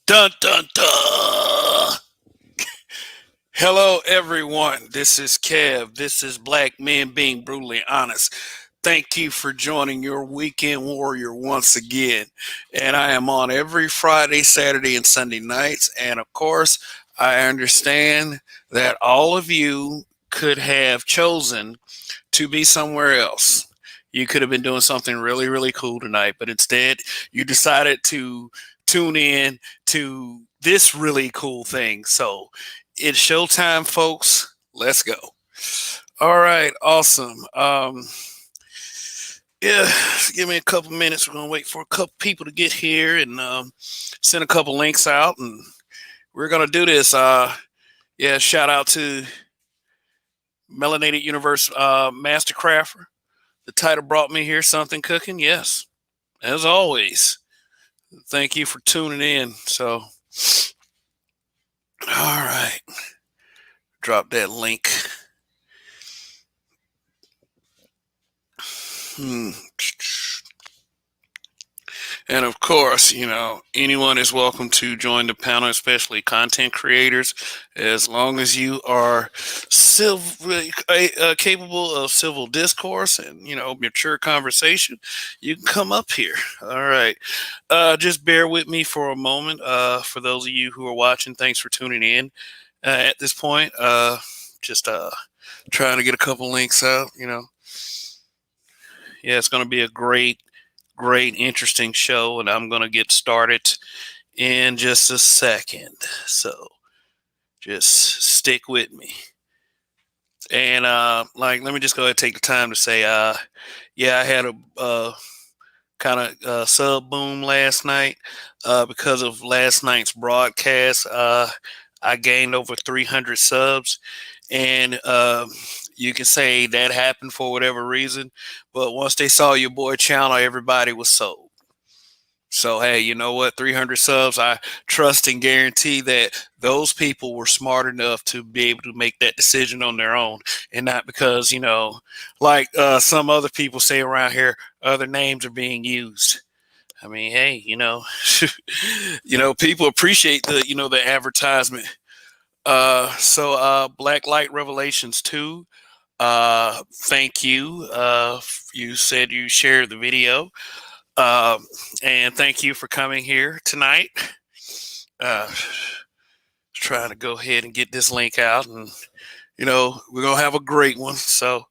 Dun dun dun. Hello, everyone. This is Kev. This is Black Men Being Brutally Honest. Thank you for joining your weekend warrior once again. And I am on every Friday, Saturday, and Sunday nights. And of course, I understand that all of you could have chosen to be somewhere else. You could have been doing something really, really cool tonight, but instead you decided to tune in to this really cool thing. So it's showtime, folks. Let's go. All right, awesome. Yeah, give me a couple minutes. We're gonna wait for a couple people to get here and send a couple links out, and we're gonna do this. Yeah, shout out to Melanated Universe Mastercrafter. The title brought me here. Something cooking. Yes, as always. Thank you for tuning in. So, all right, drop that link. Hmm. And of course, anyone is welcome to join the panel, especially content creators, as long as you are capable of civil discourse and, mature conversation, you can come up here. All right. Just bear with me for a moment. For those of you who are watching, thanks for tuning in at this point. Just trying to get a couple links out, Yeah, it's going to be a great, interesting show, and I'm going to get started in just a second. So just stick with me. And let me just go ahead and take the time to say, yeah, I had a kind of sub boom last night because of last night's broadcast. I gained over 300 subs, and you can say that happened for whatever reason, but once they saw your boy channel, everybody was sold. So, hey, you know what? 300 subs, I trust and guarantee that those people were smart enough to be able to make that decision on their own and not because, like some other people say around here, other names are being used. I mean, hey, people appreciate the advertisement. So Black Light Revelations 2, thank you. You said you shared the video. And thank you for coming here tonight. Uh, trying to go ahead and get this link out, and we're gonna have a great one. So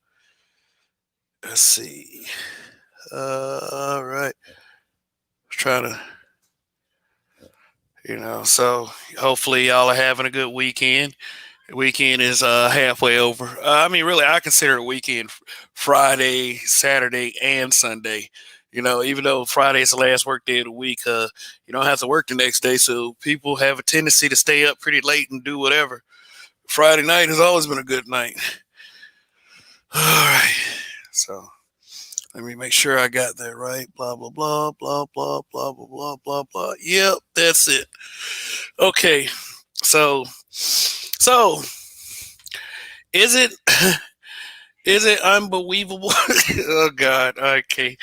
let's see. All right, trying to, so hopefully y'all are having a good weekend. The weekend is halfway over. I mean, really, I consider a weekend Friday, Saturday, and Sunday. Even though Friday is the last work day of the week, you don't have to work the next day, so people have a tendency to stay up pretty late and do whatever. Friday night has always been a good night. All right, so let me make sure I got that right. Blah blah blah blah blah blah blah blah blah blah. Yep, that's it. Okay, so is it is it unbelievable? Oh God. Okay.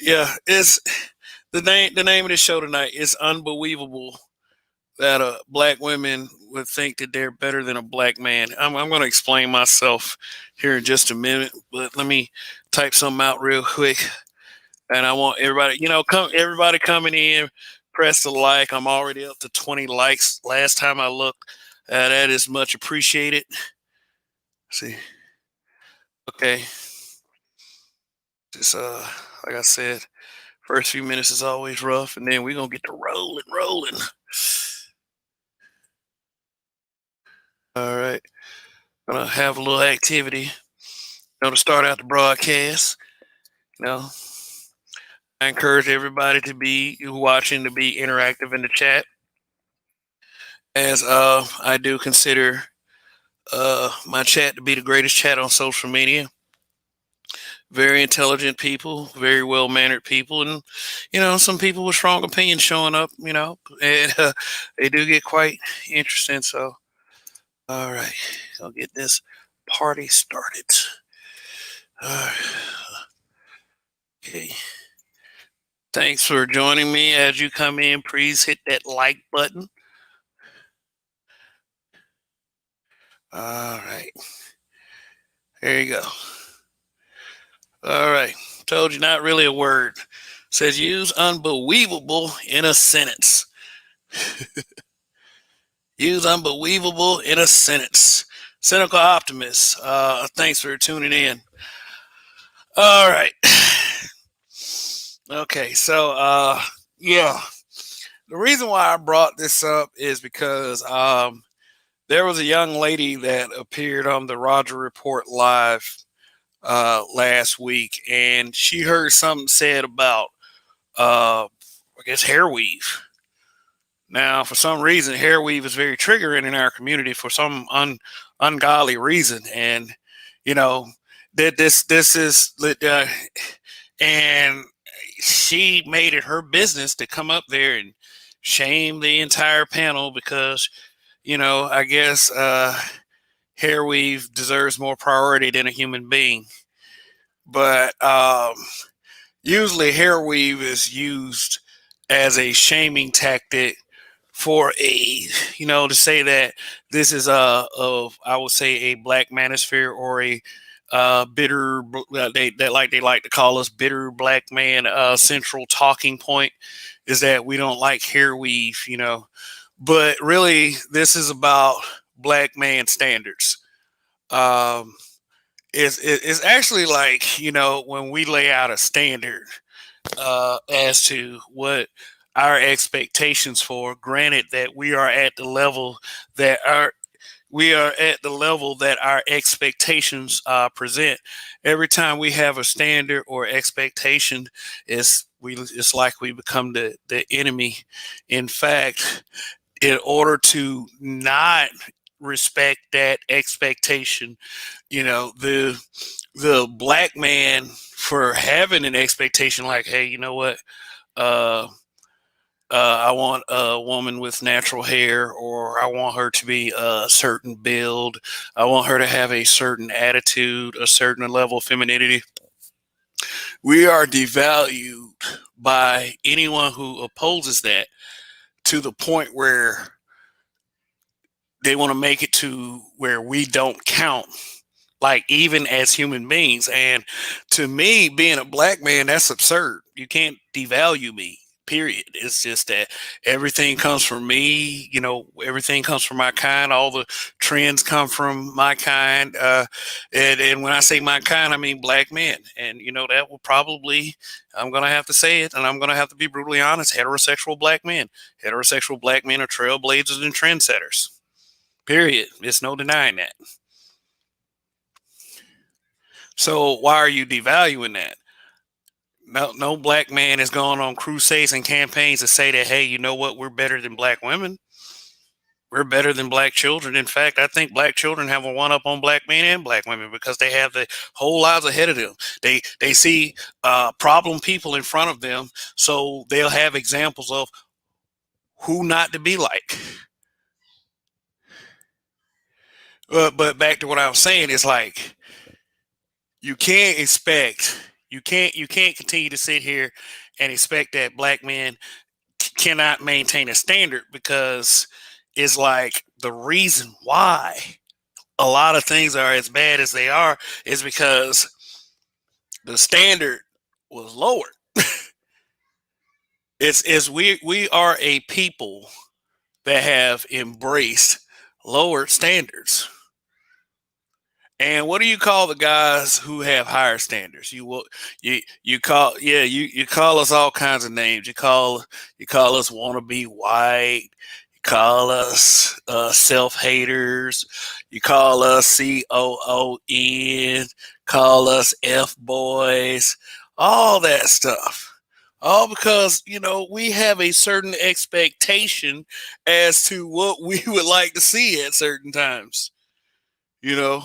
Yeah, it's the name of the show tonight is Unbelievable that black women would think that they're better than a black man. I'm going to explain myself here in just a minute, but let me type something out real quick. And I want everybody, everybody coming in, press the like. I'm already up to 20 likes. Last time I looked, that is much appreciated. Let's see, okay, just like I said, first few minutes is always rough, and then we're gonna get to rolling. All right, gonna have a little activity. To start out the broadcast. You know, I encourage everybody to be watching to be interactive in the chat, as I do consider my chat to be the greatest chat on social media. Very intelligent people, very well mannered people, and some people with strong opinions showing up. And they do get quite interesting. So, all right, I'll get this party started. All right. Okay. Thanks for joining me. As you come in, please hit that like button. All right. There you go. All right. Told you not really a word. Says use unbelievable in a sentence. Use unbelievable in a sentence. Cynical optimist. Thanks for tuning in. All right. Okay. Yeah. The reason why I brought this up is because there was a young lady that appeared on the Roger Report Live last week, and she heard something said about, I guess, hair weave. Now, for some reason, hair weave is very triggering in our community for some ungodly reason, and you know that this is and she made it her business to come up there and shame the entire panel because I guess hair weave deserves more priority than a human being. But usually, hair weave is used as a shaming tactic for to say that this is I would say a black manosphere or a bitter they like to call us bitter black man central talking point is that we don't like hair weave, but really this is about black man standards. um it's actually like, when we lay out a standard as to what our expectations for, granted that that our we are at the level that our expectations present. Every time we have a standard or expectation, it's like we become the enemy. In fact, in order to not respect that expectation, the black man for having an expectation like, hey, you know what? Uh, I want a woman with natural hair, or I want her to be a certain build. I want her to have a certain attitude, a certain level of femininity. We are devalued by anyone who opposes that to the point where they want to make it to where we don't count, like even as human beings. And to me, being a black man, that's absurd. You can't devalue me, period. It's just that everything comes from me, everything comes from my kind. All the trends come from my kind. And when I say my kind, I mean black men. And that will probably, I'm going to have to say it, and I'm going to have to be brutally honest, heterosexual black men. Heterosexual black men are trailblazers and trendsetters, period. There's no denying that. So why are you devaluing that? No black man is going on crusades and campaigns to say that, hey, you know what? We're better than black women. We're better than black children. In fact, I think black children have a one up on black men and black women because they have the whole lives ahead of them. They see problem people in front of them, so they'll have examples of who not to be like. But back to what I was saying, it's like you can't continue to sit here and expect that black men cannot maintain a standard, because it's like the reason why a lot of things are as bad as they are is because the standard was lowered. It's we are a people that have embraced lowered standards. And what do you call the guys who have higher standards? You call you call us all kinds of names. You call us wannabe white. You call us self haters. You call us COON. Call us F boys. All that stuff. All because we have a certain expectation as to what we would like to see at certain times. You know.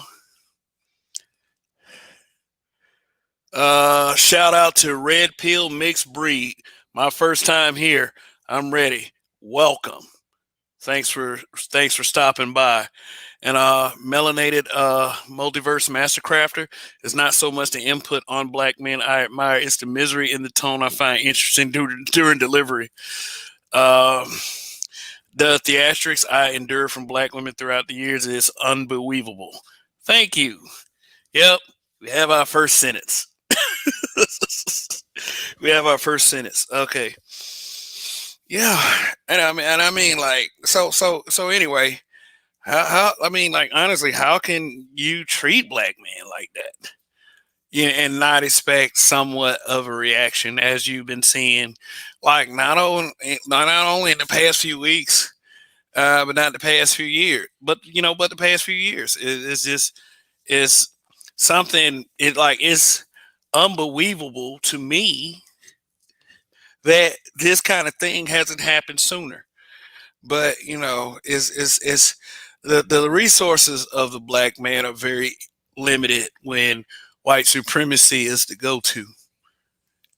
Shout out to Red Pill Mixed Breed. My first time here. I'm ready. Welcome. Thanks for stopping by. And melanated multiverse mastercrafter is not so much the input on black men I admire; it's the misery in the tone I find interesting during delivery. Um, the theatrics I endure from black women throughout the years is unbelievable. Thank you. Yep, we have our first sentence. We have our first sentence. Okay. Yeah, and I mean, like, so. Anyway, how? I mean, like, honestly, how can you treat black men like that? Yeah, and not expect somewhat of a reaction as you've been seeing, like not only in the past few weeks, but not the past few years, but the past few years is just is something. It like is unbelievable to me that this kind of thing hasn't happened sooner. But is the resources of the black man are very limited when white supremacy is the go-to,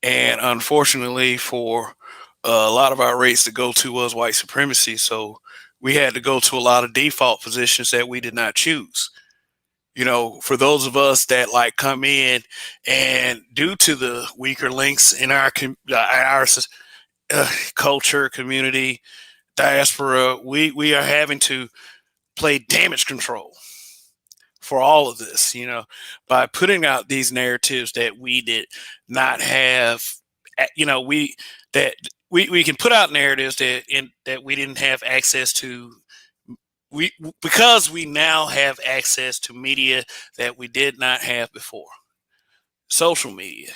and unfortunately for a lot of our race, the go-to was white supremacy. So we had to go to a lot of default positions that we did not choose. For those of us that like come in, and due to the weaker links in our culture, community, diaspora, we are having to play damage control for all of this, by putting out these narratives that we did not have, we that we can put out narratives that we didn't have access to. We Because we now have access to media that we did not have before. Social media.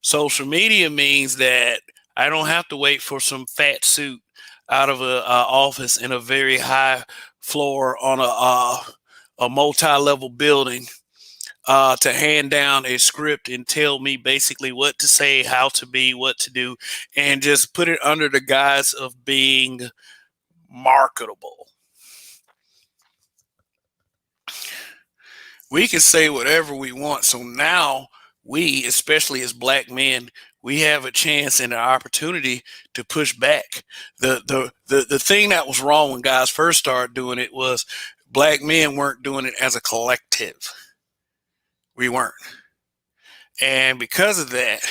Social media means that I don't have to wait for some fat suit out of a office in a very high floor on a multi-level building to hand down a script and tell me basically what to say, how to be, what to do, and just put it under the guise of being marketable. We can say whatever we want. So now we, especially as black men, we have a chance and an opportunity to push back. The thing that was wrong when guys first started doing it was black men weren't doing it as a collective. We weren't. And because of that,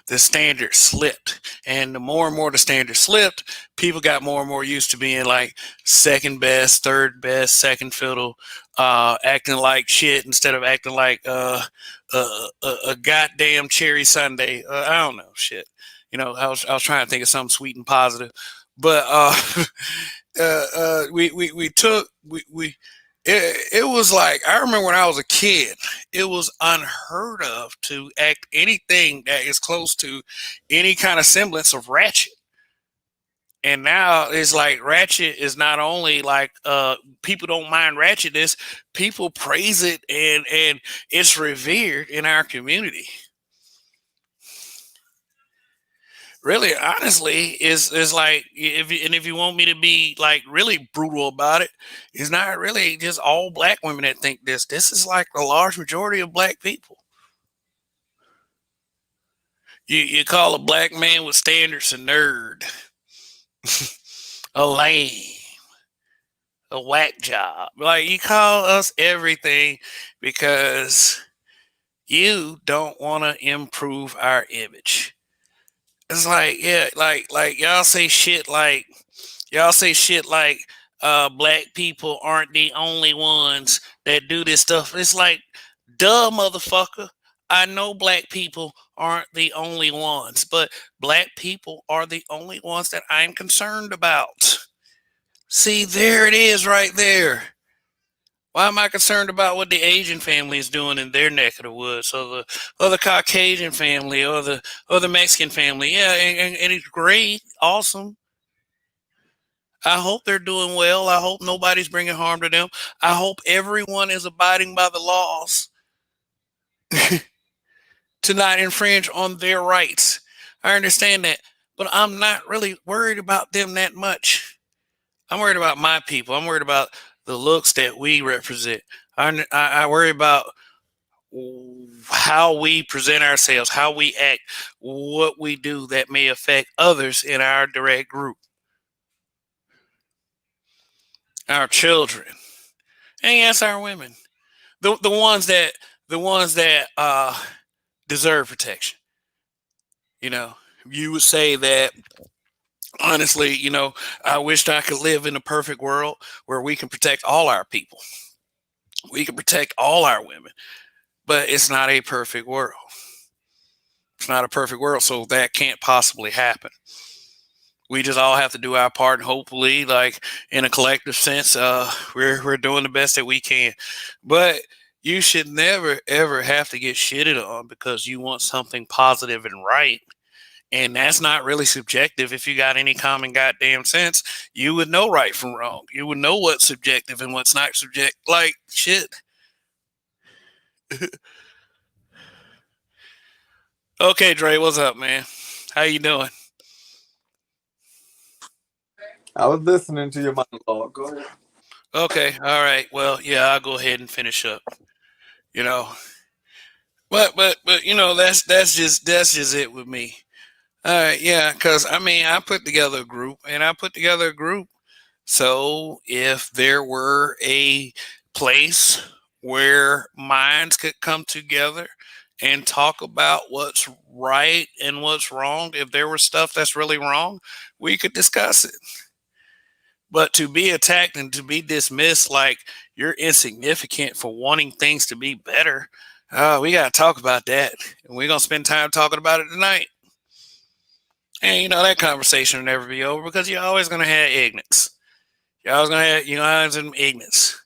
the standard slipped. And the more and more the standard slipped, people got more and more used to being like second best, third best, second fiddle, acting like shit instead of acting like a goddamn cherry sundae. I don't know, shit. I was trying to think of something sweet and positive, but we took we it was like, I remember when I was a kid, it was unheard of to act anything that is close to any kind of semblance of ratchet. And now it's like ratchet is not only like people don't mind ratchetness, people praise it, and it's revered in our community. Really, honestly, is like, if you want me to be like really brutal about it, it's not really just all black women that think this. This is like the large majority of black people. You call a black man with standards a nerd, a lame, a whack job. Like, you call us everything because you don't want to improve our image. It's like, yeah, like y'all say shit like black people aren't the only ones that do this stuff. It's like, duh, motherfucker. I know black people aren't the only ones, but black people are the only ones that I'm concerned about. See, there it is right there. Why am I concerned about what the Asian family is doing in their neck of the woods, or the Caucasian family, or the Mexican family? Yeah, and it's great, awesome. I hope they're doing well. I hope nobody's bringing harm to them. I hope everyone is abiding by the laws to not infringe on their rights. I understand that, but I'm not really worried about them that much. I'm worried about my people. I'm worried about the looks that we represent. I worry about how we present ourselves, how we act, what we do that may affect others in our direct group. our children, and yes, our women, the ones that deserve protection. You know, you would say that honestly. I wished I could live in a perfect world where we can protect all our people. We can protect all our women, but it's not a perfect world. It's not a perfect world, so that can't possibly happen. We just all have to do our part, and hopefully, like in a collective sense, we're doing the best that we can. But you should never ever have to get shitted on because you want something positive and right. And that's not really subjective. If you got any common goddamn sense, you would know right from wrong. You would know what's subjective and what's not subjective. Like shit. Okay, Dre, what's up, man? How you doing? I was listening to your monologue. Go ahead. Okay, all right. Well, yeah, I'll go ahead and finish up. You know, but that's just it with me. All right, yeah, because I mean, I put together a group, and I put together a group. So if there were a place where minds could come together and talk about what's right and what's wrong, if there was stuff that's really wrong, we could discuss it. But to be attacked and to be dismissed like you're insignificant for wanting things to be better, we got to talk about that. And we're going to spend time talking about it tonight. And that conversation will never be over because you're always going to have ignorance. You're always going to have, some ignorance.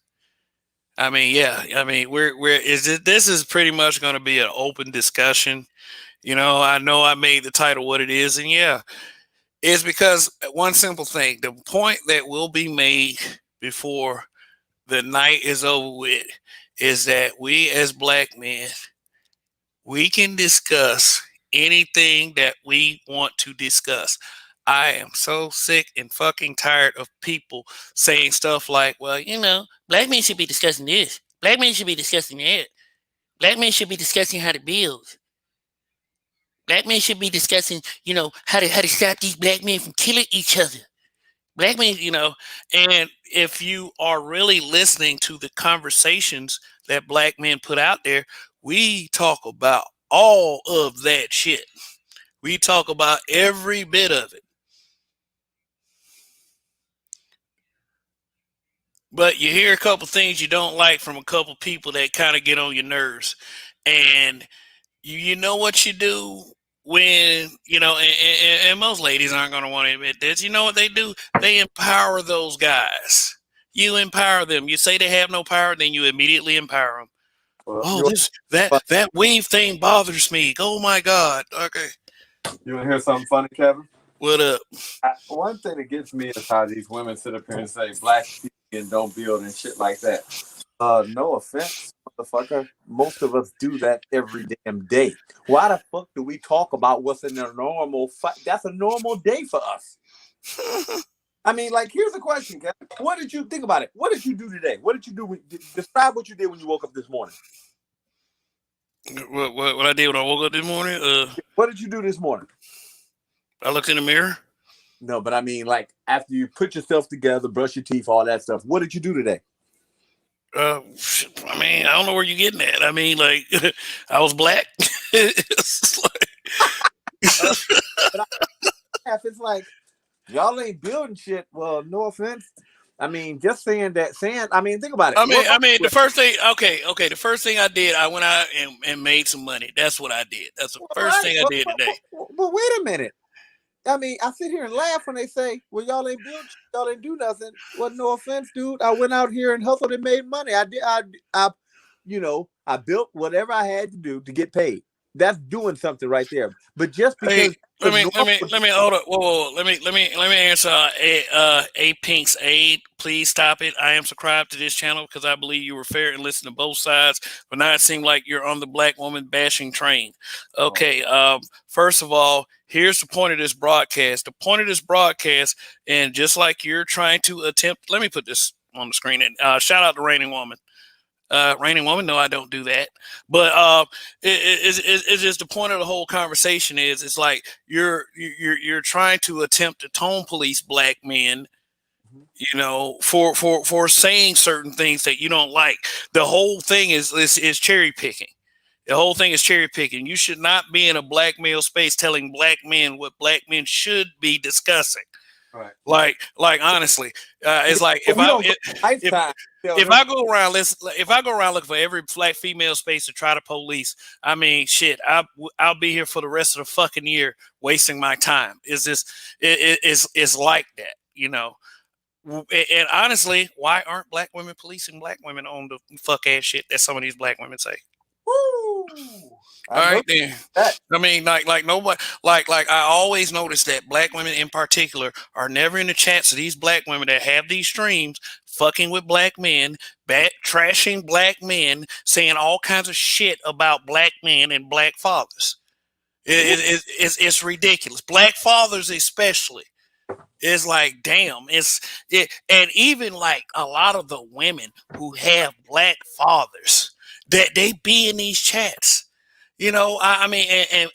I mean, yeah. I mean, this is pretty much going to be an open discussion. I know I made the title what it is, and yeah, it's because one simple thing: the point that will be made before the night is over with is that we as black men, we can discuss anything that we want to discuss. I am so sick and fucking tired of people saying stuff like, well, black men should be discussing this. Black men should be discussing that. Black men should be discussing how to build. Black men should be discussing, how to stop these black men from killing each other. Black men, and if you are really listening to the conversations that black men put out there, we talk about all of that shit. We talk about every bit of it. But you hear a couple things you don't like from a couple people that kind of get on your nerves. And you know what you do when, and most ladies aren't going to want to admit this. You know what they do? They empower those guys. You empower them. You say they have no power, then you immediately empower them. Well, Oh, that weave thing bothers me. Oh my God. Okay. You want to hear something funny, Kevin? What up? One thing that gets me is how these women sit up here and say black people don't build and shit like that. No offense, motherfucker. Most of us do that every damn day. Why the fuck do we talk about what's in a normal fight? That's a normal day for us. I mean, like, here's a question, Kevin. What did you think about it? What did you do today? What did you do? Describe what you did when you woke up this morning. What I did when I woke up this morning? What did you do this morning? I looked in the mirror. No, but I mean, like, after you put yourself together, brush your teeth, all that stuff. What did you do today? I mean, I don't know where you're getting at. I mean, like, I was black. It's like, y'all ain't building shit. Well, no offense. I mean, just saying that. I mean, think about it. I mean, the first thing. Okay. The first thing I did, I went out and made some money. That's what I did. That's the first thing I did today. But wait a minute. I mean, I sit here and laugh when they say, well, y'all ain't build, y'all ain't do nothing. Well, no offense, dude. I went out here and hustled and made money. I built whatever I had to do to get paid. That's doing something right there. But just because let me hold up. Whoa. Let me answer A Pink's aid. Please stop it. I am subscribed to this channel because I believe you were fair and listen to both sides, but now it seems like you're on the black woman bashing train. Okay. First of all, here's the point of this broadcast. The point of this broadcast, and just like you're trying to attempt, let me put this on the screen and shout out to Raining Woman. Raining Woman, no, I don't do that. But it's just the point of the whole conversation is it's like you're trying to attempt to tone police black men, you know, for saying certain things that you don't like. The whole thing is cherry picking. The whole thing is cherry picking. You should not be in a black male space telling black men what black men should be discussing. Right. Like honestly, it's like But we don't go lifetime. if I go around, if I go around looking for every black female space to try to police, I mean, shit, I'll be here for the rest of the fucking year wasting my time. Is this it's like that, you know? And honestly, why aren't black women policing black women on the fuck ass shit that some of these black women say? Woo! All right then. I mean, like nobody, like I always notice that black women in particular are never in the chats of these black women that have these streams, fucking with black men, trashing black men, saying all kinds of shit about black men and black fathers. It's ridiculous. Black fathers especially. It's like, damn, and even like a lot of the women who have black fathers, that they be in these chats. You know, I mean,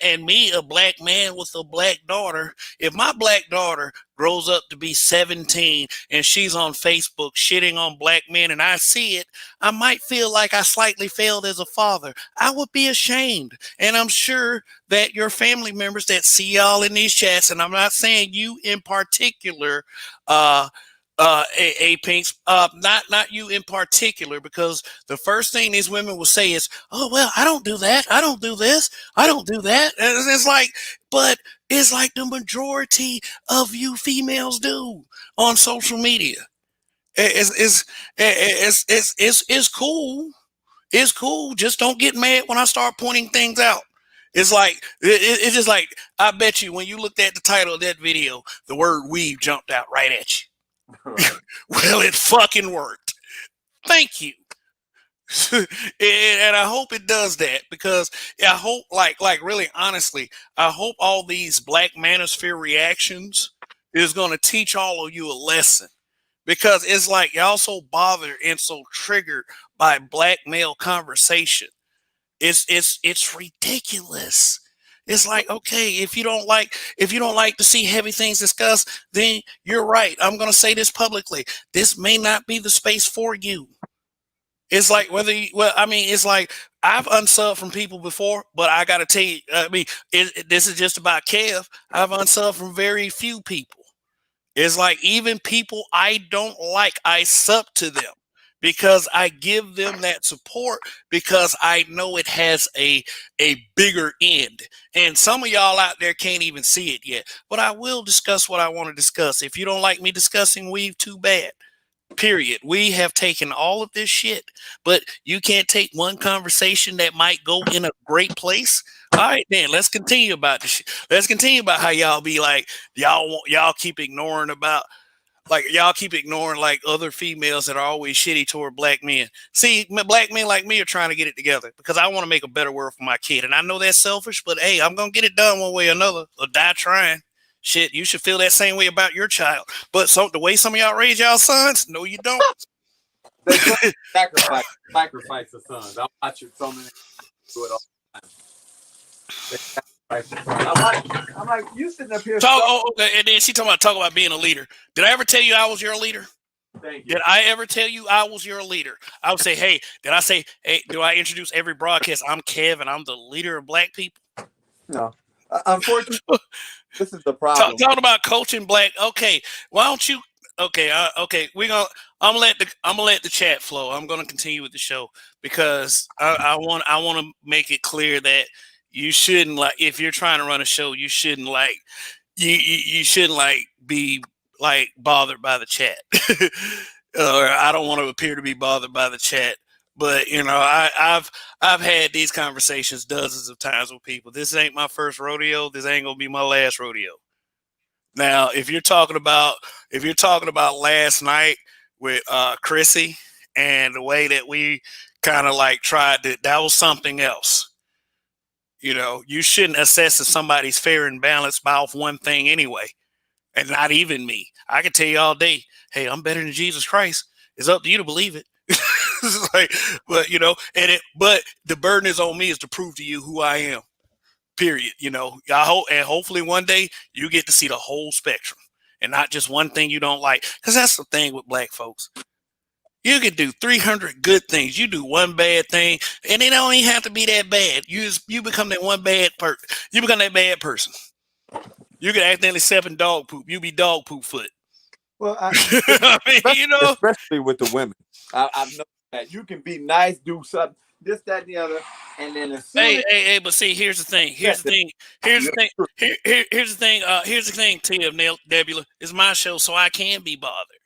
and me, a black man with a black daughter, if my black daughter grows up to be 17 and she's on Facebook shitting on black men and I see it, I might feel like I slightly failed as a father. I would be ashamed. And I'm sure that your family members that see y'all in these chats, and I'm not saying you in particular, Pinks, not you in particular, because the first thing these women will say is, "Oh well, I don't do that. I don't do this. I don't do that." And it's like, but it's like the majority of you females do on social media. It's cool. It's cool. Just don't get mad when I start pointing things out. It's like it's just like, I bet you when you looked at the title of that video, the word "weave" jumped out right at you. Right. Well, it fucking worked. Thank you. And I hope it does that, because I hope, like really honestly, I hope all these black manosphere reactions is going to teach all of you a lesson, because it's like y'all so bothered and so triggered by black male conversation. It's ridiculous. It's like, okay, if you don't like to see heavy things discussed, then you're right. I'm going to say this publicly. This may not be the space for you. It's like it's like I've unsubbed from people before, but I got to tell you, I mean, this is just about Kev. I've unsubbed from very few people. It's like even people I don't like, I sub to them, because I give them that support, because I know it has a bigger end. And some of y'all out there can't even see it yet, but I will discuss what I want to discuss. If you don't like me discussing weave, too bad. Period. We have taken all of this shit, but you can't take one conversation that might go in a great place. All right, then let's continue about this shit. Let's continue about how y'all be like, y'all keep ignoring about, like, y'all keep ignoring like other females that are always shitty toward black men. See, black men like me are trying to get it together, because I want to make a better world for my kid. And I know that's selfish, but hey, I'm going to get it done one way or another, or die trying. Shit, you should feel that same way about your child. But the way some of y'all raise y'all sons, no, you don't. They sacrifice the sons. I watch it so many do it all the time. I'm like, you sitting up here. And then she talk about being a leader. Did I ever tell you I was your leader? Thank you. Did I ever tell you I was your leader? I would say, hey, do I introduce every broadcast? I'm Kev and I'm the leader of black people. No. Unfortunately, this is the problem. Talking about coaching black. Okay, why don't you? Okay, okay. I'm gonna let the chat flow. I'm gonna continue with the show, because I want to make it clear that you shouldn't, like, if you're trying to run a show, you shouldn't like you shouldn't like be like bothered by the chat. Or I don't want to appear to be bothered by the chat. But you know, I've had these conversations dozens of times with people. This ain't my first rodeo. This ain't gonna be my last rodeo. Now, if you're talking about last night with Chrissy and the way that we kind of like tried to, that was something else. You know, you shouldn't assess if somebody's fair and balanced by off one thing anyway, and not even me. I can tell you all day, hey, I'm better than Jesus Christ. It's up to you to believe it. Like, but you know, but the burden is on me is to prove to you who I am. Period. You know, I hope, and hopefully one day you get to see the whole spectrum. and not just one thing you don't like. Because that's the thing with black folks. You can do 300 good things. You do one bad thing, and it don't even have to be that bad. You become that one bad person. You become that bad person. You can accidentally step in dog poop. You be dog poop foot. Well, I mean, you know. especially with the women, I've noticed that you can be nice, do something, this, that, and the other, and then as soon as Hey, but see, here's the thing. Here's the thing. Here's the thing. Here's the thing. Here's the thing, Tia Nebula. It's my show, so I can be bothered.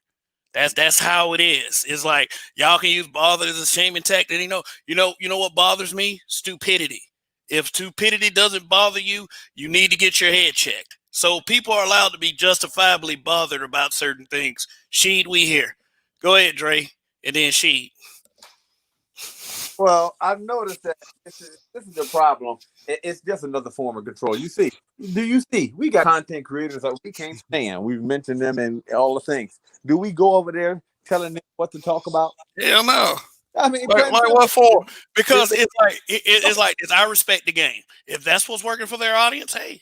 That's how it is. It's like y'all can use bother as a shaming tactic. You know what bothers me? Stupidity. If stupidity doesn't bother you, you need to get your head checked. So people are allowed to be justifiably bothered about certain things. Sheed, we here. Go ahead, Dre, and then Sheed. Well, I've noticed that this is the problem. It's just another form of control. You see, do you see? We got content creators that we can't stand. We've mentioned them and all the things. Do we go over there telling them what to talk about? Hell no. I mean, like what for? Because it's like this. I respect the game. If that's what's working for their audience, hey,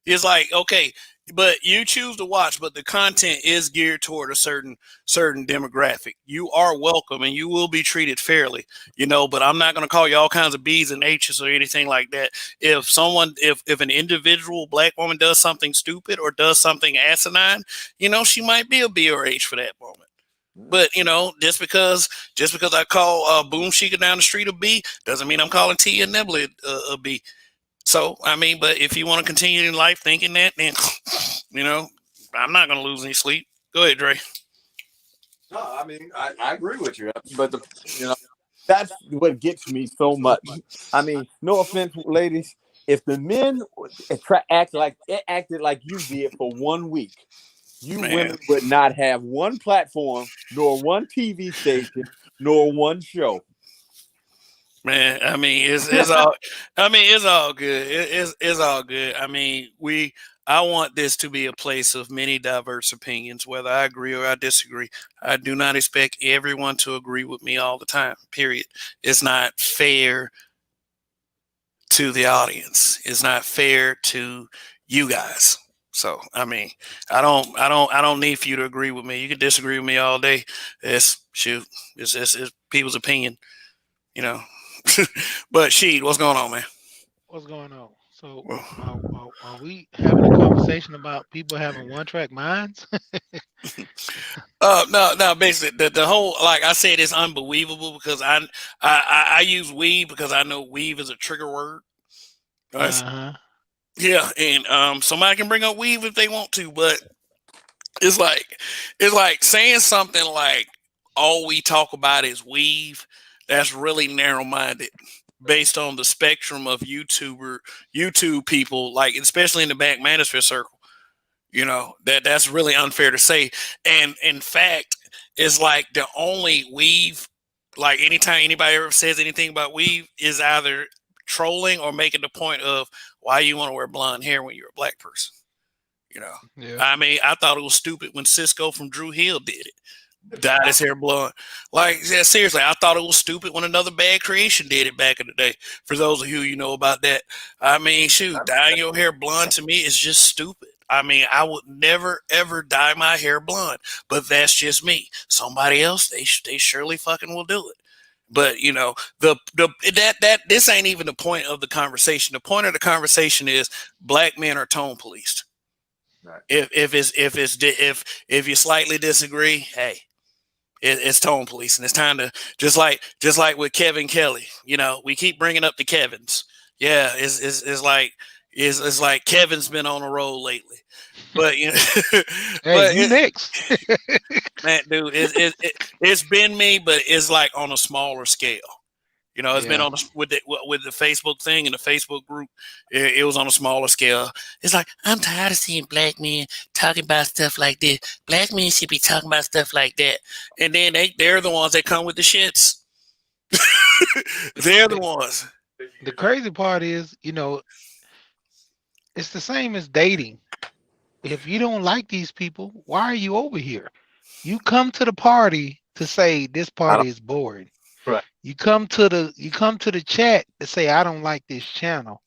it's like okay. But you choose to watch, but the content is geared toward a certain demographic. You are welcome, and you will be treated fairly, But I'm not going to call you all kinds of B's and H's or anything like that. If an individual black woman does something stupid or does something asinine, she might be a B or H for that moment. But just because I call Boom Shika down the street a B doesn't mean I'm calling Tia Nebula a B. So, I mean, but if you want to continue in life thinking that, then, I'm not going to lose any sleep. Go ahead, Dre. No, I mean, I agree with you. But, that's what gets me so much. I mean, no offense, ladies. If the men acted like you did for 1 week, you women would not have one platform, nor one TV station, nor one show. Man, I mean, it's all. I mean, it's all good. It's all good. I mean, I want this to be a place of many diverse opinions, whether I agree or I disagree. I do not expect everyone to agree with me all the time. Period. It's not fair to the audience. It's not fair to you guys. So, I mean, I don't need for you to agree with me. You can disagree with me all day. It's people's opinion, But Sheed, what's going on, man? What's going on? So are we having a conversation about people having one-track minds? No. Basically, the whole, like I said, it's unbelievable because I use weave because I know weave is a trigger word. Yeah, and somebody can bring up weave if they want to, but it's like saying something like all we talk about is weave. That's really narrow-minded based on the spectrum of YouTube people, like especially in the Black Manosphere circle. That's really unfair to say. And in fact, it's like the only weave, like anytime anybody ever says anything about weave is either trolling or making the point of why you want to wear blonde hair when you're a black person. Yeah. I mean, I thought it was stupid when Cisco from Drew Hill did it. Dyed his hair blonde. Like, yeah, seriously, I thought it was stupid when Another Bad Creation did it back in the day. For those of you who know about that, I mean, shoot, dyeing your hair blonde to me is just stupid. I mean, I would never ever dye my hair blonde, but that's just me. Somebody else, they surely fucking will do it. But this ain't even the point of the conversation. The point of the conversation is black men are tone policed. Right. If you slightly disagree, hey. It's tone police, and it's time to just like with Kevin Kelly. We keep bringing up the Kevins. Yeah, it's like Kevin's been on a roll lately, but hey, but you next, man, dude. It's been me, but it's like on a smaller scale. It's been on with the Facebook thing and the Facebook group. It was on a smaller scale. It's like, I'm tired of seeing black men talking about stuff like this. Black men should be talking about stuff like that. And then they're the ones that come with the shits. They're the ones. The crazy part is, it's the same as dating. If you don't like these people, why are you over here? You come to the party to say this party is boring. Right. You come to the chat to say I don't like this channel.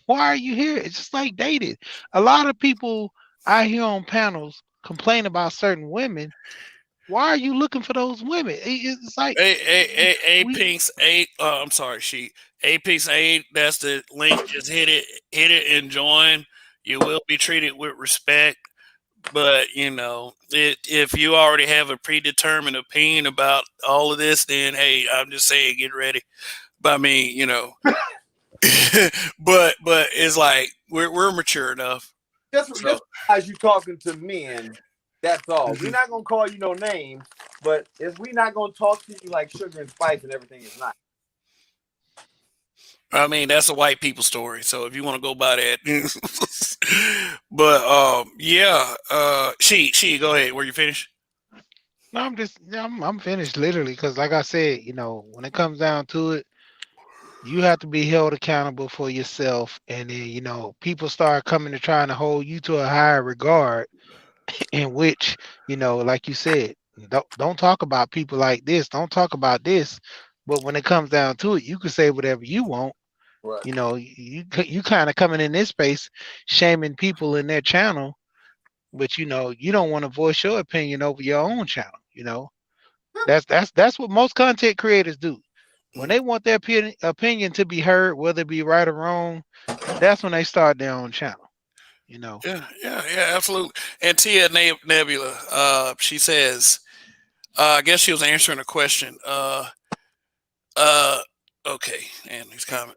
Why are you here? It's just like dating. A lot of people I hear on panels complain about certain women. Why are you looking for those women? It's like A we Pinks 8. I'm sorry, she A Pinks 8. That's the link. Just hit it, and join. You will be treated with respect. But if you already have a predetermined opinion about all of this, then hey, I'm just saying, get ready. But I mean, but it's like we're mature enough. Just So as you talking to men, that's all. We're mhm. not gonna call you no names, but if we not gonna talk to you like sugar and spice and everything is not. I mean, that's a white people story. So if you want to go by that, but yeah, she go ahead. Were you finished? no, I'm finished literally because like I said, when it comes down to it, you have to be held accountable for yourself, and then people start coming to trying to hold you to a higher regard, in which like you said, don't talk about people like this, don't talk about this, but when it comes down to it, you can say whatever you want. Right. You kind of coming in this space shaming people in their channel, but you don't want to voice your opinion over your own channel. That's what most content creators do. When Mm. they want their opinion to be heard, whether it be right or wrong, that's when they start their own channel. You know. Yeah, absolutely. And Tia Nebula, she says, I guess she was answering a question. Uh, okay, and his comment.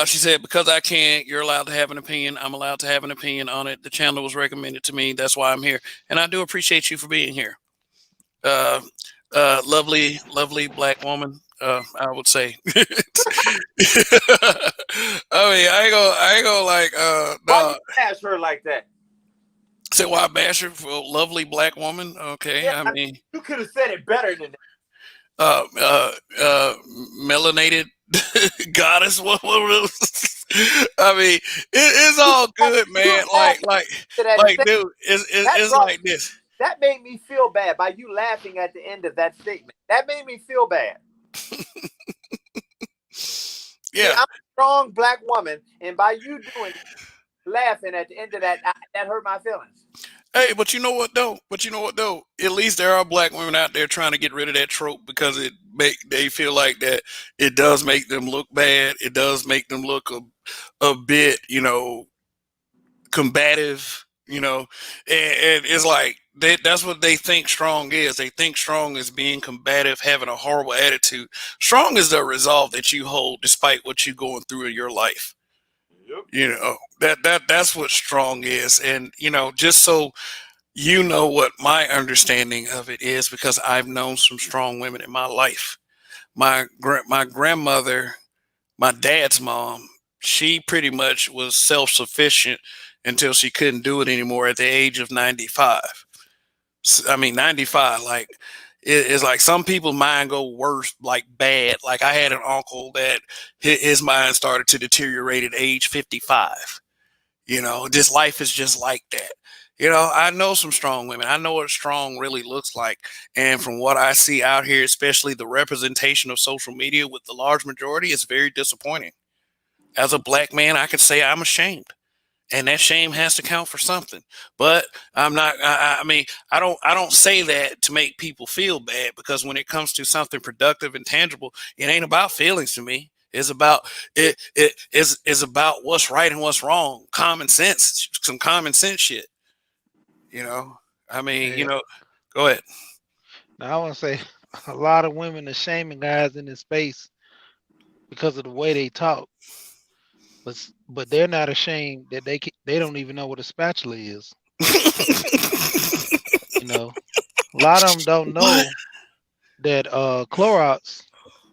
She said, because I can, you're allowed to have an opinion. I'm allowed to have an opinion on it. The channel was recommended to me. That's why I'm here. And I do appreciate you for being here. Uh, lovely black woman. I would say. I mean, I ain't gonna like, Why you no. bash her like that? Say why bash her for a lovely black woman? Okay, Yeah, I mean, you could have said it better than that. uh, uh, uh, melanated goddess. What I mean, it's all good, You man. laughed at that Like, statement. dude, That it's brought like this. that made me feel bad by you laughing at the end of that statement. That made me feel bad. See, Yeah. I'm a strong black woman, and by you doing laughing at the end of that, that hurt my feelings. Hey, but you know what though? At least there are black women out there trying to get rid of that trope because they feel like that it does make them look bad. It does make them look a bit, combative, and it's like that's what they think strong is. They think strong is being combative, having a horrible attitude. Strong is the resolve that you hold despite what you're going through in your life. Yep. That's what strong is. And just so what my understanding of it is, because I've known some strong women in my life. My grandmother, my dad's mom, she pretty much was self-sufficient until she couldn't do it anymore at the age of 95. I mean, 95, like it's like some people's mind go worse, like bad. Like I had an uncle that his mind started to deteriorate at age 55. This life is just like that. I know some strong women. I know what strong really looks like. And from what I see out here, especially the representation of social media with the large majority, is very disappointing. As a black man, I could say I'm ashamed. And that shame has to count for something. But I'm not. I mean, I don't say that to make people feel bad, because when it comes to something productive and tangible, it ain't about feelings to me. It's about is about what's right and what's wrong. Common sense, some common sense shit. I mean, Yeah. go ahead. Now I want to say a lot of women are shaming guys in this space because of the way they talk, but they're not ashamed that they don't even know what a spatula is. A lot of them don't What? know that Clorox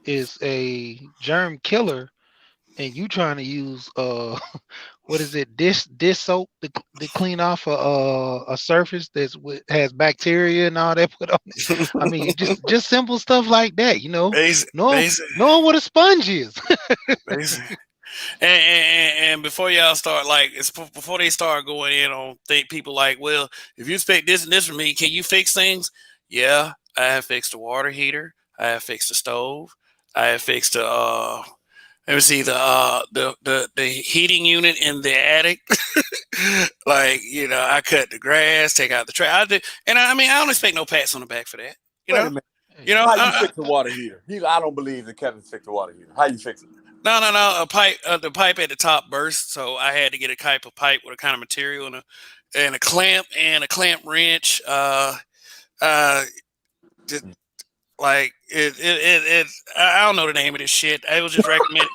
is a germ killer, and you trying to use what is it, dish soap to clean off a surface has bacteria and all that put on it. I mean, just simple stuff like that. Basic, Know basic, knowing what a sponge is. basic. And before y'all start, like, before they start going in on people like, well, if you expect this and this from me, can you fix things? Yeah, I have fixed the water heater. I have fixed the stove. I have fixed the let me see, the heating unit in the attic. Like, I cut the grass, take out the trash. I do, and I mean, I don't expect no pats on the back for that. You Wait know, a minute. you Hey, know. How you fix the water heater? I don't believe that Kevin fixed the water heater. How you fix it? No. A pipe. The pipe at the top burst, so I had to get a type of pipe with a kind of material and a clamp and a clamp wrench. Uh, just, like I don't know the name of this shit. It was just recommended.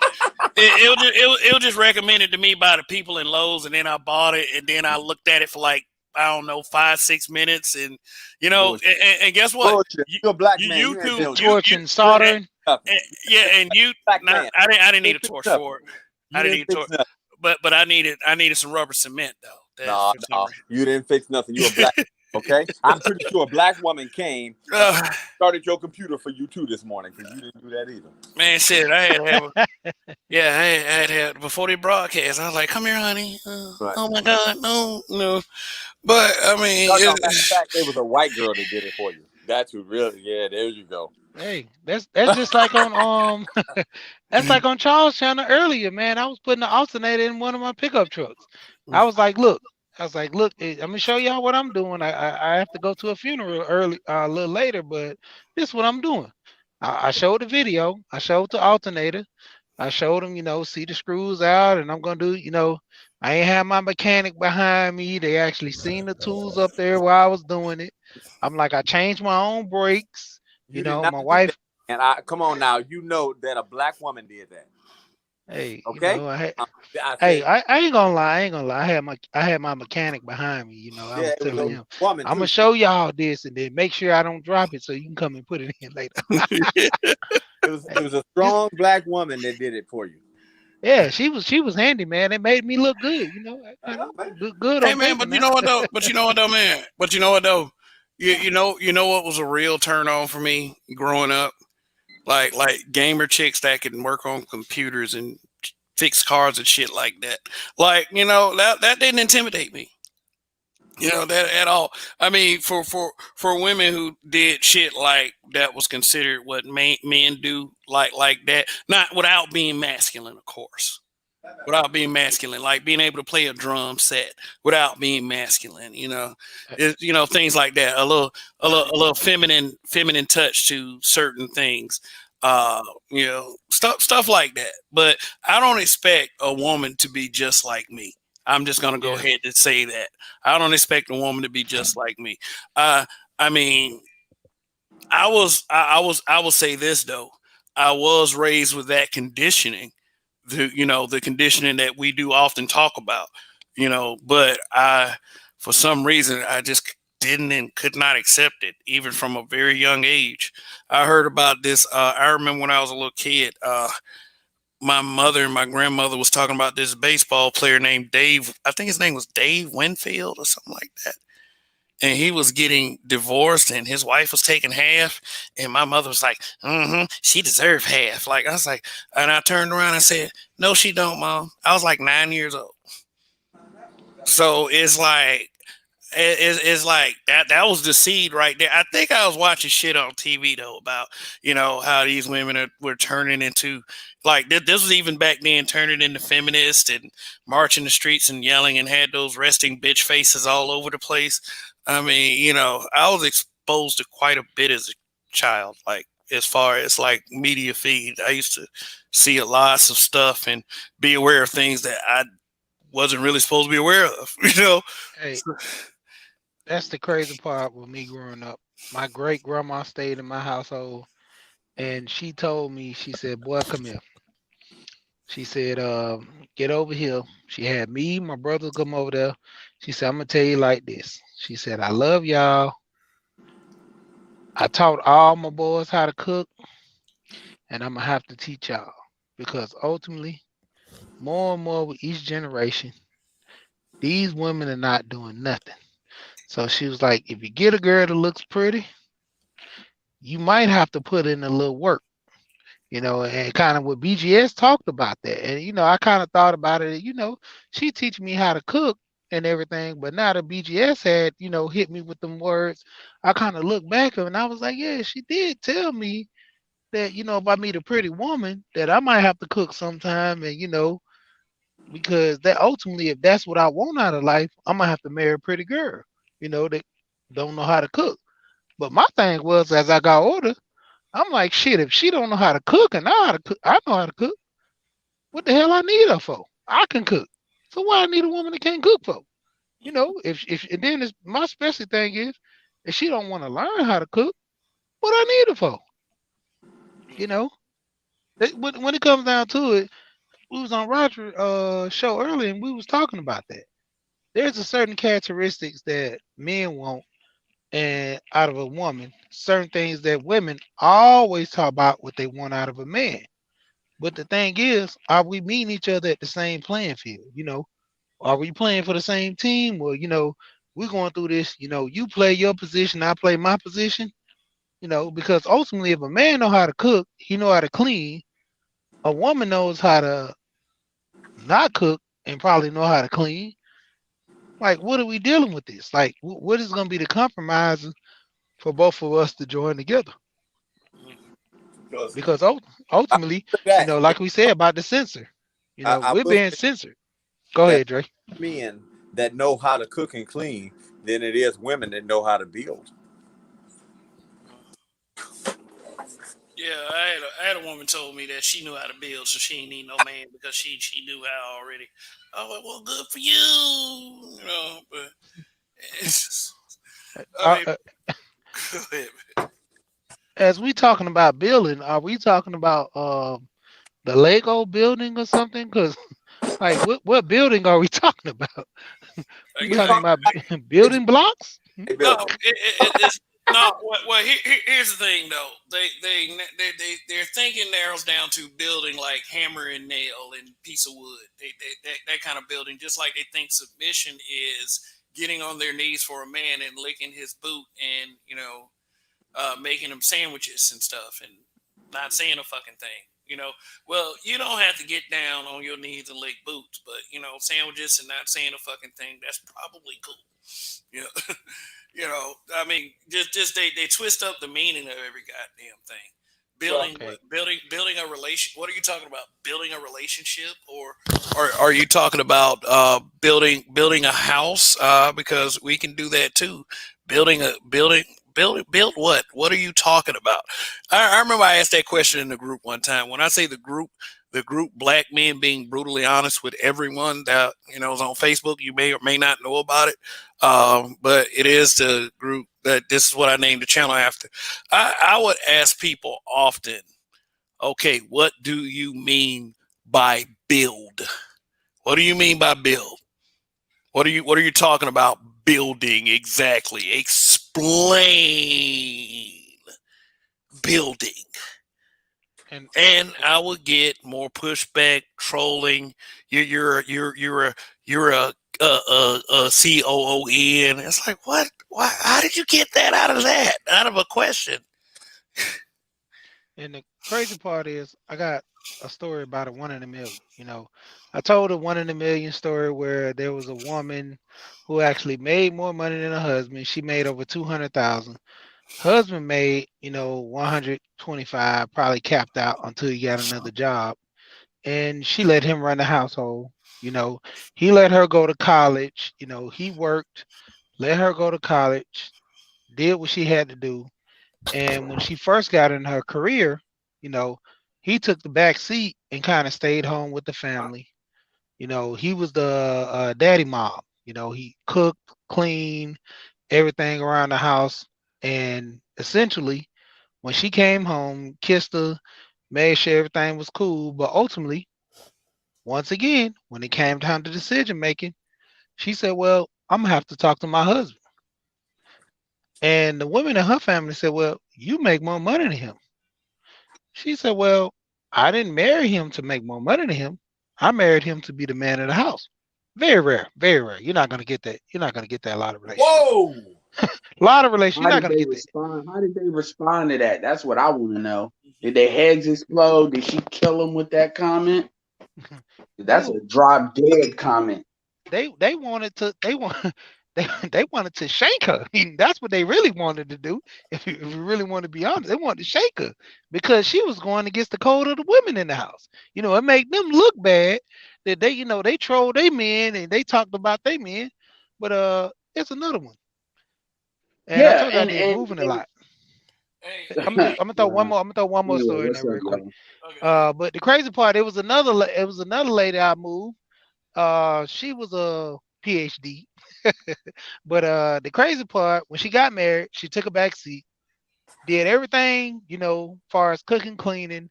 It was just recommended to me by the people in Lowe's, and then I bought it, and then I looked at it for like, I don't know, 5-6 minutes, and Bullshit. and guess what? Bullshit. You're a black man. You ain't YouTube, built torch and and, soldering. nothing. yeah, and Black nah, man. I didn't You need a didn't fix torch nothing. for it. You I didn't didn't need a fix torch, nothing. but I needed some rubber cement though. That No, for some no. You didn't fix nothing. You're a black. Okay. I'm pretty sure a black woman came and reason. started your computer for you too this morning because you didn't do that either. Man, shit, I had to have yeah, I had to have before they broadcast. I was like, "Come here, honey." Right. Oh my God, no, no. But I mean, No, matter of fact, it was a white girl that did it for you. That's who really. Yeah, there you go. Hey, that's just like on that's like on Charles Channel earlier, man. I was putting the alternator in one of my pickup trucks. I was like, look, I'm gonna show y'all what I'm doing. I have to go to a funeral early a little later, but this is what I'm doing. I showed the video. I showed the alternator. I showed them, see the screws out, and I'm gonna do, I ain't have my mechanic behind me. They actually seen the tools up there while I was doing it. I'm like, I changed my own brakes. You did My not do that. wife. And come on now. You know that a black woman did that. Hey, Okay. I hey, said, I ain't gonna lie. I ain't gonna lie. I had my mechanic behind me. I yeah, was it was telling a him, woman I'm too. gonna show y'all this, and then make sure I don't drop it, so you can come and put it in later. It was a strong black woman that did it for you. Yeah, she was handy, man. It made me look good. I know, man. Good hey on man, paper but you now. know what though? Man. But you know what though? You know what was a real turn on for me growing up? Like gamer chicks that can work on computers and fix cars and shit like that. Like, that didn't intimidate me. That at all. I mean, for women who did shit like that was considered what men do, like that, not without being masculine, of course. Without being masculine, like being able to play a drum set without being masculine, things like that. A little feminine touch to certain things, stuff like that. But I don't expect a woman to be just like me. I'm just gonna go Yeah, ahead and say that I don't expect a woman to be just like me. Uh, I mean, I will say this though. I was raised with that conditioning, the conditioning that we do often talk about, but for some reason I just didn't and could not accept it even from a very young age. I heard about this. I remember when I was a little kid, my mother and my grandmother was talking about this baseball player named Dave. I think his name was Dave Winfield or something like that, and he was getting divorced and his wife was taking half, and my mother was like, she deserved half. Like, I was like, and I turned around and said, no she don't, Mom. I was like 9 years old. So it's like that was the seed right there. I think I was watching shit on TV though about how these women were turning into, like, this was even back then, turning into feminists and marching the streets and yelling and had those resting bitch faces all over the place. I mean, I was exposed to quite a bit as a child, like as far as like media feed. I used to see a lots of stuff and be aware of things that I wasn't really supposed to be aware of, hey, that's the crazy part with me growing up. My great grandma stayed in my household, and she told me, she said, "Boy, come here." She said, "Get over here." She had me, my brother, come over there. She said, "I'm gonna tell you like this." She said, "I love y'all. I taught all my boys how to cook, and I'm gonna have to teach y'all because ultimately, more and more with each generation, these women are not doing nothing." So she was like, "If you get a girl that looks pretty, you might have to put in a little work." And kind of what BGS talked about that. And, I kind of thought about it, she teach me how to cook and everything, but now that BGS had, hit me with them words, I kind of looked back and I was like, yeah, she did tell me that, if I meet a pretty woman, that I might have to cook sometime and, because that ultimately, if that's what I want out of life, I'm gonna have to marry a pretty girl, that don't know how to cook. But my thing was, as I got older, I'm like, shit, if she don't know how to cook and I know how to cook, what the hell I need her for? I can cook. So why I need a woman that can't cook for? If and then my special thing is, if she don't want to learn how to cook, what I need her for? You know, when it comes down to it, we was on Roger show earlier and we was talking about that. There's a certain characteristics that men want and out of a woman, certain things that women always talk about what they want out of a man. But the thing is, are we meeting each other at the same playing field? Are we playing for the same team? Well, we're going through this, you play your position, I play my position, because ultimately if a man know how to cook, he know how to clean. A woman knows how to not cook and probably know how to clean. Like, what are we dealing with this? Like, what is going to be the compromise for both of us to join together? Because Because I ultimately, that like we said about the censor, I we're will being say censored. Go that ahead, Dre. men that know how to cook and clean than it is women that know how to build. Yeah, I had a woman told me that she knew how to build, so she didn't need no man because she knew how already. I was like, well, good for you, But it's just, I Uh, mean, uh, go ahead. as we talking about building, are we talking about the Lego building or something? Because like, what building are we talking about? We We talking talking about about building blocks? No, building. it's no. Well, here's the thing, though. Their thinking narrows down to building like hammer and nail and piece of wood. That kind of building, just like they think submission is getting on their knees for a man and licking his boot and making him sandwiches and stuff and not saying a fucking thing. Well, you don't have to get down on your knees and lick boots, but sandwiches and not saying a fucking thing, that's probably cool. You know, I mean, just they twist up the meaning of every goddamn thing. Building Okay. building a relation. What are you talking about? Building a relationship, or are you talking about building a house? Because we can do that too. Build what? What are you talking about? I remember I asked that question in the group one time. When I say the group Black Men Being Brutally Honest with Everyone that is on Facebook. You may or may not know about it, but it is the group that this is what I named the channel after. I would ask people often, okay, what do you mean by build? What do you mean by build? What are you talking about building exactly? Explain building. And And I would get more pushback, trolling. You're a COON. It's like what? Why? How did you get that out of that? Out of a question? and the crazy part is, I got a story about a 1 in a million. I told a 1 in a million story where there was a woman who actually made more money than her husband. She made over 200,000. Husband made 125, probably capped out until he got another job, and she let him run the household. You know, he let her go to college. He worked, let her go to college, did what she had to do. And when she first got in her career, you know, he took the back seat and kind of stayed home with the family. He was the daddy mom. He cooked, cleaned, everything around the house. And essentially, when she came home, kissed her, made sure everything was cool. But ultimately, once again, when it came time to decision making, she said, well, I'm gonna have to talk to my husband. And the women in her family said, well, you make more money than him. She said, well, I didn't marry him to make more money than him. I married him to be the man of the house. Very rare, very rare. You're not gonna get that. You're not gonna get that a lot of relationship. Whoa! A lot of relationship, How you're not did gonna they get that. respond? How did they respond to that? That's what I want to know. Did their heads explode? Did she kill them with that comment? That's a No, drop dead comment. they wanted to they want they wanted to shake her. I mean, that's what they really wanted to do. If you really want to be honest, they wanted to shake her because she was going against the code of the women in the house. It made them look bad that they, they troll their men and they talked about their men, but it's another one. And I Yeah, told you I did moving a lot. Hey, I'm gonna throw one wow. more. I'm gonna throw one more Anyway, story in what's there up, real quick. y'all? okay. But the crazy part, it was another lady I moved. She was a PhD. But the crazy part, when she got married, she took a back seat, did everything, far as cooking, cleaning,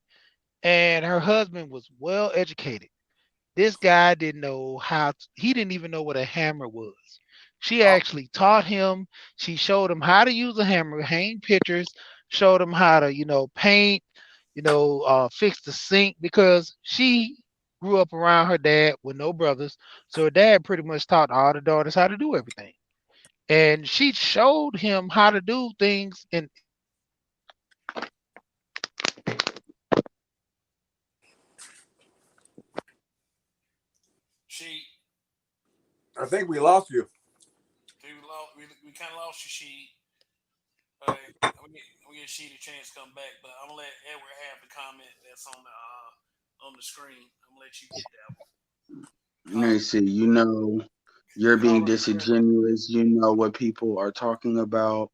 and her husband was well educated. This guy didn't know he didn't even know what a hammer was. She Oh, actually taught him. She showed him how to use a hammer, hang pictures, showed him how to, paint, fix the sink because she grew up around her dad with no brothers. So her dad pretty much taught all the daughters how to do everything. And she showed him how to do things and She, I think we lost you. we kind of lost you, she. Uh, we get she a chance to come back, but I'm gonna let Edward have the comment that's on the screen. I'm gonna let you get that one. Let me see. You're being Caller Chris. disingenuous. You know what people are talking about.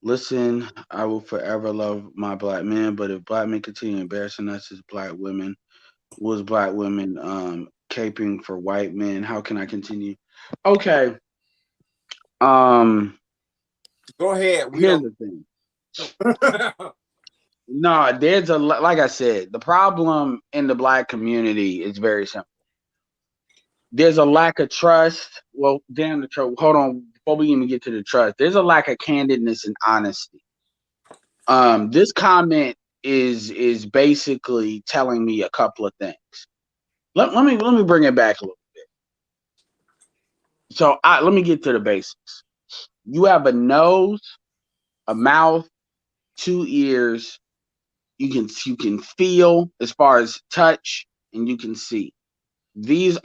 Listen, I will forever love my black men, but if black men continue embarrassing us as black women, was black women caping for white men? How can I continue? Okay. Um, Go ahead. We here's don't. the thing. No, like I said, the problem in the black community is very simple. There's a lack of trust. Well, damn the trust. Hold on, before we even get to the trust, there's a lack of candidness and honesty. This comment is basically telling me a couple of things. Let me bring it back a little bit. So let me get to the basics. You have a nose, a mouth, two ears. You can feel as far as touch, and you can see. We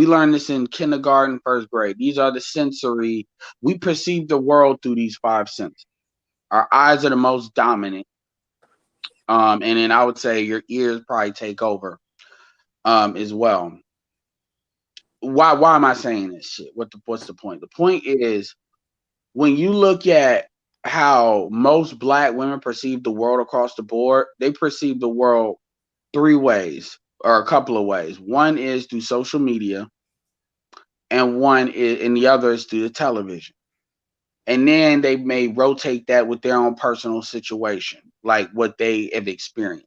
learned this in kindergarten, first grade. These are the sensory. We perceive the world through these five senses. Our eyes are the most dominant. And then I would say your ears probably take over as well. Why am I saying this shit? What's the point? The point is when you look at how most black women perceive the world across the board, they perceive the world three ways or a couple of ways. One is through social media, and the other is through the television. And then they may rotate that with their own personal situation, like what they have experienced.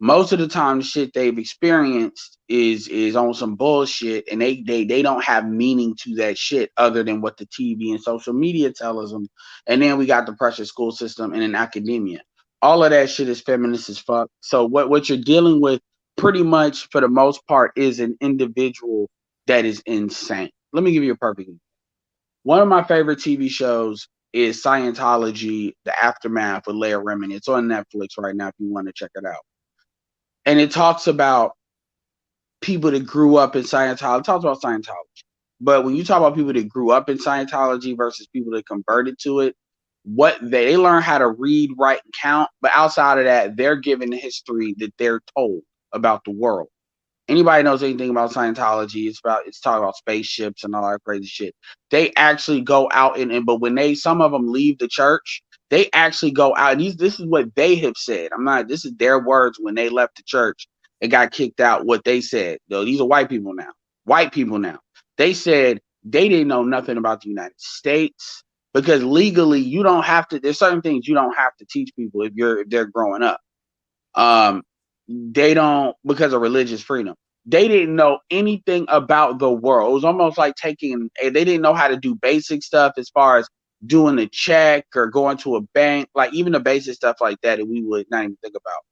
Most of the time the shit they've experienced is on some bullshit, and they don't have meaning to that shit other than what the TV and social media tells them. And then we got the pressure school system and in academia. All of that shit is feminist as fuck. So what you're dealing with pretty much for the most part is an individual that is insane. Let me give you a perfect example. One of my favorite TV shows is Scientology, The Aftermath with Leah Remini. It's on Netflix right now if you want to check it out. And it talks about people that grew up in Scientology. It talks about Scientology. But when you talk about people that grew up in Scientology versus people that converted to it, what they learn how to read, write, and count. But outside of that, they're given the history that they're told about the world. Anybody knows anything about Scientology, it's talking about spaceships and all that crazy shit. They actually go out but when some of them leave the church, they actually go out. And this is what they have said. This is their words when they left the church and got kicked out. What they said, though, these are white people now. White people now. They said they didn't know nothing about the United States because legally you don't have to. There's certain things you don't have to teach people if they're growing up. They don't, because of religious freedom. They didn't know anything about the world. It was almost like they didn't know how to do basic stuff as far as doing a check or going to a bank, like even the basic stuff like that we would not even think about.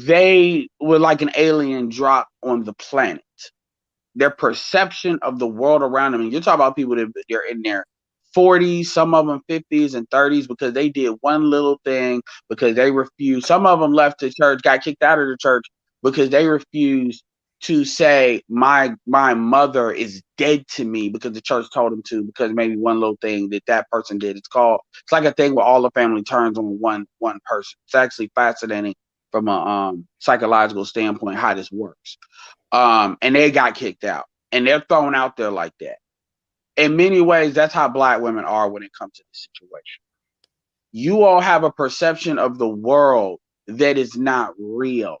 They were like an alien drop on the planet. Their perception of the world around them. And you're talking about people that they're in their 40s, some of them 50s and 30s, because they did one little thing, because they refused. Some of them left the church, got kicked out of the church because they refused to say my mother is dead to me because the church told them to, because maybe one little thing that person did. It's like a thing where all the family turns on one person. It's actually fascinating from a psychological standpoint how this works. And they got kicked out, and they're thrown out there like that. In many ways, that's how Black women are when it comes to this situation. You all have a perception of the world that is not real.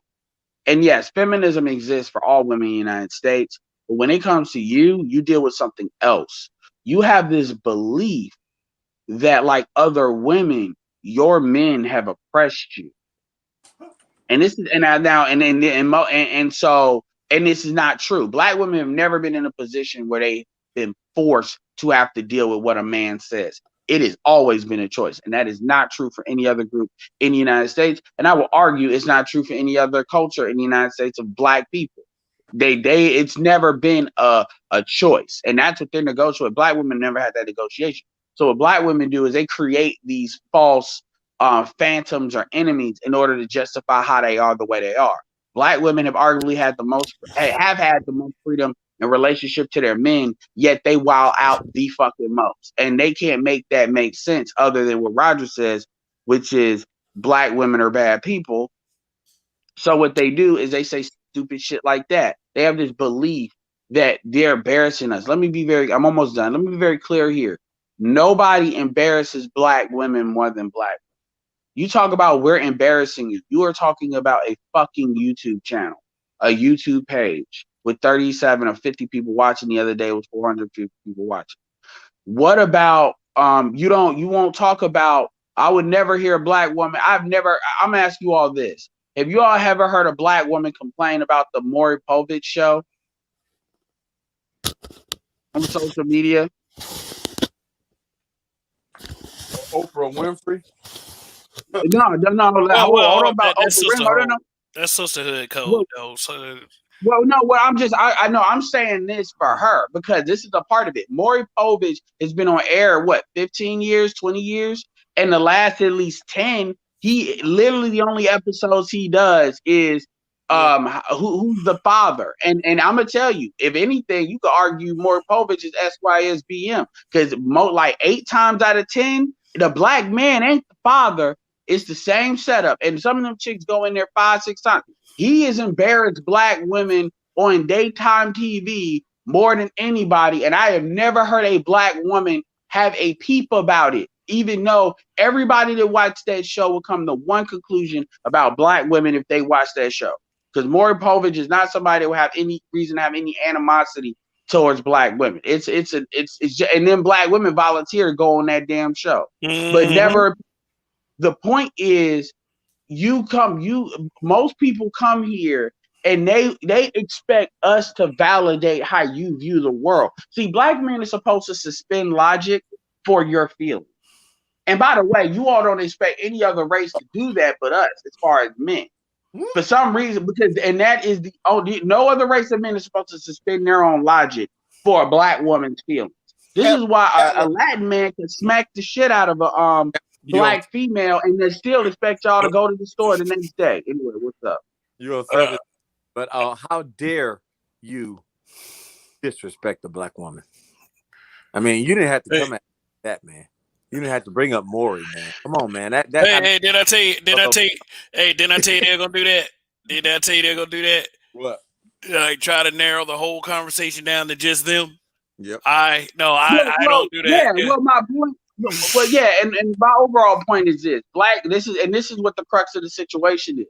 And yes, feminism exists for all women in the United States, but when it comes to you, you deal with something else. You have this belief that, like other women, your men have oppressed you. And this is and this is not true. Black women have never been in a position where they've been forced to have to deal with what a man says. It has always been a choice, and that is not true for any other group in the United States. And I will argue it's not true for any other culture in the United States of Black people. It's never been a choice, and that's what they're negotiating. Black women never had that negotiation. So what Black women do is they create these false phantoms or enemies in order to justify how they are the way they are. Black women have arguably had the most freedom in relationship to their men, yet they wild out the fucking most. And they can't make that make sense other than what Roger says, which is Black women are bad people. So what they do is they say stupid shit like that. They have this belief that they're embarrassing us. I'm almost done. Let me be very clear here. Nobody embarrasses Black women more than Black. You talk about we're embarrassing you. You are talking about a fucking YouTube channel, a YouTube page with 37 or 50 people watching. The other day it was 450 people watching. What about you won't talk about, I would never hear a Black woman. I'm gonna ask you all this. Have you all ever heard a Black woman complain about the Maury Povich show on social media? Oprah Winfrey? No. Hold on about that's Oprah Winfrey. That's sisterhood code, though. So. Well, no, what I know I'm saying this for her because this is a part of it. Maury Povich has been on air, 15 years, 20 years? And the last at least 10, he literally the only episodes he does is who's the father. And I'm gonna tell you, if anything, you could argue Maury Povich is SYSBM because like 8 times out of 10, the Black man ain't the father. It's the same setup. And some of them chicks go in there 5, 6 times. He has embarrassed Black women on daytime TV more than anybody. And I have never heard a Black woman have a peep about it, even though everybody that watched that show will come to one conclusion about Black women if they watch that show. Because Maury Povich is not somebody that will have any reason to have any animosity towards Black women. It's and then Black women volunteer to go on that damn show. Mm-hmm. But never. The point is, most people come here and they expect us to validate how you view the world. See, Black men are supposed to suspend logic for your feelings. And by the way, you all don't expect any other race to do that but us, as far as men. For some reason, no other race of men is supposed to suspend their own logic for a Black woman's feelings. This is why a Latin man can smack the shit out of a Black female and then still expect y'all to go to the store the next day. Anyway, what's up? You're a but how dare you disrespect the Black woman? I mean, you didn't have to come at that, man. You didn't have to bring up Maury, man. Come on, man. Hey, did I tell you they're gonna do that? Did I tell you they're gonna do that? What? Like try to narrow the whole conversation down to just them? Yep. I don't do that. Yeah, well, my point. Well, yeah, and my overall point is this: this is what the crux of the situation is.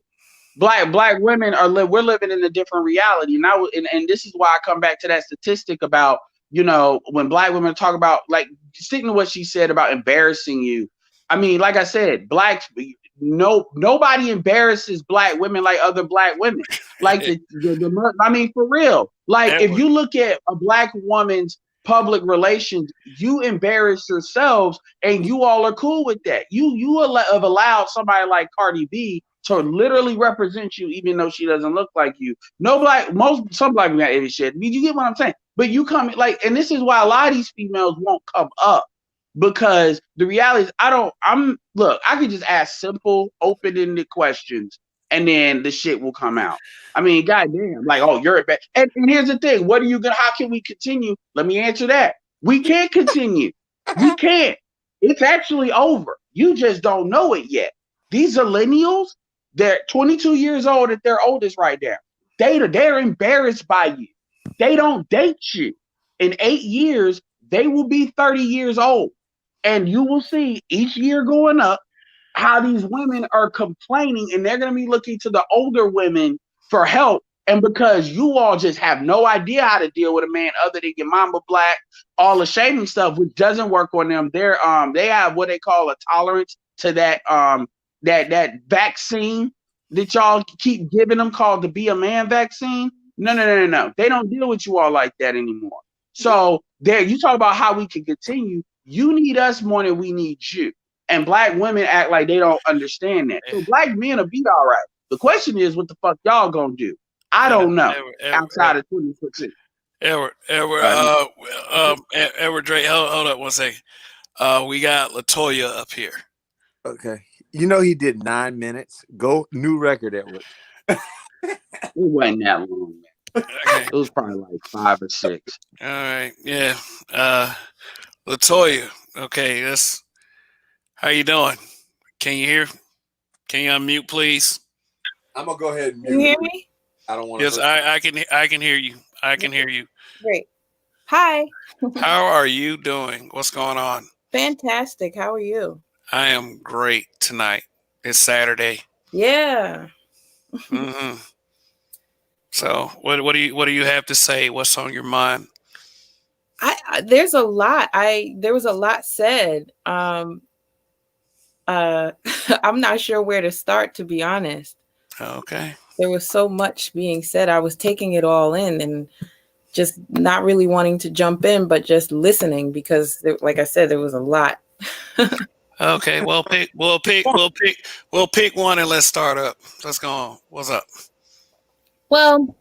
Black women we're living in a different reality, and this is why I come back to that statistic about when Black women talk about like sticking to what she said about embarrassing you. I mean, like I said, nobody embarrasses Black women like other Black women. Like I mean, for real. Like if you look at a Black woman's public relations, you embarrass yourselves, and you all are cool with that. You have allowed somebody like Cardi B to literally represent you, even though she doesn't look like you. Some Black women got every shit. You get what I'm saying? But you come and this is why a lot of these females won't come up, because the reality is I could just ask simple, open-ended questions, and then the shit will come out. I mean, goddamn, like, oh, you're a bad. And here's the thing: how can we continue? Let me answer that. We can't continue. We can't. It's actually over. You just don't know it yet. These millennials, They're 22 years old at their oldest right now. They're embarrassed by you. They don't date you. In 8 years, they will be 30 years old. And you will see each year going up how these women are complaining, and they're going to be looking to the older women for help. And because you all just have no idea how to deal with a man other than your mama black, all the shaming stuff, which doesn't work on them. They have what they call a tolerance to that that vaccine that y'all keep giving them called the Be a Man vaccine. No. They don't deal with you all like that anymore. So there, you talk about how we can continue. You need us more than we need you. And black women act like they don't understand that. So black men will be all right. The question is, what the fuck y'all gonna do? I don't know. Outside of 2016. Edward Drake, hold up one second. We got Latoya up here. Okay. You know he did 9 minutes. Go new record, Edward. It wasn't that long, man. Okay. It was probably like 5 or 6. All right. Yeah. Latoya. Okay. That's how you doing? Can you hear? Can you unmute, please? I'm gonna go ahead and mute. Can you hear me? I don't want to. Yes, I can hear you. I can hear you. Great. Hi. How are you doing? What's going on? Fantastic. How are you? I am great tonight. It's Saturday. Yeah. Mm-hmm. So, what do you have to say? What's on your mind? There's a lot. There was a lot said. I'm not sure where to start, to be honest. Okay. There was so much being said. I was taking it all in and just not really wanting to jump in, but just listening because, like I said, there was a lot. Okay. We'll pick one and let's start up. Let's go on. What's up? Well,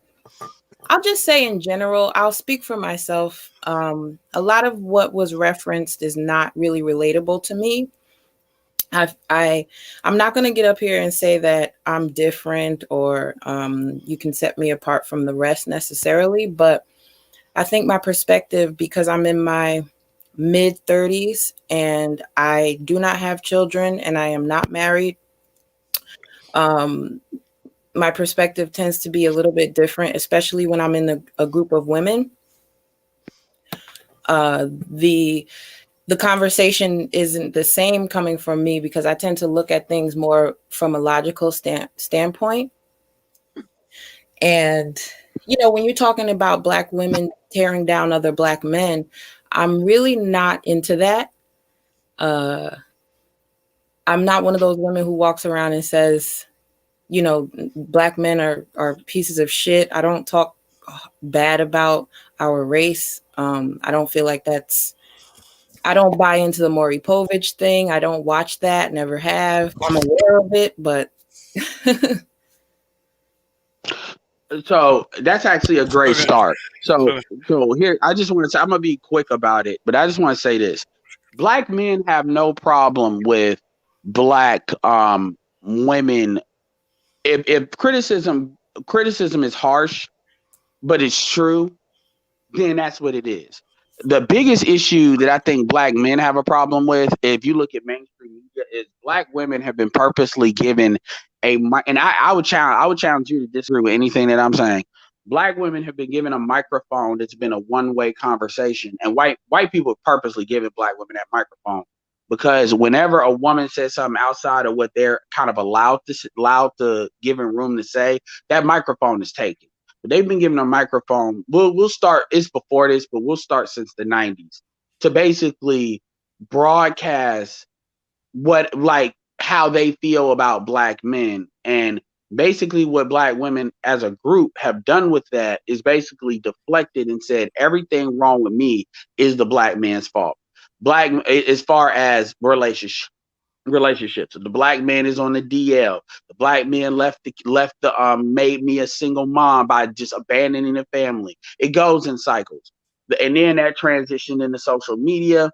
I'll just say in general, I'll speak for myself. A lot of what was referenced is not really relatable to me. I'm not going to get up here and say that I'm different or you can set me apart from the rest necessarily, but I think my perspective, because I'm in my mid 30s and I do not have children and I am not married, my perspective tends to be a little bit different, especially when I'm in a group of women. The conversation isn't the same coming from me because I tend to look at things more from a logical standpoint. And, when you're talking about Black women tearing down other Black men, I'm really not into that. I'm not one of those women who walks around and says, Black men are pieces of shit. I don't talk bad about our race. I don't feel like I don't buy into the Maury Povich thing. I don't watch that, never have. I'm aware of it, but. So that's actually a great start. So here, I just want to say, I'm going to be quick about it, but I just want to say this. Black men have no problem with Black women. If criticism is harsh, but it's true, then that's what it is. The biggest issue that I think Black men have a problem with, if you look at mainstream media, is Black women have been purposely given and I would challenge you to disagree with anything that I'm saying. Black women have been given a microphone that's been a one-way conversation, and white people have purposely given Black women that microphone because whenever a woman says something outside of what they're kind of allowed to given room to say, that microphone is taken. But they've been given a microphone. We'll start. It's before this, but we'll start since the 90s to basically broadcast how they feel about Black men. And basically what Black women as a group have done with that is basically deflected and said everything wrong with me is the Black man's fault. As far as relationships. The Black man is on the DL. The Black man made me a single mom by just abandoning the family. It goes in cycles. And then that transitioned into social media.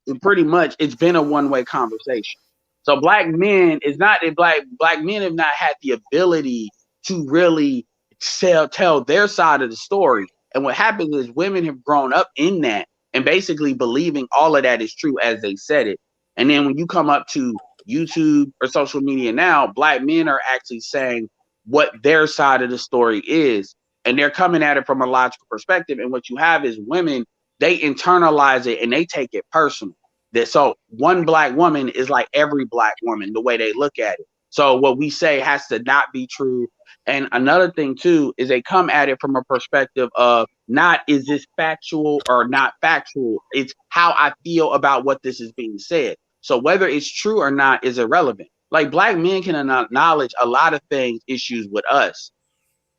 And pretty much it's been a one-way conversation. So Black men Black men have not had the ability to really tell their side of the story. And what happens is women have grown up in that and basically believing all of that is true as they said it. And then when you come up to YouTube or social media now, Black men are actually saying what their side of the story is, and they're coming at it from a logical perspective. And what you have is women, they internalize it and they take it personal. That so one Black woman is like every Black woman, the way they look at it. So what we say has to not be true. And another thing too is they come at it from a perspective of not is this factual or not factual. It's how I feel about what this is being said. So whether it's true or not is irrelevant. Like Black men can acknowledge a lot of things, issues with us,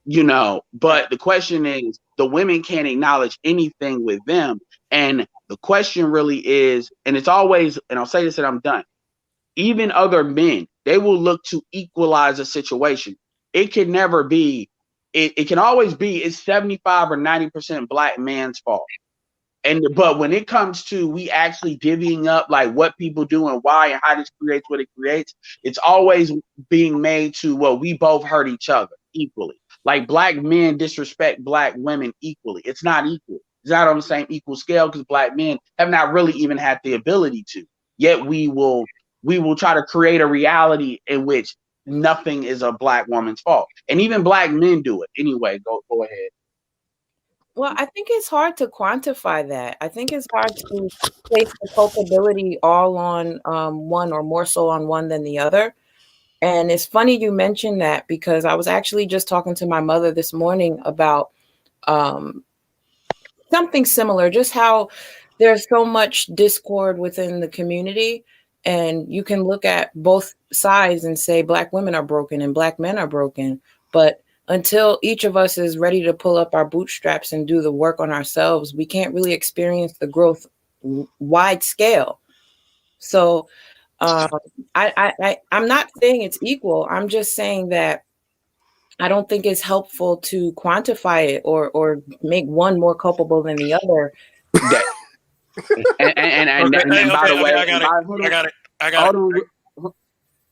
you know, but the question is the women can't acknowledge anything with them. And the question really is, and it's always, and I'll say this and I'm done, even other men, they will look to equalize a situation. It can never be, it can always be it's 75 or 90% Black man's fault. And but when it comes to we actually divvying up like what people do and why and how this creates what it creates, it's always being made to, well, we both hurt each other equally. Like Black men disrespect Black women equally. It's not equal. It's not on the same equal scale because Black men have not really even had the ability to. Yet we will try to create a reality in which nothing is a Black woman's fault. And even Black men do it. Anyway, go ahead. Well, I think it's hard to quantify that. I think it's hard to place the culpability all on one or more so on one than the other. And it's funny you mentioned that because I was actually just talking to my mother this morning about something similar, just how there's so much discord within the community. And you can look at both sides and say Black women are broken and Black men are broken. But until each of us is ready to pull up our bootstraps and do the work on ourselves, we can't really experience the growth wide scale. So I'm not saying it's equal. I'm just saying that I don't think it's helpful to quantify it or make one more culpable than the other. And by the way, I got it.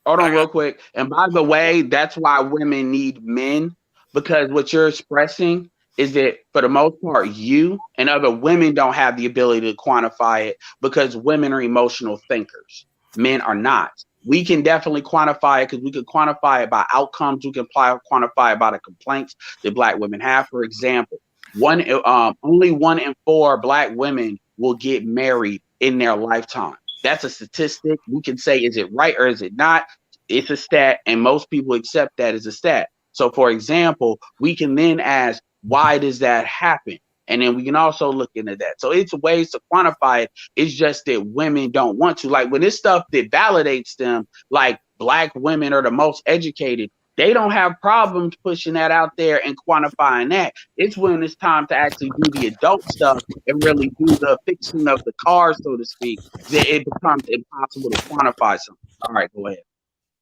Hold on real quick. And by the way, that's why women need men, because what you're expressing is that for the most part, you and other women don't have the ability to quantify it because women are emotional thinkers. Men are not. We can definitely quantify it because we can quantify it by outcomes. We can quantify it by the complaints that Black women have. For example, only 1 in 4 Black women will get married in their lifetime. That's a statistic. We can say, is it right or is it not? It's a stat, and most people accept that as a stat. So, for example, we can then ask, why does that happen? And then we can also look into that. So it's ways to quantify it. It's just that women don't want to. Like when it's stuff that validates them, like Black women are the most educated, they don't have problems pushing that out there and quantifying that. It's when it's time to actually do the adult stuff and really do the fixing of the car, so to speak, that it becomes impossible to quantify something. All right, go ahead.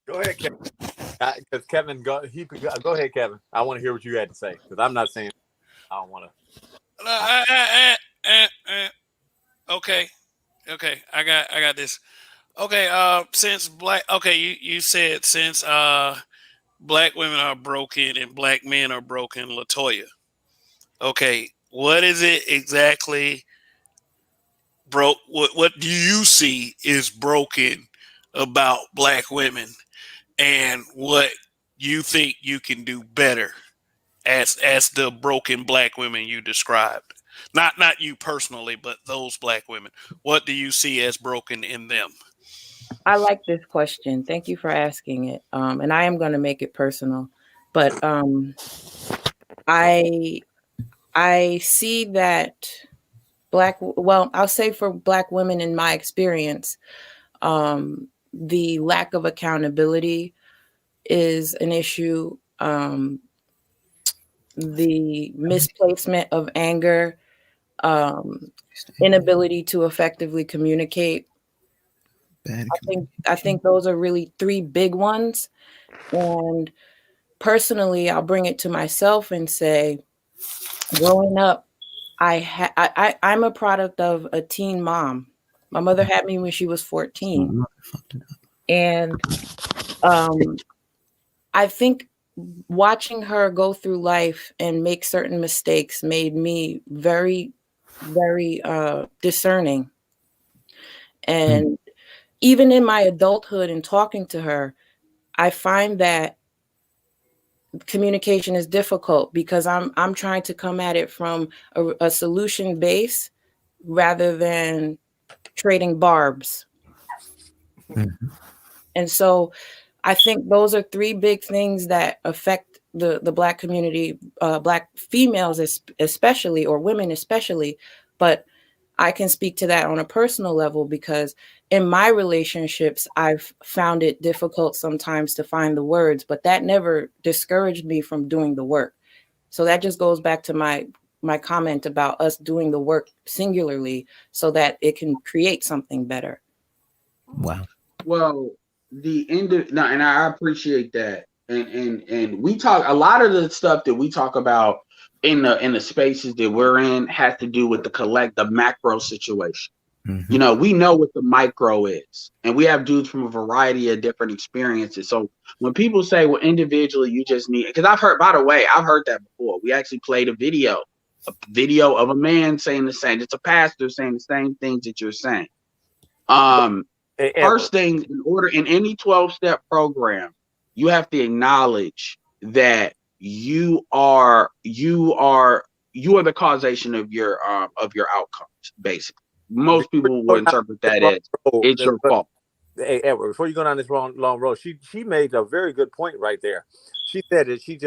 Go ahead, Kevin. Because Kevin, go ahead, Kevin. I want to hear what you had to say because I'm not saying I don't want to. Okay, I got this. Okay, since you said since Black women are broken and Black men are broken, Latoya. Okay, what is it exactly broke? What do you see is broken about Black women, and what you think you can do better as the broken Black women you described? Not you personally, but those Black women. What do you see as broken in them? I like this question. Thank you for asking it. And I am going to make it personal, but I see that I'll say for Black women in my experience, the lack of accountability is an issue. The misplacement of anger, inability to effectively communicate. I think those are really 3 big ones. And personally, I'll bring it to myself and say, growing up, I'm a product of a teen mom. My mother had me when she was 14. And I think watching her go through life and make certain mistakes made me very, very discerning. And even in my adulthood and talking to her, I find that communication is difficult because I'm trying to come at it from a solution base rather than trading barbs. Mhm. And so I think those are three big things that affect the Black community, Black females especially, or women especially. But I can speak to that on a personal level because in my relationships, I've found it difficult sometimes to find the words, but that never discouraged me from doing the work. So that just goes back to my comment about us doing the work singularly so that it can create something better. Wow. Well, the end of no, and I appreciate that. And we talk a lot of the stuff that we talk about in the spaces that we're in has to do with the macro situation. Mhm. You know, we know what the micro is, and we have dudes from a variety of different experiences. So when people say, well, individually, you just need, because I've heard, by the way, I've heard that before. We actually played a video of a man saying the same. It's a pastor saying the same things that you're saying. First thing, in any 12-step program, you have to acknowledge that you are the causation of your outcomes, basically. Most people will interpret that as it's your fault. Hey, Edward, before you go down this long road, she made a very good point right there. She said that she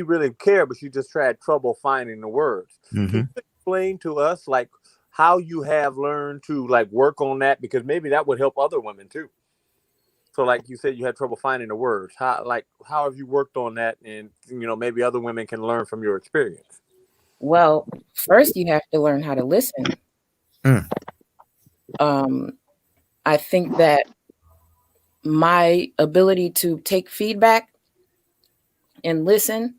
really cared, but she just had trouble finding the words. Mhm. Can you explain to us like how you have learned to like work on that? Because maybe that would help other women too. So like you said, you had trouble finding the words. How have you worked on that? And maybe other women can learn from your experience. Well, first you have to learn how to listen. I think that my ability to take feedback and listen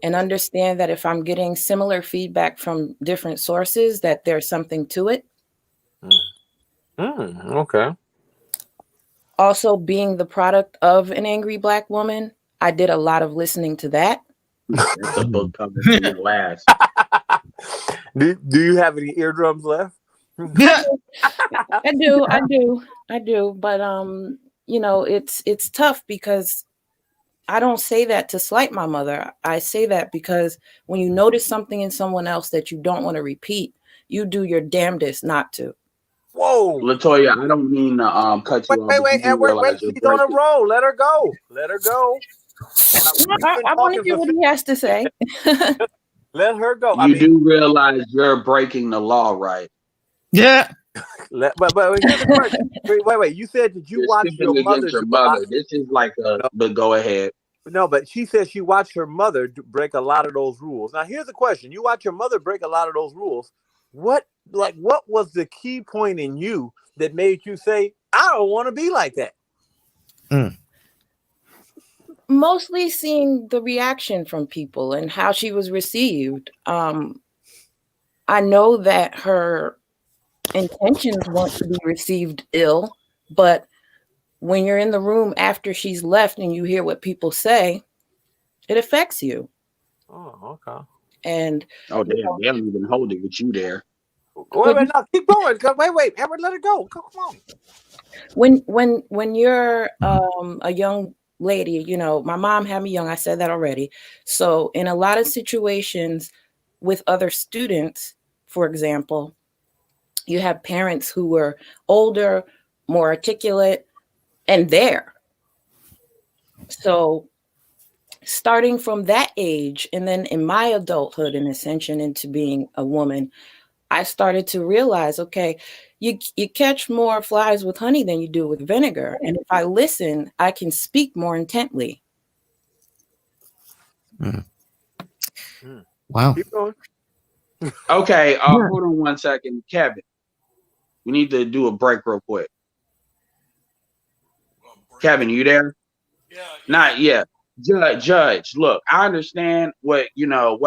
and understand that if I'm getting similar feedback from different sources, that there's something to it. Okay. Also, being the product of an angry Black woman, I did a lot of listening to that. That's a book coming from your last. Do you have any eardrums left? I do. But it's tough because I don't say that to slight my mother. I say that because when you notice something in someone else that you don't want to repeat, you do your damnedest not to. Whoa, Latoya, I don't mean to cut you off. wait, she's on a roll. Let her go. I want to hear what he has to say. Let her go. You do realize you're breaking the law, right? Yeah. But here's the question. Wait. You said that you watched your mother. This is like but go ahead. No, but she said she watched her mother break a lot of those rules. Now, here's the question. You watch your mother break a lot of those rules. What was the key point in you that made you say, I don't want to be like that? Mostly seeing the reaction from people and how she was received. I know that her intentions weren't to be received ill, but when you're in the room after she's left and you hear what people say, it affects you. Oh, okay. And they don't even hold it with you there. Wait, no, keep going. Wait, Edward, let her go. Come on. When you're a young lady, my mom had me young. I said that already. So in a lot of situations with other students, for example, you have parents who were older, more articulate, and there. So starting from that age, and then in my adulthood and ascension into being a woman, I started to realize, okay, you catch more flies with honey than you do with vinegar. And if I listen, I can speak more intently. Wow. Keep going. Okay, hold on one second. Kevin, we need to do a break real quick. Kevin, you there? Yeah. Not yet. Judge, look, I understand what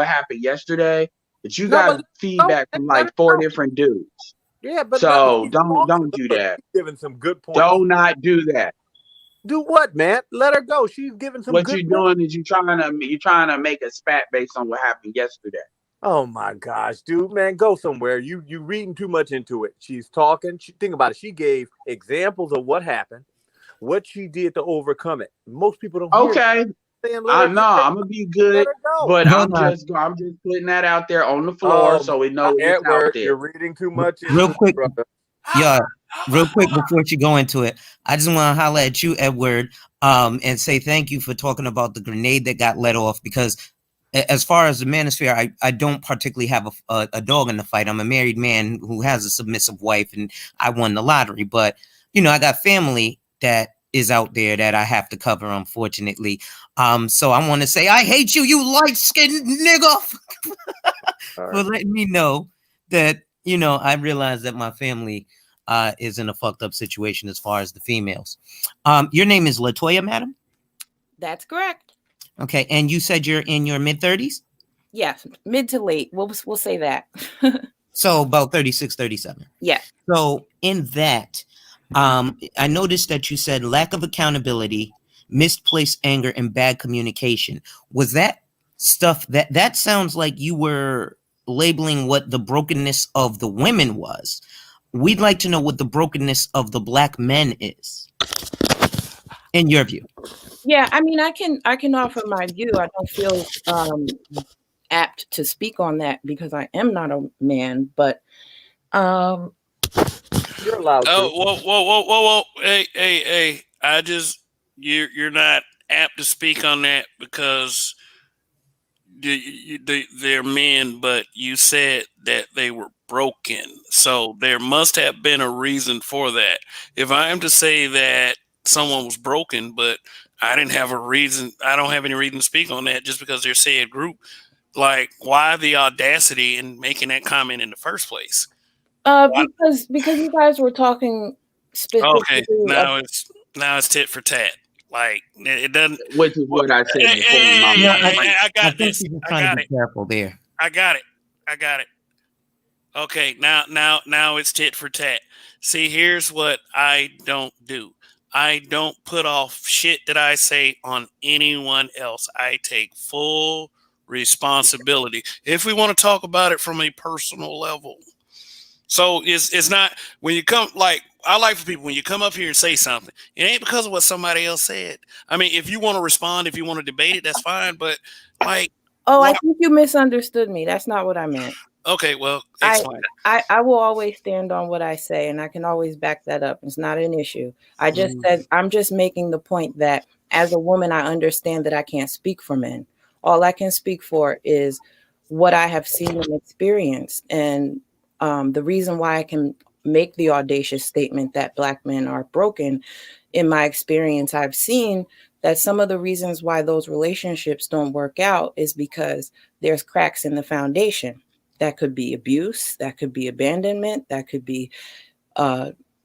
happened yesterday, but you got feedback from like 4 different dudes. Yeah, but so don't do that. She's giving some good points. Do not do that. Do what, man? Let her go. She's giving some. What you're doing is you're trying to make a spat based on what happened yesterday. Oh my gosh, dude, man, go somewhere. You reading too much into it. She's talking. Think about it. She gave examples of what happened, what she did to overcome it. Most people don't hear Okay. saying I let know I'm gonna be good, her go. but Hold I'm on. just putting that out there on the floor so we know it's out Edward, there. you're reading too much into Real quick, it, brother. yeah, real quick before you go into it, I just want to holler at you, Edward, and say thank you for talking about the grenade that got let off, because as far as the manosphere, I don't particularly have a dog in the fight. I'm a married man who has a submissive wife, and I won the lottery. But, you know, I got family that is out there that I have to cover, unfortunately. So I want to say, I hate you, you light-skinned nigga, for letting me know that, you know, I realize that my family is in a fucked up situation as far as the females. Your name is Latoya, madam? That's correct. Okay, and you said you're in your mid-30s? Yes, mid to late. We'll say that. So about 36, 37. Yeah. So in that, I noticed that you said lack of accountability, misplaced anger, and bad communication. Was that stuff that sounds like you were labeling what the brokenness of the women was? We'd like to know what the brokenness of the black men is, in your view. Yeah, I mean, I can offer my view. I don't feel apt to speak on that because I am not a man, but You're allowed to. Whoa. Hey. You're not apt to speak on that because they're men, but you said that they were broken. So there must have been a reason for that. If I am to say that someone was broken, but I didn't have a reason, I don't have any reason to speak on that just because they're said group. Like, why the audacity in making that comment in the first place? because you guys were talking specifically. Okay, now it's tit for tat. Like it doesn't. Which is what I said before. I got think this. you're I trying got to it. be careful there. I got it. Okay, now it's tit for tat. See, here's what I don't do. I don't put off shit that I say on anyone else. I take full responsibility. If we want to talk about it from a personal level. So it's not when you come, like, I like for people when you come up here and say something, it ain't because of what somebody else said. I mean, if you want to respond, if you want to debate it, that's fine. But like, I think you misunderstood me. That's not what I meant. Okay, well, explain. I will always stand on what I say, and I can always back that up. It's not an issue. I just said I'm just making the point that as a woman, I understand that I can't speak for men. All I can speak for is what I have seen and experienced, and the reason why I can make the audacious statement that Black men are broken. In my experience, I've seen that some of the reasons why those relationships don't work out is because there's cracks in the foundation. That could be abuse, that could be abandonment, that could be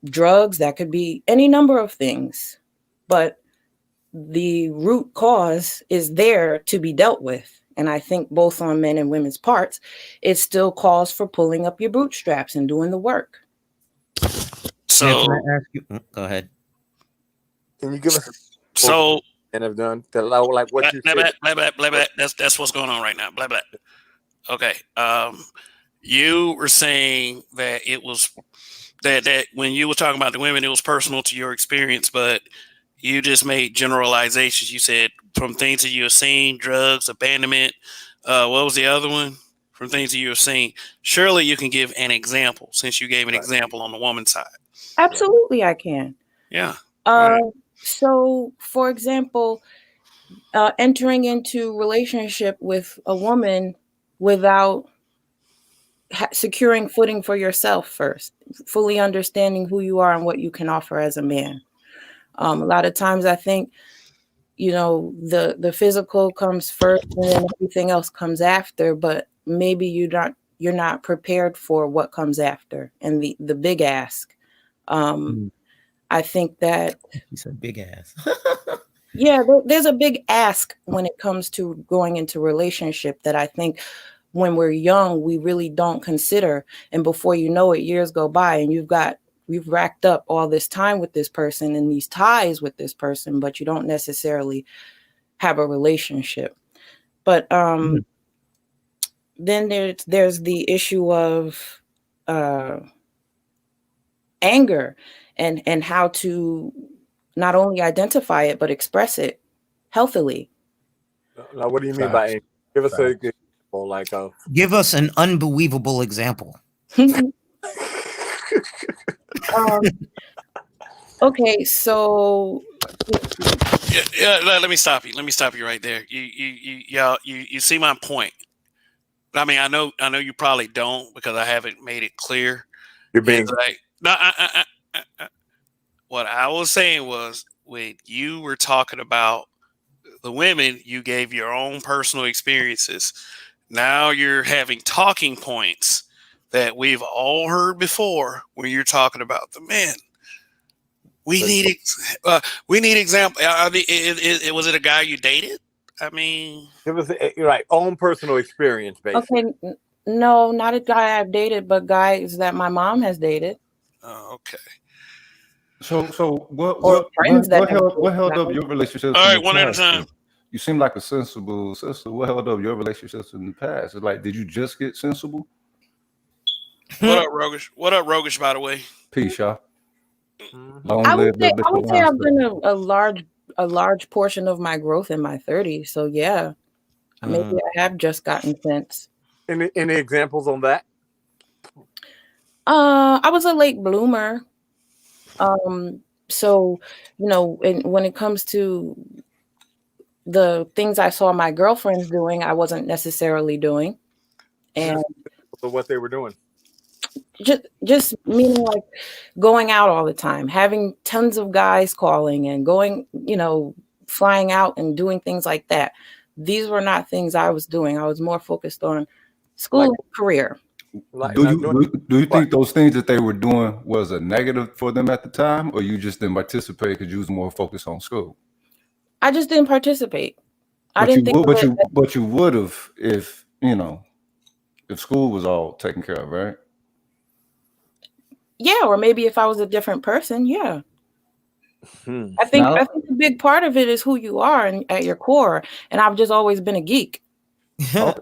drugs, that could be any number of things. But the root cause is there to be dealt with. And I think both on men and women's parts, it still calls for pulling up your bootstraps and doing the work. So, now, can I ask you? Go ahead. Can you give us so and have done like what you said? Blah. That's what's going on right now. Blah. Okay. You were saying that it was that when you were talking about the women, it was personal to your experience, but you just made generalizations. You said from things that you have seen, drugs, abandonment. What was the other one? From things that you have seen. Surely you can give an example since you gave an example on the woman's side. Absolutely, I can. Yeah. So, for example, entering into relationship with a woman without securing footing for yourself first, fully understanding who you are and what you can offer as a man. A lot of times I think, the physical comes first and then everything else comes after, but maybe you're not prepared for what comes after and the big ask. I think that you said big ass. yeah, there's a big ask when it comes to going into relationship that I think when we're young, we really don't consider. And before you know it, years go by and we've racked up all this time with this person and these ties with this person, but you don't necessarily have a relationship. But then there's the issue of anger and how to not only identify it but express it healthily. Now, what do you mean by anger? Give us an example, like a. Give us an unbelievable example. Okay, so Yeah, let me stop you. Let me stop you right there. You see my point. I mean, I know you probably don't because I haven't made it clear. You're being like no. What I was saying was when you were talking about the women, you gave your own personal experiences. Now you're having talking points that we've all heard before when you're talking about the men. We need example. Was it a guy you dated? I mean, it was right own personal experience, basically. okay, no, not a guy I've dated, but guys that my mom has dated. Oh, okay. So what held up your relationships? All right, one at a time. You seem like a sensible sister. What held up your relationships in the past? It's like, did you just get sensible? What up, Rogish? What up, Rogish? By the way, Peace, y'all. I would say I've been a large portion of my growth in my 30s. So yeah, maybe I have just gotten sense. Any examples on that? I was a late bloomer. So when it comes to the things I saw my girlfriends doing, I wasn't necessarily doing. And so what they were doing? Just meaning like going out all the time, having tons of guys calling and going, flying out and doing things like that. These were not things I was doing. I was more focused on school and career. Do you think those things that they were doing was a negative for them at the time, or you just didn't participate because you was more focused on school? I just didn't participate. But you would have if school was all taken care of, right? Yeah, or maybe if I was a different person, yeah. I think a big part of it is who you are and at your core, and I've just always been a geek. So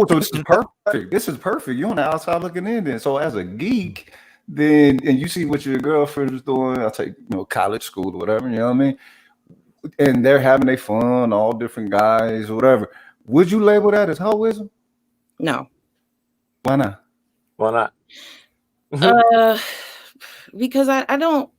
this is perfect. This is perfect. You're on the outside looking in. Then, so as a geek, and you see what your girlfriend is doing. I'll take college, school, or whatever. You know what I mean? And they're having their fun, all different guys, whatever. Would you label that as hoism? No. Why not? Why not? Because I don't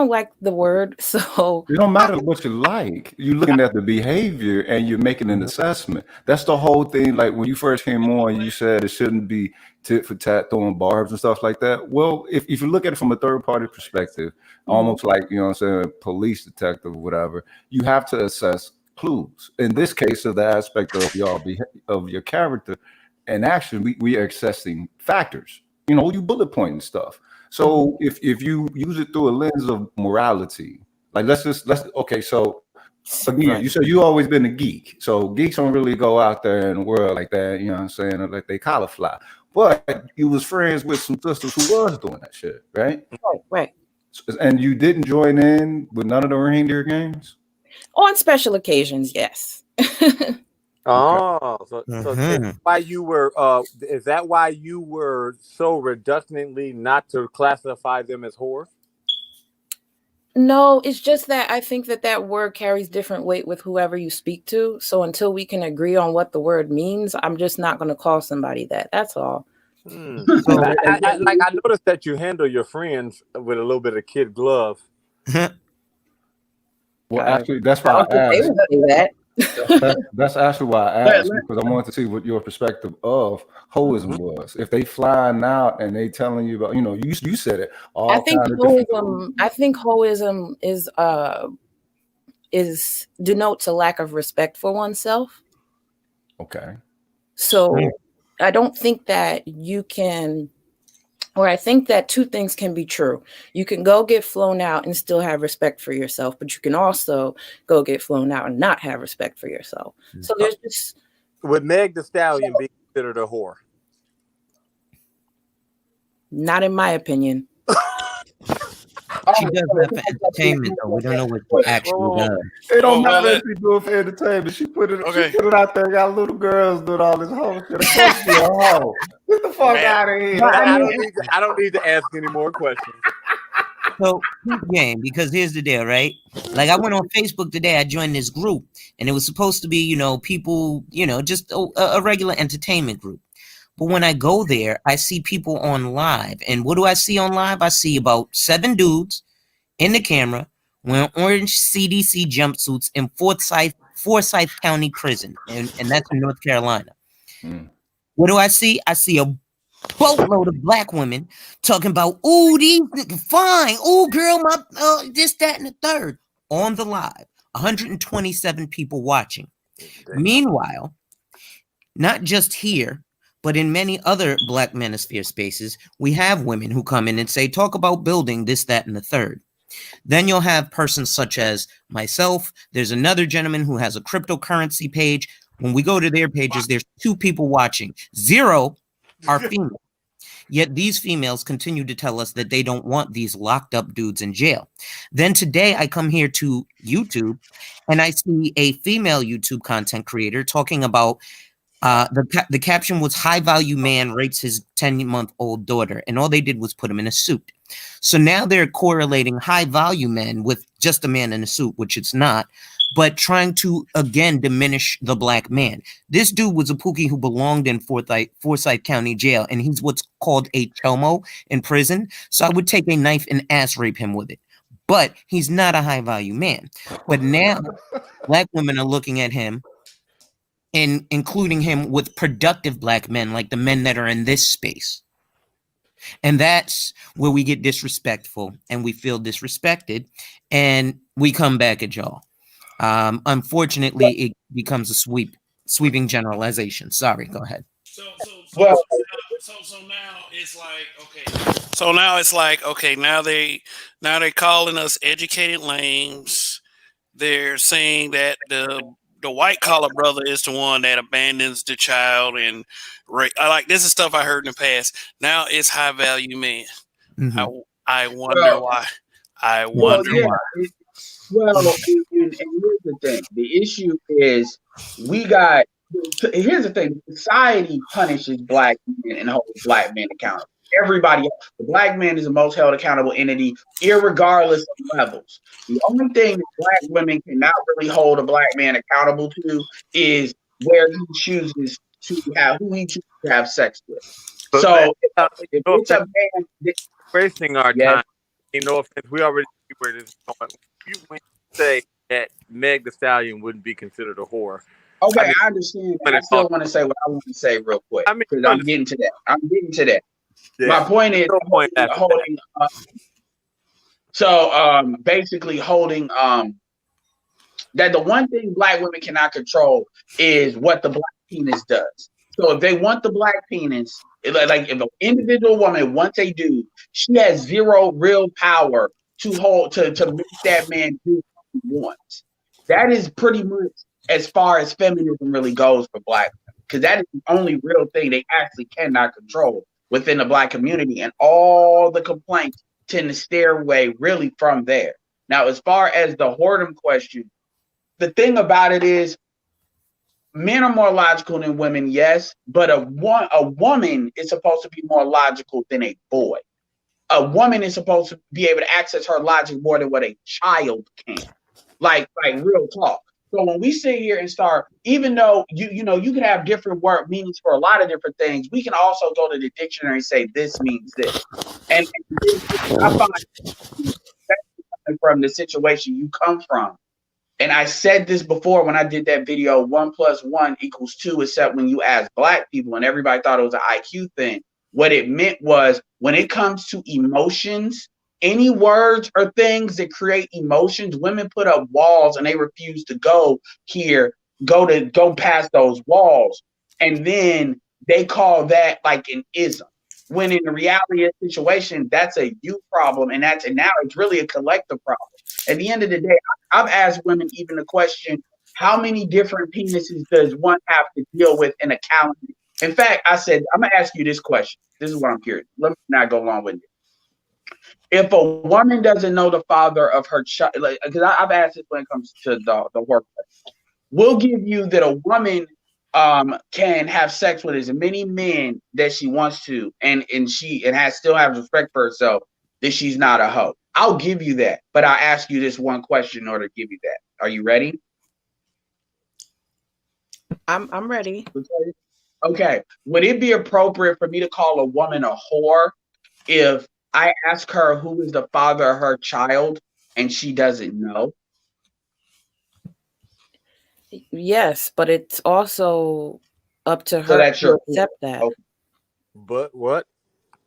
like the word. So it don't matter what you like. You're looking at the behavior and you're making an assessment. That's the whole thing. Like when you first came on, you said it shouldn't be tit for tat, throwing barbs and stuff like that. Well, if you look at it from a third party perspective, almost like police detective or whatever, you have to assess clues. In this case, of the aspect of your character and action, we are assessing factors. You bullet point and stuff. So if you use it through a lens of morality, like okay. So again, you said you always been a geek. So geeks don't really go out there in the world like that. You know what I'm saying? Like they caulifly. But you was friends with some sisters who was doing that shit, right? Right. And you didn't join in with none of the reindeer games? On special occasions, yes. Oh, so why you were? Is that why you were so reluctantly not to classify them as whores? No, it's just that I think that word carries different weight with whoever you speak to. So until we can agree on what the word means, I'm just not going to call somebody that. That's all. I noticed that you handle your friends with a little bit of kid glove. Well, actually, that's why I asked. That's actually why I asked, because I wanted to see what your perspective of hoism was. If they flying out and they telling you about, you said it. I think hoism is denotes a lack of respect for oneself. Okay. So I don't think that you can, or I think that two things can be true. You can go get flown out and still have respect for yourself, but you can also go get flown out and not have respect for yourself. So there's just... Would Meg the Stallion be considered a whore? Not in my opinion. she does that for entertainment, though. We don't know what she actually does. It don't Well, matter if she do it for entertainment. She put it out there. Got little girls doing all this whole shit. Of course, she a hoe. Get the fuck out of here. I don't need to ask any more questions. So, game, because here's the deal, right? Like, I went on Facebook today. I joined this group, and it was supposed to be, you know, people, you know, just a regular entertainment group. But when I go there, I see people on live. And what do I see on live? I see about 7 dudes in the camera wearing orange CDC jumpsuits in Forsyth County Prison. And that's in North Carolina. What do I see? I see a boatload of black women talking about, ooh, these niggas fine. Ooh, girl, my this, that, and the third. On the live. 127 people watching. Meanwhile, not just here, but in many other Black manosphere spaces, we have women who come in and say, talk about building this, that, and the third. Then you'll have persons such as myself. There's another gentleman who has a cryptocurrency page. When we go to their pages, there's 2 people watching. 0 are female. Yet these females continue to tell us that they don't want these locked up dudes in jail. Then today I come here to YouTube and I see a female YouTube content creator talking about the caption was high value man rapes his 10-month-old daughter, and all they did was put him in a suit. So now they're correlating high value men with just a man in a suit, which it's not, but trying to again diminish the black man. This dude was a pookie who belonged in Forsyth County Jail, and he's what's called a chomo in prison. So I would take a knife and ass rape him with it. But he's not a high value man. But now black women are looking at him and including him with productive black men, like the men that are in this space. And that's where we get disrespectful and we feel disrespected and we come back at y'all. Unfortunately, it becomes a sweeping generalization. Sorry, go ahead. So now it's like, okay. So now it's like, okay, now they calling us educated lames. They're saying that the white collar brother is the one that abandons the child and like this is stuff I heard in the past. Now it's high value men. Mm-hmm. I wonder why. I wonder why. Well, and here's the thing. The issue is here's the thing. Society punishes black men and holds black men accountable. Everybody else. The black man is the most held accountable entity, irregardless of levels. The only thing that black women cannot really hold a black man accountable to is where he chooses to have who he chooses to have sex with. But so man, if it's a man wasting our time. You know, offense, we already see where this is going. You say that Meg Thee Stallion wouldn't be considered a whore. Okay, I understand. I still want to say what I want to say real quick because I'm getting to that. Yeah. My point is holding basically holding that the one thing black women cannot control is what the black penis does. So if they want the black penis, like if an individual woman wants a dude, she has 0 real power to make that man do what he wants. That is pretty much as far as feminism really goes for black women, because that is the only real thing they actually cannot control within the black community, and all the complaints tend to steer away really from there. Now, as far as the whoredom question, the thing about it is men are more logical than women, yes, but a woman is supposed to be more logical than a boy. A woman is supposed to be able to access her logic more than what a child can. Like real talk. So when we sit here and start, even though you can have different word meanings for a lot of different things, we can also go to the dictionary and say this means this. And I find from the situation you come from. And I said this before when I did that video, 1 + 1 = 2, except when you ask black people and everybody thought it was an IQ thing. What it meant was when it comes to emotions, any words or things that create emotions, women put up walls and they refuse to go past those walls. And then they call that like an ism. When in the reality of the situation, that's a you problem, and now it's really a collective problem. At the end of the day, I've asked women even the question, how many different penises does one have to deal with in a calendar? In fact, I said, I'm gonna ask you this question. This is what I'm curious. Let me not go along with it. If a woman doesn't know the father of her child, like, because I've asked this when it comes to the workplace, we'll give you that a woman can have sex with as many men that she wants to, and still has respect for herself, that she's not a hoe. I'll give you that, but I'll ask you this one question in order to give you that. Are you ready? I'm ready. Okay. Would it be appropriate for me to call a woman a whore if I ask her who is the father of her child and she doesn't know? Yes, but it's also up to So her that's to your accept that. okay. But what?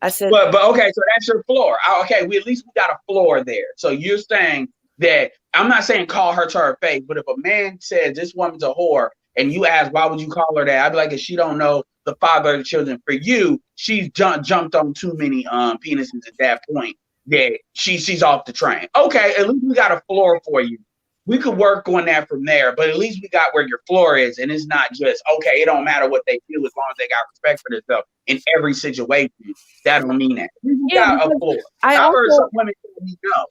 I said, But okay, so that's your floor. Okay, at least we got a floor there. So you're saying that, I'm not saying call her to her face, but if a man says this woman's a whore and you ask why would you call her that, I'd be like, if she don't know the father of the children. For you, she's jumped on too many penises at that point that she's off the train. Okay, at least we got a floor for you. We could work on that from there, but at least we got where your floor is, and it's not just, okay, it don't matter what they feel as long as they got respect for themselves in every situation. That don't mean that. We got a floor. I heard some women tell me no.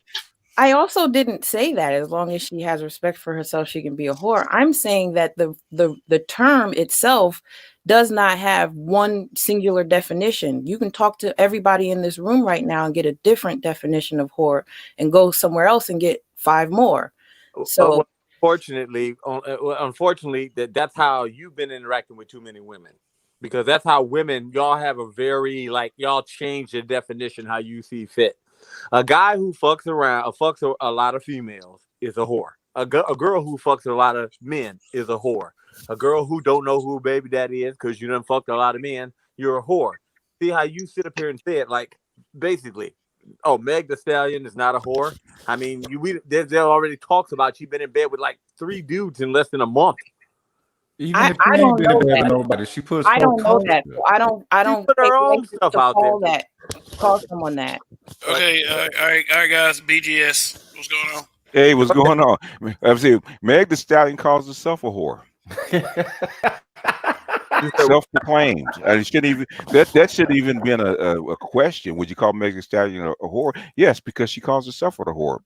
I also didn't say that as long as she has respect for herself, she can be a whore. I'm saying that the term itself does not have one singular definition. You can talk to everybody in this room right now and get a different definition of whore and go somewhere else and get 5 more. So unfortunately, that's how you've been interacting with too many women, because that's how women, y'all have a very, like, y'all change the definition how you see fit. A guy who fucks a lot of females is a whore. A girl who fucks a lot of men is a whore. A girl who don't know who baby daddy is because you done fucked a lot of men, you're a whore. See how you sit up here and say it, like, basically, oh, Meg the Stallion is not a whore. I mean, there already talks about she's been in bed with like 3 dudes in less than a month. Even I if she don't ain't been know in bed that. with nobody, she puts. I don't know that. So I don't put her take own license stuff to out call there. call someone that. Okay, all right, guys. BGS, what's going on? Hey, what's going on? I was saying, Meg the Stallion calls herself a whore. Self-proclaimed. It shouldn't even that shouldn't even been a question. Would you call Meg the Stallion a whore? Yes, because she calls herself a whore.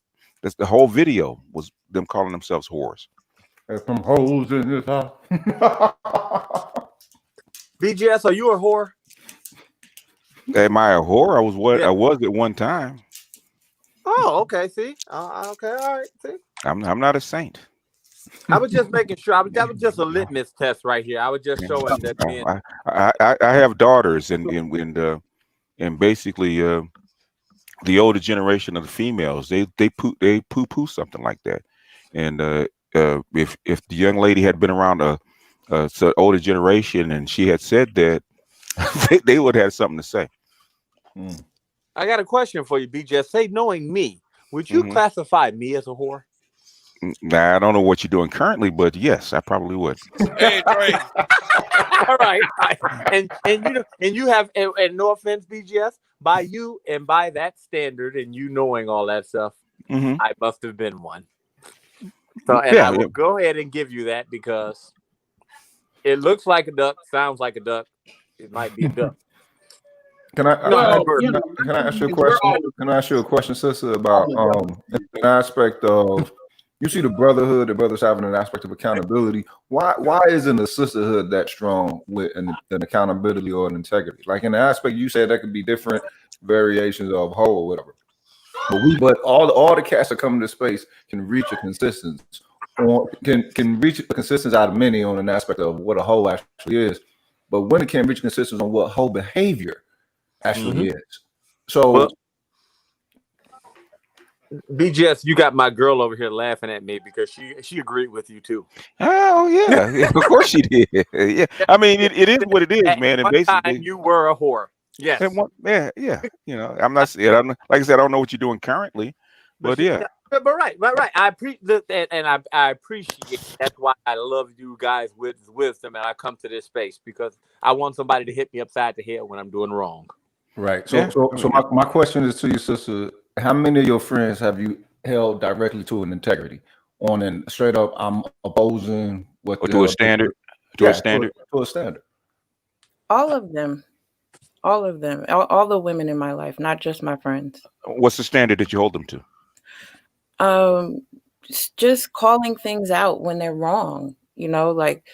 That's the whole video, was them calling themselves whores. There's some holes in this house. BGS, are you a whore? Am I a whore? I was what? Yeah. I was at one time. Oh, okay. See, okay, all right. See, I'm not a saint. I was just making sure. That was just a litmus test right here. I was just showing that. I have daughters, and basically the older generation of the females, they poo something like that. And if the young lady had been around a older generation and she had said that, they would have something to say. I got a question for you, BJ. Say, knowing me, would you classify me as a whore? Nah, I don't know what you're doing currently, but yes, I probably would. Hey, Trey. All right. And you have, and no offense, BGS, by you and by that standard, and you knowing all that stuff, I must have been one. So, and I will go ahead and give you that, because it looks like a duck, sounds like a duck. It might be a duck. Can I ask you a question? Can I ask you a question, sister, about an aspect of, you see the brotherhood, the brothers having an aspect of accountability. Why isn't the sisterhood that strong with an accountability or an integrity? Like in the aspect you said, that could be different variations of whole or whatever. But all the cats that come into space can reach a consistency, or can reach a consistency out of many on an aspect of what a whole actually is. But when it can't reach consistency on what whole behavior actually is. So BGS, you got my girl over here laughing at me because she agreed with you too. Oh yeah, of course she did. Yeah, I mean it is what it is, man. And basically, you were a whore. Yes. Yeah. You know, I'm not like I said, I don't know what you're doing currently, but yeah. But right. I appreciate, and I appreciate. That's why I love you guys with wisdom, and I come to this space because I want somebody to hit me upside the head when I'm doing wrong. Right. So my question is to you, sister. How many of your friends have you held directly to an integrity on and straight up, I'm opposing what to a standard? To a standard? To a standard. All of them. All of them, all the women in my life, not just my friends. What's the standard that you hold them to? Just calling things out when they're wrong, you know, like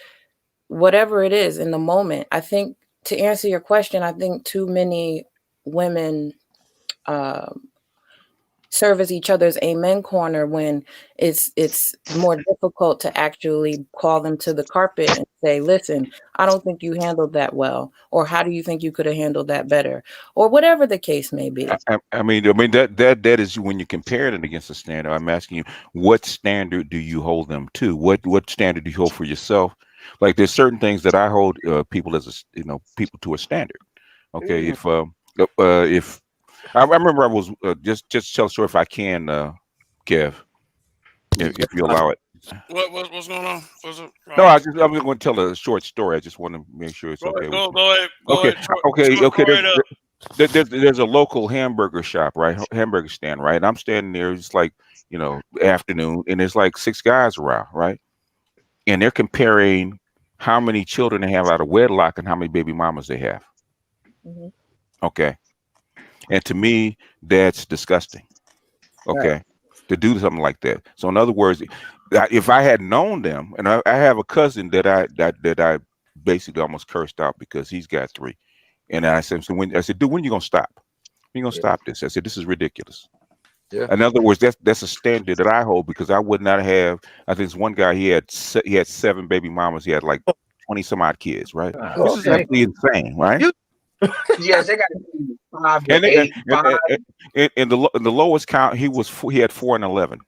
whatever it is in the moment. I think, to answer your question, I think too many women serve as each other's amen corner when it's more difficult to actually call them to the carpet and say, listen, I don't think you handled that well, or how do you think you could have handled that better, or whatever the case may be. I mean that is when you compare it against a standard. I'm asking you, what standard do you hold them to? What standard do you hold for yourself? Like there's certain things that I hold people as people to a standard. Okay, if I remember I was just tell a story if I can, Kev, if you allow it. What's going on? No, I'm going to tell a short story. I just want to make sure it's okay. Go ahead. Okay. There's a local hamburger shop, right? Hamburger stand, right? And I'm standing there, it's like afternoon, and there's like 6 guys around, right? And they're comparing how many children they have out of wedlock and how many baby mamas they have. Mm-hmm. Okay. And to me, that's disgusting. Okay. Right. To do something like that. So in other words, if I had known them, and I have a cousin that I basically almost cursed out because he's got 3. And I said, dude, when you gonna stop? When you gonna stop this? I said, this is ridiculous. Yeah. In other words, that's a standard that I hold, because I would not have. I think one guy, he had 7 baby mamas. He had like 20 some odd kids, right? This is absolutely insane, right? Yes, they got 5 to And 8. in the lowest count, he had 4 and 11.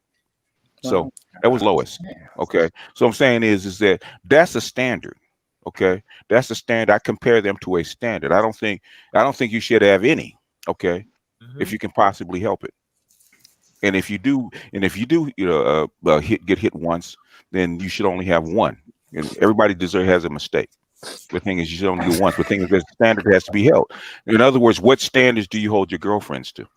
So that was lowest. Okay. So I'm saying is that's a standard. Okay, that's a standard. I compare them to a standard. I don't think you should have any. Okay, if you can possibly help it. And if you do, get hit once, then you should only have 1. And everybody has a mistake. The thing is, you should only do once. The thing is, the standard has to be held. In other words, what standards do you hold your girlfriends to?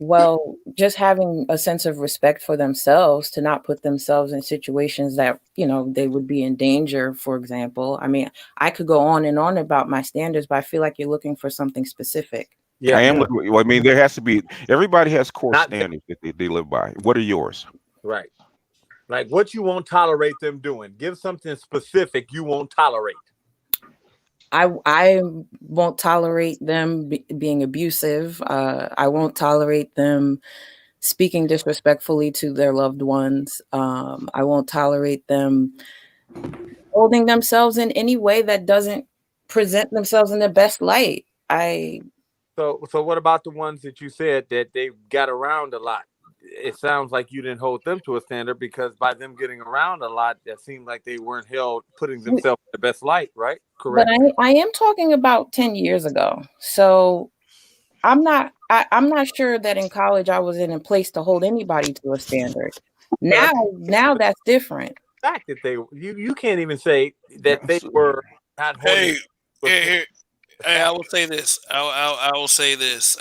Well, just having a sense of respect for themselves, to not put themselves in situations that, they would be in danger, for example. I mean, I could go on and on about my standards, but I feel like you're looking for something specific. Yeah, I am looking. Well, I mean, there has to be. Everybody has core standards that they live by. What are yours? Right. Like what you won't tolerate them doing. Give something specific you won't tolerate. I won't tolerate them being abusive. I won't tolerate them speaking disrespectfully to their loved ones. I won't tolerate them holding themselves in any way that doesn't present themselves in their best light. So what about the ones that you said that they got around a lot? It sounds like you didn't hold them to a standard, because by them getting around a lot, that seemed like they weren't putting themselves in the best light, right? Correct. But I am talking about 10 years ago. So I'm not sure that in college I was in a place to hold anybody to a standard. Now that's different. The fact that you can't even say that they were not holding. Hey, I will say this. I will say this.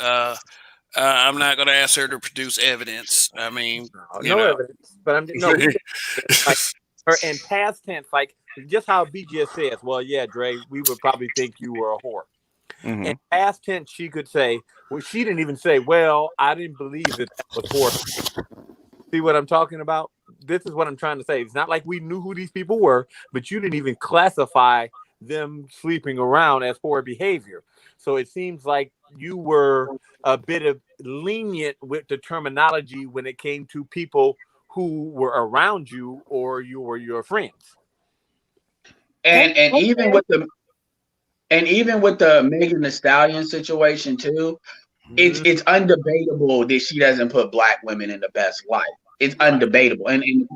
I'm not going to ask her to produce evidence. I mean, no evidence, but I'm just like her in past tense, like just how B just says. Well, yeah, Dre, we would probably think you were a whore. Mm-hmm. In past tense, she could say, well, she didn't even say, well, I didn't believe that was whore. See what I'm talking about? This is what I'm trying to say. It's not like we knew who these people were, but you didn't even classify them sleeping around as poor behavior. So it seems like you were a bit of lenient with the terminology when it came to people who were around you or you were your friends. And even with the Megan Thee Stallion situation too, it's undebatable that she doesn't put Black women in the best light. It's undebatable,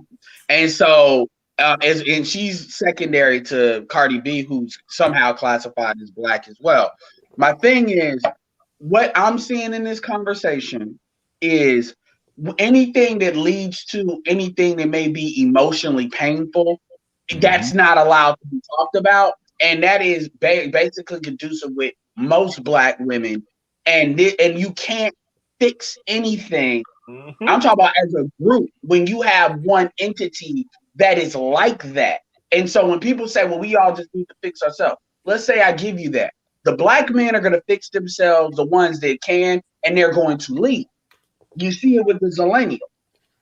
and so and she's secondary to Cardi B, who's somehow classified as Black as well. My thing is, what I'm seeing in this conversation is anything that leads to anything that may be emotionally painful, that's not allowed to be talked about, and that is basically conducive with most Black women, and you can't fix anything. Mm-hmm. I'm talking about as a group, when you have one entity that is like that. And so when people say, well, we all just need to fix ourselves, let's say I give you that. The black men are going to fix themselves, the ones that can, and they're going to leave. You see it with the Zillennial,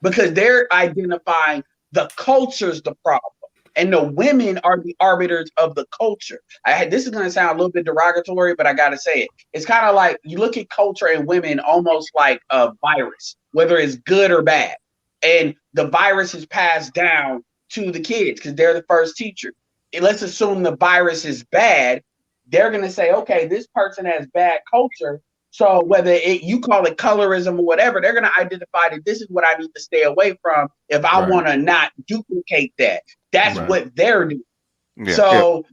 because they're identifying the culture's the problem. And the women are the arbiters of the culture. This is going to sound a little bit derogatory, but I got to say it. It's kind of like you look at culture and women almost like a virus, whether it's good or bad. And the virus is passed down to the kids because they're the first teacher. And let's assume the virus is bad. They're going to say, okay, this person has bad culture. So whether you call it colorism or whatever, they're going to identify that this is what I need to stay away from if I want to not duplicate that. That's what they're doing. Yeah, so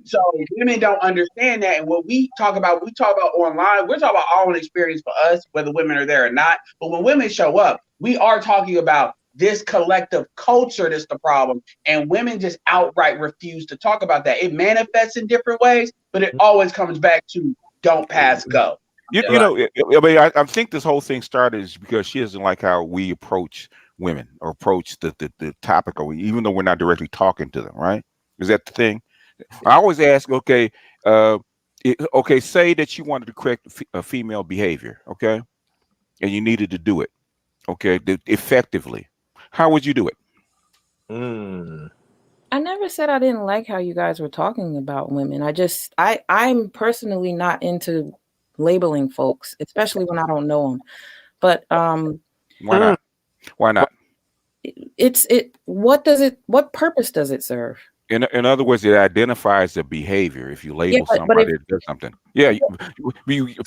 women don't understand that. And when we talk about online, we're talking about all an experience for us, whether women are there or not. But when women show up, we are talking about this collective culture that's the problem. And women just outright refuse to talk about that. It manifests in different ways, but it always comes back to don't pass go. You know, I mean, I think this whole thing started is because she doesn't like how we approach women or approach the topic, or even though we're not directly talking to them, right? Is that the thing? I always ask, okay, say that you wanted to correct a female behavior, okay, and you needed to do it, okay, effectively. How would you do it? I never said I didn't like how you guys were talking about women. I'm personally not into labeling folks, especially when I don't know them. But why not? Why not? What purpose does it serve? In other words, it identifies the behavior. If you label somebody that does something,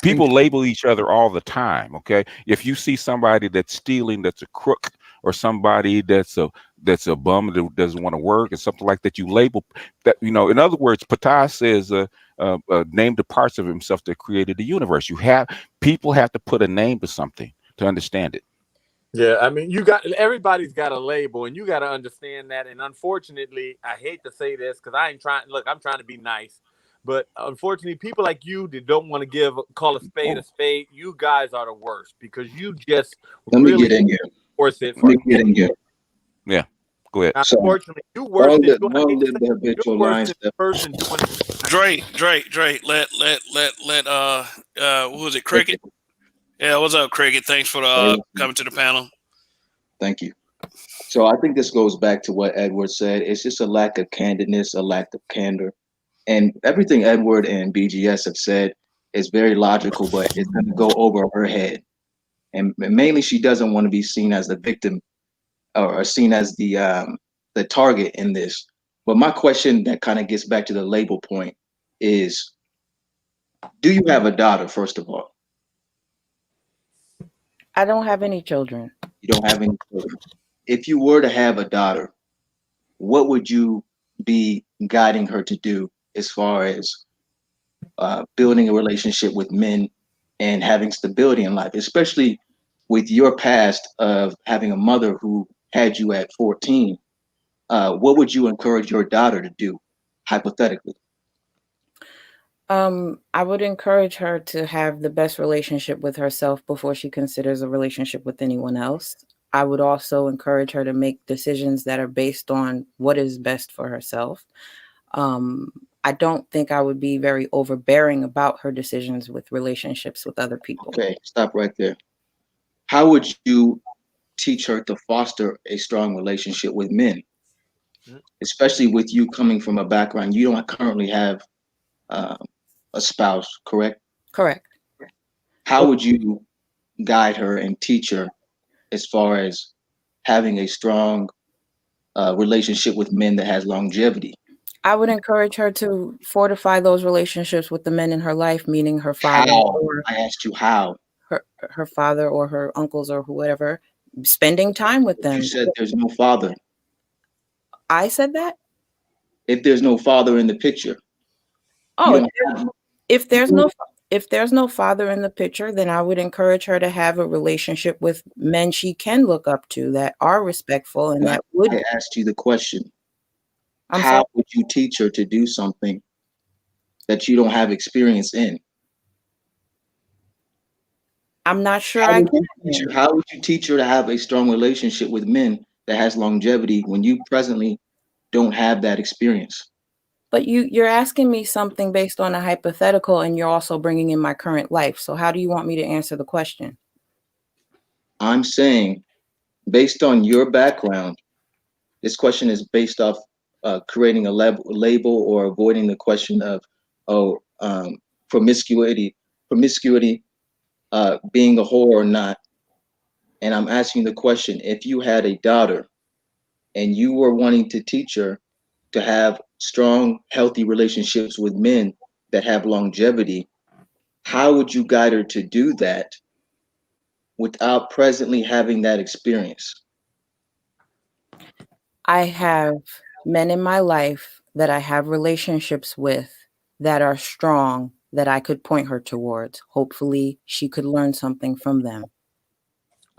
people label each other all the time. Okay, if you see somebody that's stealing, that's a crook, or somebody that's a bum that doesn't want to work, and something like that, you label that. You know, in other words, Ptah says, name the parts of himself that created the universe. People have to put a name to something to understand it. Yeah, I mean, everybody's got a label, and you got to understand that. And unfortunately, I hate to say this because I'm trying to be nice, but unfortunately, people like you that don't want to call a spade, you guys are the worst because you just really force it. Yeah, go ahead. Unfortunately, you worse than the person doing it. Drake, let what was it, Cricket? Yeah, what's up, Cricket? Thanks for coming to the panel. Thank you. So I think this goes back to what Edward said. It's just a lack of candidness, a lack of candor. And everything Edward and BGS have said is very logical, but it's going to go over her head. And mainly she doesn't want to be seen as the victim or seen as the target in this. But my question that kind of gets back to the label point is, do you have a daughter, first of all? I don't have any children. You don't have any children. If you were to have a daughter, what would you be guiding her to do as far as building a relationship with men and having stability in life, especially with your past of having a mother who had you at 14? What would you encourage your daughter to do, hypothetically? I would encourage her to have the best relationship with herself before she considers a relationship with anyone else. I would also encourage her to make decisions that are based on what is best for herself. I don't think I would be very overbearing about her decisions with relationships with other people. Okay, stop right there. How would you teach her to foster a strong relationship with men, especially with you coming from a background you don't currently have a spouse, correct? Correct. How would you guide her and teach her as far as having a strong relationship with men that has longevity? I would encourage her to fortify those relationships with the men in her life, meaning her father. I asked you how. Her father or her uncles or whoever, spending time with them. You said there's no father. I said that? If there's no father in the picture. Oh, if there's no father in the picture, then I would encourage her to have a relationship with men she can look up to that are respectful and that would. I asked you the question. How would you teach her to do something that you don't have experience in? I'm not sure How would you teach her to have a strong relationship with men that has longevity when you presently don't have that experience? But you're asking me something based on a hypothetical, and you're also bringing in my current life. So how do you want me to answer the question? I'm saying, based on your background, this question is based off creating a label or avoiding the question of promiscuity, being a whore or not. And I'm asking the question: if you had a daughter and you were wanting to teach her to have strong, healthy relationships with men that have longevity, how would you guide her to do that without presently having that experience? I have men in my life that I have relationships with that are strong that I could point her towards. Hopefully she could learn something from them.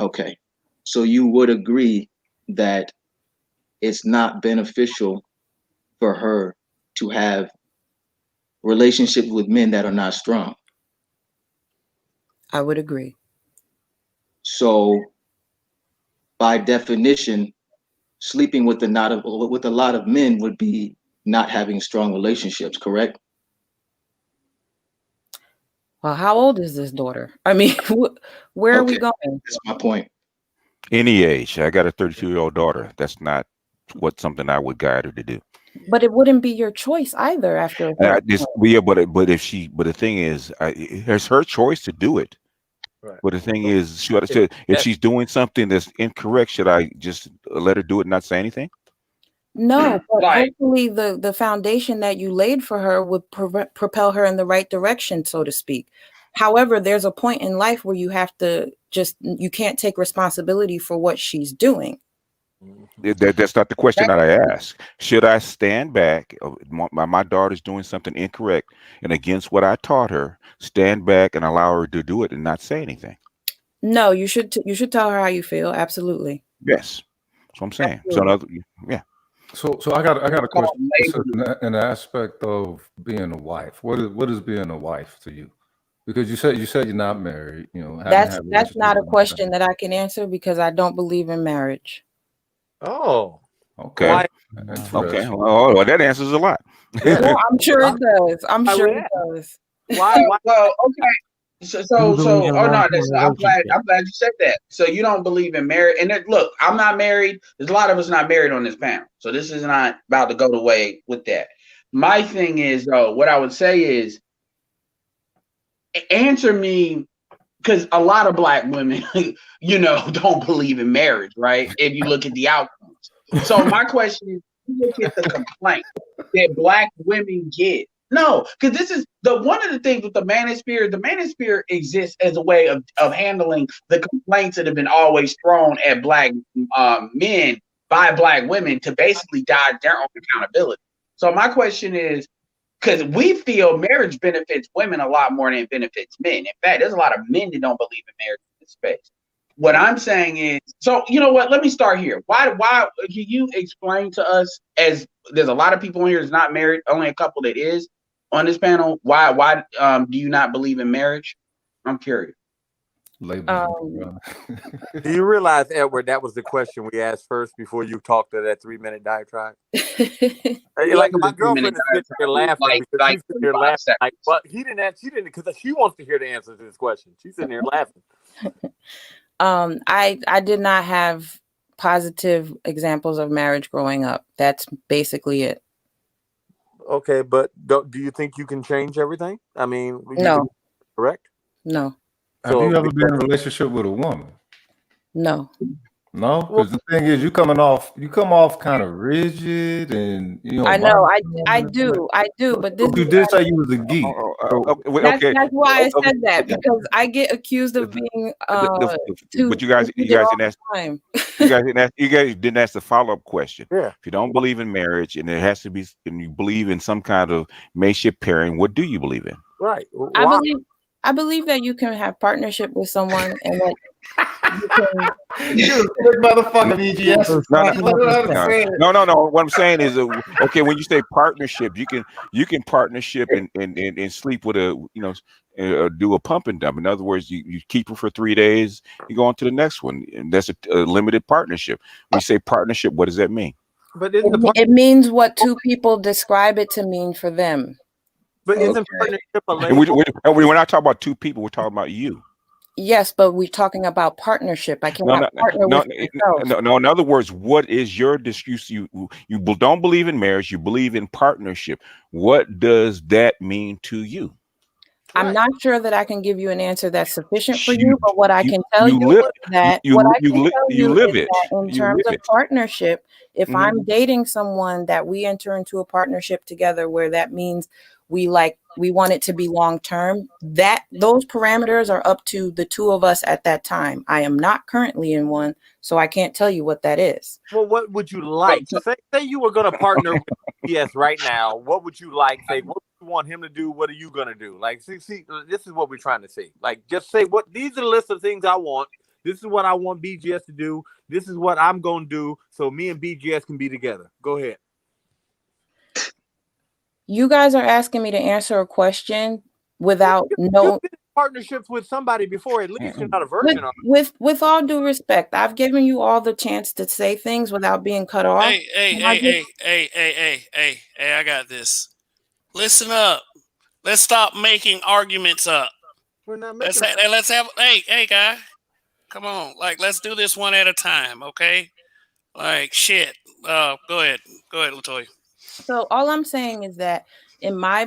Okay. So you would agree that it's not beneficial for her to have relationships with men that are not strong. I would agree. So by definition, sleeping with a lot of men would be not having strong relationships, correct? Well, how old is this daughter? I mean, where are we going? That's my point. Any age. I got a 32-year-old daughter. That's not something I would guide her to do. But it wouldn't be your choice either after a But the thing is, it's her choice to do it. Right. But the thing is, if she's doing something that's incorrect, should I just let her do it and not say anything? No, but hopefully the foundation that you laid for her would propel her in the right direction, so to speak. However, there's a point in life where you have to you can't take responsibility for what she's doing. That's not the question that I asked. Should I stand back? My daughter's doing something incorrect and against what I taught her, stand back and allow her to do it and not say anything? No, you should tell her how you feel. Absolutely. Yes, that's what I'm saying. Absolutely. So I got a question in the aspect of being a wife. What is being a wife to you? Because you said you're not married. That's not a question that I can answer because I don't believe in marriage. Oh, okay. Why? Okay. Well, that answers a lot. Well, I'm sure it does. I'm sure it does. Why? Well, okay. So oh no, I'm glad you said that. So you don't believe in marriage. And look, I'm not married. There's a lot of us not married on this panel. So this is not about to go the way with that. My thing is, though, what I would say is answer me, because a lot of Black women, don't believe in marriage, right? If you look at the outcomes. So my question is, look at the complaint that Black women get. No, because this is one of the things with the manosphere. The manosphere exists as a way of handling the complaints that have been always thrown at Black men by Black women to basically dodge their own accountability. So my question is, because we feel marriage benefits women a lot more than it benefits men. In fact, there's a lot of men that don't believe in marriage in this space. What I'm saying is, so you know what? Let me start here. Why can you explain to us, as there's a lot of people in here that's not married, only a couple that is on this panel, why do you not believe in marriage? I'm curious. Do you realize, Edward, that was the question we asked first before you talked to that 3-minute diatribe? Like my girlfriend is sitting here laughing because she's sitting here laughing. Like, but she didn't because she wants to hear the answer to this question. She's sitting here laughing. I did not have positive examples of marriage growing up. That's basically it. Okay, but do you think you can change everything? I mean, no. Correct? No. Have you ever been in a relationship with a woman? No. No, because the thing is, you come off kind of rigid, and I know, I do, but this. You did say you was a geek. That's why I said that, because I get accused of being but you guys didn't ask the follow-up question. Yeah. If you don't believe in marriage and it has to be, and you believe in some kind of mateship pairing, what do you believe in? Right. I believe that you can have partnership with someone and that you're a good motherfucker, BGS. No. What I'm saying is, okay, when you say partnership, you can partnership and sleep with do a pump and dump. In other words, you keep her for 3 days, you go on to the next one, and that's a limited partnership. When you say partnership, what does that mean? But isn't the It means what two people describe it to mean for them. but Okay. isn't partnership a And label? we're not talking about two people. We're talking about you. Yes, but we're talking about partnership. I cannot partner with myself. No. In other words, what is your dispute? You don't believe in marriage. You believe in partnership. What does that mean to you? I'm not sure that I can give you an answer that's sufficient for you, but what I can tell you is that in terms of partnership, if I'm dating someone that we enter into a partnership together where that means we want it to be long term, that those parameters are up to the two of us at that time. I am not currently in one, so I can't tell you what that is. Well, what would you like? Say you were going to partner with BS right now. What would you like? Say, what do you want him to do? What are you going to do? Like, see, this is what we're trying to see. Like, just say these are the list of things I want. This is what I want BGS to do. This is what I'm going to do. So me and BGS can be together. Go ahead. You guys are asking me to answer a question without You've been in partnerships with somebody before. At least you're not a virgin. With all due respect, I've given you all the chance to say things without being cut off. Hey, I got this. Listen up. Let's stop making arguments up. We're not Let's making hey, guy. Come on. Like, let's do this one at a time, okay? Like, shit. Go ahead, Latoya. So all I'm saying is that in my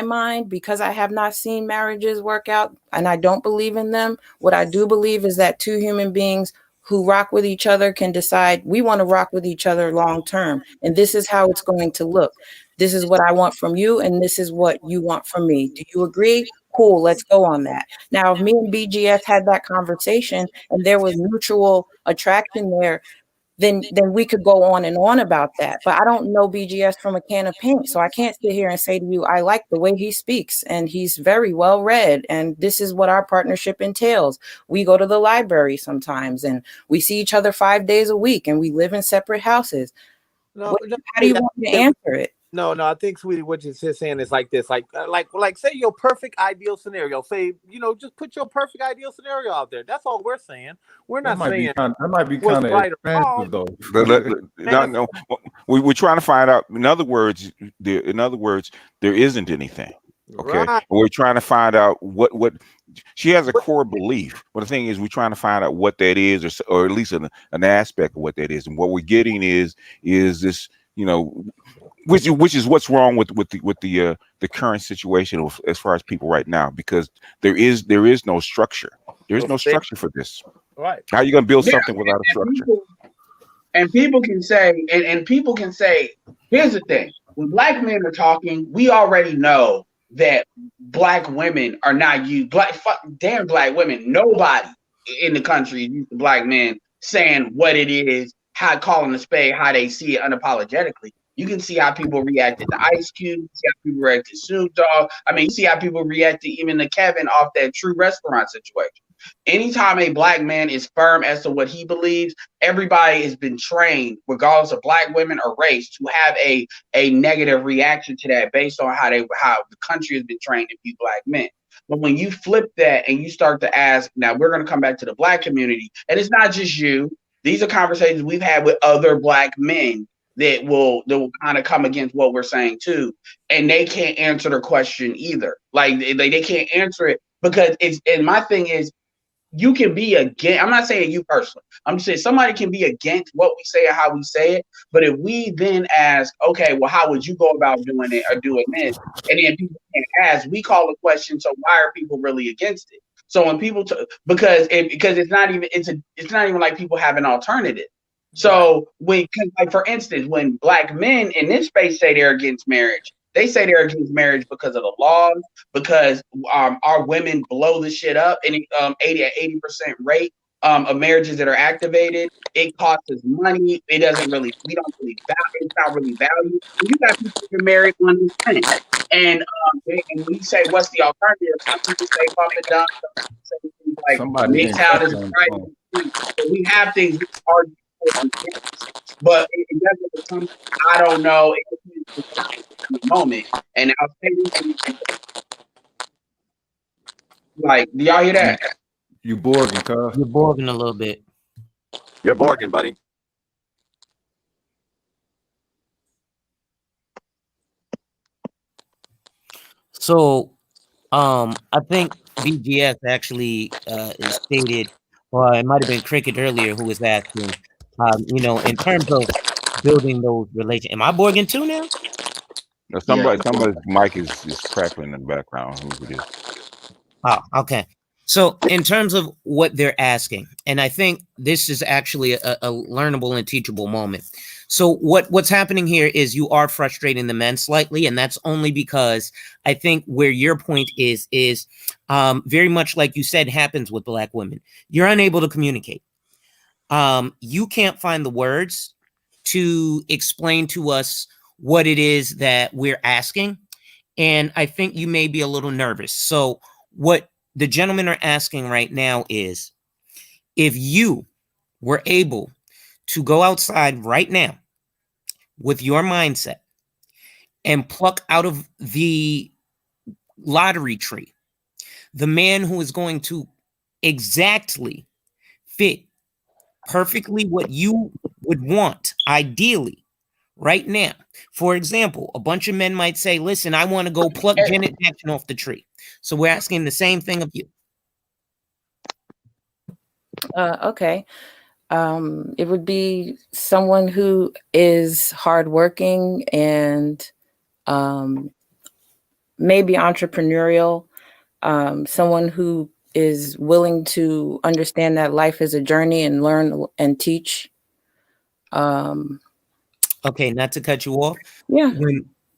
mind, because I have not seen marriages work out and I don't believe in them, what I do believe is that two human beings who rock with each other can decide we want to rock with each other long term. And this is how it's going to look. This is what I want from you, and this is what you want from me. Do you agree? Cool, let's go on that. Now, if me and BGS had that conversation and there was mutual attraction there, then we could go on and on about that. But I don't know BGS from a can of paint. So I can't sit here and say to you, I like the way he speaks and he's very well read. And this is what our partnership entails. We go to the library sometimes and we see each other 5 days a week and we live in separate houses. How do you want me to answer it? No, I think, sweetie, what you're saying is like this, like say your perfect ideal scenario. Say, just put your perfect ideal scenario out there. That's all we're saying. We're not saying that might be kind of right expensive, though. No, we're trying to find out. In other words, there isn't anything. Okay, right. We're trying to find out what she has a core belief. But the thing is, we're trying to find out what that is, or at least an aspect of what that is. And what we're getting is this, which is what's wrong with the current situation as far as people right now, because there is no structure. There is no structure for this. Right? How are you going to build something without a structure? People can say, here's the thing: when black men are talking, we already know that black women are not used. Damn black women. Nobody in the country is used to black men saying what it is, how calling a spade, how they see it unapologetically. You can see how people reacted to Ice Cube, see how people reacted to Snoop Dogg. I mean, you see how people reacted even to Kevin off that True restaurant situation. Anytime a black man is firm as to what he believes, everybody has been trained, regardless of black women or race, to have a negative reaction to that based on how the country has been trained to view black men. But when you flip that and you start to ask, now we're going to come back to the black community, and it's not just you. These are conversations we've had with other black men that will kind of come against what we're saying too, and they can't answer the question either. Like they can't answer it because and my thing is, you can be against, I'm not saying you personally, I'm just saying somebody can be against what we say or how we say it. But if we then ask, okay, well, how would you go about doing it or doing this? And then people can't ask, we call the question, so why are people really against it? So when people, because it's not even like people have an alternative. So for instance, when black men in this space say they're against marriage, they say they're against marriage because of the laws, because our women blow the shit up, and 80% rate of marriages that are activated. It costs us money. We don't really value. It's not really valued. And you got people who are married on this thing, and we say, what's the alternative? Some people say pump and dump. Some people say things like mixed out is right. We have things we argue for, but it doesn't become. I don't know. The moment, and I'll say this, like, do y'all hear that? You borging, cuz. You're borging a little bit. You're borging, buddy. So I think BGS actually stated, or it might have been Cricket earlier who was asking, you know, in terms of building those relations. Am I Borgin too now? Now Yeah. somebody's mic is crackling in the background. Who's it is? Oh, okay. So in terms of what they're asking, and I think this is actually a learnable and teachable moment. So what's happening here is you are frustrating the men slightly, and that's only because I think where your point is very much like you said happens with Black women. You're unable to communicate. You can't find the words to explain to us what it is that we're asking. And I think you may be a little nervous. So what the gentlemen are asking right now is if you were able to go outside right now with your mindset and pluck out of the lottery tree the man who is going to exactly fit perfectly what you would want, ideally, right now. For example, a bunch of men might say, listen, I want to go pluck Janet Jackson off the tree. So we're asking the same thing of you. Okay. It would be someone who is hardworking and maybe entrepreneurial, someone who is willing to understand that life is a journey and learn and teach. Okay, not to cut you off. Yeah.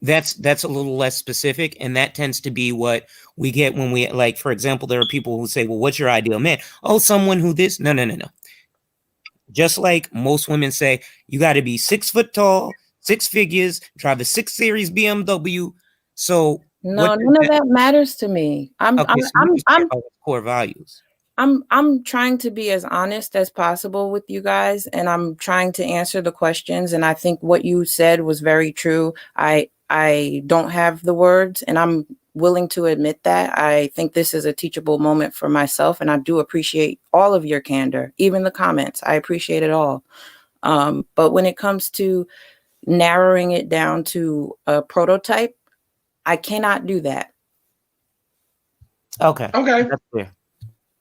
That's a little less specific, and that tends to be what we get when we, like, for example, there are people who say, well, what's your ideal man? Oh, someone who this. No. Just like most women say, you got to be 6 foot tall, 6 figures, drive a 6 Series BMW. So no, none of that matters to me. I'm core values. I'm trying to be as honest as possible with you guys, and I'm trying to answer the questions. And I think what you said was very true. I don't have the words, and I'm willing to admit that. I think this is a teachable moment for myself, and I do appreciate all of your candor, even the comments. I appreciate it all. But when it comes to narrowing it down to a prototype, I cannot do that. Okay. That's clear.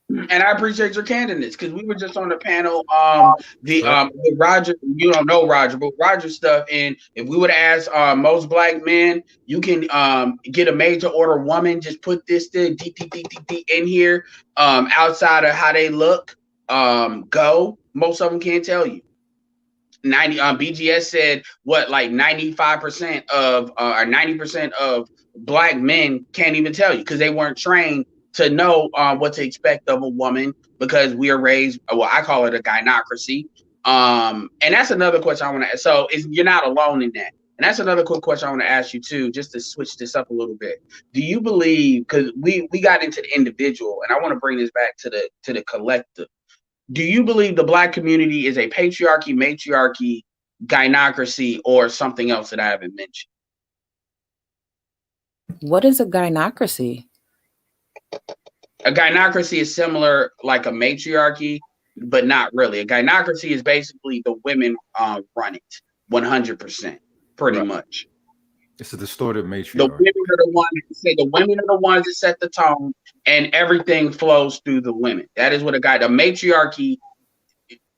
And I appreciate your candidness because we were just on the panel, with Roger. You don't know Roger, but Roger stuff. And if we would ask most Black men, you can get a major order woman, just put this thing in here, outside of how they look, go. Most of them can't tell you. 90 BGS said what, like 95% of or 90% of Black men can't even tell you because they weren't trained to know what to expect of a woman because we are raised, well, I call it a gynocracy. And that's another question I want to ask. So you're not alone in that. And that's another quick question I want to ask you too, just to switch this up a little bit. Do you believe, because we got into the individual, and I want to bring this back to the collective. Do you believe the Black community is a patriarchy, matriarchy, gynocracy, or something else that I haven't mentioned? What is a gynocracy? A gynocracy is similar like a matriarchy, but not really. A gynocracy is basically the women run it 100%, pretty much. It's a distorted matriarchy. The women are the ones that say, the women are the ones that set the tone, and everything flows through the women. That is what the matriarchy.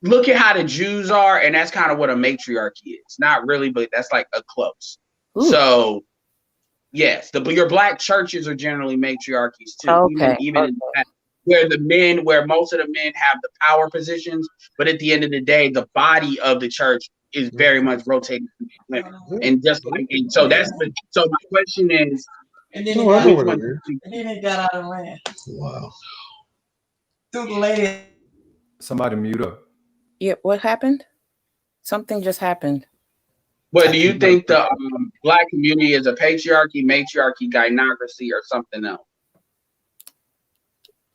Look at how the Jews are, and that's kind of what a matriarchy is. Not really, but that's like a close. Ooh. So, yes, your Black churches are generally matriarchies too. Okay. Even in that, where most of the men have the power positions, but at the end of the day, the body of the church is very much rotating women. And just like, and so that's so my question is, and then it got out of ran. Wow. Threw the lady. Somebody mute up. Yeah, what happened? Something just happened. But do you think the Black community is a patriarchy, matriarchy, gynocracy, or something else?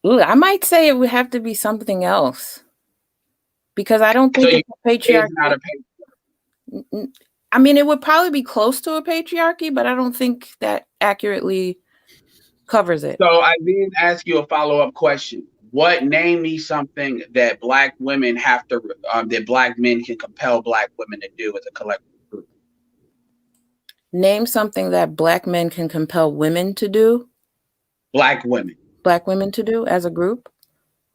Ooh, I might say it would have to be something else. Because I don't think it's a patriarchy. It's not a patriarchy. I mean, it would probably be close to a patriarchy, but I don't think that accurately covers it. So I did ask you a follow-up question. Name me something that Black women have to, that Black men can compel Black women to do as a collective group. Name something that Black men can compel women to do. Black women. Black women to do as a group.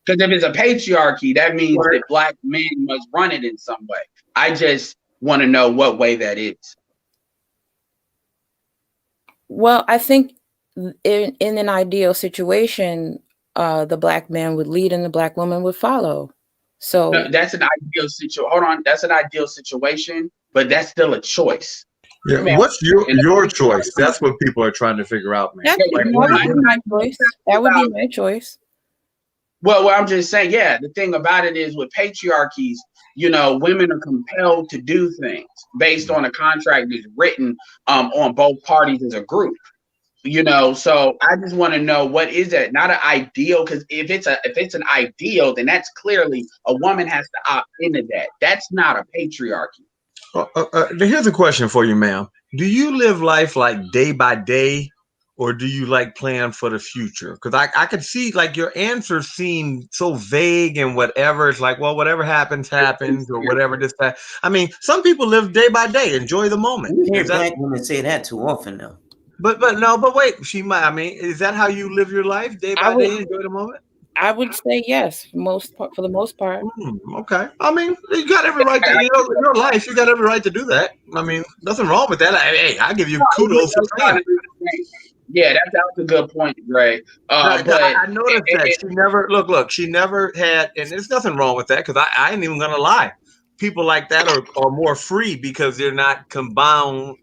Because if it's a patriarchy, that means that Black men must run it in some way. I just want to know what way that is. Well, I think in an ideal situation, the Black man would lead and the Black woman would follow. So no, that's an ideal situation. Hold on, that's an ideal situation, but that's still a choice. Yeah, what's your choice? That's what people are trying to figure out, man. That would be my choice. That would be my choice. Well, I'm just saying, yeah, the thing about it is with patriarchies, you know, women are compelled to do things based on a contract that's written on both parties as a group. You know, so I just want to know, what is that? Not an ideal, because if it's an ideal, then that's clearly a woman has to opt into that. That's not a patriarchy. Here's a question for you, ma'am. Do you live life like day by day, or do you like plan for the future? Because I could see like your answers seem so vague and whatever. It's like, well, whatever happens, or whatever this, that. I mean, some people live day by day, enjoy the moment. You hear Black women say that too often now. But wait, she might. I mean, is that how you live your life, day by day, enjoy the moment? I would say yes, for the most part. Okay. I mean, you got every right to, your life. You got every right to do that. I mean, nothing wrong with that. Hey, I give you kudos for saying. Yeah, that was a good point, Greg. But I noticed that she never she never had, and there's nothing wrong with that, because I ain't even gonna lie. People like that are more free because they're not bound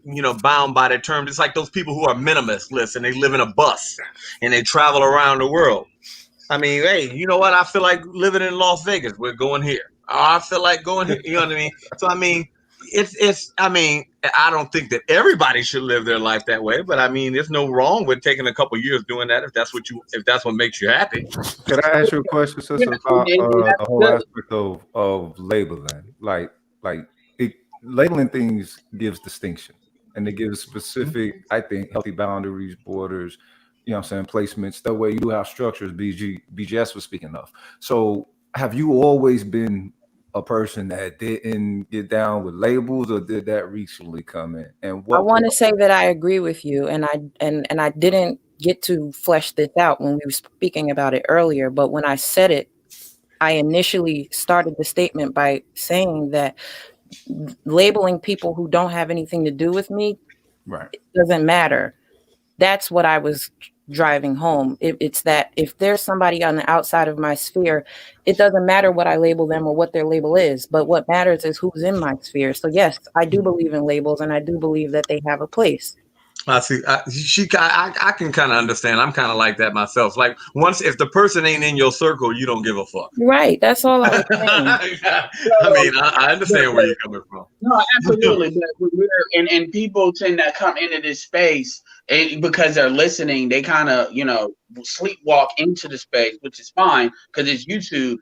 by the terms. It's like those people who are minimalists and they live in a bus and they travel around the world. I mean, hey, you know what? I feel like living in Las Vegas. We're going here. I feel like going here. You know what I mean? So I mean, I don't think that everybody should live their life that way, but I mean, there's no wrong with taking a couple years doing that if that's what makes you happy. Could I ask you a question, sister, about the whole aspect of labeling? Like labeling things gives distinction, and it gives specific, I think, healthy boundaries, borders. You know what I'm saying? Placements. That way you do have structures. BGS was speaking of. So have you always been a person that didn't get down with labels, or did that recently come in? And I want to say that I agree with you, and I didn't get to flesh this out when we were speaking about it earlier, but when I said it, I initially started the statement by saying that labeling people who don't have anything to do with me, right, it doesn't matter. That's what I was driving home. It's that if there's somebody on the outside of my sphere, it doesn't matter what I label them or what their label is, but what matters is who's in my sphere. So yes, I do believe in labels, and I do believe that they have a place. I see. I can kind of understand. I'm kind of like that myself. Like, if the person ain't in your circle, you don't give a fuck. Right. That's all I was saying. I mean, I understand where you're coming from. No, absolutely. But and people tend to come into this space because they're listening. They kind of, sleepwalk into the space, which is fine because it's YouTube.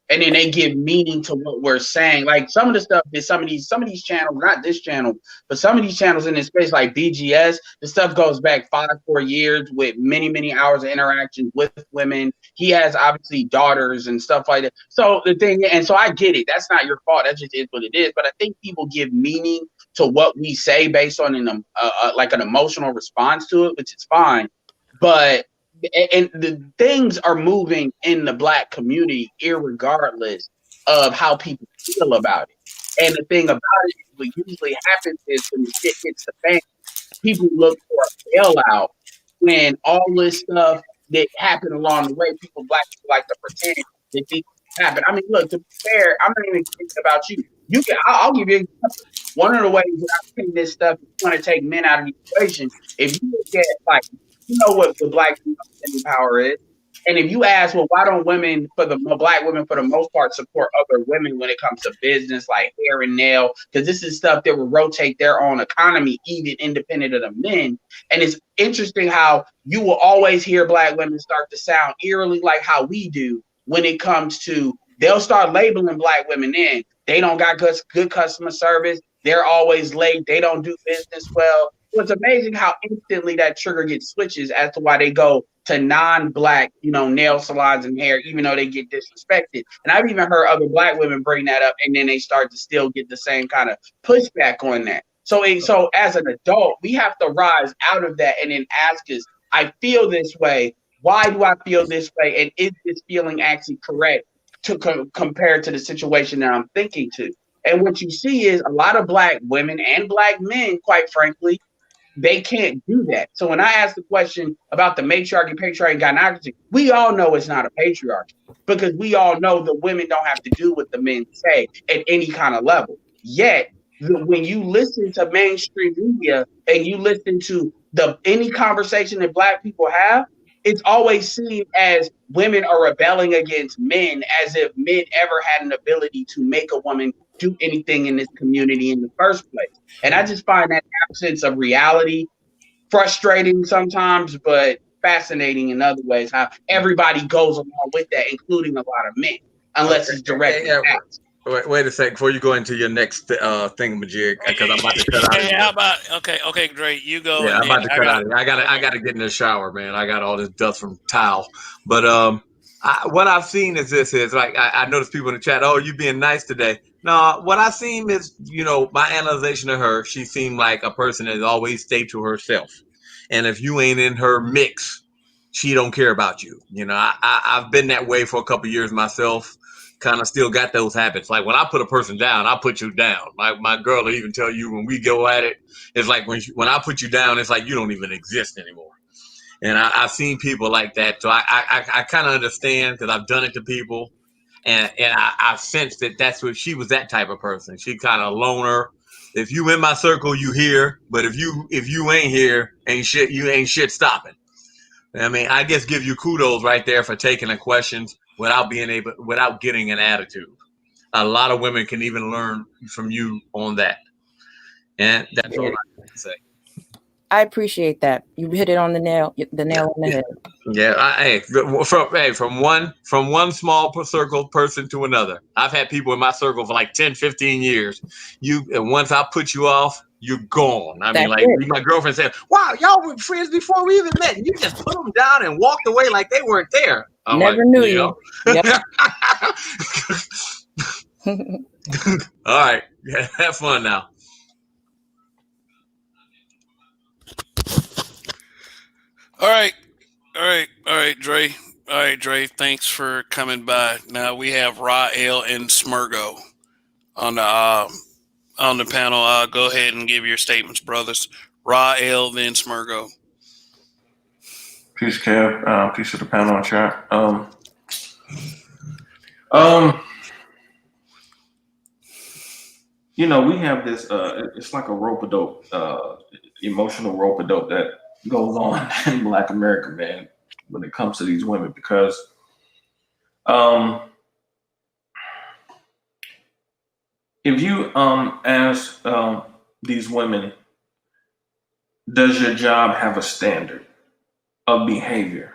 And then they give meaning to what we're saying. Like some of the stuff that some of these channels, not this channel, but some of these channels in this space, like BGS, the stuff goes back 5-4 years with many, many hours of interaction with women. He has obviously daughters and stuff like that. So the thing, and so I get it. That's not your fault. That just is what it is. But I think people give meaning to what we say based on an emotional response to it, which is fine. But and the things are moving in the Black community, irregardless of how people feel about it. And the thing about it, what usually happens is when the shit hits the fan, people look for a bailout. When all this stuff that happened along the way, Black people like to pretend that things happen. I mean, look, to be fair, I'm not even thinking about you. I'll give you an example. One of the ways that I think this stuff is going to take men out of the equation, if you look at what the Black women's power is, and if you ask, well, why don't Black women for the most part support other women when it comes to business like hair and nail? Because this is stuff that will rotate their own economy, even independent of the men. And it's interesting how you will always hear Black women start to sound eerily like how we do when it comes to, they'll start labeling Black women in. They don't got good customer service. They're always late. They don't do business well. It's amazing how instantly that trigger gets switches as to why they go to non-Black, nail salons and hair, even though they get disrespected. And I've even heard other Black women bring that up, and then they start to still get the same kind of pushback on that. So as an adult, we have to rise out of that and then ask us, I feel this way. Why do I feel this way? And is this feeling actually correct to compare to the situation that I'm thinking to? And what you see is a lot of Black women and Black men, quite frankly, they can't do that. So when I ask the question about the matriarchy, patriarchy, and gynocracy, we all know it's not a patriarchy because we all know the women don't have to do what the men say at any kind of level. Yet, when you listen to mainstream media and you listen to any conversation that Black people have, it's always seen as women are rebelling against men, as if men ever had an ability to make a woman do anything in this community in the first place. And I just find that absence of reality frustrating sometimes, but fascinating in other ways, how everybody goes along with that, including a lot of men, unless it's directly asked. Wait a second before you go into your next thingamajig, because I'm about to cut out. Hey, how about okay, Dre, you go. Yeah, and I'm about to cut I out. I got to get in the shower, man. I got all this dust from towel. But what I've seen is like I noticed people in the chat. Oh, you being nice today? No, what I seen is my analyzation of her. She seemed like a person that always stayed to herself, and if you ain't in her mix, she don't care about you. I've been that way for a couple years myself. Kind of still got those habits. Like when I put a person down, I put you down. My girl will even tell you when we go at it, it's like when I put you down, it's like you don't even exist anymore. And I've seen people like that. So I kind of understand because I've done it to people. And I've sensed that that's what she was, that type of person. She kind of loner. If you in my circle, you here. But if you ain't here, you ain't shit stopping. I mean, I guess give you kudos right there for taking the questions without getting an attitude. A lot of women can even learn from you on that. And that's all I have to say. I appreciate that. You hit it on the nail on the head. Yeah, from one small circle person to another. I've had people in my circle for like 10, 15 years. And once I put you off, you're gone. I mean, like my girlfriend said, "Wow, y'all were friends before we even met." And you just put them down and walked away like they weren't there. I'm Never knew you. Yep. All right, yeah, have fun now. All right, Dre. All right, Dre. Thanks for coming by. Now we have Rael and Smurgo on the panel. Go ahead and give your statements, brothers. Rael, then Smurgo. Peace, Kev. Peace to the panel and chat. We have this. It's like a rope-a-dope, emotional rope-a-dope that goes on in Black America, man, when it comes to these women, because if you ask these women, does your job have a standard of behavior?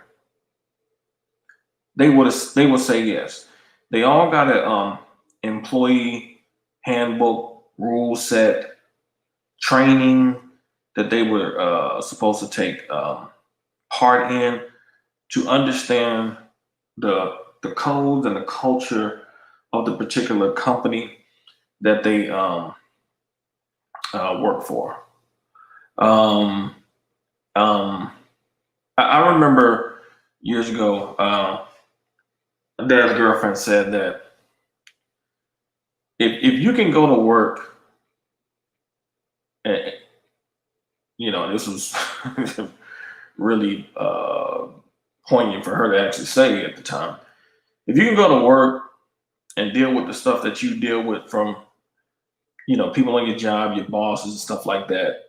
They would say yes. They all got a employee handbook, rule set, training that they were supposed to take part in to understand the codes and the culture of the particular company that they work for. I remember years ago, Dad's girlfriend said that if you can go to work, and, this was really poignant for her to actually say at the time. If you can go to work and deal with the stuff that you deal with from, people on your job, your bosses and stuff like that,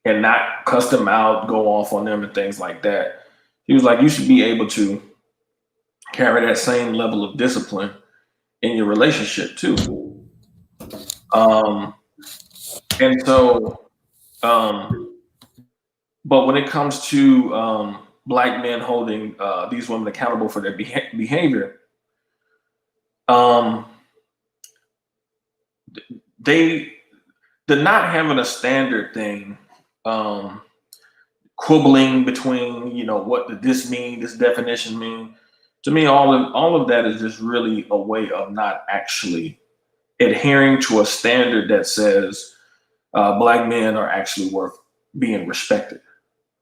and not cuss them out, go off on them and things like that. He was like, you should be able to carry that same level of discipline in your relationship too. And so, but when it comes to Black men holding these women accountable for their behavior, the not having a standard thing, quibbling between, what did this mean, this definition mean? To me, all of that is just really a way of not actually adhering to a standard that says Black men are actually worth being respected.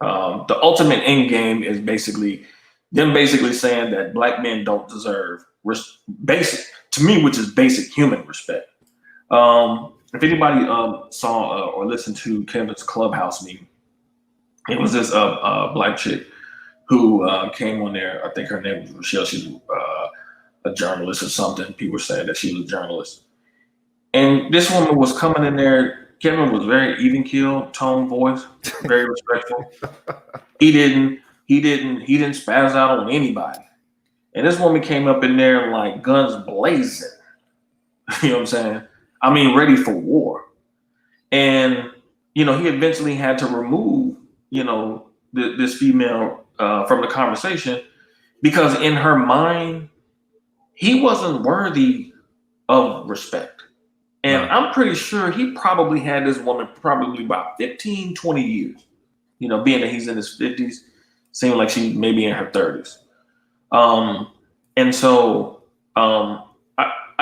The ultimate end game is basically saying that Black men don't deserve basic, to me, which is basic human respect. If anybody saw or listened to Kevin's Clubhouse meeting, it was this Black chick who came on there. I think her name was Rochelle. She's a journalist or something. People were saying that she was a journalist. And this woman was coming in there. Kevin was very even keel, tone, voice, very respectful. He didn't spaz out on anybody. And this woman came up in there like guns blazing. You know what I'm saying? I mean, ready for war. And, you know, he eventually had to remove, you know, this female from the conversation because in her mind, he wasn't worthy of respect. And I'm pretty sure he probably had this woman probably about 15, 20 years, you know, being that he's in his 50s, seemed like she may be in her 30s. And so I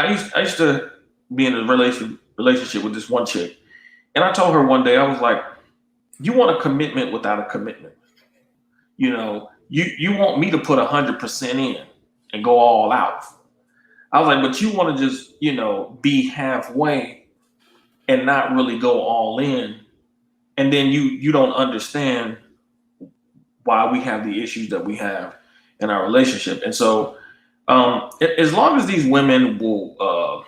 used to be in a relationship with this one chick. And I told her one day, I was like, you want a commitment without a commitment. You know, you want me to put 100% in and go all out. I was like, but you want to just, you know, be halfway and not really go all in. And then you don't understand why we have the issues that we have in our relationship. And so as long as these women will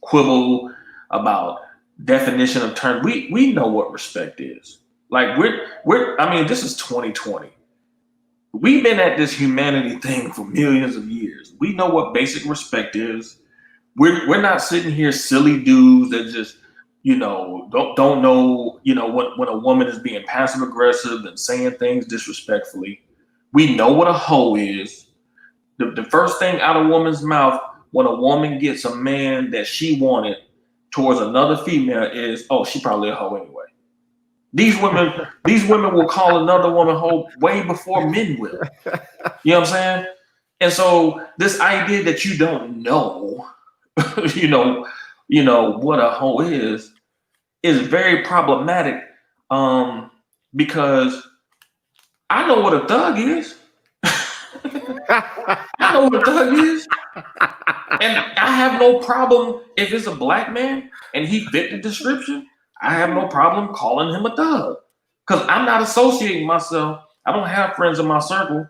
quibble about definition of terms, we know what respect is. Like I mean, this is 2020. We've been at this humanity thing for millions of years. We know what basic respect is. We're not sitting here silly dudes that just, you know, don't know, you know, when a woman is being passive aggressive and saying things disrespectfully. We know what a hoe is. The first thing out of a woman's mouth when a woman gets a man that she wanted towards another female is, oh, she probably a hoe anyway. These women will call another woman hoe way before men will. You know what I'm saying? And so this idea that you don't know, you know what a hoe is very problematic. Because I know what a thug is. I know what a thug is. And I have no problem if it's a Black man and he fit the description. I have no problem calling him a thug because I'm not associating myself. I don't have friends in my circle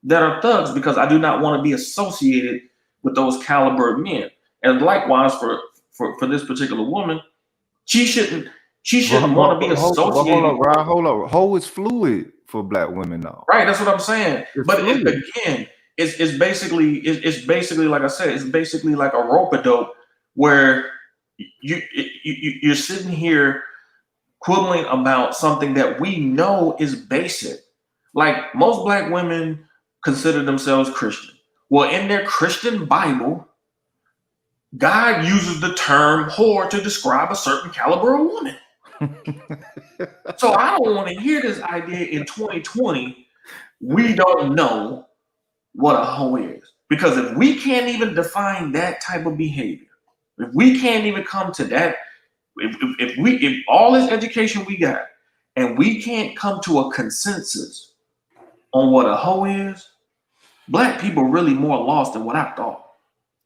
that are thugs because I do not want to be associated with those caliber of men. And likewise for this particular woman, she shouldn't want to be associated. Hold up. Hoe is fluid for Black women now. Right, that's what I'm saying. But fluid. again, it's basically like I said, it's basically like a rope-a-dope where you're sitting here quibbling about something that we know is basic. Like most Black women consider themselves Christian. Well, in their Christian Bible, God uses the term whore to describe a certain caliber of woman. So I don't want to hear this idea in 2020. We don't know what a hoe is. Because if we can't even define that type of behavior, if we can't even come to that, if all this education we got and we can't come to a consensus on what a hoe is, Black people really more lost than what I thought.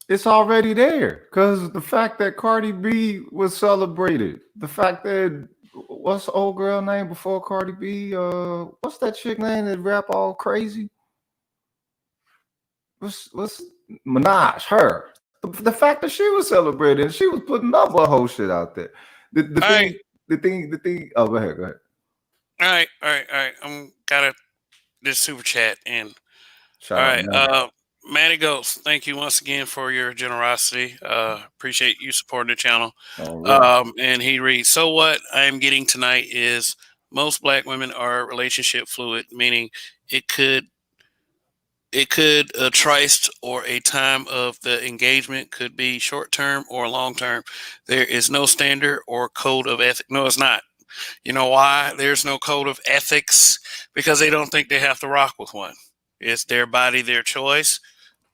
It's already there because the fact that Cardi B was celebrated, the fact that what's the old girl name before Cardi B? What's that chick name that rap all crazy? What's Minaj? Her. The fact that she was celebrated, she was putting up a whole shit out there. The thing. Oh, go ahead. All right. I'm got this super chat in. Shout all right. Matty Ghost, thank you once again for your generosity. Appreciate you supporting the channel. Right. And he reads, so what I am getting tonight is most Black women are relationship fluid, meaning it could a tryst or a time of the engagement could be short term or long term. There is no standard or code of ethics. No, it's not. You know why there's no code of ethics? Because they don't think they have to rock with one. It's their body, their choice.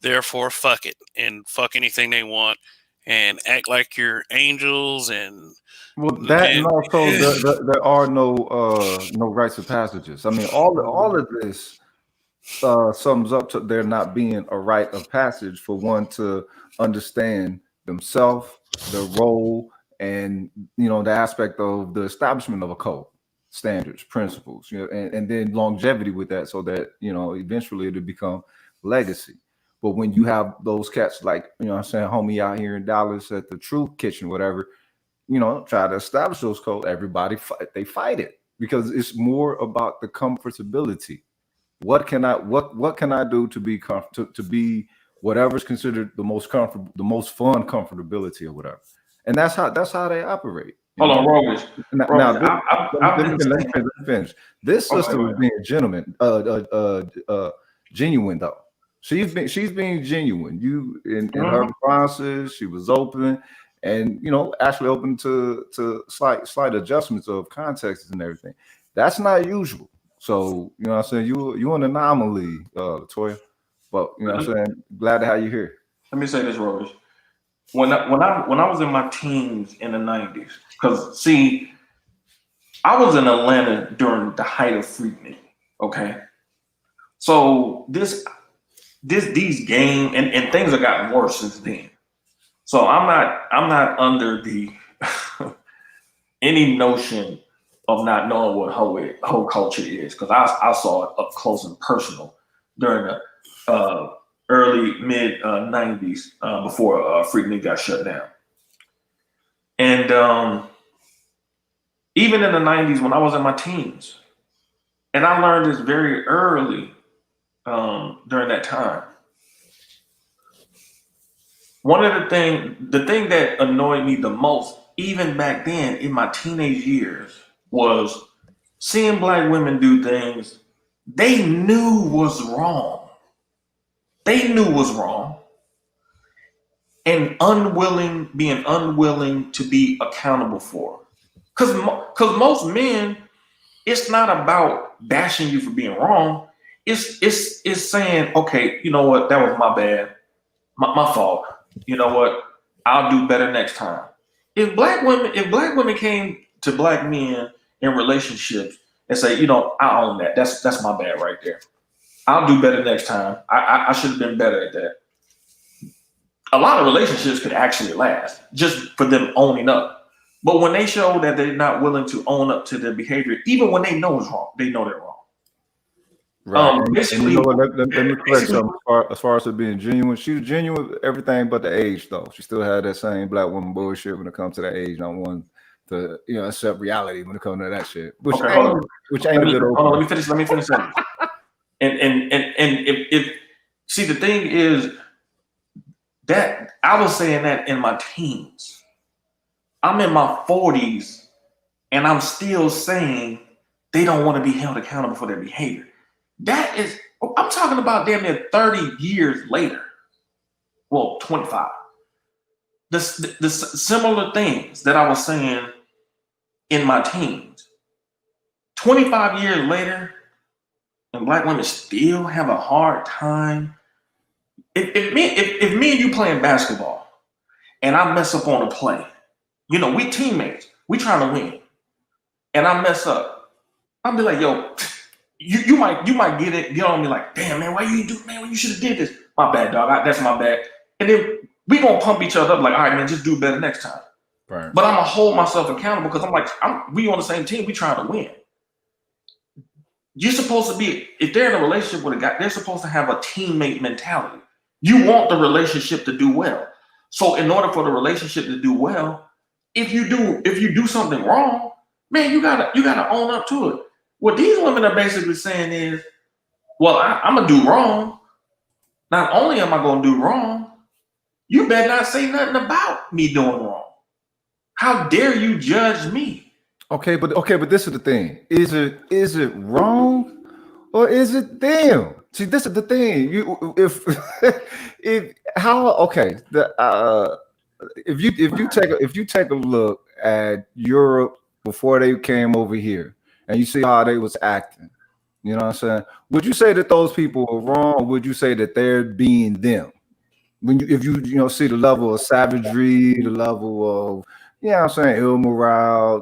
Therefore, fuck it and fuck anything they want and act like you're angels and Well, that and and also there are no rites of passages. I mean, all of this sums up to there not being a rite of passage for one to understand themselves, their role, and the aspect of the establishment of a code, standards, principles, and then longevity with that, so that eventually it'll become legacy. But when you have those cats like what I'm saying, homie out here in Dallas at the Truth Kitchen, whatever, try to establish those codes, everybody they fight it because it's more about the comfortability. What can I do to be to be whatever's considered the most comfortable, the most fun comfortability or whatever, and that's how they operate. Hold on, Robles. Now I've let me finish. This sister was being genuine though. She's being genuine. You in her responses, she was open, and actually open to slight adjustments of context and everything. That's not usual. So what I'm saying, you're an anomaly, Latoya. But what I'm saying, glad to have you here. Let me say this, Robles. When I was in my teens in the 90s, because see, I was in Atlanta during the height of Freaknik. Okay, so these game and things have gotten worse since then. So I'm not under the any notion of not knowing what whole culture is, because I saw it up close and personal during the early mid 90s before Freaknik got shut down. And even in the 90s when I was in my teens, and I learned this very early during that time. One of the thing that annoyed me the most, even back then in my teenage years, was seeing Black women do things they knew was wrong. They knew was wrong, and being unwilling to be accountable for. Because most men, it's not about bashing you for being wrong. It's saying, okay, you know what, that was my bad, my fault. You know what, I'll do better next time. If Black women came to Black men in relationships and say, I own that. That's my bad right there. I'll do better next time. I should have been better at that. A lot of relationships could actually last just for them owning up. But when they show that they're not willing to own up to their behavior, even when they know it's wrong, they know they're wrong. Right. Basically, let me correct something. As far as her being genuine, she was genuine with everything but the age, though. She still had that same Black woman bullshit when it comes to that age. Not one to accept reality when it comes to that shit. Which ain't a good. Hold on, let me finish that. and if see, the thing is that I was saying that in my teens. I'm in my 40s, and I'm still saying they don't want to be held accountable for their behavior. That is, I'm talking about damn near 30 years later. Well, 25. The similar things that I was saying in my teens. 25 years later, and Black women still have a hard time. If me and you playing basketball, and I mess up on a play, we teammates, we trying to win, and I mess up, I'll be like, yo. You might get on me like, damn man, why you do, man? Well, you should have did this. My bad, dog. That's my bad. And then we gonna pump each other up like, all right, man, just do better next time. Right. But I'm gonna hold myself accountable because I'm like, we on the same team. We trying to win. You're supposed to be, if they're in a relationship with a guy, they're supposed to have a teammate mentality. You want the relationship to do well. So in order for the relationship to do well, if you do something wrong, man, you gotta own up to it. What these women are basically saying is, well, I'm going to do wrong. Not only am I going to do wrong, you better not say nothing about me doing wrong. How dare you judge me? Okay, but this is the thing. Is it wrong or is it them? See, this is the thing. If you take a look at Europe before they came over here, and you see how they was acting, you know what I'm saying? Would you say that those people were wrong, or would you say that they're being them? if you see the level of savagery, the level of I'm saying ill morale,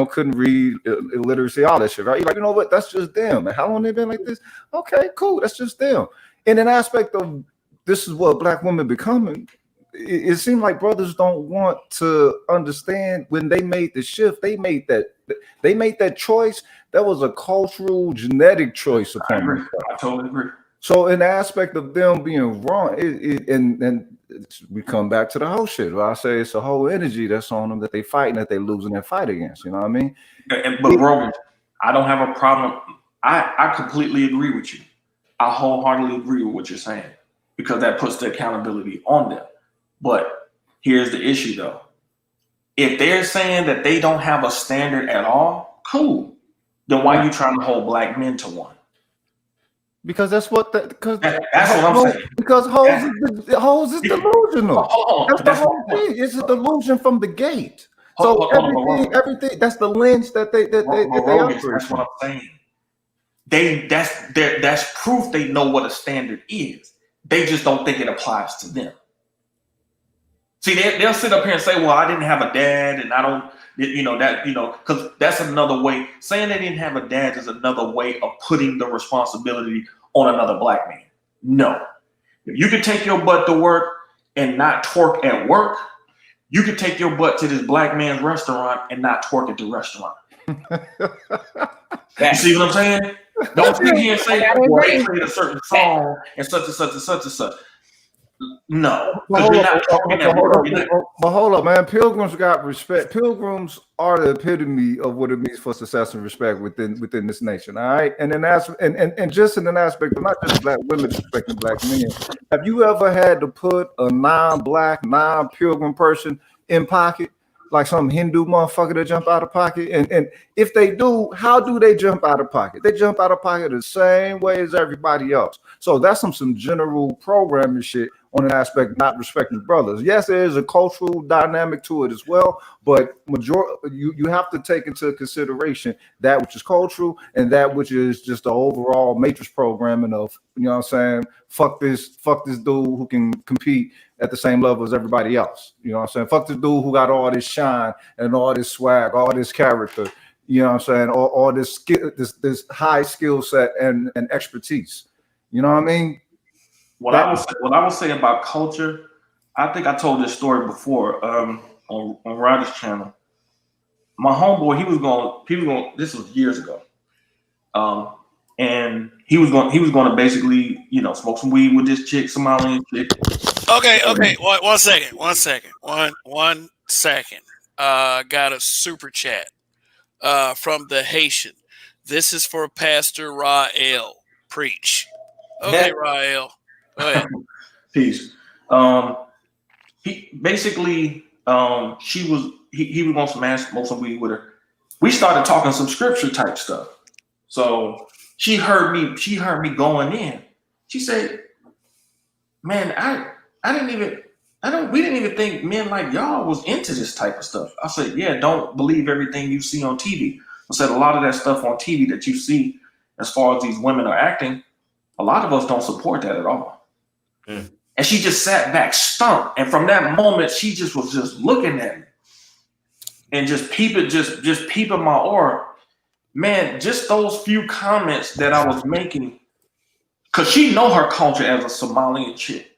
couldn't read, illiteracy, all that shit, right? You're like, you know what? That's just them. And how long they been like this? Okay, cool. That's just them. In an aspect of this is what Black women becoming. It seems like brothers don't want to understand when they made the shift. They made that choice. That was a cultural, genetic choice upon them. I totally agree. So in the aspect of them being wrong, and we come back to the whole shit. I say it's a whole energy that's on them that they fighting, that they losing their fight against. You know what I mean? But bro, I don't have a problem. I completely agree with you. I wholeheartedly agree with what you're saying because that puts the accountability on them. But here's the issue though. If they're saying that they don't have a standard at all, cool. Then why are you trying to hold Black men to one? Because that's what that's what I'm saying. Because hoes is delusional. That's the whole thing. It's a delusion from the gate. So everything that's the lens that they operate. That's what I'm saying. That's proof they know what a standard is. They just don't think it applies to them. See, they'll sit up here and say, well, I didn't have a dad and I don't, because that's another way. Saying they didn't have a dad is another way of putting the responsibility on another Black man. No. If you could take your butt to work and not twerk at work, you could take your butt to this Black man's restaurant and not twerk at the restaurant. You see what I'm saying? Don't sit here and say, well, they played a certain song and such and such and such and such. No, because you're not talking at work. But hold up, man. Pilgrims got respect. Pilgrims are the epitome of what it means for success and respect within this nation. All right, and then and just in an aspect of not just Black women respecting Black men. Have you ever had to put a non-Black, non-Pilgrim person in pocket? Like some Hindu motherfucker that jump out of pocket, and if they do, how do they jump out of pocket? They jump out of pocket the same way as everybody else. So that's some general programming shit on an aspect not respecting brothers. Yes, there is a cultural dynamic to it as well, but you have to take into consideration that which is cultural and that which is just the overall matrix programming of, you know what I'm saying, fuck this dude who can compete at the same level as everybody else. You know what I'm saying? Fuck this dude who got all this shine and all this swag, all this character, you know what I'm saying, all this skill, this high skill set and expertise. You know what I mean? What I would say about culture, I think I told this story before on Roger's channel. My homeboy, he was going. This was years ago, and he was going to basically, smoke some weed with this chick, Somalian chick. Okay. One second. Got a super chat from the Haitian. This is for Pastor Rael. Preach. Okay, Rael. Go ahead. Peace. He basically, he was going to smoke some weed with her. We started talking some scripture type stuff. So she heard me going in. She said, "Man, we didn't even think men like y'all was into this type of stuff." I said, "Yeah, don't believe everything you see on TV." I said, "A lot of that stuff on TV that you see, as far as these women are acting, a lot of us don't support that at all." And she just sat back stumped. And from that moment, she just was just looking at me and just peeping my aura. Man, just those few comments that I was making, because she know her culture as a Somalian chick.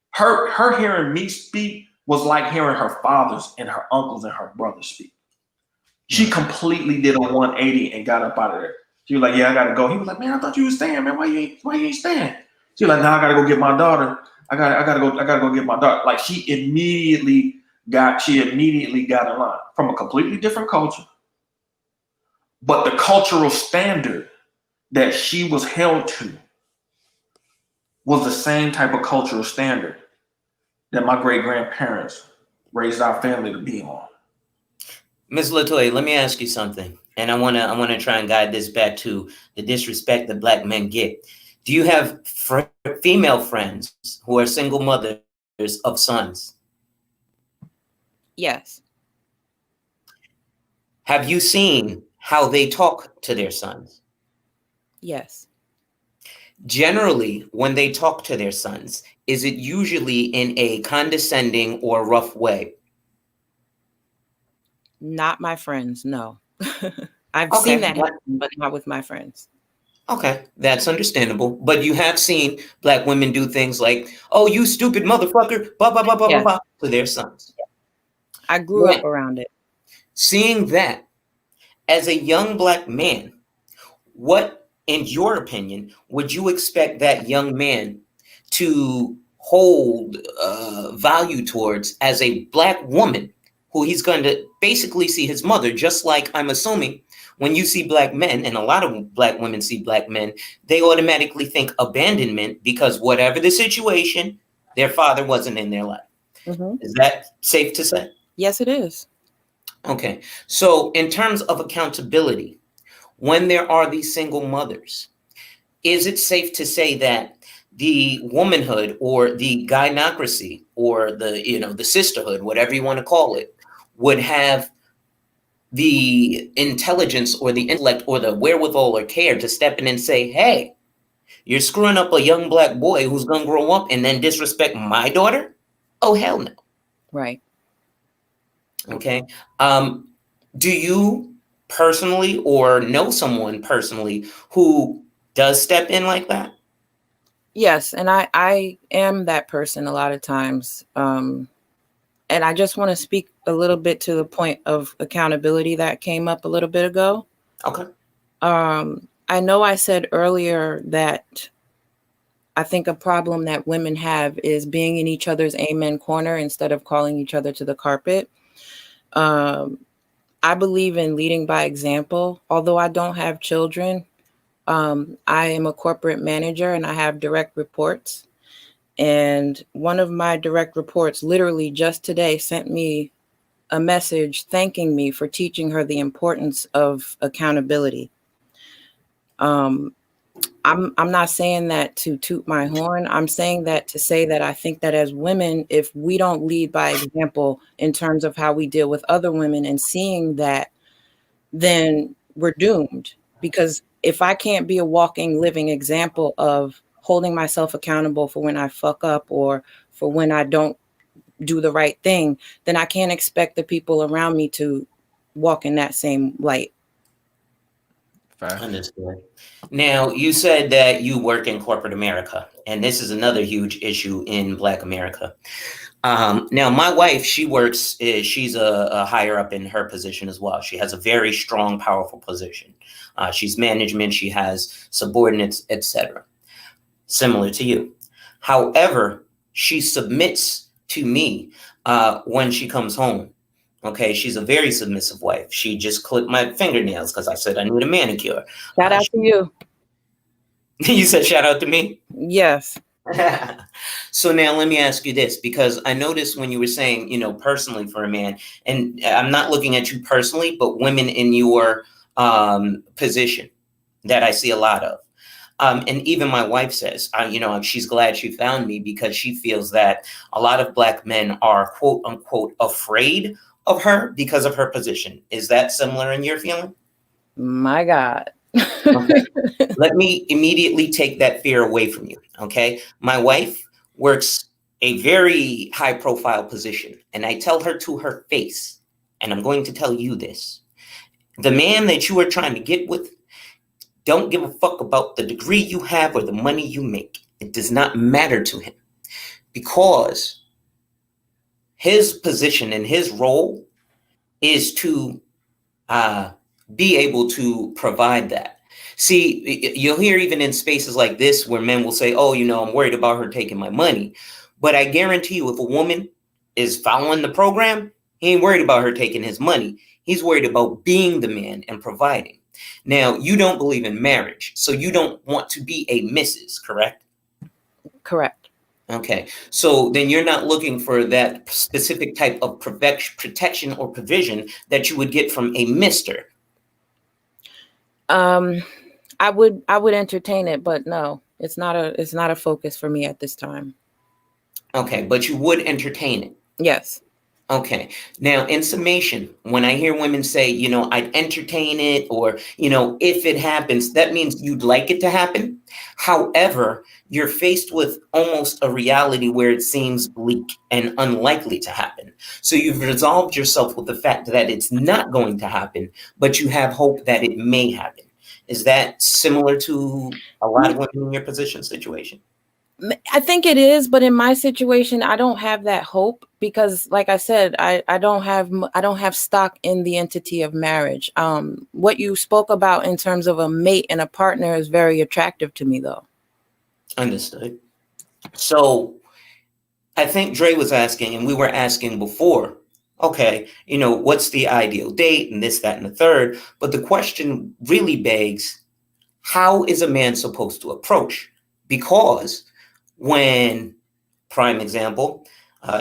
Her hearing me speak was like hearing her fathers and her uncles and her brothers speak. She completely did a 180 and got up out of there. She was like, "Yeah, I gotta go." He was like, "Man, I thought you was staying, man. Why you ain't staying?" She was like, "No, I gotta go get my daughter. I gotta go get my daughter." Like she immediately got in line from a completely different culture. But the cultural standard that she was held to was the same type of cultural standard that my great-grandparents raised our family to be on. Ms. Latoya, let me ask you something. And I wanna try and guide this back to the disrespect that Black men get. Do you have female friends who are single mothers of sons? Yes. Have you seen how they talk to their sons? Yes. generally, when they talk to their sons, is it usually in a condescending or rough way? Not my friends, no. I've Okay, seen that happen, but not with my friends. okay, that's understandable. But you have seen Black women do things like, "Oh, you stupid motherfucker," blah blah blah blah Yes. blah, to their sons. I grew up around it. Seeing that, as a young Black man, what, in your opinion, would you expect that young man to hold value towards as a Black woman who he's going to basically see his mother, just like I'm assuming when you see Black men, and a lot of Black women see Black men, they automatically think abandonment because whatever the situation, their father wasn't in their life. Mhm. Is that safe to say? Yes, it is. Okay. So in terms of accountability, when there are these single mothers, is it safe to say that the womanhood or the gynocracy or the sisterhood, whatever you want to call it, would have the intelligence or the intellect or the wherewithal or care to step in and say, hey, you're screwing up a young Black boy who's going to grow up and then disrespect my daughter? Oh, hell no. Right. Okay. Do you personally or know someone personally who does step in like that? Yes, and I am that person a lot of times. And I just want to speak a little bit to the point of accountability that came up a little bit ago. Okay. I know I said earlier that I think a problem that women have is being in each other's amen corner instead of calling each other to the carpet. I believe in leading by example. Although I don't have children, I am a corporate manager and I have direct reports. And one of my direct reports literally just today sent me a message thanking me for teaching her the importance of accountability. I'm not saying that to toot my horn. I'm saying that to say that I think that as women, if we don't lead by example in terms of how we deal with other women and seeing that, then we're doomed. Because if I can't be a walking, living example of holding myself accountable for when I fuck up or for when I don't do the right thing, then I can't expect the people around me to walk in that same light. Understood. Now, you said that you work in corporate America, and this is another huge issue in Black America. Now, my wife, she's a higher up in her position as well. She has a very strong, powerful position. She's management, she has subordinates, etc. Similar to you. However, she submits to me when she comes home. Okay, she's a very submissive wife. She just clipped my fingernails because I said I need a manicure. Shout out to you. You said shout out to me? Yes. So now let me ask you this, because I noticed when you were saying, personally for a man, and I'm not looking at you personally, but women in your position that I see a lot of. And even my wife says, she's glad she found me because she feels that a lot of Black men are quote unquote afraid of her because of her position. Is that similar in your feeling? My God. Okay. Let me immediately take that fear away from you. Okay. My wife works a very high profile position, and I tell her to her face, and I'm going to tell you this: the man that you are trying to get with don't give a fuck about the degree you have or the money you make. It does not matter to him, because his position and his role is to be able to provide that. See, you'll hear even in spaces like this where men will say, oh, I'm worried about her taking my money. But I guarantee you, if a woman is following the program, he ain't worried about her taking his money. He's worried about being the man and providing. Now, you don't believe in marriage, so you don't want to be a Mrs., correct? Correct. Okay, so then you're not looking for that specific type of protection or provision that you would get from a Mr. I would entertain it, but no, it's not a focus for me at this time. Okay, but you would entertain it. Yes. Okay. Now, in summation, when I hear women say, you know, I'd entertain it, or, you know, if it happens, that means you'd like it to happen. However, you're faced with almost a reality where it seems bleak and unlikely to happen. So you've resolved yourself with the fact that it's not going to happen, but you have hope that it may happen. Is that similar to a lot of women in your position situation? I think it is, but in my situation, I don't have that hope because, like I said, I don't have stock in the entity of marriage. What you spoke about in terms of a mate and a partner is very attractive to me, though. Understood. So I think Dre was asking, and we were asking before, okay, you know, what's the ideal date and this, that, and the third? But the question really begs, how is a man supposed to approach? Because when, prime example,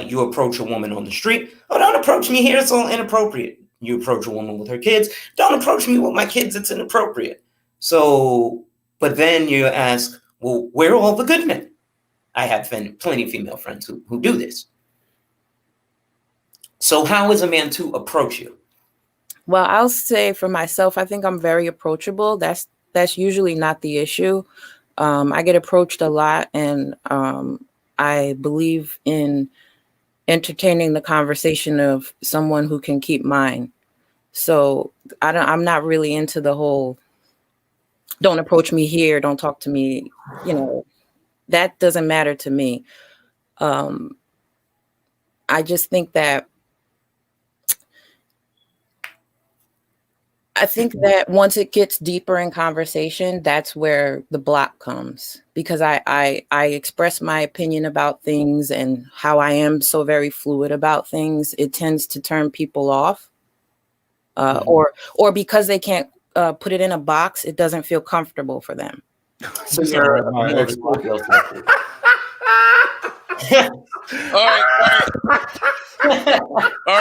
you approach a woman on the street, oh, don't approach me here, it's all inappropriate. You approach a woman with her kids, don't approach me with my kids, it's inappropriate. So, but then you ask, well, where are all the good men? I have plenty of female friends who do this. So how is a man to approach you? Well, I'll say for myself, I think I'm very approachable. That's usually not the issue. I get approached a lot, and I believe in entertaining the conversation of someone who can keep mine. So I'm not really into the whole don't approach me here, don't talk to me, you know, that doesn't matter to me. I just think that once it gets deeper in conversation, that's where the block comes, because I express my opinion about things, and how I am so very fluid about things, it tends to turn people off, or because they can't put it in a box, it doesn't feel comfortable for them. So you're more of a Scorpio. All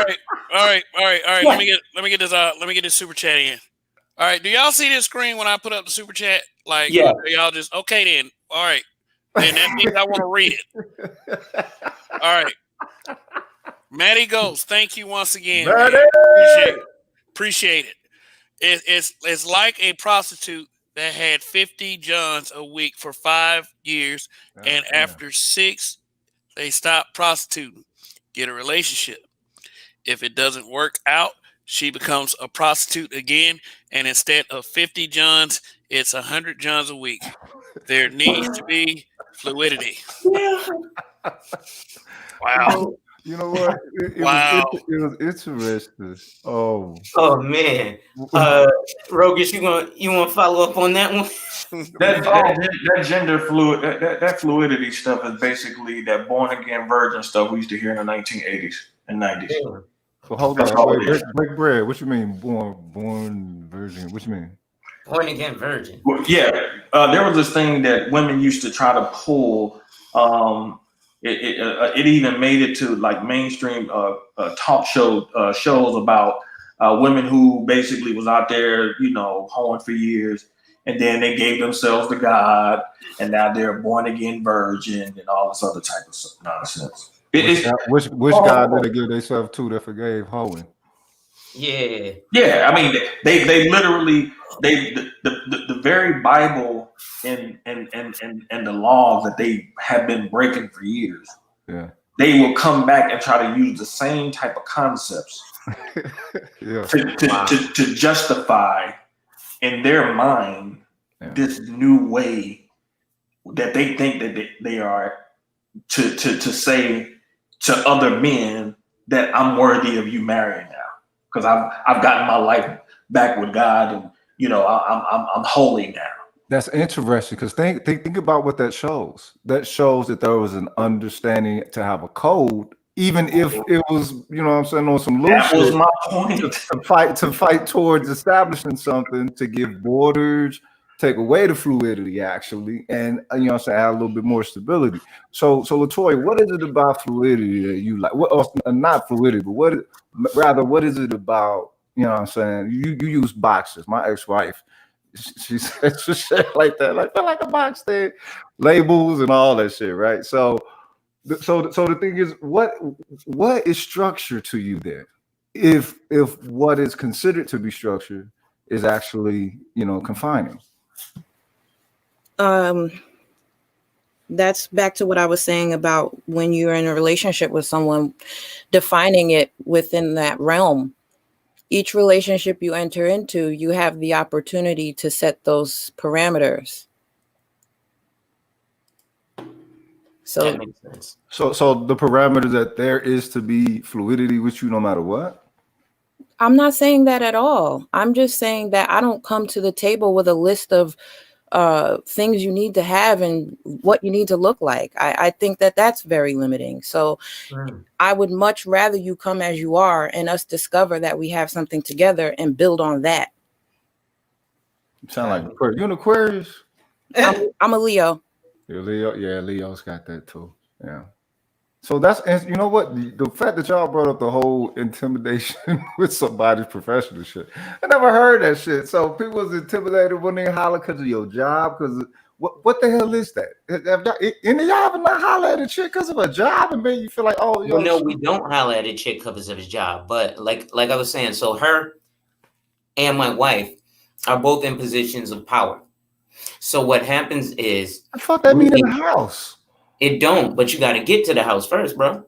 right. Let me get this super chat in. All right, do y'all see this screen when I put up the super chat? Like, yeah, y'all just okay then. All right, then that means I want to read it. All right, Maddie Ghost, thank you once again. Appreciate it. It's like a prostitute that had 50 Johns a week for 5 years, and after 6, they stop prostituting, get a relationship. If it doesn't work out, she becomes a prostitute again, and instead of 50 Johns, it's 100 Johns a week. There needs to be fluidity. Wow. You know what? It was interesting. Oh man. Rogish, you want to follow up on that one? that gender fluid, that fluidity stuff is basically that born again virgin stuff we used to hear in the 1980s and 90s. Yeah. So hold on, break bread. What you mean, born virgin? What you mean? Born again virgin. Well, yeah, there was this thing that women used to try to pull. It even made it to like mainstream talk shows about women who basically was out there, you know, hoeing for years, and then they gave themselves to God, and now they're born again virgin and all this other type of nonsense. Which God did they give themselves to that forgave hoeing? Yeah. I mean, they literally the very Bible and the laws that they have been breaking for years. Yeah, they will come back and try to use the same type of concepts to justify in their mind this new way that they think that they are to say to other men that I'm worthy of you marrying now because I've gotten my life back with God, and you know I'm holy now. That's interesting because think about what that shows. That shows that there was an understanding to have a code, even if it was, you know what I'm saying, on some loose shit. That was shit, my point. To fight towards establishing something, to give borders, take away the fluidity actually, and you know what I'm saying, add a little bit more stability. So Latoya, what is it about fluidity that you like? What not fluidity, but what is it about, you know what I'm saying? You use boxes. My ex-wife, she said shit like that, like a box thing, labels and all that shit, right? So So the thing is, what is structure to you then? If what is considered to be structure is actually, confining. That's back to what I was saying about when you're in a relationship with someone, defining it within that realm. Each relationship you enter into, you have the opportunity to set those parameters. So That makes sense. So the parameter that there is to be fluidity with you no matter what? I'm not saying that at all. I'm just saying that I don't come to the table with a list of things you need to have and what you need to look like. I think that that's very limiting. So I would much rather you come as you are and us discover that we have something together and build on that. You sound like you an Aquarius? I'm a Leo. You're Leo. Yeah, Leo's got that too. Yeah. So that's, and you know what? The fact that y'all brought up the whole intimidation with somebody's professional shit, I never heard that shit. So people was intimidated when they holler because of your job. Because what the hell is that? Any of y'all ever not holler at a chick because of a job and made you feel like, oh, yo, no, we don't holler at a chick because of his job. But like I was saying, so her and my wife are both in positions of power. So what happens is, I thought that mean in the house. It don't, but you got to get to the house first, bro.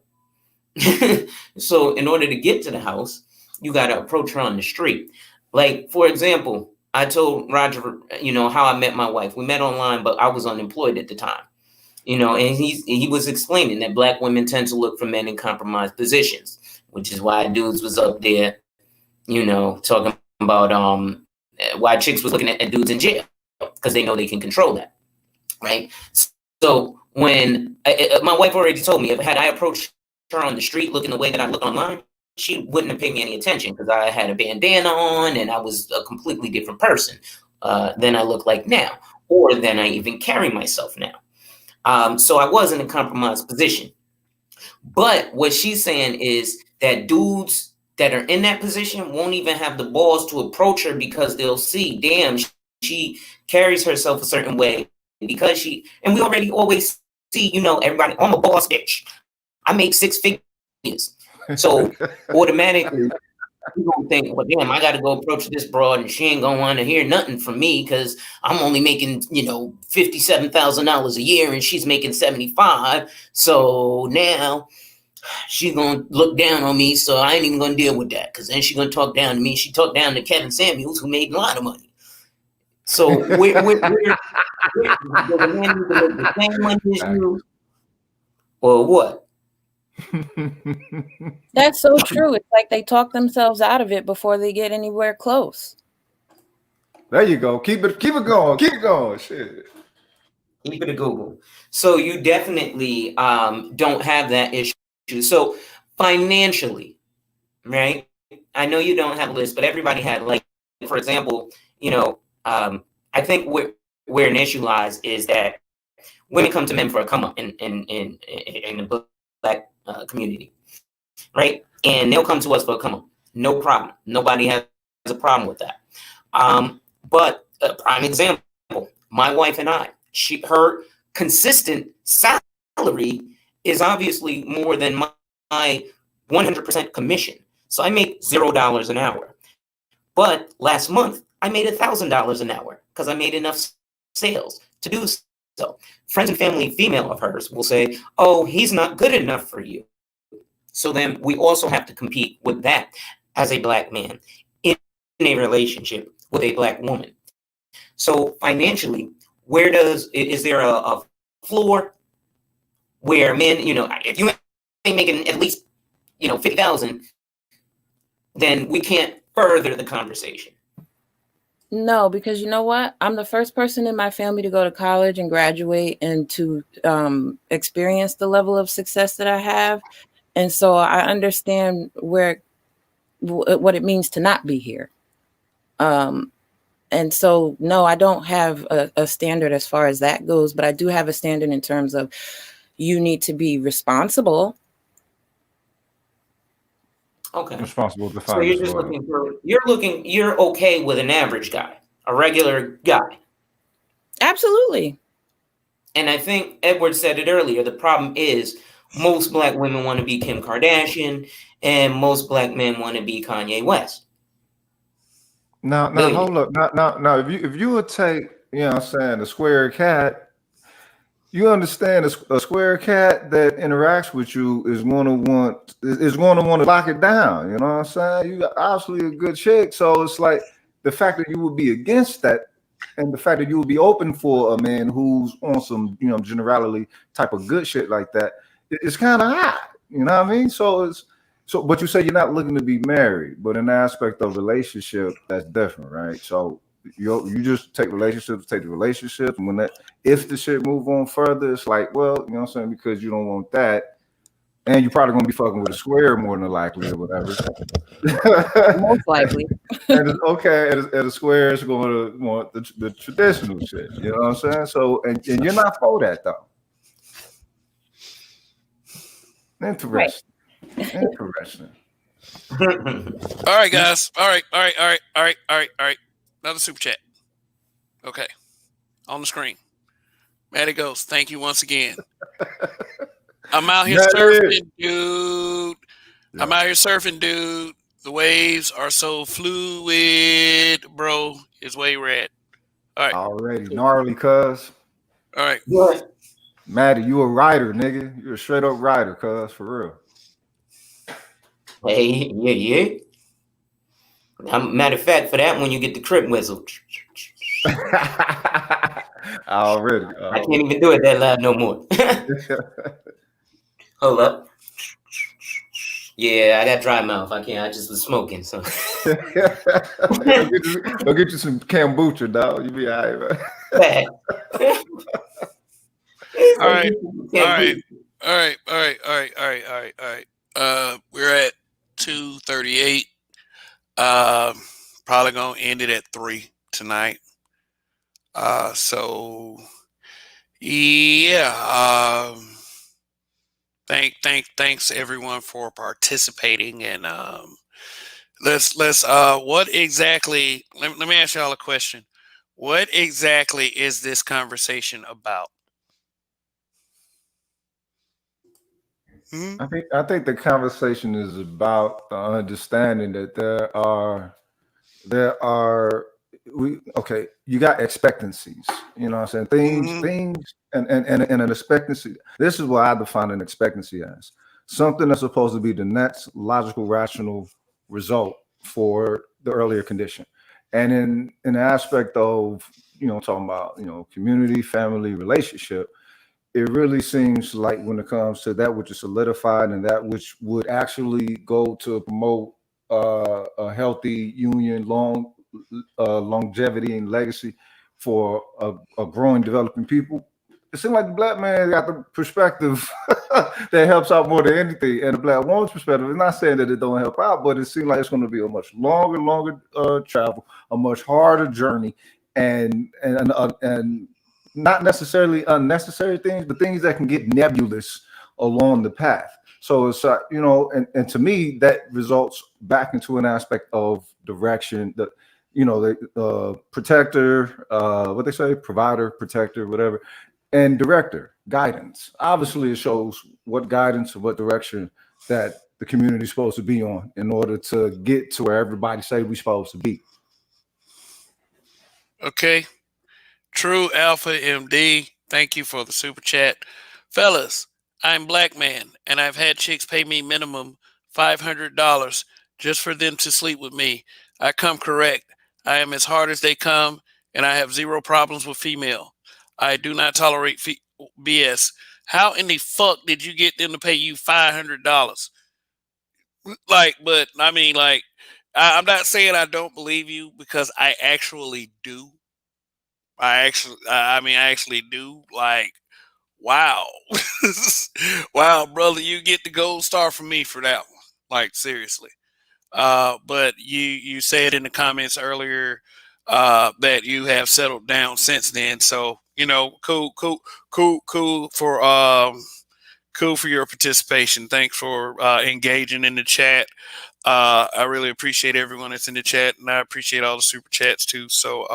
So in order to get to the house, you got to approach her on the street. Like, for example, I told Roger, how I met my wife. We met online, but I was unemployed at the time, and he was explaining that Black women tend to look for men in compromised positions, which is why dudes was up there, talking about why chicks was looking at dudes in jail because they know they can control that, right? So when my wife already told me, had I approached her on the street looking the way that I look online, she wouldn't have paid me any attention because I had a bandana on and I was a completely different person than I look like now, or than I even carry myself now. So I was in a compromised position. But what she's saying is that dudes that are in that position won't even have the balls to approach her because they'll see, damn, she carries herself a certain way because and we already always see, everybody, I'm a boss bitch. I make 6 figures. So automatically you don't think, well, damn, I got to go approach this broad and she ain't going to want to hear nothing from me because I'm only making, $57,000 a year and she's making 75. So now she's going to look down on me. So I ain't even going to deal with that because then she's going to talk down to me. She talked down to Kevin Samuels, who made a lot of money. So we're the man need to make the same money as you, or what? That's so true. It's like they talk themselves out of it before they get anywhere close. There you go. Keep it going. Keep it going. Shit. Keep it a Google. So you definitely don't have that issue. So financially, right? I know you don't have a list, but everybody had, like, for example, I think where an issue lies is that women come to men for a come up in the Black community, right? And they'll come to us for a come up. No problem. Nobody has a problem with that. But a prime example, my wife and I, her consistent salary is obviously more than my 100% commission. So I make $0 an hour. But last month, I made $1,000 an hour because I made enough sales to do so. Friends and family female of hers will say, oh, he's not good enough for you. So then we also have to compete with that as a Black man in a relationship with a Black woman. So financially, is there a floor where men, if you ain't making at least, 50,000, then we can't further the conversation? No, because you know what? I'm the first person in my family to go to college and graduate and to experience the level of success that I have. And so I understand what it means to not be here. And so, no, I don't have a standard as far as that goes, but I do have a standard in terms of you need to be responsible. Okay. Responsible to So you're just you're okay with an average guy, a regular guy. Absolutely. And I think Edward said it earlier. The problem is most black women want to be Kim Kardashian, and most black men want to be Kanye West. Now hold up. Now if you would take, you know what I'm saying, a square cat, you understand a square cat that interacts with you is going to want to lock it down. You know what I'm saying? You obviously a good chick, so it's like the fact that you would be against that, and the fact that you would be open for a man who's on some, you know, generality type of good shit like that, it's kind of hot. You know what I mean? But you say you're not looking to be married, but in the aspect of relationship, that's different, right? So you just take the relationships, and if the shit move on further, it's like, well, you know what I'm saying, because you don't want that, and you're probably gonna be fucking with a square more than likely or whatever. Most likely. And it's okay, and a square is going to want the traditional shit. You know what I'm saying? So, and you're not for that though. Interesting. Interesting. All right, guys. All right. Another super chat. Okay. On the screen. Maddie goes, thank you once again. I'm out here surfing, dude. Yeah. I'm out here surfing, dude. The waves are so fluid, bro. Is where you're at. All right. Already gnarly, cuz. All right. What? Maddie, you a rider, nigga. You're a straight up rider, cuz, for real. Hey, yeah. Matter of fact, for that one, you get the crib whistle. Already. I can't even do it that loud no more. Hold up. Yeah, I got dry mouth. I can't. I just was smoking. So Go get you some kombucha, dog. You be all right, man. All right. We're at 2:38. Probably gonna end it at 3 tonight. So yeah. Thanks everyone for participating, and let's what exactly, let me ask y'all a question. What exactly is this conversation about? I think the conversation is about the understanding that you got expectancies, you know what I'm saying? Things and an expectancy. This is what I define an expectancy as: something that's supposed to be the next logical, rational result for the earlier condition. And in the aspect of, you know, talking about, you know, community, family, relationship, it really seems like when it comes to that which is solidified and that which would actually go to promote a healthy union, longevity and legacy for a growing, developing people, it seems like the black man got the perspective that helps out more than anything. And the black woman's perspective, it's not saying that it don't help out, but it seems like it's going to be a much longer travel, a much harder journey, and not necessarily unnecessary things, but things that can get nebulous along the path. So it's you know, and to me that results back into an aspect of direction, that, you know, the protector, what they say, provider, protector, whatever, and director, guidance. Obviously, it shows what guidance or what direction that the community is supposed to be on in order to get to where everybody say we're supposed to be. Okay. True Alpha MD, thank you for the super chat. Fellas, I'm black man, and I've had chicks pay me minimum $500 just for them to sleep with me. I come correct. I am as hard as they come, and I have zero problems with female. I do not tolerate BS. How in the fuck did you get them to pay you $500? Like, but I mean, like, I'm not saying I don't believe you, because I actually do. I actually do. Like, wow. Wow, brother, you get the gold star from me for that one. Like, seriously. But you said in the comments earlier that you have settled down since then. So, you know, cool for your participation. Thanks for engaging in the chat. I really appreciate everyone that's in the chat, and I appreciate all the super chats too. So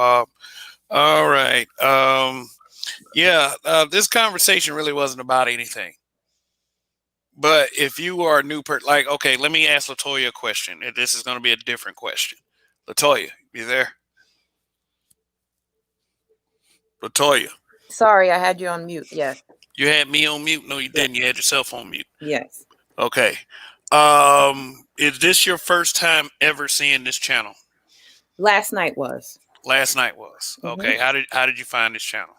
all right. This conversation really wasn't about anything. But if you are a new person, like, okay, let me ask Latoya a question. And this is going to be a different question. Latoya, you there? Latoya. Sorry, I had you on mute. Yes. You had me on mute? No, you didn't. You had yourself on mute. Yes. Okay. Is this your first time ever seeing this channel? Last night was. Last night was. Okay. How did you find this channel?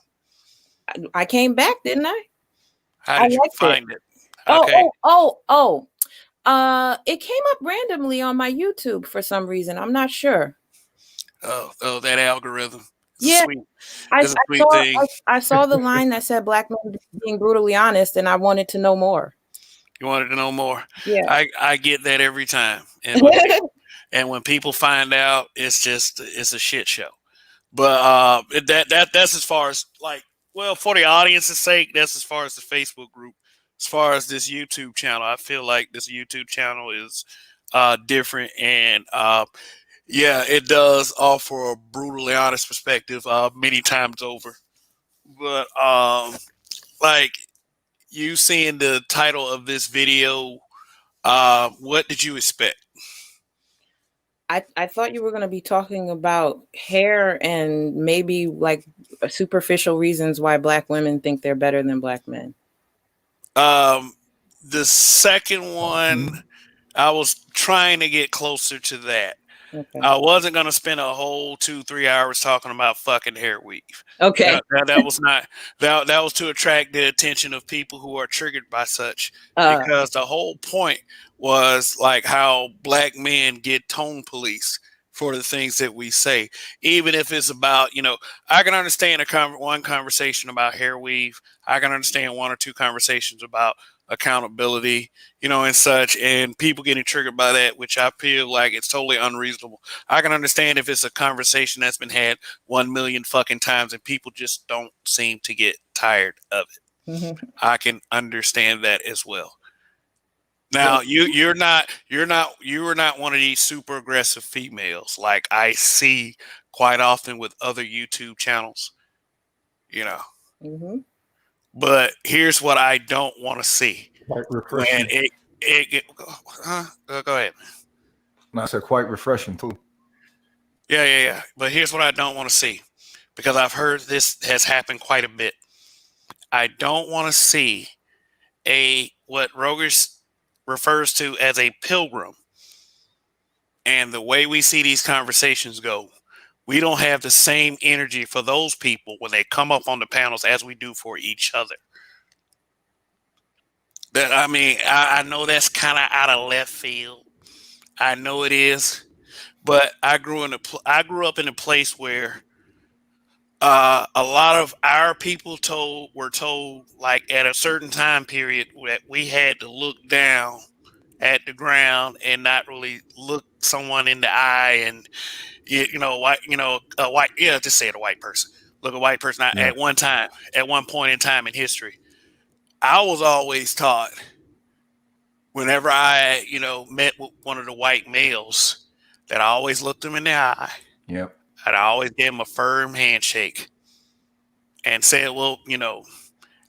I came back, didn't I? How did you find it? Okay. It came up randomly on my YouTube for some reason. I'm not sure. Oh, that algorithm. Yeah. I saw the line that said black men being brutally honest, and I wanted to know more. You wanted to know more? Yeah. I get that every time. And when people find out, it's a shit show. But that's as far as, like, well, for the audience's sake, that's as far as the Facebook group. As far as this YouTube channel, I feel like this YouTube channel is different, and yeah, it does offer a brutally honest perspective many times over. But like, you seeing the title of this video, what did you expect? I thought you were going to be talking about hair and maybe like superficial reasons why black women think they're better than black men. The second one, I was trying to get closer to that. Okay. I wasn't going to spend a whole 2-3 hours talking about fucking hair weave. Okay. That was not, that was to attract the attention of people who are triggered by such, because the whole point was like how black men get tone police for the things that we say, even if it's about, you know, I can understand one conversation about hair weave. I can understand 1 or 2 conversations about accountability, you know, and such, and people getting triggered by that, which I feel like it's totally unreasonable. I can understand if it's a conversation that's been had 1 million fucking times and people just don't seem to get tired of it. I can understand that as well. Now, you were not one of these super aggressive females like I see quite often with other YouTube channels, you know. But here's what I don't want to see. Quite refreshing. Go ahead. I said quite refreshing too. Yeah. But here's what I don't want to see, because I've heard this has happened quite a bit. I don't want to see what Rogers refers to as a pilgrim. And the way we see these conversations go, we don't have the same energy for those people when they come up on the panels as we do for each other. That, I mean, I know that's kind of out of left field. I know it is, but I grew up in a place where a lot of our people were told like at a certain time period that we had to look down at the ground and not really look someone in the eye, and just say it, a white person. Look a white person at one point in time in history. I was always taught, whenever I, met with one of the white males, that I always looked them in the eye. Yep. And I always gave them a firm handshake and said, well,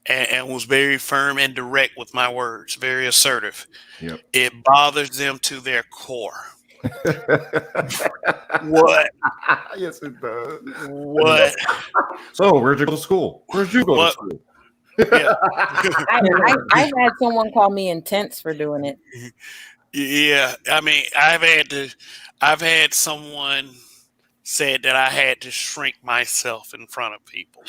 and was very firm and direct with my words, very assertive. Yep. It bothers them to their core. What? Yes, it does. What? So, where'd you go to school? Where'd you go to school? Yeah. I've had someone call me intense for doing it. Yeah, I mean, I've had someone said that I had to shrink myself in front of people.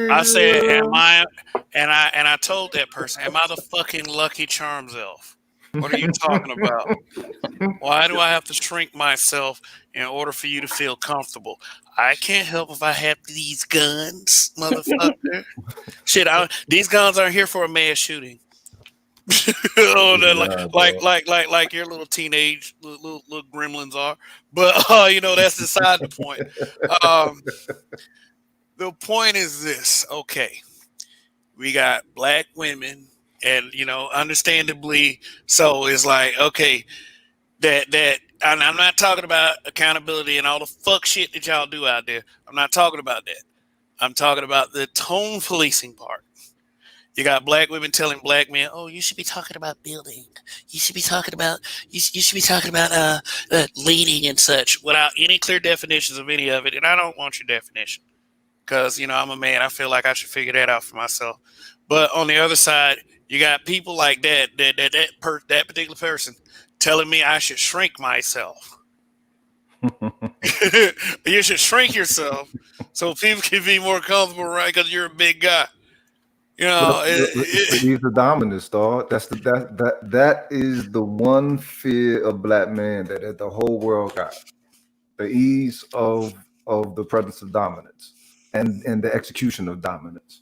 I said, I told that person, am I the fucking Lucky Charms elf? What are you talking about? Why do I have to shrink myself in order for you to feel comfortable? I can't help if I have these guns, motherfucker. Shit, these guns aren't here for a mass shooting. Like your little teenage little gremlins are, but that's beside the point. The point is this: okay, we got black women, and understandably, so it's like, okay, that, and I'm not talking about accountability and all the fuck shit that y'all do out there. I'm not talking about that. I'm talking about the tone policing part. You got black women telling black men, "Oh, you should be talking about building. You should be talking about you should be talking about leading and such," without any clear definitions of any of it. And I don't want your definition because I'm a man. I feel like I should figure that out for myself. But on the other side, you got people like that particular person telling me I should shrink myself. You should shrink yourself so people can be more comfortable, right? Because you're a big guy. He's the dominance, dog. That is the one fear of black man that the whole world got. The ease of the presence of dominance and the execution of dominance.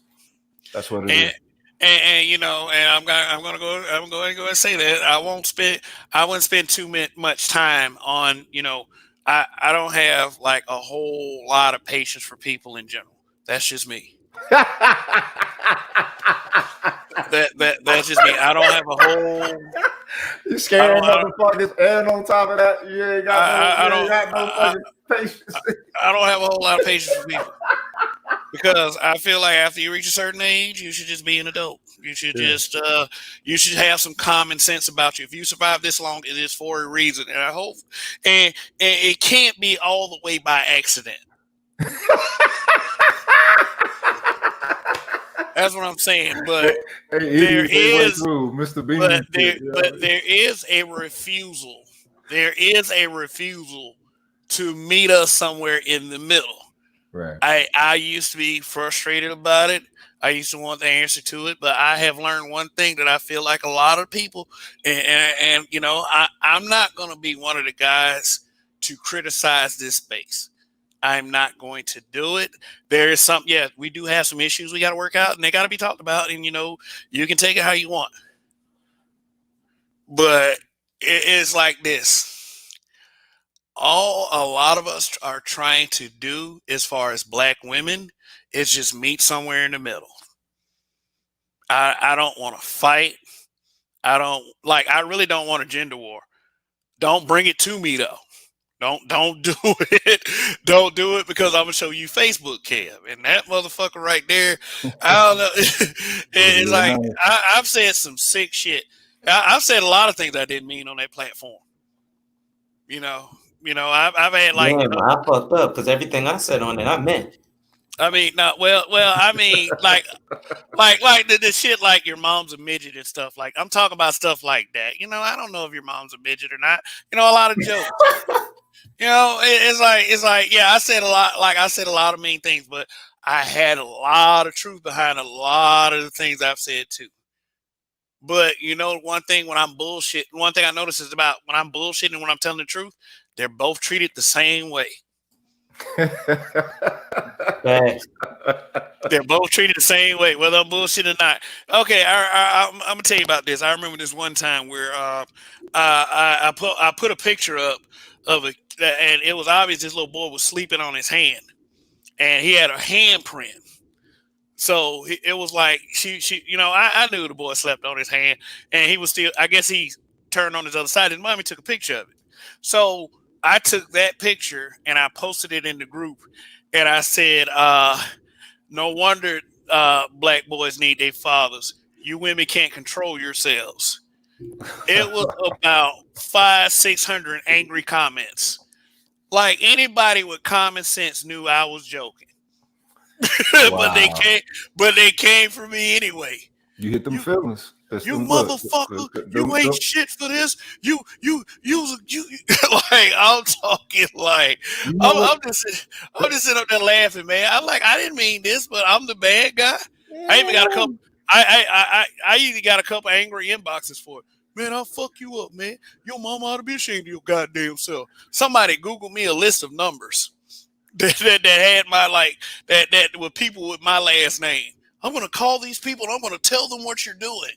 That's what it is. And I'm gonna go and say that I wouldn't spend too much time on I don't have like a whole lot of patience for people in general. That's just me. That's just me. I don't have a whole. You scared motherfuckers, and on top of that, you ain't got no fucking patience. I don't have a whole lot of patience for people because I feel like after you reach a certain age, you should just be an adult. You should just you should have some common sense about you. If you survive this long, it is for a reason, and I hope, and it can't be all the way by accident. That's what I'm saying, but there is Mr. Bean. But there is a refusal. There is a refusal to meet us somewhere in the middle. Right. I used to be frustrated about it. I used to want the answer to it, but I have learned one thing that I feel like a lot of people, and I'm not going to be one of the guys to criticize this space. I'm not going to do it. There is we do have some issues we got to work out, and they got to be talked about. And you can take it how you want, but it is like this. All a lot of us are trying to do, as far as black women, is just meet somewhere in the middle. I don't want to fight. I really don't want a gender war. Don't bring it to me though. Don't do it. Don't do it because I'm gonna show you Facebook, Kev, and that motherfucker right there. I don't know. It's like I've said some sick shit. I've said a lot of things I didn't mean on that platform. I've had like. Yeah, I fucked up because everything I said on it, I meant. I mean, not well. I mean, like the shit like your mom's a midget and stuff. Like I'm talking about stuff like that. I don't know if your mom's a midget or not. A lot of jokes. It's like, yeah, I said a lot. Like I said a lot of mean things, but I had a lot of truth behind a lot of the things I've said too. But one thing when I'm bullshit, one thing I notice is about when I'm bullshitting and when I'm telling the truth, they're both treated the same way. They're both treated the same way, whether I'm bullshit or not. Okay, I'm gonna tell you about this. I remember this one time where I put a picture up of it, and it was obvious this little boy was sleeping on his hand, and he had a handprint. So it was like I knew the boy slept on his hand, and he was still. I guess he turned on his other side. His mommy took a picture of it. So I took that picture and I posted it in the group, and I said, "No wonder black boys need their fathers. You women can't control yourselves." It was about 500-600 angry comments. Like anybody with common sense knew I was joking. Wow. but they came for me anyway. You hit them feelings. You motherfucker! You ain't shit for this. You like I'm talking like I'm just sitting up there laughing, man. I'm like I didn't mean this, but I'm the bad guy. Yeah. I even got a couple. I even got a couple angry inboxes for it. Man, I'll fuck you up, man. Your mama ought to be ashamed of your goddamn self. Somebody Google me a list of numbers that had my that with people with my last name. I'm gonna call these people and I'm gonna tell them what you're doing.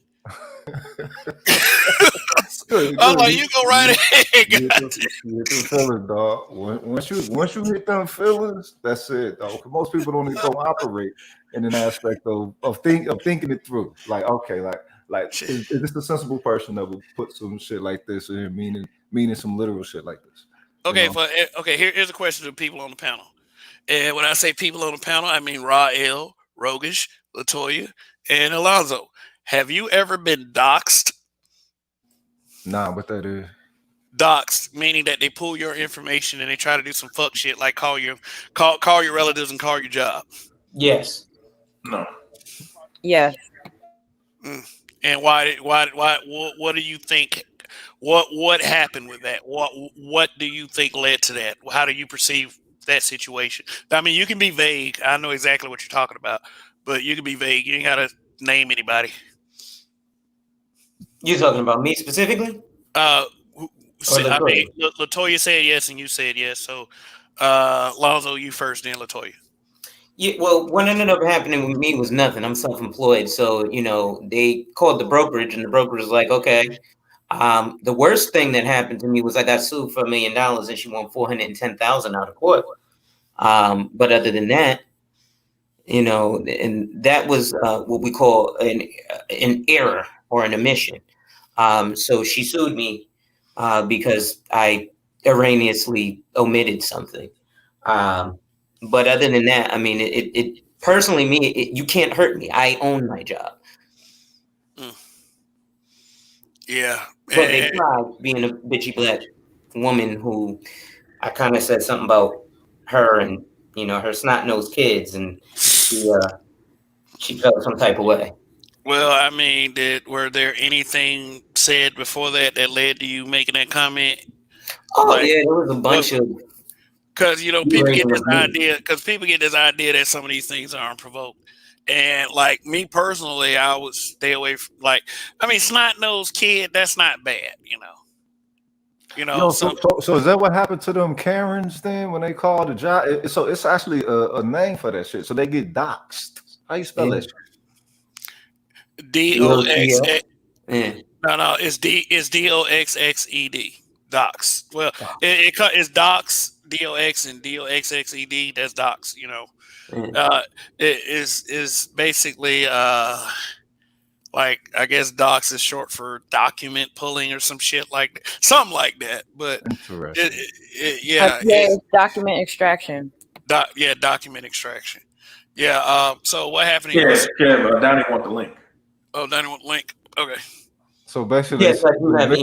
I'm like, you go right ahead. You hit them feelings, dog. Once you hit them feelings, that's it, dog. Most people don't even operate in an aspect of thinking it through. Like, okay, like is this a sensible person that would put some shit like this in, meaning some literal shit like this? Okay, here's a question to people on the panel. And when I say people on the panel, I mean Rael, Rogish, Latoya, And Alonzo, have you ever been doxxed? Nah, what that is? Doxxed, meaning that they pull your information and they try to do some fuck shit, like call your relatives and call your job. Yes. No. Yes. And why? What do you think? What happened with that? What do you think led to that? How do you perceive that situation? I mean, you can be vague. I know exactly what you're talking about, but you can be vague. You ain't gotta name anybody. You talking about me specifically? I Latoya? mean, Latoya said yes, and you said yes. So, Lonzo, you first, then Latoya. Yeah, well, what ended up happening with me was nothing. I'm self-employed, so they called the brokerage, and the brokerage was like, "Okay." The worst thing that happened to me was I got sued for $1 million, and she won $410,000 out of court. But other than that, and that was what we call an error or an omission. So she sued me because I erroneously omitted something. But other than that, I mean, it personally, you can't hurt me. I own my job. Yeah. But they tried, being a bitchy black woman who I kind of said something about her and, her snot-nosed kids, and she felt some type of way. Well, I mean, were there anything said before that led to you making that comment? Oh, yeah, there was a bunch of... Because, people get this idea, that some of these things are unprovoked. And, like, me personally, I would stay away from, snot-nosed kid, that's not bad, So is that what happened to them Karens then when they call the job? So it's actually a name for that shit. So they get doxxed. How you spell that shit? DOXX. No, it's DOXXED. Dox. Well, it's dox, DOX, and DOXXED. That's dox. It is basically like, I guess dox is short for document pulling or some shit like that, something like that. But it's document extraction. Document extraction. Yeah. So what happened? Donnie want the link. Oh, Donnie want the link. Okay. So basically, yes, I do have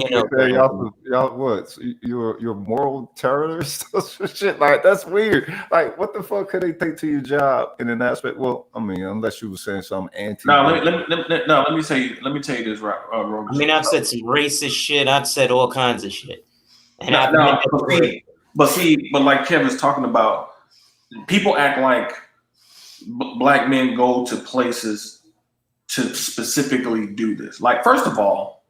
y'all what? You're moral terrorist? Shit, like that's weird. Like, what the fuck could they take to your job in an aspect? Well, I mean, unless you were saying something anti. No, let me tell you this, right? I mean, I've said some racist shit. I've said all kinds of shit. And but like Kevin's talking about, people act like black men go to places to specifically do this. Like, first of all,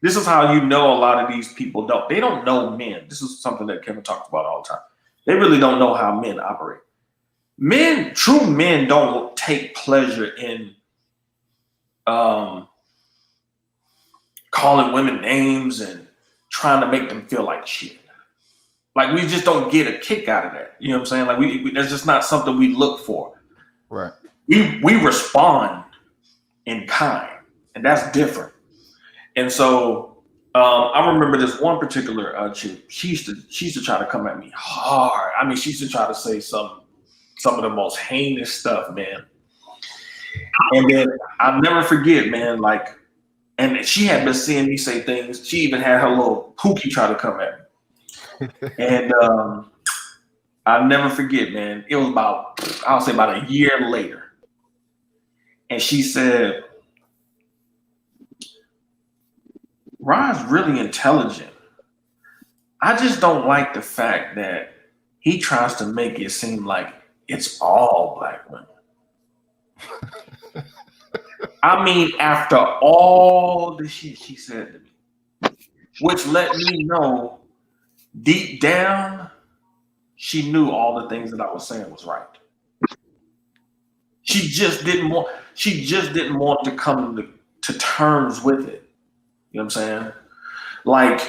this is how a lot of these people they don't know men. This is something that Kevin talks about all the time. They really don't know how men operate. True men don't take pleasure in calling women names and trying to make them feel like shit. Like, we just don't get a kick out of that. You know what I'm saying? Like, we that's just not something we look for. Right. We respond in kind, and that's different. And so I remember this one particular chick. She used to try to come at me hard. I mean, she used to try to say some of the most heinous stuff, man. And then I'll never forget, man. Like, and she had been seeing me say things. She even had her little pookie try to come at me. And I'll never forget, man. It was about a year later. And she said, Ron's really intelligent. I just don't like the fact that he tries to make it seem like it's all black women. I mean, after all the shit she said to me, which let me know deep down, she knew all the things that I was saying was right. She just didn't want to come to terms with it. You know what I'm saying? Like,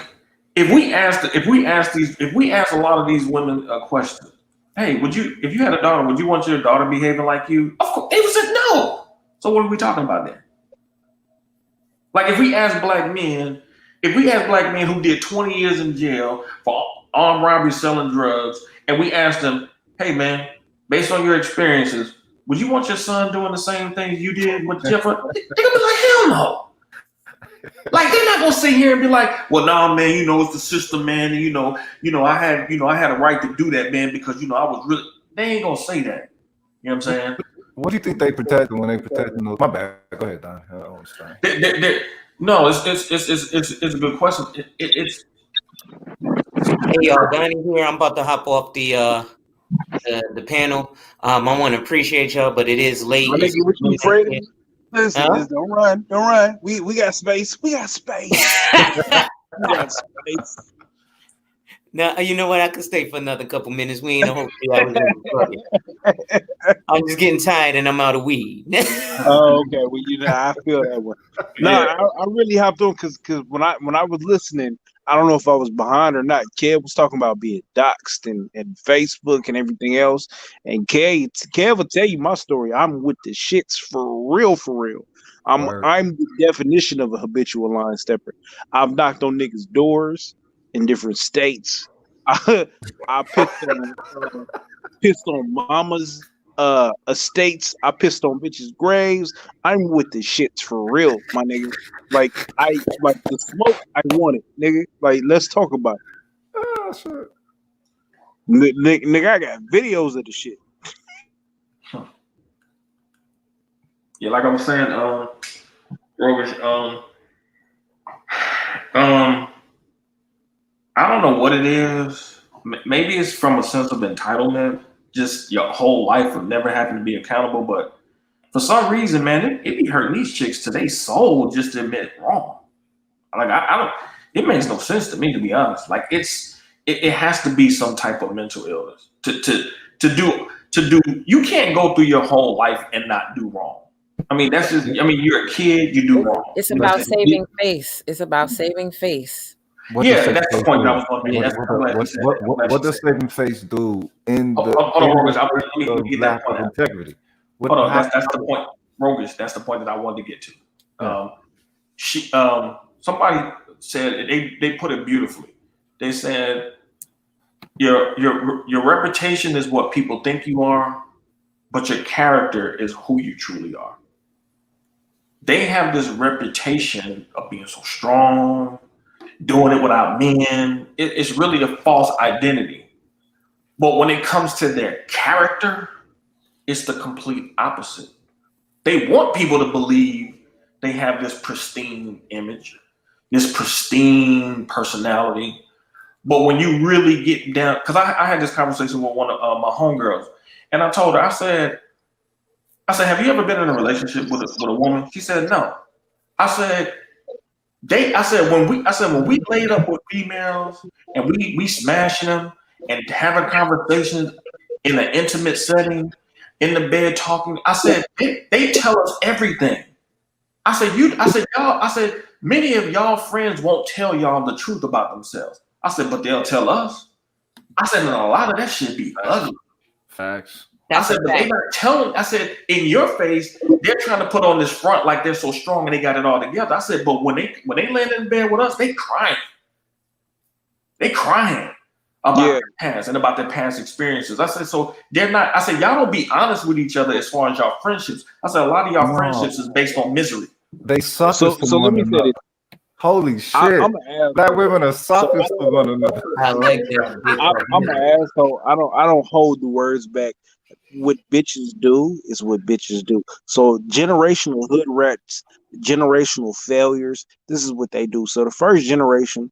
if we ask a lot of these women a question, hey, if you had a daughter, would you want your daughter behaving like you? Of course, they would say no. So what are we talking about then? Like, if we ask black men who did 20 years in jail for armed robbery, selling drugs, and we ask them, hey man, based on your experiences, would you want your son doing the same things you did with Jennifer? They're gonna be like, hell no. Like they're not gonna sit here and be like, well, nah, man, you know, it's the system, man, and I had a right to do that, man, because I was really. They ain't gonna say that. You know what I'm saying? What do you think they protecting when they protecting those? My bad. Go ahead, Don. I don't understand. No, it's a good question. It's Hey y'all, Donnie here. I'm about to hop off the panel. I want to appreciate y'all, but it is late. My nigga, what you afraid of? Listen, just don't run. We got space. We got space. We got space. Now, you know what? I could stay for another couple minutes. We ain't a whole 3 hours in. I'm just getting tired and I'm out of weed. Oh, okay. Well, I feel that way. No, I really hopped on because when I was listening, I don't know if I was behind or not. Kev was talking about being doxxed and Facebook and everything else. And Kev will tell you my story. I'm with the shits for real, for real. I'm the definition of a habitual line stepper. I've knocked on niggas' doors in different states. I pissed on mama's estates. I pissed on bitches' graves. I'm with the shits for real, my nigga. Like the smoke, I want it, nigga. Like, let's talk about it. Oh shit. Nigga, I got videos of the shit. Yeah, like I was saying, Robish, I don't know what it is. Maybe it's from a sense of entitlement, just your whole life of never having to be accountable. But for some reason, man, it be hurting these chicks to their soul just to admit wrong. Like I don't. It makes no sense to me, to be honest. Like it has to be some type of mental illness to do. You can't go through your whole life and not do wrong. I mean, that's just. I mean, you're a kid. You do wrong. It's about saving face. It's about saving face. Yeah, that's the point that I was going to make. What does saving face do in the lack of integrity? Hold on, that's the point, Rogish. That's the point that I wanted to get to. Somebody said they put it beautifully. They said your reputation is what people think you are, but your character is who you truly are. They have this reputation of being so strong, doing it without men. It's really a false identity. But when it comes to their character, it's the complete opposite. They want people to believe they have this pristine image, this pristine personality. But when you really get down, because I had this conversation with one of my homegirls, and I told her, I said, have you ever been in a relationship with a woman? She said, no. I said, when we laid up with females and we smashing them and having conversations in an intimate setting, in the bed talking, I said, they tell us everything. I said, many of y'all friends won't tell y'all the truth about themselves. I said, but they'll tell us. I said, and a lot of that shit be ugly. Facts. I said, but they not telling. I said, in your face, they're trying to put on this front like they're so strong and they got it all together. I said, but when they land in bed with us, they crying. They crying about their past and about their past experiences. I said, so they're not. I said, y'all don't be honest with each other as far as y'all friendships. I said, a lot of y'all friendships is based on misery. They suck. So let me say this. Holy shit! Black women are suckers for one another. I like that. I'm an asshole. I don't hold the words back. What bitches do is what bitches do. So generational hood rats, generational failures. This is what they do. So the first generation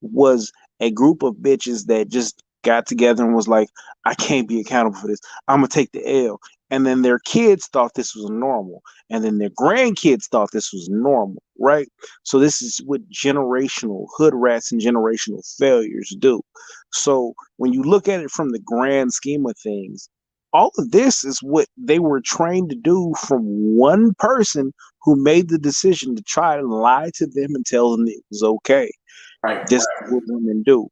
was a group of bitches that just got together and was like, I can't be accountable for this. I'm gonna take the L. And then their kids thought this was normal. And then their grandkids thought this was normal, right? So this is what generational hood rats and generational failures do. So when you look at it from the grand scheme of things, all of this is what they were trained to do from one person who made the decision to try to lie to them and tell them it was okay. Right. This is what women do.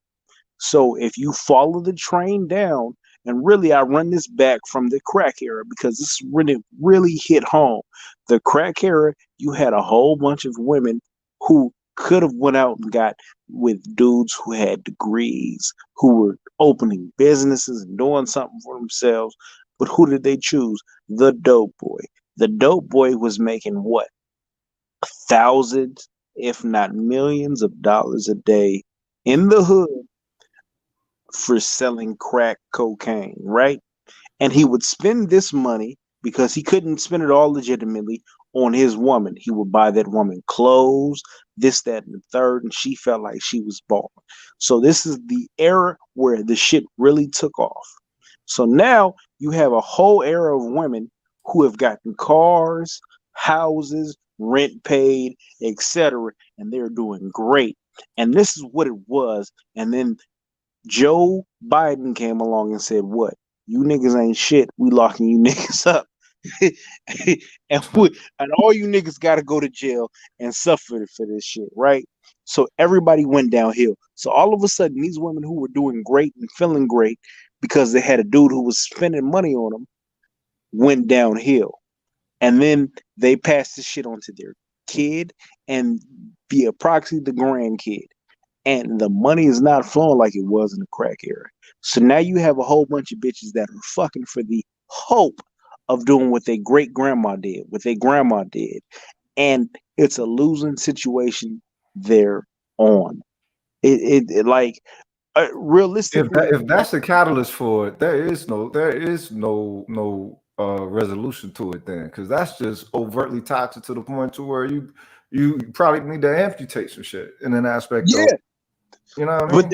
So if you follow the train down, and really I run this back from the crack era because this really hit home. The crack era, you had a whole bunch of women who could have went out and got with dudes who had degrees, who were opening businesses and doing something for themselves. But who did they choose? The dope boy. The dope boy was making what? Thousands, if not millions of dollars a day in the hood for selling crack cocaine, right? And he would spend this money because he couldn't spend it all legitimately on his woman. He would buy that woman clothes, this, that, and the third, and she felt like she was balling. So this is the era where the shit really took off. So now you have a whole era of women who have gotten cars, houses, rent paid, etc., and they're doing great. And this is what it was. And then Joe Biden came along and said, "What? You niggas ain't shit. We locking you niggas up." and all you niggas got to go to jail and suffer for this shit, right? So everybody went downhill. So all of a sudden, these women who were doing great and feeling great because they had a dude who was spending money on them went downhill. And then they passed this shit on to their kid and via proxy the grandkid. And the money is not flowing like it was in the crack era. So now you have a whole bunch of bitches that are fucking for the hope of doing what their great grandma did, what their grandma did. And it's a losing situation they're on. It like realistically, If that's the catalyst for it, there is no resolution to it then, because that's just overtly toxic to the point to where you probably need to amputate some shit in an aspect of, you know what I mean?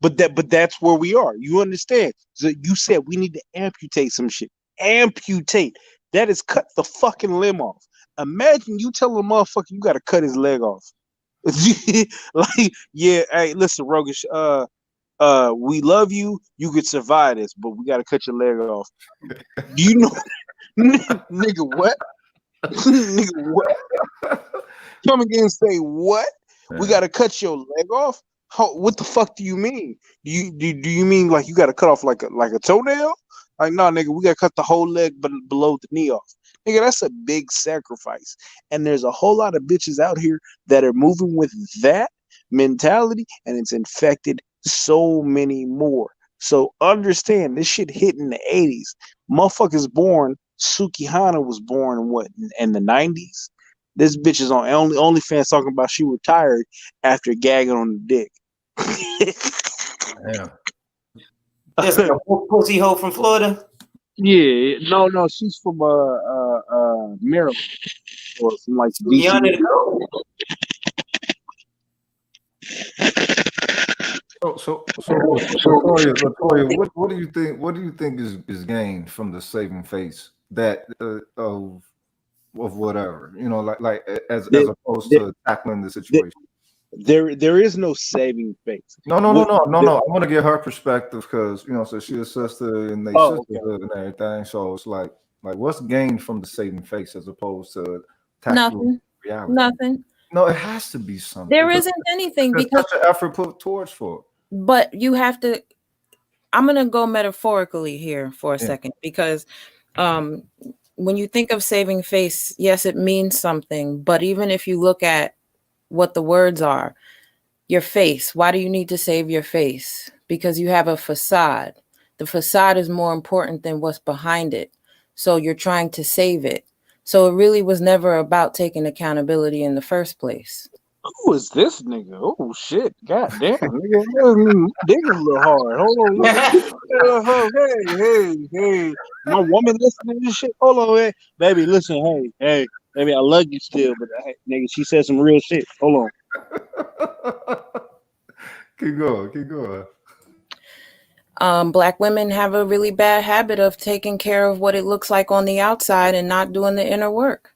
But that's where we are. You understand? So you said we need to amputate some shit. Amputate. That is cut the fucking limb off. Imagine you tell a motherfucker you gotta cut his leg off. Like, yeah, hey, listen, Rogish, we love you. You could survive this, but we gotta cut your leg off. Do you know, nigga? What? Nigga, what? Come again and say what? We gotta cut your leg off? What the fuck do you mean? Do you mean like you gotta cut off like a toenail? Like, no, nigga, we gotta cut the whole leg below the knee off. Nigga, that's a big sacrifice. And there's a whole lot of bitches out here that are moving with that mentality, and it's infected so many more. So understand, this shit hit in the 80s. Motherfuckers born, Sukihana was born in the 90s? This bitch is on OnlyFans talking about she retired after gagging on the dick. Yeah. This a pussy hoe from Florida? Yeah, no, she's from Maryland or from like DC. So Latoya, what do you think? What do you think is gained from the saving face that of whatever, you know, like as opposed to tackling the situation? There is no saving face. No. I want to get her perspective because, you know, so she's a sister and they sisterhood and everything. So it's like what's gained from the saving face as opposed to tackling reality? Nothing. No, it has to be something. There isn't anything because such an effort put towards for it. But you have to. I'm gonna go metaphorically here for a second because when you think of saving face, yes, it means something. But even if you look at what the words are, your face. Why do you need to save your face? Because you have a facade. The facade is more important than what's behind it. So you're trying to save it. So it really was never about taking accountability in the first place. Who is this nigga? Oh shit! God damn, nigga, dick is a little hard. Hold on, hey, my woman listening to this shit. Hold on, hey, baby, listen, hey, baby, I love you still, but nigga, she said some real shit. Hold on. Keep going. Black women have a really bad habit of taking care of what it looks like on the outside and not doing the inner work.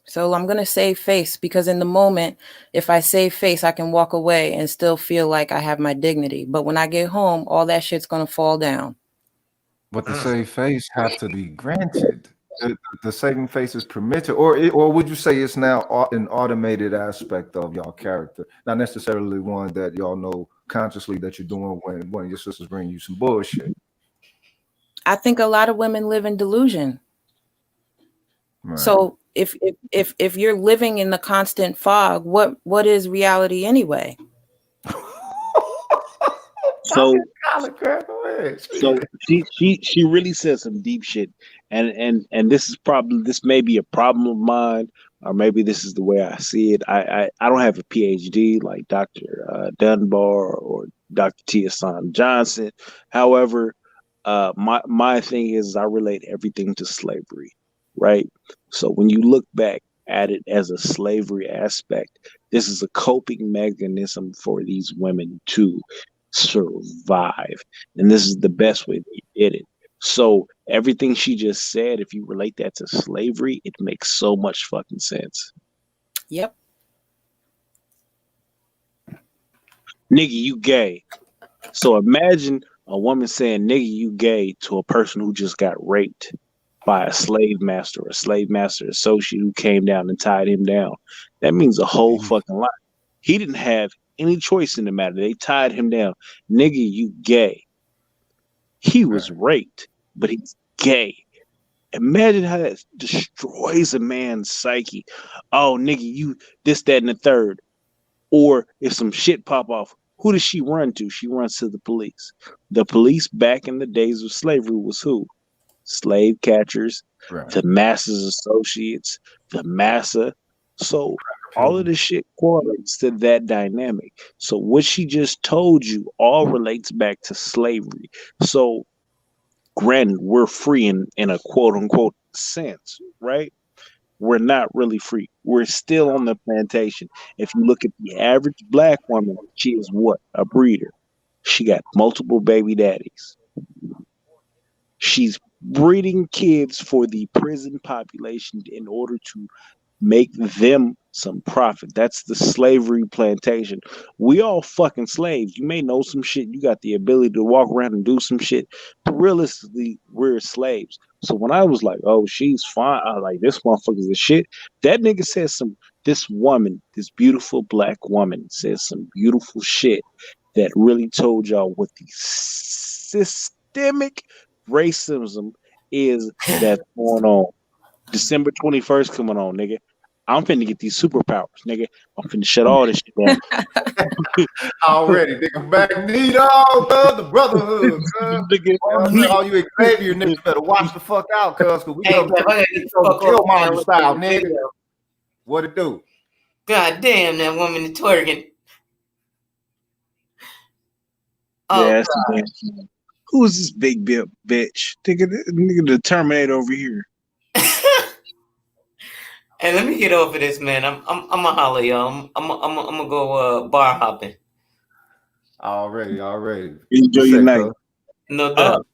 So I'm going to save face because in the moment, if I save face, I can walk away and still feel like I have my dignity. But when I get home, all that shit's going to fall down. But the save face have to be granted. The saving face is permitted, or would you say it's now an automated aspect of y'all character, not necessarily one that y'all know consciously that you're doing when one of your sisters bring you some bullshit? I think a lot of women live in delusion. Right. So if you're living in the constant fog, what is reality anyway? So Go ahead. so she really said some deep shit, and this may be a problem of mine, or maybe this is the way I see it. I don't have a PhD like Dr. Dunbar or Dr. Tia Son Johnson. However, my thing is I relate everything to slavery, right? So when you look back at it as a slavery aspect, this is a coping mechanism for these women to survive. And this is the best way they did it. So everything she just said, if you relate that to slavery, it makes so much fucking sense. Yep. Nigga, you gay. So imagine a woman saying nigga, you gay to a person who just got raped by a slave master or a slave master associate who came down and tied him down. That means a whole fucking lot. He didn't have any choice in the matter. They tied him down. Nigga, you gay. He was raped, but he's gay. Imagine how that destroys a man's psyche. Oh, nigga, you this, that, and the third. Or if some shit pop off, who does she run to? She runs to the police. The police back in the days of slavery was who? Slave catchers, the Master's Associates, the Massa. So all of this shit correlates to that dynamic. So what she just told you all relates back to slavery. So granted, we're free in a quote unquote sense, right? We're not really free. We're still on the plantation. If you look at the average black woman, she is what? A breeder. She got multiple baby daddies. She's breeding kids for the prison population in order to make them some profit. That's the slavery plantation. We all fucking slaves. You may know some shit. You got the ability to walk around and do some shit. But realistically, we're slaves. So when I was like, oh, she's fine. I was like, this motherfucker's a shit. That nigga says this woman, this beautiful black woman says some beautiful shit that really told y'all what the systemic racism is that's going on. December 21st coming on, nigga. I'm finna get these superpowers, nigga. I'm finna shut all this shit down. Already, nigga. Magneto, the brotherhood, cuz. All you Xavier niggas better watch the fuck out, cuz we Hey, Killmonger style, nigga. What it do? God damn, that woman is twerking. Yeah, who is this big bitch? Nigga, the Terminator over here. Hey, let me get over this, man. I'm a holler, y'all. I'm gonna go bar hopping. Already. Enjoy your night. No doubt.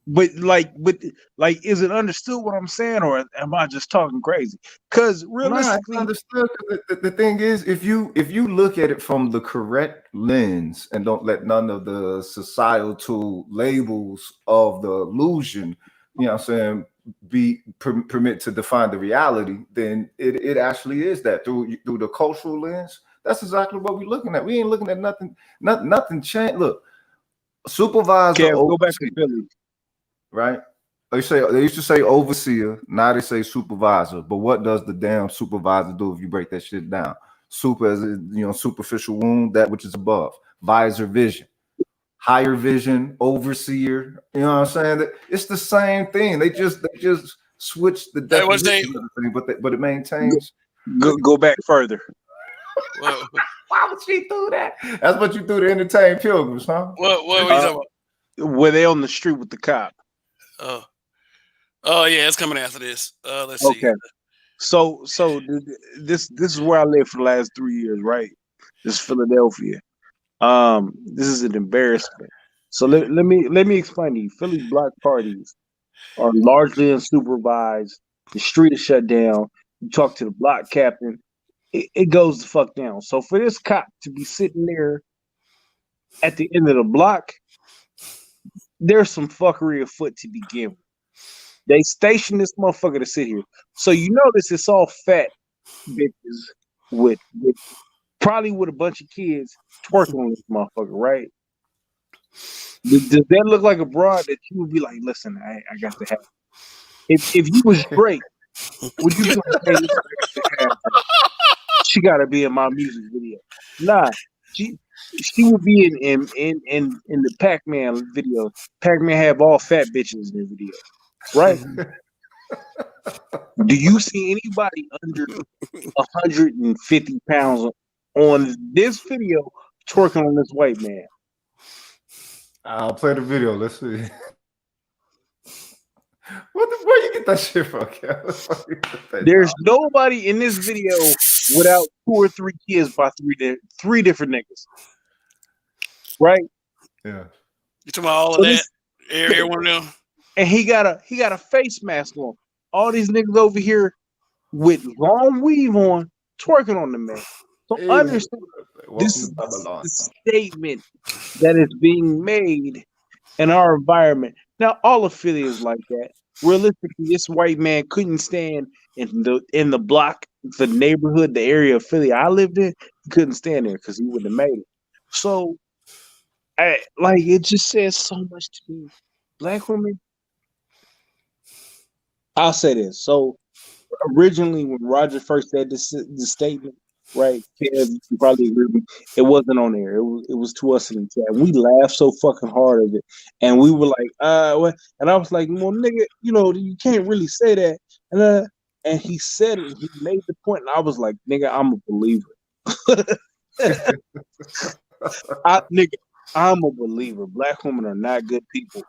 But is it understood what I'm saying, or am I just talking crazy? Because realistically, understood. The thing is, if you look at it from the correct lens and don't let none of the societal labels of the illusion, you know what I'm saying, permit to define the reality, then it actually is that through the cultural lens. That's exactly what we're looking at. We ain't looking at nothing change. Look, supervisor. Go back to Philly. Right? They used to say overseer, now they say supervisor. But what does the damn supervisor do if you break that shit down? Super as superficial wound, that which is above. Visor vision. Higher vision, overseer. You know what I'm saying? It's the same thing. They just switch the definition of the thing, but it maintains. Go back further. Why would she do that? That's what you do to entertain pilgrims, huh? What were you talking about? Were they on the street with the cop? Oh yeah, it's coming after this. Let's see. Okay. So this is where I lived for the last 3 years, right? This is Philadelphia. This is an embarrassment. So let me explain to you. Philly block parties are largely unsupervised. The street is shut down. You talk to the block captain, it goes the fuck down. So for this cop to be sitting there at the end of the block, there's some fuckery afoot to begin with. They station this motherfucker to sit here. So you notice it's all fat bitches with probably with a bunch of kids twerking on this motherfucker, right? Does that look like a broad that you would be like, listen, I got to have it. If you was Drake, would you be like, hey, listen, I got to have her. She gotta be in my music video. Nah, She would be in the Pac-Man video. Pac-Man have all fat bitches in the video, right? Do you see anybody under 150 pounds on this video twerking on this white man? I'll play the video. Let's see. Where you get that shit from, Kev? There's nobody in this video without 2 or 3 kids by three different niggas, right? Yeah. You talking about all of that? Every one of them. And he got a face mask on. All these niggas over here with long weave on, twerking on the man. So understand, this is the statement that is being made in our environment. Now, all of Philly is like that. Realistically, this white man couldn't stand in the block, the neighborhood, the area of Philly I lived in. He couldn't stand there because he wouldn't have made it. So, it just says so much to me. Black women. I'll say this. So, originally, when Roger first said this statement, right? Kev, you probably agree with me. It wasn't on there. It was to us in the chat. We laughed so fucking hard at it, and we were like, what? And I was like, well, nigga, you can't really say that. And he said it. He made the point, and I was like, nigga, I'm a believer. I'm a believer. Black women are not good people.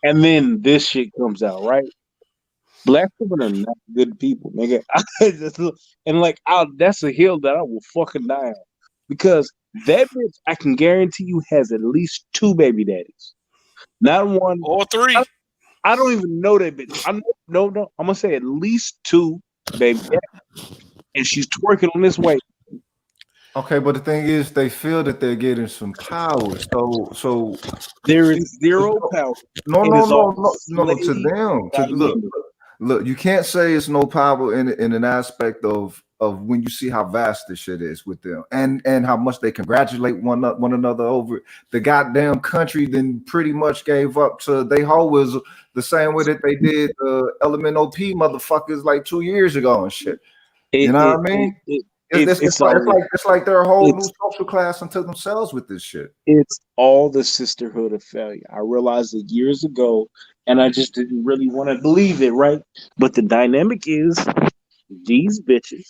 And then this shit comes out, right? Black women are not good people, nigga. That's a hill that I will fucking die on. Because that bitch, I can guarantee you, has at least 2 baby daddies. Not 1 or 3. I don't even know that bitch. No. I'm gonna say at least 2 baby daddies. And she's twerking on this way. Okay, but the thing is, they feel that they're getting some power. So there is 0 power. No. To them, look. You can't say it's no power in an aspect of when you see how vast this shit is with them, and how much they congratulate one another over the goddamn country. Then pretty much gave up to they hoes the same way that they did Element OP motherfuckers like 2 years ago and shit. You know what I mean? It's like they're a whole new social class unto themselves with this shit. It's all the sisterhood of failure. I realized it years ago, and I just didn't really want to believe it, right? But the dynamic is these bitches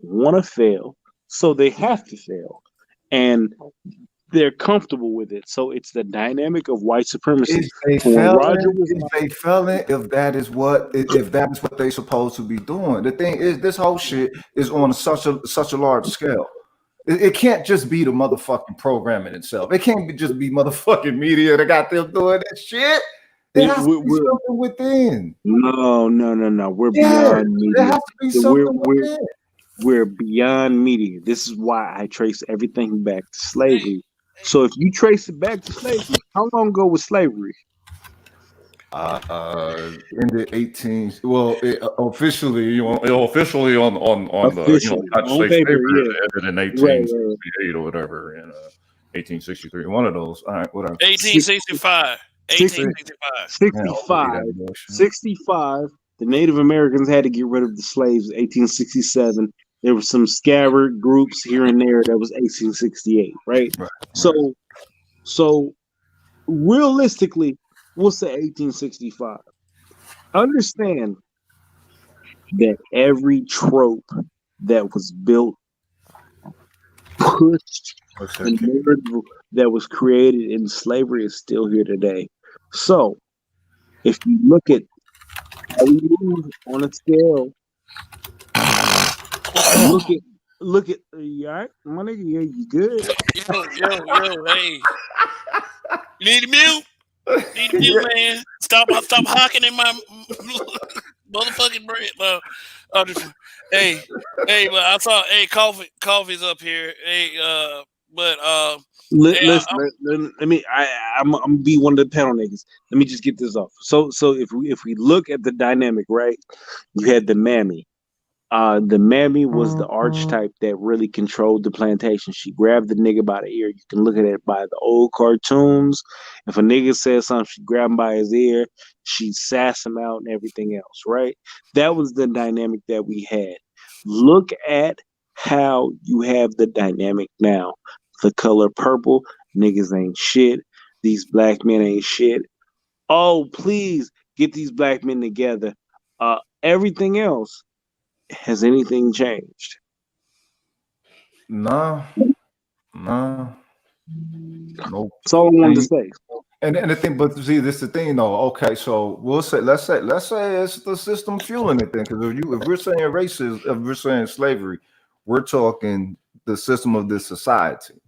want to fail, so they have to fail. And they're comfortable with it. So it's the dynamic of white supremacy. If that is what they're supposed to be doing. The thing is, this whole shit is on such a large scale. It can't just be the motherfucking programming itself. It can't just be motherfucking media that got them doing that shit. It has to be something within. No. We're beyond media. There has to be something within. We're beyond media. This is why I trace everything back to slavery. So if you trace it back to slavery, how long ago was slavery? In the 18s. Well, officially on the United States paper, ended in 1868 or whatever, in 1863. One of those. All right, whatever. 1865. 65. The Native Americans had to get rid of the slaves. 1867. There were some scattered groups here and there. That was 1868, right? So realistically, we'll say 1865. Understand that every trope that was built, pushed, and that was created in slavery is still here today. So if you look at how we move on a scale, look at you all right, my nigga, yeah, you good? Yo, hey. You need a mute? Man. Stop hocking in my motherfucking bread. Hey, but I thought, coffee's up here. I'm gonna be one of the panel niggas. Let me just get this off. So if we look at the dynamic, right? You had the mammy. The mammy was the archetype that really controlled the plantation. She grabbed the nigga by the ear. You can look at it by the old cartoons. If a nigga says something, she grabbed him by his ear. She sass him out and everything else, right? That was the dynamic that we had. Look at how you have the dynamic now. The color purple, niggas ain't shit. These black men ain't shit. Oh, please get these black men together. Everything else, has anything changed? Nah, nah, nope. That's all I wanted to say. And the thing, but see, this is the thing, though. Okay, so let's say it's the system fueling it, then, because if we're saying racism, if we're saying slavery, we're talking the system of this society,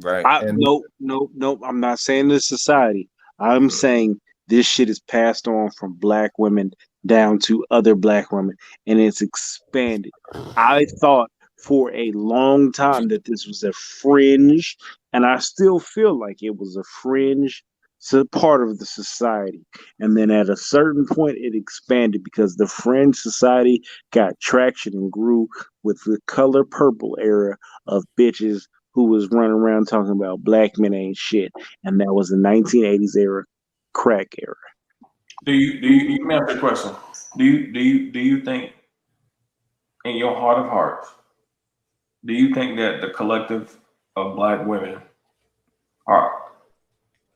right? Nope. I'm not saying this society. I'm saying this shit is passed on from black women down to other black women, and it's expanded. I thought for a long time that this was a fringe, and I still feel like it was a fringe part of the society. And then at a certain point, it expanded because the fringe society got traction and grew with the color purple era of bitches who was running around talking about black men ain't shit, and that was the 1980s era, crack era. Do you let me ask you a question? Do you think, in your heart of hearts, do you think that the collective of black women are?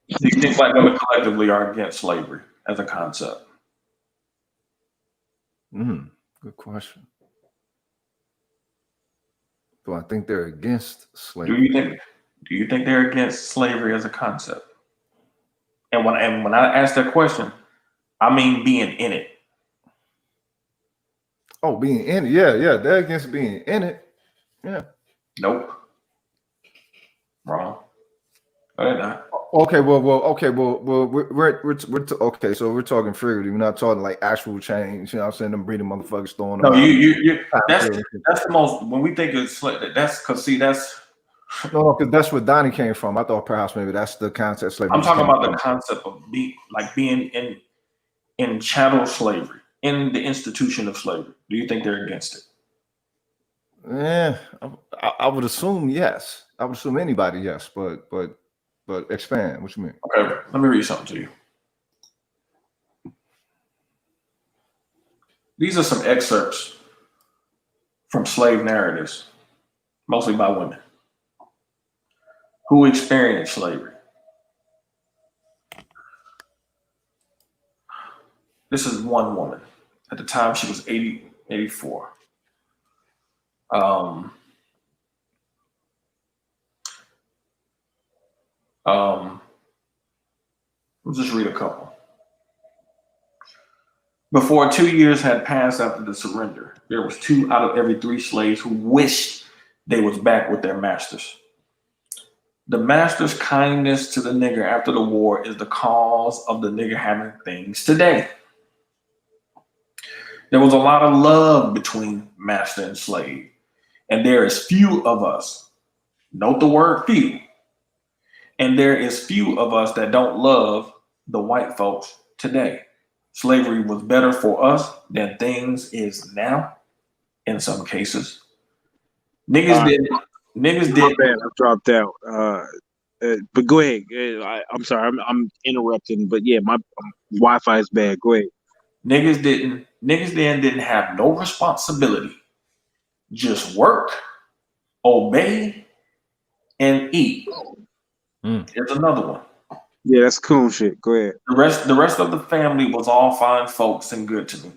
Do you think black women collectively are against slavery as a concept? Good question. Do I think they're against slavery? Do you think they're against slavery as a concept? And when I ask that question, I mean being in it. Oh, being in it. Yeah. They're against being in it. Yeah. Nope. Wrong. No, they're not. Okay. Well. Okay. So we're talking figuratively. We're not talking like actual change. You know what I'm saying? Them breeding motherfuckers throwing them No, out. that's the most, when we think of slavery, that's because that's. No, because that's where Donnie came from. I thought perhaps maybe that's the concept of slavery. I'm talking about the concept of being in chattel slavery, in the institution of slavery. Do you think they're against it? Yeah, I would assume yes. I would assume anybody yes, but expand. What you mean? Okay, let me read something to you. These are some excerpts from slave narratives, mostly by women who experienced slavery. This is one woman. At the time, she was 84. Let's just read a couple. Before 2 years had passed after the surrender, there was 2 out of every 3 slaves who wished they was back with their masters. The master's kindness to the nigger after the war is the cause of the nigger having things today. There was a lot of love between master and slave, and there is few of us, note the word few, and there is few of us that don't love the white folks today. Slavery was better for us than things is now, in some cases. Niggas did. Bad, I dropped out. But go ahead. I'm sorry. I'm interrupting. But yeah, my Wi-Fi is bad. Go ahead. Niggas then didn't have no responsibility. Just work, obey, and eat. Here's another one. Yeah, that's cool shit. Go ahead. The rest of the family was all fine folks and good to me.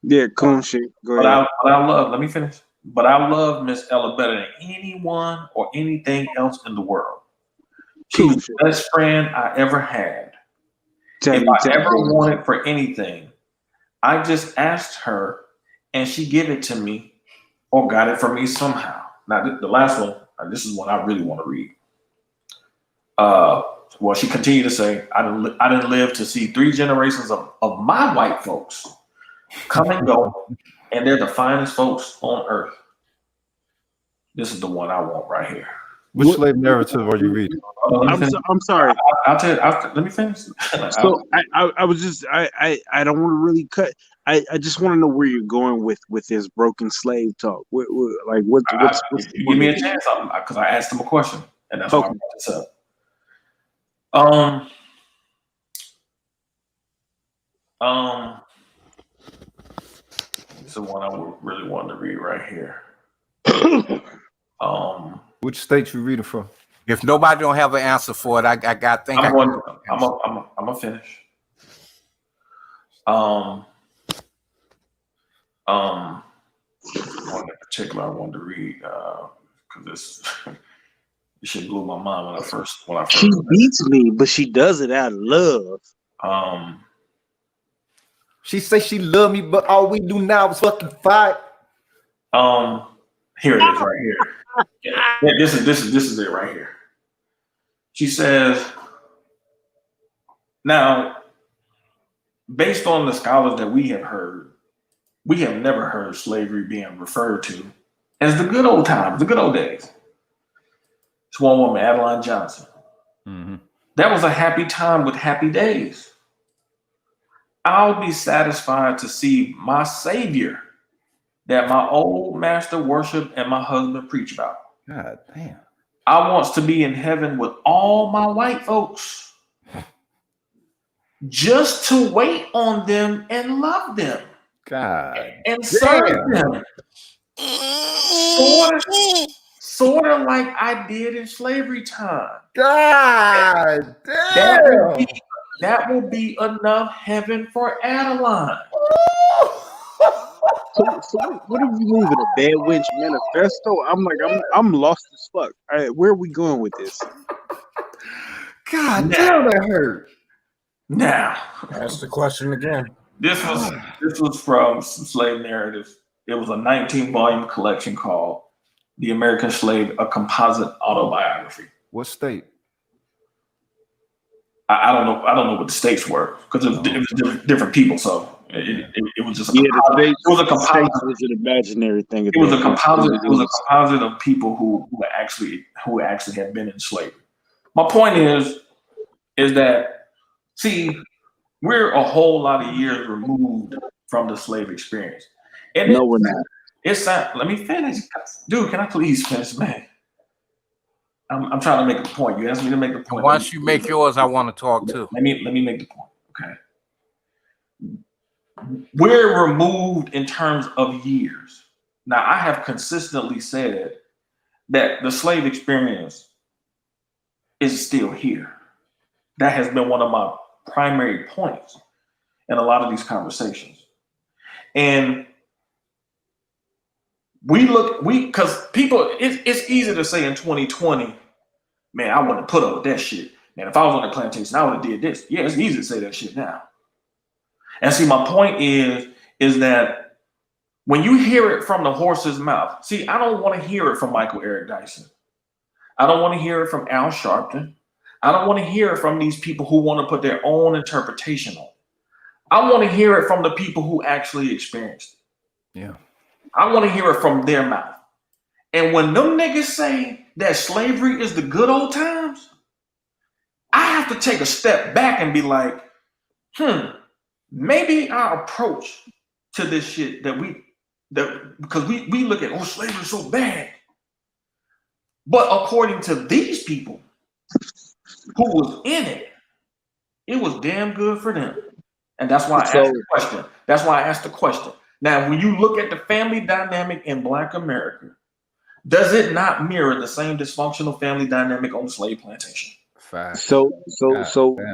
Yeah, cool shit. Go ahead. Let me finish. But I love Miss Ella better than anyone or anything else in the world. She was the best friend I ever had. If I ever wanted for anything, I just asked her and she gave it to me or got it for me somehow. Now, the last one, this is one I really want to read. Well, she continued to say, I didn't live to see 3 generations of my white folks come and go, and they're the finest folks on earth. This is the one I want right here. Which slave narrative are you reading? I'm sorry. I'll tell you. Let me finish. So I was just I don't want to really cut. I just want to know where you're going with this broken slave talk. What's give me a chance because I asked him a question, and that's why I brought this up. This is one I really wanted to read right here. Which state you reading from? If nobody don't have an answer for it, I got think I'm I going. I'm gonna finish. One in particular I wanted to read because this shit blew my mind when I first. She beats me, but she does it out of love. She say she love me, but all we do now is fucking fight. Here it is, right here. Yeah, this is it right here. She says, now, based on the scholars that we have heard, we have never heard slavery being referred to as the good old times, the good old days. It's one woman, Adeline Johnson. Mm-hmm. That was a happy time with happy days. I'll be satisfied to see my savior that my old master worshiped and my husband preached about. God damn. I wants to be in heaven with all my white folks just to wait on them and love them. God and serve them. Sort of like I did in slavery time. God damn. That will be enough heaven for Adeline. So what if you leave it a Bad Wench manifesto? I'm lost as fuck. All right, where are we going with this? God damn, that hurt. Now, Ask the question again. This was from some slave narratives. It was a 19-volume collection called "The American Slave: A Composite Autobiography." What state? I don't know. I don't know what the states were because it was different people. So it was just a composite. It was a composite. It was an imaginary thing. It was a composite. It was a composite of people who actually had been in slavery. My point is that, see, we're a whole lot of years removed from the slave experience. And no, we're not. Let me finish, dude. Can I please finish, man? I'm trying to make a point. You asked me to make a point. Once you make yours, I want to talk too. Let me make the point. Okay. We're removed in terms of years. Now, I have consistently said that the slave experience is still here. That has been one of my primary points in a lot of these conversations. And because people, it's easy to say in 2020, man, I wouldn't put up with that shit. Man, if I was on the plantation, I would have did this. Yeah, it's easy to say that shit now. And see, my point is that when you hear it from the horse's mouth, see, I don't want to hear it from Michael Eric Dyson. I don't want to hear it from Al Sharpton. I don't want to hear it from these people who want to put their own interpretation on it. I want to hear it from the people who actually experienced it. Yeah. I want to hear it from their mouth. And when them niggas say that slavery is the good old times, I have to take a step back and be like, maybe our approach to this shit because we look at, slavery is so bad. But according to these people who was in it, it was damn good for them. And that's why I asked the question. That's why I asked the question. Now, when you look at the family dynamic in Black America, does it not mirror the same dysfunctional family dynamic on the slave plantation? So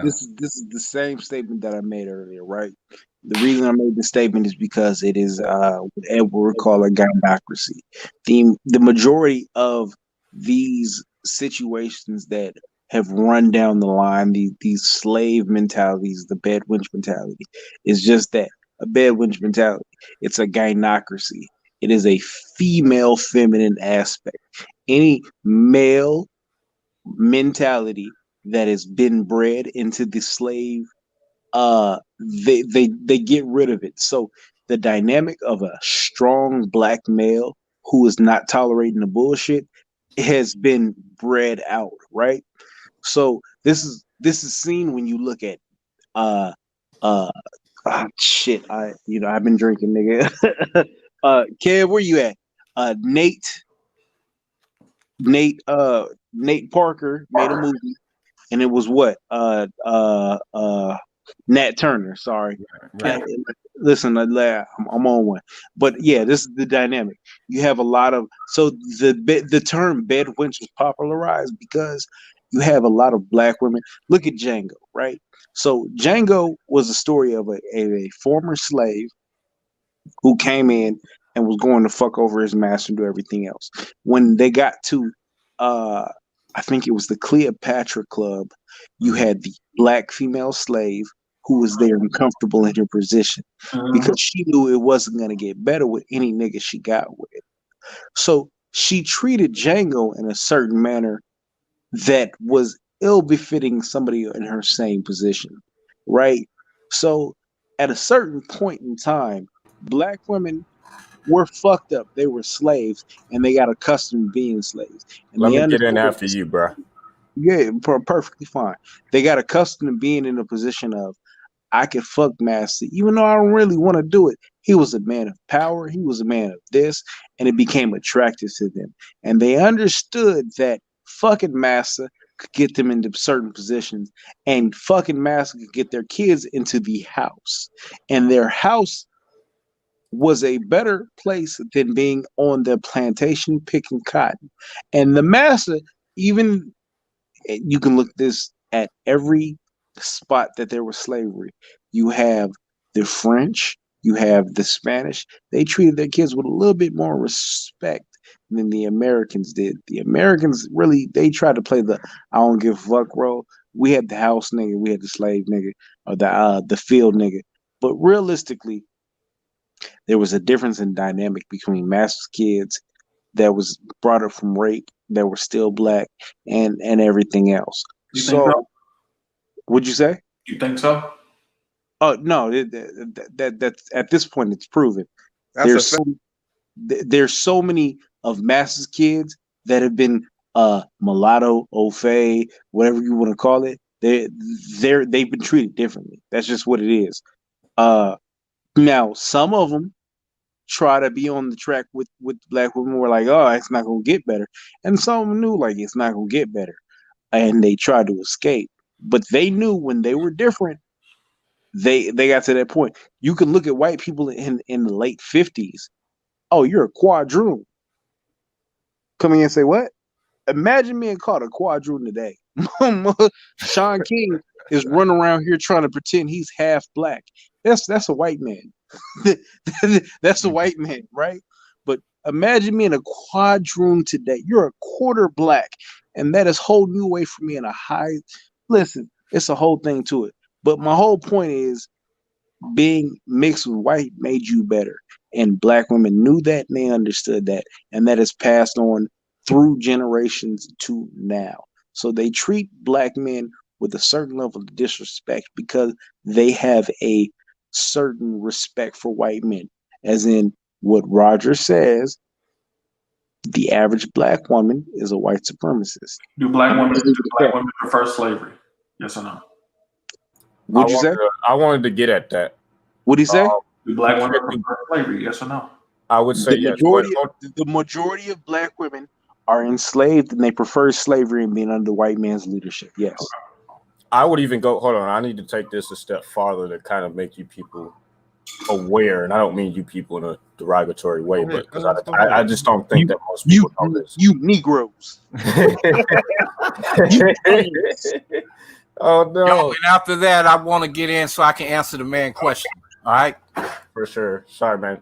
this is the same statement that I made earlier, right? The reason I made the statement is because it is what Edward would call a gynocracy. The majority of these situations that have run down the line, these slave mentalities, the bad wench mentality, is just that, a bad wench mentality. It's a gynocracy. It is a female feminine aspect. Any male mentality that has been bred into the slave, they get rid of it. So the dynamic of a strong Black male who is not tolerating the bullshit has been bred out, right? So this is seen when you look at shit. I've been drinking, nigga. Kev, where you at? Nate Parker made a movie, and it was what? Nat Turner, sorry. Right. Listen, I'm on one. But yeah, this is the dynamic. You have a lot of the term bedwench was popularized because you have a lot of black women. Look at Django, right? So Django was a story of a former slave who came in and was going to fuck over his master and do everything else. When they got to I think it was the Cleopatra Club, you had the black female slave who was there and comfortable in her position because she knew it wasn't going to get better with any nigga she got with. So she treated Django in a certain manner that was ill befitting somebody in her same position, right? So at a certain point in time, black women were fucked up. They were slaves and they got accustomed to being slaves. And Let they me get in understood after you, bro. Yeah, perfectly fine. They got accustomed to being in a position of, I could fuck master, even though I don't really want to do it. He was a man of power. He was a man of this, and it became attractive to them. And they understood that fucking master could get them into certain positions, and fucking master could get their kids into the house. And their house was a better place than being on the plantation picking cotton. And the master, even you can look this at every spot that there was slavery. You have the French, you have the Spanish. They treated their kids with a little bit more respect than the Americans did. The Americans really, they tried to play the I don't give a fuck role. We had the house nigga, we had the slave nigga, or the field nigga. But realistically, there was a difference in dynamic between master's kids that was brought up from rape that were still black and everything else. You think so? Would you say? You think so? Oh no, that at this point it's proven. That's There's so many of master's kids that have been mulatto, au fait, whatever you want to call it. They've been treated differently. That's just what it is. Now some of them try to be on the track with black women were like, oh, it's not gonna get better. And some of them knew like it's not gonna get better. And they tried to escape. But they knew when they were different, they got to that point. You can look at white people in the late 50s. Oh, you're a quadroon. Come in and say, what? Imagine being called a quadroon today. Sean King is running around here trying to pretend he's half black. That's a white man. That's a white man, right? But imagine being a quadroon today. You're a quarter black, and that is whole new way for me in a high. Listen, it's a whole thing to it. But my whole point is being mixed with white made you better. And black women knew that and they understood that. And that is passed on through generations to now. So they treat black men with a certain level of disrespect because they have a certain respect for white men. As in what Roger says, the average black woman is a white supremacist. Do black women prefer slavery? Yes or no? What'd you say? I wanted to get at that. What'd he say? Do black women prefer slavery? Yes or no? I would say yes. The majority of black women are enslaved and they prefer slavery and being under white man's leadership. Yes. I would even go, hold on, I need to take this a step farther to kind of make you people aware. And I don't mean you people in a derogatory way, but because I just don't think that most people know this. You Negroes. Oh, no. Yo, and after that, I want to get in so I can answer the man question. All right? For sure. Sorry, man.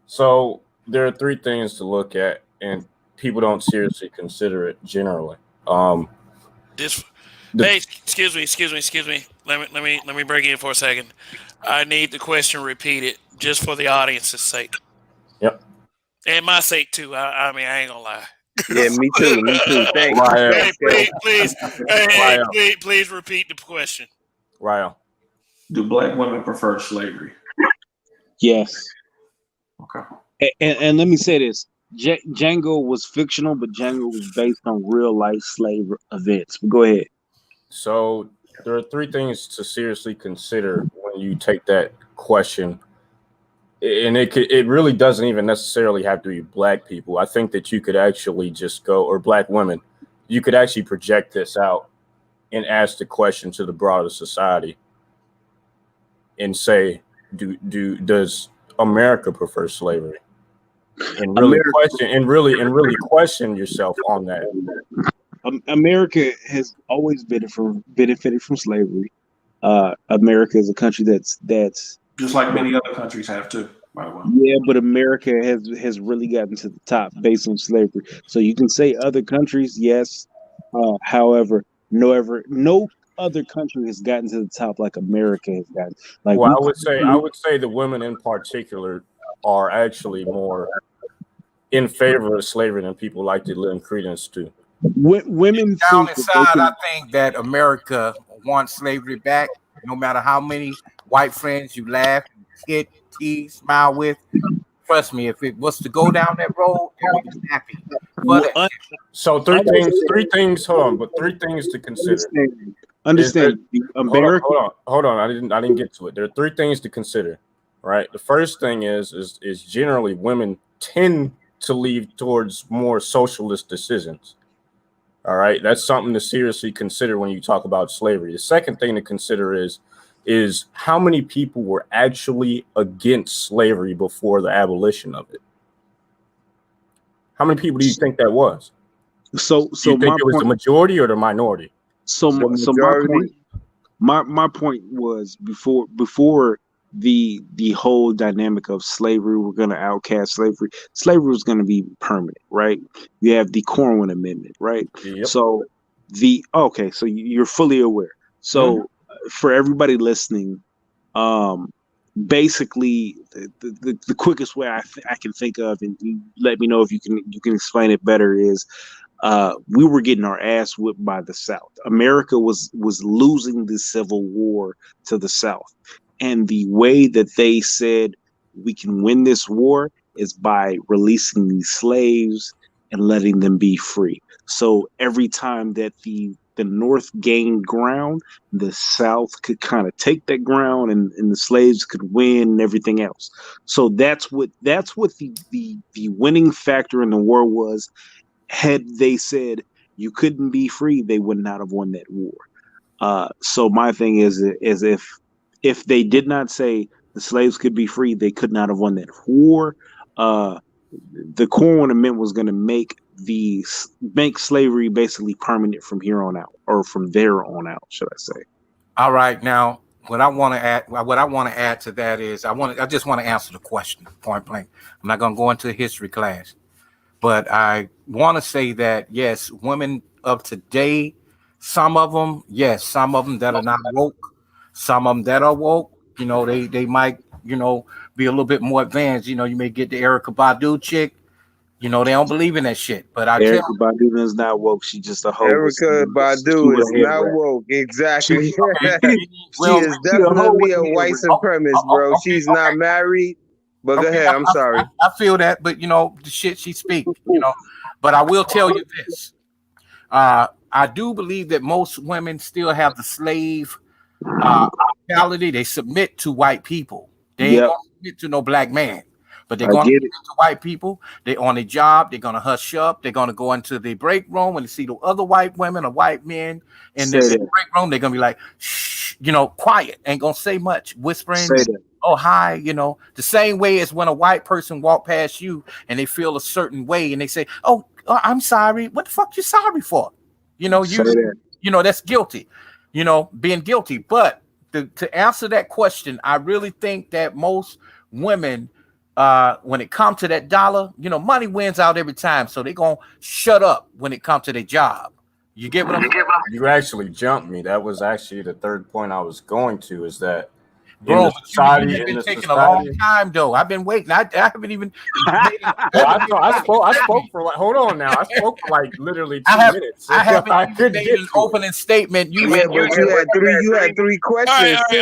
So there are three things to look at, and people don't seriously consider it generally. Hey, excuse me. Let me break in for a second. I need the question repeated just for the audience's sake. Yep. And my sake too. I mean, I ain't gonna lie. Yeah, me too. Thanks. Please repeat the question. Ryle. Do black women prefer slavery? Yes. Okay. And let me say this. Django was fictional, but Django was based on real life slave events. But go ahead. So there are three things to seriously consider when you take that question. And it really doesn't even necessarily have to be black people. I think that you could actually just go, or black women, you could actually project this out and ask the question to the broader society and say, does America prefer slavery? And really question yourself on that. America has always benefited from slavery. America is a country that's just like many other countries have too, by the way. Yeah, but America has really gotten to the top based on slavery. So you can say other countries, yes. However, no other country has gotten to the top like America has gotten. Like, well, I would say the women in particular are actually more in favor of slavery than people like to lend credence to. Women down inside, I think that America wants slavery back. No matter how many white friends you laugh, hit, tease, smile with. Trust me, if it was to go down that road, I would be happy. But so three things. Hold on, but three things to consider. Understand, America. Hold on. I didn't get to it. There are three things to consider. Right. The first thing is generally women tend to lean towards more socialist decisions. All right, that's something to seriously consider when you talk about slavery. The second thing to consider is how many people were actually against slavery before the abolition of it. How many people do you think that was? So do you think it was the majority or the minority? So my point was before the whole dynamic of slavery, we're going to outcast slavery. Slavery was going to be permanent, right? You have the Corwin Amendment, right? Yep. So so you're fully aware. So for everybody listening, basically the quickest way I can think of, and you let me know if you can explain it better, is we were getting our ass whipped by the South. America was losing the Civil War to the South. And the way that they said we can win this war is by releasing these slaves and letting them be free. So every time that the North gained ground, the South could kind of take that ground, and the slaves could win and everything else. So that's what the winning factor in the war was. Had they said you couldn't be free, they would not have won that war. So my thing is if they did not say the slaves could be free, they could not have won that war. The Corwin Amendment was going to make slavery basically permanent from here on out, or from there on out, should I say? All right, now what I want to add to that is I just want to answer the question point blank. I'm not going to go into a history class, but I want to say that yes, women of today, some of them that are not woke. Some of them that are woke, they might, be a little bit more advanced. You may get the Erykah Badu chick. They don't believe in that shit. But Erykah Badu is not woke. She's just a hoe. Erykah Badu is not woke. Exactly. She is definitely a white supremacist, bro. She's not married. But go ahead. I'm sorry. I feel that, but the shit she speaks, But I will tell you this. I do believe that most women still have the slave mentality. They submit to white people. They ain't gonna submit to no black man, but they're gonna submit to white people. They on a job, they're gonna hush up. They're gonna go into the break room when they see the other white women or white men in the break room. They're gonna be like, shh, quiet, ain't gonna say much, whispering. Oh, hi, the same way as when a white person walk past you and they feel a certain way and they say, oh, I'm sorry. What the fuck you sorry for? That's guilty. Being guilty. But to answer that question, I really think that most women, when it comes to that dollar, money wins out every time. So they're going to shut up when it comes to their job. You get what I'm saying? You actually jumped me. That was actually the third point I was going to, is that bro, society, you've been taking a long time, though. I've been waiting. I haven't even. I spoke for like. Hold on now. I spoke for like literally 2 minutes. I haven't made an opening statement. You had three questions. All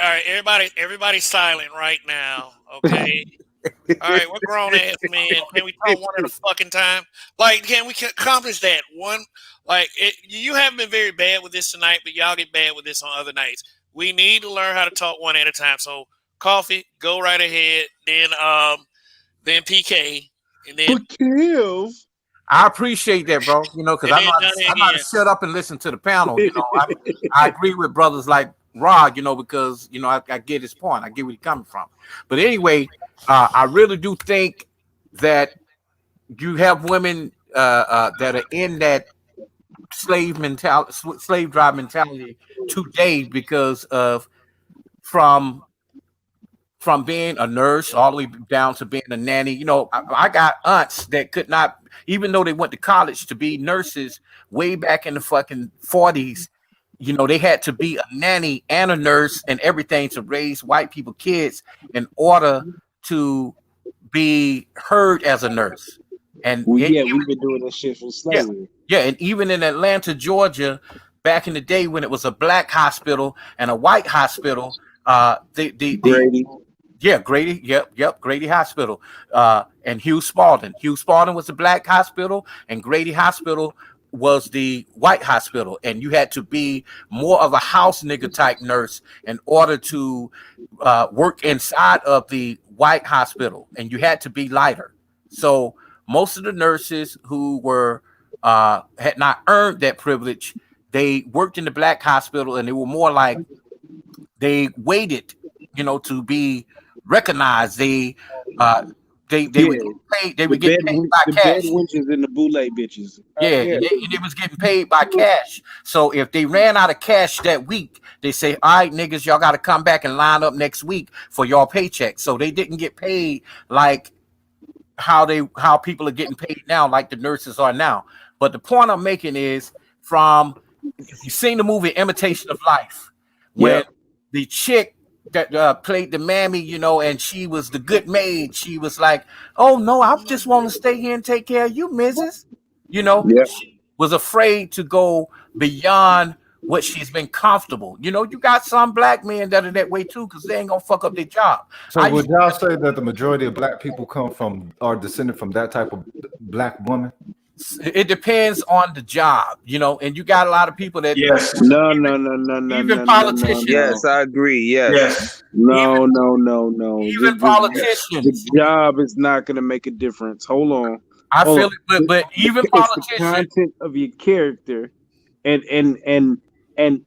right. Everybody silent right now. Okay. All right, we're grown ass men. Can we talk one at a fucking time? Like, can we accomplish that one? Like, you haven't been very bad with this tonight, but y'all get bad with this on other nights. We need to learn how to talk one at a time. So, Coffee, go right ahead. Then PK, and then Kev. I appreciate that, bro. You know, because I And know then I know how to shut up and listen to the panel. You know, I agree with brothers like Rod. You know, because you know I get his point. I get where he's coming from. But anyway, I really do think that you have women that are in that slave drive mentality today because of from being a nurse all the way down to being a nanny. You know, I got aunts that could not, even though they went to college to be nurses way back in the fucking 40s, you know, they had to be a nanny and a nurse and everything to raise white people kids in order to be heard as a nurse. And Well, yeah, even, we've been doing that shit from yeah, slavery. yeah, and even in Atlanta, Georgia, back in the day when it was a black hospital and a white hospital, Grady. yeah, Grady. Yep. Grady Hospital. And Hugh Spalding. Hugh Spalding was the black hospital, and Grady Hospital was the white hospital. And you had to be more of a house nigga type nurse in order to work inside of the white hospital, and you had to be lighter. So most of the nurses who were had not earned that privilege, they worked in the black hospital, and they were more like they waited, you know, to be recognized. They would get paid. They would get paid by the cash. bed wenches and the boule bitches. Yeah, and it was getting paid by cash. So if they ran out of cash that week, they say, "All right, niggas, y'all got to come back and line up next week for your paycheck." So they didn't get paid like how people are getting paid now, like the nurses are now. But the point I'm making is, from if you've seen the movie Imitation of Life, when the chick that played the mammy, you know, and she was the good maid, she was like, "Oh no, I just want to stay here and take care of you, Mrs." You know, she was afraid to go beyond what she's been comfortable. You know, you got some black men that are that way too, because they ain't gonna fuck up their job. So would y'all say that the majority of black people are descended from that type of black woman? It depends on the job, you know, and you got a lot of people that No. even politicians. Yes, I agree. Yes. No. Even politicians. The job is not going to make a difference. Hold on. I feel it, but even politicians. It's the content of your character, and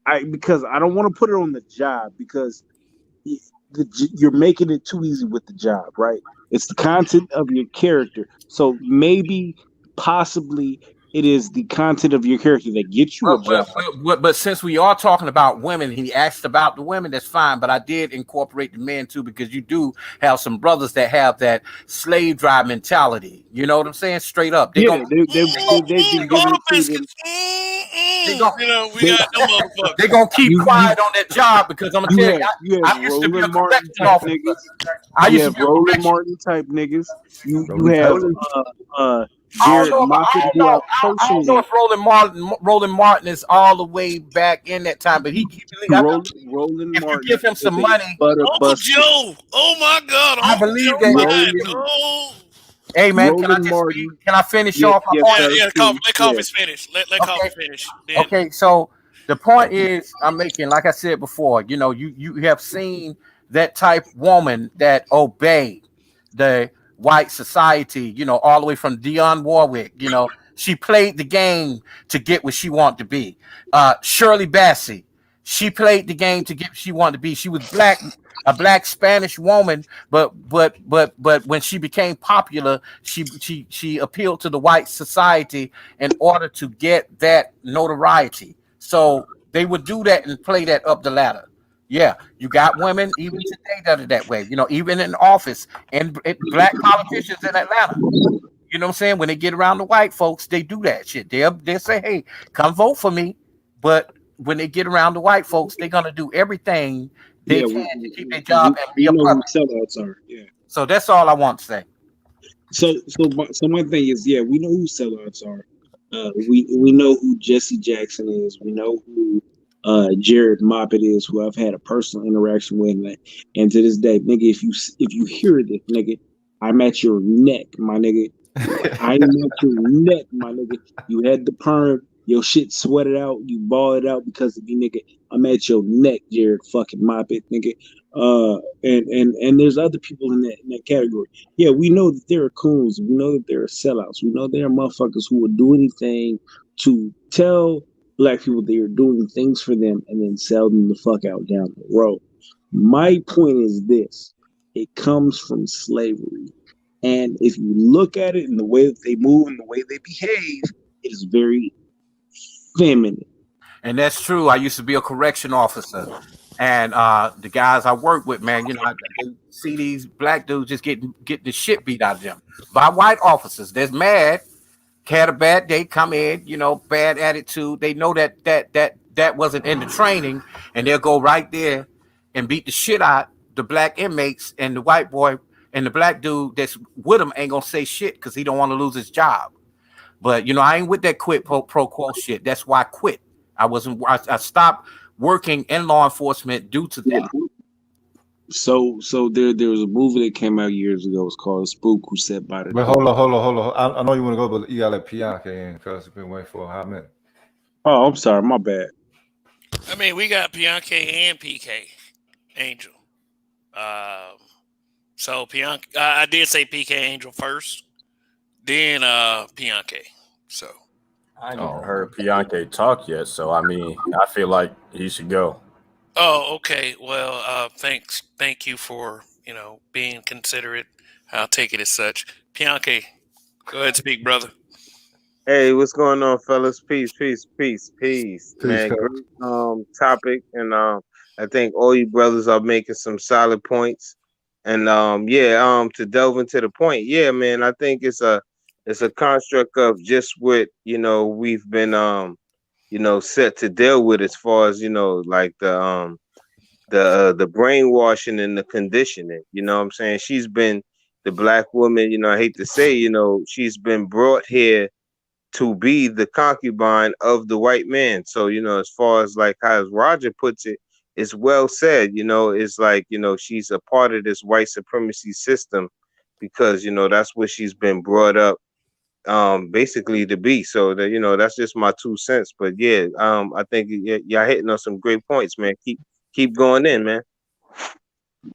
I, because I don't want to put it on the job, because you're making it too easy with the job, right? It's the content of your character. So maybe, possibly, it is the content of your character that gets you a job. But since we are talking about women, he asked about the women, that's fine. But I did incorporate the men too, because you do have some brothers that have that slave drive mentality. You know what I'm saying? Straight up. They've been giving it to them. They're gonna keep quiet on that job, because I'm gonna tell you, I used to be a correction officer. I used to be a Roland Martin type niggas. You have Jared Moffett, who I don't know if Roland Martin is all the way back in that time, but Roland if Martin, you give him some money, Uncle Joe, oh my God, I believe that. Hey man, can I finish off my point? Yeah, let Coffee finish. Let Coffee finish. Then. Okay, so the point is I'm making, like I said before, you know, you have seen that type woman that obey the white society, you know, all the way from Dionne Warwick. You know, she played the game to get what she wanted to be. Shirley Bassey, she played the game to get what she wanted to be. She was a black Spanish woman, but when she became popular, she appealed to the white society in order to get that notoriety. So they would do that and play that up the ladder. Yeah, you got women even today that are that way. You know, even in office, and black politicians in Atlanta. You know what I'm saying? When they get around the white folks, they do that shit. They'll say, "Hey, come vote for me." But when they get around the white folks, they're gonna do everything they can to keep their job and be a public. Sellouts are. Yeah. So that's all I want to say. So my thing is, yeah, we know who sellouts are. We know who Jesse Jackson is. We know who Jared Moffett is, who I've had a personal interaction with, and to this day, nigga, if you hear this, nigga, I'm at your neck, my nigga. I'm at your neck, my nigga. You had the perm, Your shit sweated out, you ball it out because of me, nigga. I'm at your neck, Jared fucking mop it, nigga. And there's other people in that category. Yeah, we know that there are coons. We know that there are sellouts. We know there are motherfuckers who will do anything to tell black people they are doing things for them and then sell them the fuck out down the road. My point is this: it comes from slavery. And if you look at it in the way that they move and the way they behave, it is very feminine. And that's true. I used to be a correction officer, and the guys I work with, man, they see these black dudes just getting the shit beat out of them by white officers. That's mad, had a bad day, come in, bad attitude. They know that wasn't in the training, and they'll go right there and beat the shit out the black inmates, and the white boy and the black dude that's with him ain't gonna say shit because he don't want to lose his job. But I ain't with that quit pro quo shit. That's why I quit. I stopped working in law enforcement due to that. So there was a movie that came out years ago. It's called Spook Who Sat by the But Door. hold on. I know you want to go, but you got to let Bianca in because we've been waiting for a hot minute. Oh, I'm sorry, my bad. I mean, we got Bianca and PK Angel. So Bianca, I did say PK Angel first, then Bianca. So I ain't even heard Bianca talk yet, so I mean, I feel like he should go. Oh, okay. Well, thank you for being considerate. I'll take it as such. Bianca, go ahead, speak, brother. Hey, what's going on, fellas? Peace, man. Cuz. Great topic, and I think all you brothers are making some solid points. And to delve into the point, yeah, man, I think it's a construct of just what we've been set to deal with as far as like the brainwashing and the conditioning. You know what I'm saying? She's been the black woman. I hate to say, she's been brought here to be the concubine of the white man. So, as far as like how Roger puts it, it's well said. It's like, she's a part of this white supremacy system because, that's what she's been brought up basically to be. So that, that's just my 2 cents. But yeah, I think y'all hitting on some great points, man. Keep going in, man.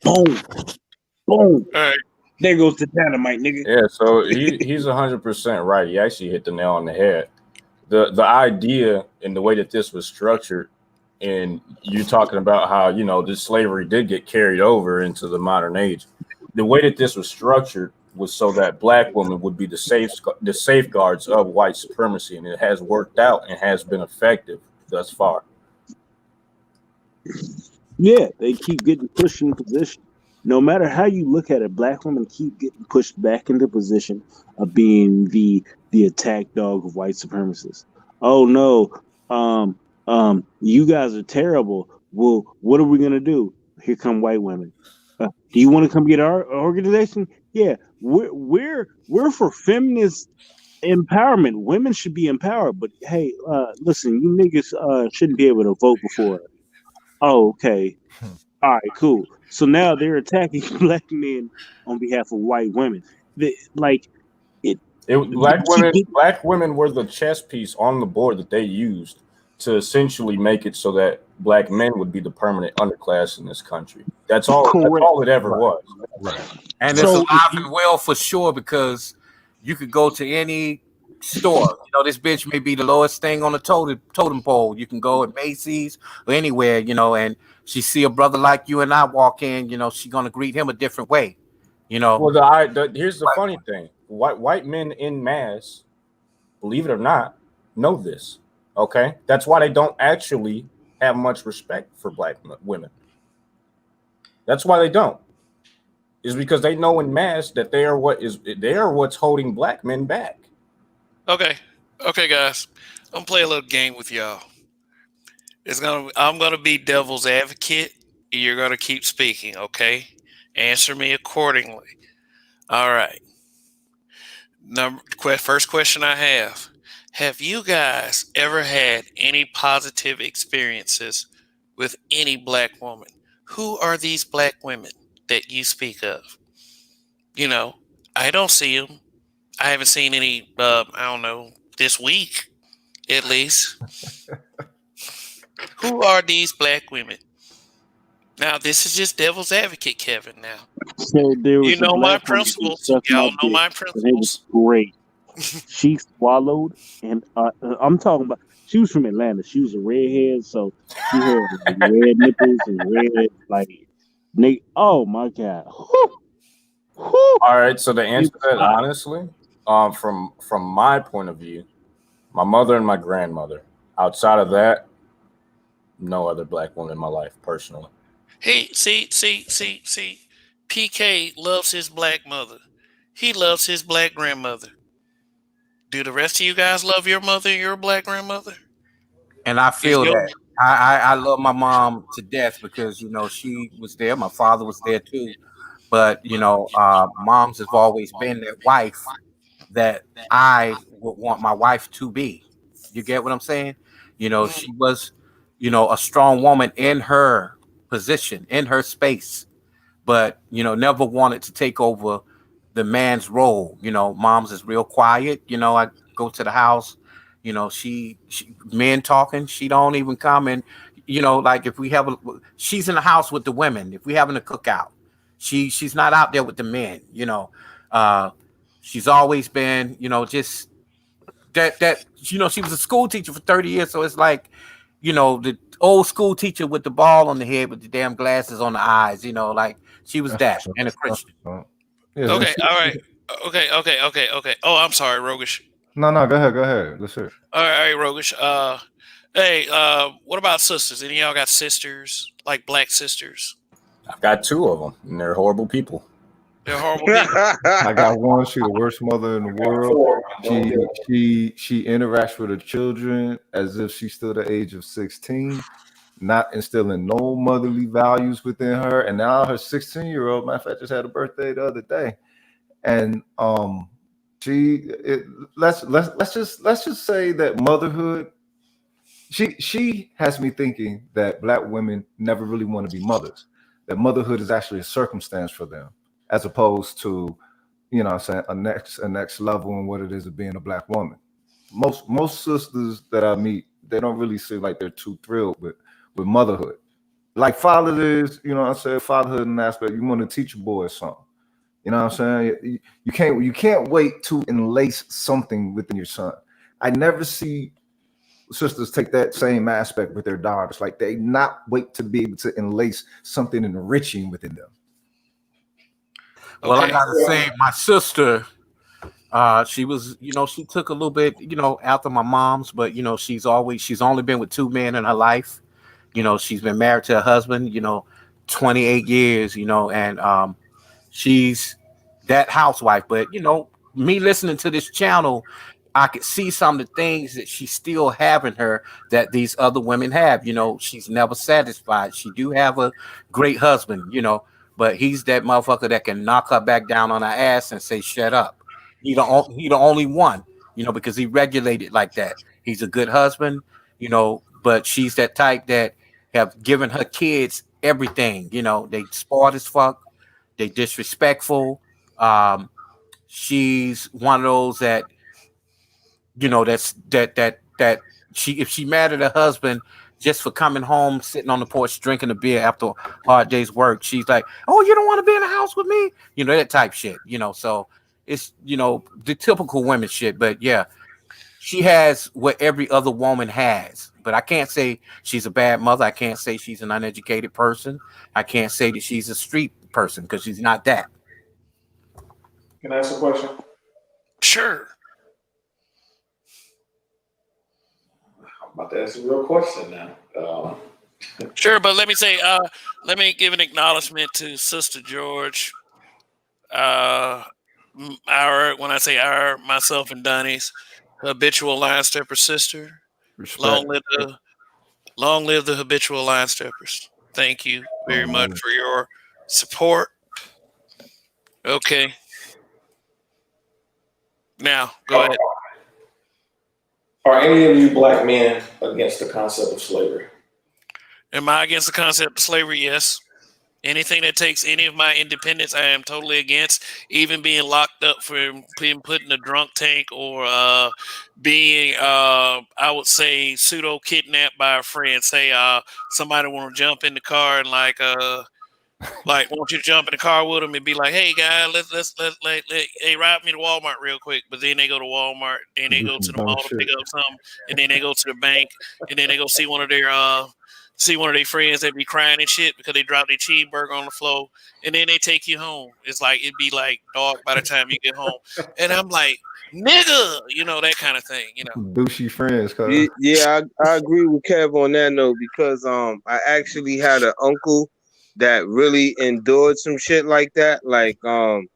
Boom. All right. There goes the dynamite, nigga. Yeah, so he's 100% right. He actually hit the nail on the head. The idea and the way that this was structured, and you talking about how this slavery did get carried over into the modern age. The way that this was structured was so that black women would be the safeguards of white supremacy, and it has worked out and has been effective thus far. Yeah, they keep getting pushed in position. No matter how you look at it, black women keep getting pushed back into position of being the attack dog of white supremacists. Oh no, you guys are terrible. Well, what are we gonna do? Here come white women. Do you want to come get our organization? Yeah, we're for feminist empowerment. Women should be empowered. But hey, listen, you niggas shouldn't be able to vote before. Oh, okay. All right, cool. So now they're attacking black men on behalf of white women. Black women were the chess piece on the board that they used to essentially make it so that black men would be the permanent underclass in this country. That's all. Correct. That's all it ever was. Right. And it's alive and well for sure because you could go to any store. This bitch may be the lowest thing on the totem pole. You can go at Macy's or anywhere, and she see a brother like you and I walk in, she gonna greet him a different way. Well, here's the funny thing: white men in mass, believe it or not, know this. Okay, that's why they don't actually have much respect for black women. That's why they don't. Is because they know in mass that they are what's holding black men back. Okay, guys, I'm gonna play a little game with y'all. I'm gonna be devil's advocate. You're gonna keep speaking, okay? Answer me accordingly. All right. First question I have: have you guys ever had any positive experiences with any black woman? Who are these black women that you speak of? I don't see them. I haven't seen any, I don't know, this week. at least. Who are these black women? Now, this is just devil's advocate, Kevin. Now, So there you was a know my black woman who principles. sucked my Y'all know dick, my and it was principles. great. She swallowed, and I'm talking about. She was from Atlanta. She was a redhead, so she had like red nipples and red like. Oh my god! Whew, whew. All right. So to It answer was that fire. honestly, from my point of view, my mother and my grandmother. Outside of that, no other black woman in my life personally. Hey, see. PK loves his black mother. He loves his black grandmother. Do the rest of you guys love your mother and your black grandmother? And I Is feel your that I love my mom to death because she was there. My father was there too. But moms have always been that wife that I would want my wife to be. You get what I'm saying? She was, a strong woman in her position, in her space, but never wanted to take over the man's role. Mom's is real quiet. I go to the house, she men talking, she don't even come. And like if we have she's in the house with the women. If we having a cookout, she's not out there with the men. uh she's always been, just that she was a school teacher for 30 years, so it's like, the old school teacher with the ball on the head with the damn glasses on the eyes, like she was That's that, what's and a up. Christian. Yeah, and okay? All right. Okay. Oh, I'm sorry, Rogish. no, go ahead. Let's hear it. All right, Rogish. Hey, what about sisters? Any of y'all got sisters, like black sisters? I've got two of them, and they're horrible people. They're horrible people. I got one. She the worst mother in the world. She interacts with her children as if she's still the age of 16, not instilling no motherly values within her. And now her 16-year-old, matter of fact, just had a birthday the other day, and let's just say that motherhood. She has me thinking that black women never really want to be mothers. That motherhood is actually a circumstance for them, as opposed to, what I'm saying, a next level in what it is of being a black woman. Most sisters that I meet, they don't really seem like they're too thrilled with motherhood. Like fathers is, what I'm saying, fatherhood in aspect, you want to teach your boys something. You know what I'm saying? You can't wait to enlace something within your son. I never see sisters take that same aspect with their daughters. Like they not wait to be able to enlace something enriching within them. Well, I Okay. gotta say, my sister, she was, she took a little bit, after my mom's, but she's only been with two men in her life. She's been married to her husband, 28 years, and she's that housewife. But me listening to this channel, I could see some of the things that she still have in her that these other women have. She's never satisfied. She do have a great husband, but he's that motherfucker that can knock her back down on her ass and say, "Shut up." He the only one, because he regulated like that. He's a good husband, but she's that type that have given her kids everything. They spoiled as fuck. They disrespectful. She's one of those that, that she, if she mad at her husband just for coming home, sitting on the porch drinking a beer after a hard day's work, she's like, "Oh, you don't want to be in the house with me?" That type shit. So it's the typical women shit. But yeah, she has what every other woman has. But I can't say she's a bad mother. I can't say she's an uneducated person. I can't say that she's a street person, because she's not that. Can I ask a question? Sure. I'm about to ask a real question now. Sure, but let me give an acknowledgement to Sister George. When I say our, myself and Donnie's habitual line stepper sister. Respect. Long live the habitual line steppers. Thank you very much for your support. Okay. Now, go ahead. Are any of you black men against the concept of slavery? Am I against the concept of slavery? Yes. Anything that takes any of my independence, I am totally against. Even being locked up for being put in a drunk tank or being, I would say, pseudo kidnapped by a friend. Say somebody want to jump in the car and like want you to jump in the car with them and be like, "Hey, guy, let's hey, ride me to Walmart real quick." But then they go to Walmart, then they Do go to some the dumb mall to shit. pick up something, and then they go to the bank, and then they go see one of their friends that be crying and shit because they dropped their cheeseburger on the floor, and then they take you home. It's like it'd be like dark by the time you get home, and I'm like, nigga, that kind of thing, Douchey friends, cuz. Yeah, I agree with Kev on that note because I actually had an uncle that really endured some shit like that. Like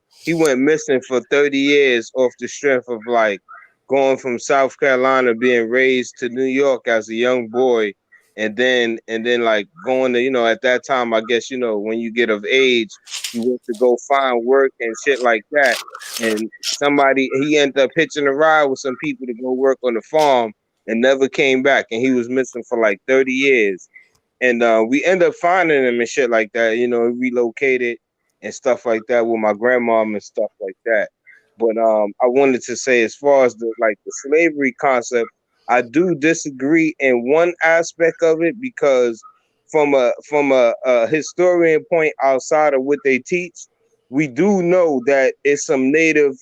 he went missing for 30 years off the strength of like going from South Carolina, being raised to New York as a young boy, and then like going to, at that time, I guess, when you get of age, you went to go find work and shit like that. And he ended up hitching a ride with some people to go work on the farm and never came back. And he was missing for like 30 years. And we end up finding him and shit like that, relocated and stuff like that with my grandmom and stuff like that. But I wanted to say, as far as the slavery concept, I do disagree in one aspect of it because from a historian point outside of what they teach, we do know that it's some native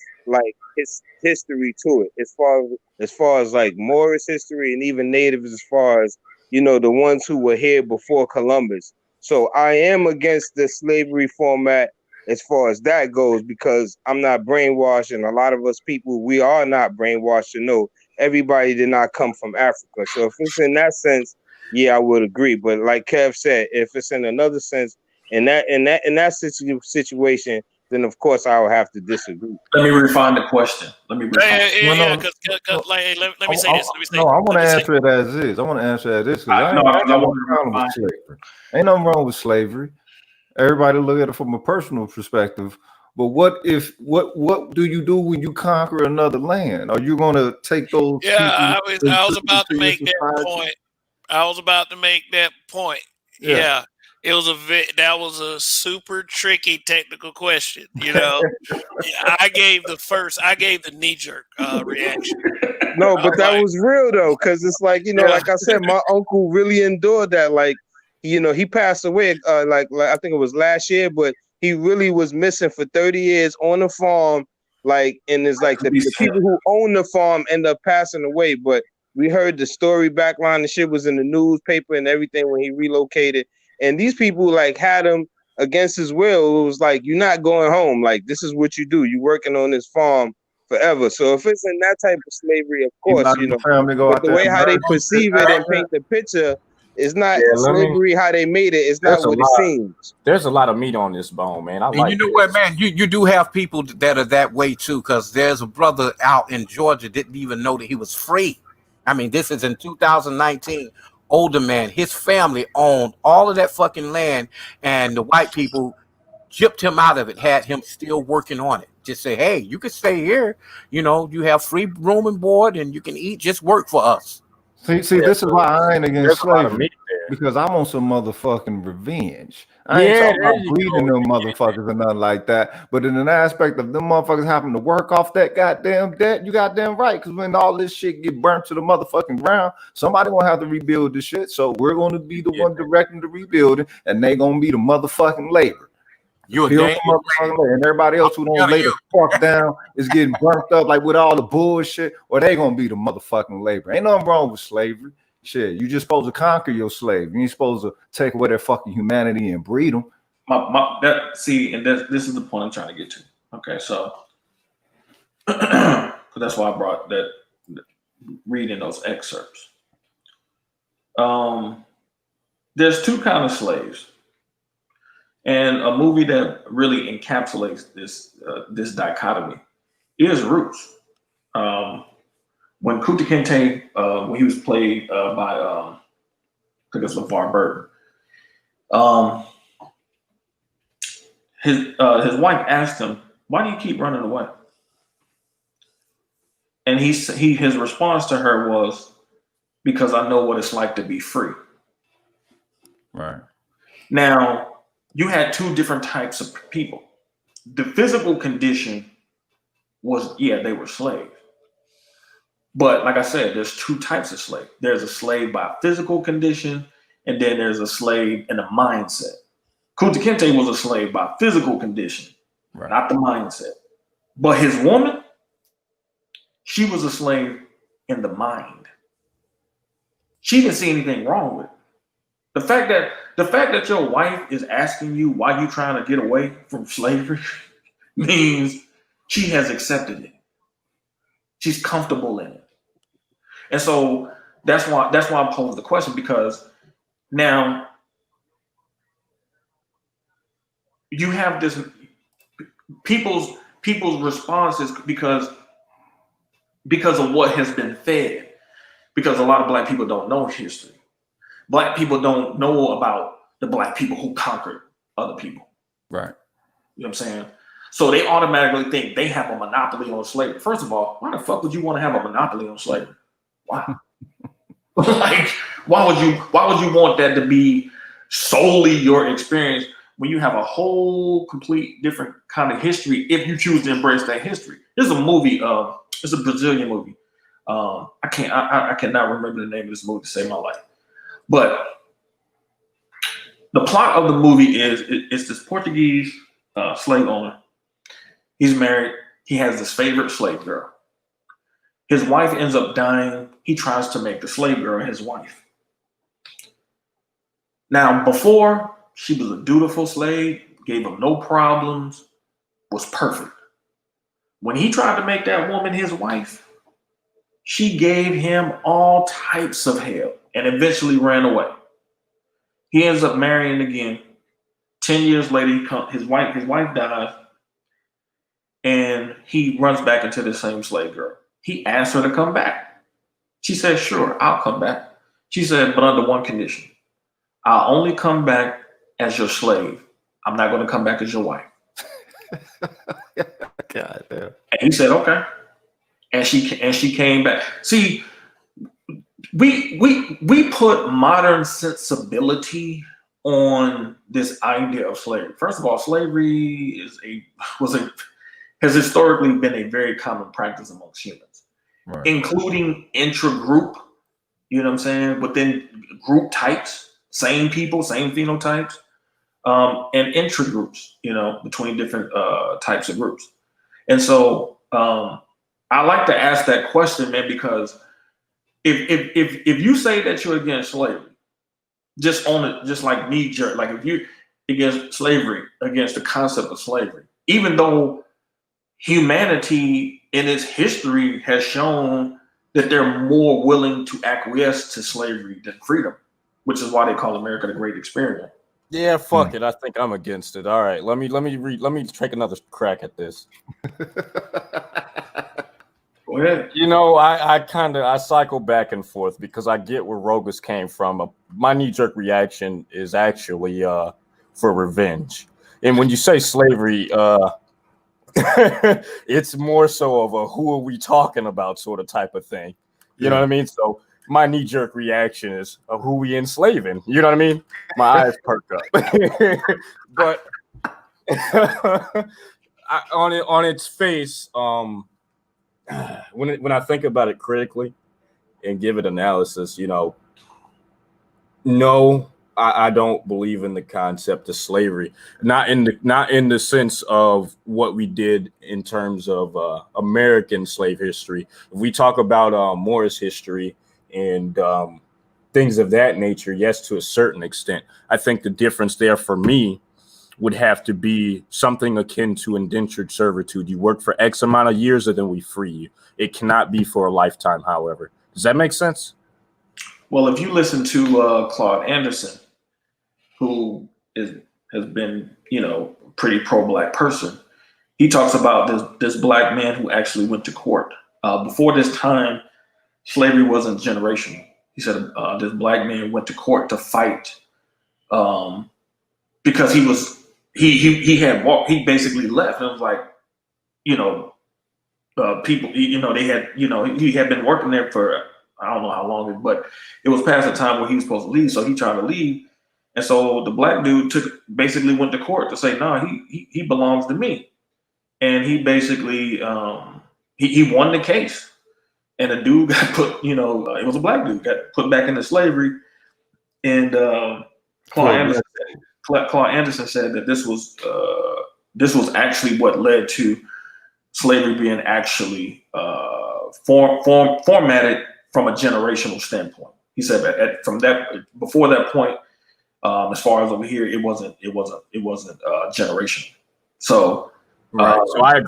history to it as far as like Moorish history and even native as far as the ones who were here before Columbus. So I am against the slavery format as far as that goes because I'm not brainwashed, and a lot of us people, we are not brainwashed to know everybody did not come from Africa. So if it's in that sense, yeah, I would agree. But like Kev said, if it's in another sense, in that situation, then of course I would have to disagree. Let me refine the question. Let me refine. Yeah, because let me say this. No, I want to answer it as is. I want to answer it as is because I ain't got no problem with slavery. Ain't nothing wrong with slavery. Everybody look at it from a personal perspective. But what do you do when you conquer another land? Are you going to take those? Yeah, I was about to make that point. Yeah. That was a super tricky technical question. I gave the knee jerk reaction. No, but that was real though, because it's like like I said, my uncle really endured that. Like, he passed away like I think it was last year, but he really was missing for 30 years on the farm. Like, and it's like the people who own the farm end up passing away, but we heard the story backline. The shit was in the newspaper and everything when he relocated. And these people like had him against his will. It was like, you're not going home. Like, this is what you do. You're working on this farm forever. So if it's in that type of slavery, of course, but the way how they perceive it and paint the picture is not slavery how they made it. It's not what it seems. There's a lot of meat on this bone, man. And you know what, man? You do have people that are that way too, because there's a brother out in Georgia didn't even know that he was free. I mean, this is in 2019. Older man, his family owned all of that fucking land, and the white people gypped him out of it, had him still working on it. Just say, hey, you can stay here. You have free room and board, and you can eat. Just work for us. See, this is why I ain't against slavery, because I'm on some motherfucking revenge. I ain't talking about bleeding them motherfuckers or nothing like that. But in an aspect of them motherfuckers having to work off that goddamn debt, you goddamn right. Because when all this shit get burnt to the motherfucking ground, somebody gonna have to rebuild this shit. So we're gonna be the one directing the rebuilding, and they gonna be the motherfucking labor. And everybody else who don't lay the fuck down is getting burnt up like with all the bullshit, or they gonna be the motherfucking labor. Ain't nothing wrong with slavery. Shit, you just supposed to conquer your slave. You ain't supposed to take away their fucking humanity and breed them. This is the point I'm trying to get to. Okay, so that's why I brought that reading those excerpts. There's two kinds of slaves. And a movie that really encapsulates this dichotomy is Roots. When Kunta Kinte, when he was played by, I think it's LeVar Burton, his wife asked him, "Why do you keep running away?" And his response to her was, "Because I know what it's like to be free." Right. Now, you had two different types of people. The physical condition was, yeah, they were slaves. But like I said, there's two types of slave. There's a slave by physical condition, and then there's a slave in a mindset. Kunta Kinte was a slave by physical condition, not the mindset. But his woman, she was a slave in the mind. She didn't see anything wrong with it. The fact that your wife is asking you why you trying to get away from slavery means she has accepted it. She's comfortable in it. And so that's why I posed the question, because now you have this people's responses because of what has been fed. Because a lot of Black people don't know history. Black people don't know about the Black people who conquered other people. Right. You know what I'm saying? So they automatically think they have a monopoly on slavery. First of all, why the fuck would you want to have a monopoly on slavery? Why? Like, why would you want that to be solely your experience when you have a whole complete different kind of history if you choose to embrace that history? There's a movie, it's a Brazilian movie. I cannot remember the name of this movie to save my life. But the plot of the movie is it's this Portuguese slave owner. He's married. He has this favorite slave girl. His wife ends up dying. He tries to make the slave girl his wife. Now, before, she was a dutiful slave, gave him no problems, was perfect. When he tried to make that woman his wife, she gave him all types of hell and eventually ran away. He ends up marrying again. 10 years later, his wife dies, and he runs back into the same slave girl. He asked her to come back. She said, sure, I'll come back. She said, but under one condition. I'll only come back as your slave. I'm not going to come back as your wife. God damn. And he said, okay. And she came back. See, we put modern sensibility on this idea of slavery. First of all, slavery has historically been a very common practice amongst humans, including intra-group, you know what I'm saying, within group types, same people, same phenotypes, and intra-groups, you know, between different types of groups. And so I like to ask that question, man, because if you say that you're against slavery, just on it, just like knee jerk, like if you're against slavery, against the concept of slavery, even though humanity in its history has shown that they're more willing to acquiesce to slavery than freedom, which is why they call America the Great Experiment. Yeah, fuck it. I think I'm against it. All right, let me take another crack at this. Go ahead. You know, I cycle back and forth because I get where Rogus came from. My knee-jerk reaction is actually for revenge. And when you say slavery, it's more so of a who are we talking about sort of type of thing. You know what I mean? So my knee-jerk reaction is who we enslaving. You know what I mean? My eyes perk up. But on its face, when I think about it critically and give it analysis, you know, no, I don't believe in the concept of slavery. Not in the sense of what we did in terms of American slave history. If we talk about Morris history and things of that nature, yes, to a certain extent. I think the difference there for me would have to be something akin to indentured servitude. You work for X amount of years and then we free you. It cannot be for a lifetime, however. Does that make sense? Well, if you listen to Claude Anderson, who has been, you know, pretty pro-Black person, he talks about this Black man who actually went to court. Before this time, slavery wasn't generational. He said this Black man went to court to fight because he basically left. And it was like, you know, people, you know, they had, you know, he had been working there for, I don't know how long, but it was past the time where he was supposed to leave. So he tried to leave. And so the black dude basically went to court to say, no, he belongs to me. And he basically he won the case. And the dude got put, it was a black dude, got put back into slavery. And Claude Anderson said that this was actually what led to slavery being actually formatted from a generational standpoint. He said that before that point, as far as over here, it wasn't generational. So, right. So I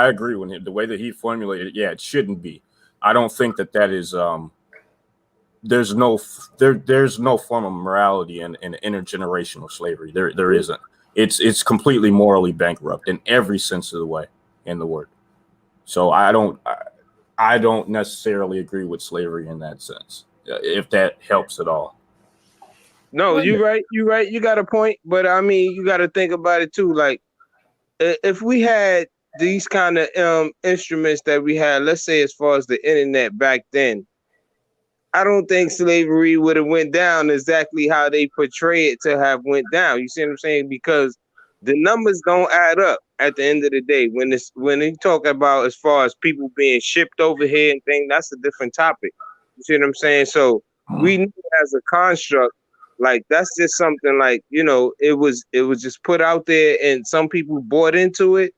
agree with him. The way that he formulated it, yeah, it shouldn't be. I don't think that is. There's no form of morality in intergenerational slavery. There isn't. It's completely morally bankrupt in every sense of the way in the word. So I don't necessarily agree with slavery in that sense, if that helps at all. No, you're right. You got a point, but I mean, you got to think about it too. Like, if we had these kind of instruments that we had, let's say, as far as the internet back then, I don't think slavery would have went down exactly how they portray it to have went down. You see what I'm saying? Because the numbers don't add up at the end of the day. When they talk about as far as people being shipped over here and things, that's a different topic. You see what I'm saying? So we knew as a construct, like that's just something like, it was just put out there and some people bought into it,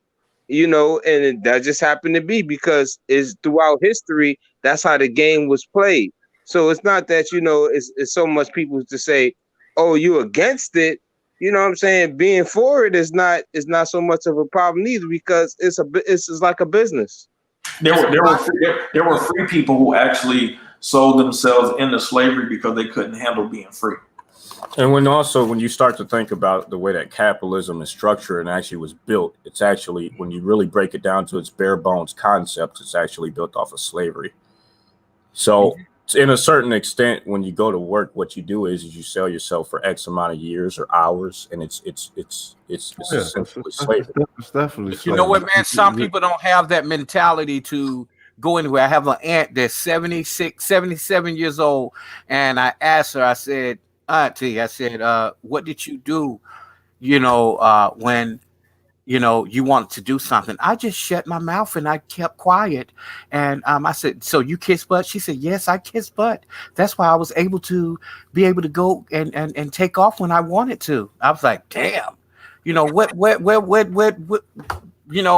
and that just happened to be because it's throughout history, that's how the game was played. So it's not that, it's so much people to say, oh, you against it. You know what I'm saying? Being for it is not so much of a problem either because it's like a business. There were free people who actually sold themselves into slavery because they couldn't handle being free. And when you start to think about the way that capitalism is structured and actually was built, it's actually, when you really break it down to its bare bones concept, it's actually built off of slavery. So in a certain extent, when you go to work, what you do is you sell yourself for X amount of years or hours, and it's essentially slavery. It's definitely slavery. You know what, man? Some people don't have that mentality to go anywhere. I have an aunt that's 76, 77 years old, and I asked her, I said, Auntie, I said, what did you do, when you wanted to do something? I just shut my mouth and I kept quiet. And I said, so you kiss butt? She said, yes, I kiss butt. That's why I was able to go and take off when I wanted to. I was like, damn, what,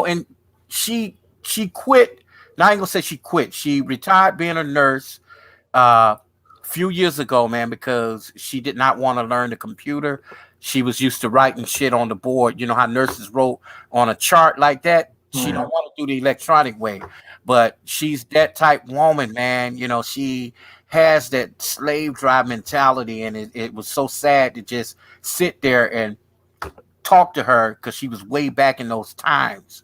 and she quit. Now I ain't gonna say she quit. She retired being a nurse few years ago, man, because she did not want to learn the computer. She was used to writing shit on the board. You know how nurses wrote on a chart like that? She don't want to do the electronic way. But she's that type woman, man. She has that slave drive mentality, and it was so sad to just sit there and talk to her because she was way back in those times.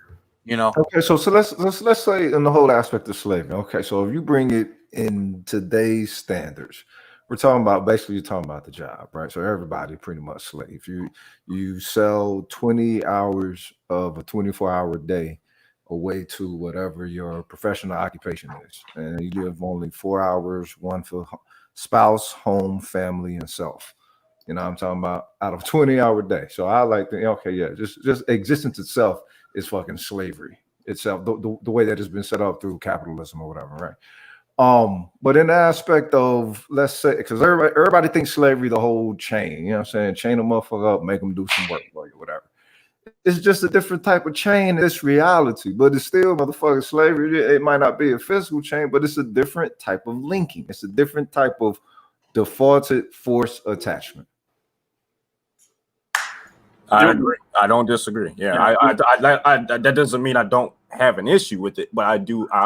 Okay, so let's say in the whole aspect of slavery. Okay, so if you bring it in today's standards, we're talking about you're talking about the job, right? So everybody pretty much slave. You sell 20 hours of a 24-hour day away to whatever your professional occupation is, and you live only 4 hours, one for spouse, home, family, and self. You know what I'm talking about? Out of 20-hour day. So I like to, okay, yeah, just existence itself is fucking slavery itself, the way that it's been set up through capitalism or whatever, right? But in the aspect of, let's say, because everybody thinks slavery the whole chain, you know what I'm saying? Chain a motherfucker up, make them do some work for you, whatever. It's just a different type of chain. It's reality, but it's still motherfucking slavery. It might not be a physical chain, but it's a different type of linking. It's a different type of defaulted force attachment. I agree. I don't disagree. Yeah, that doesn't mean I don't have an issue with it, but I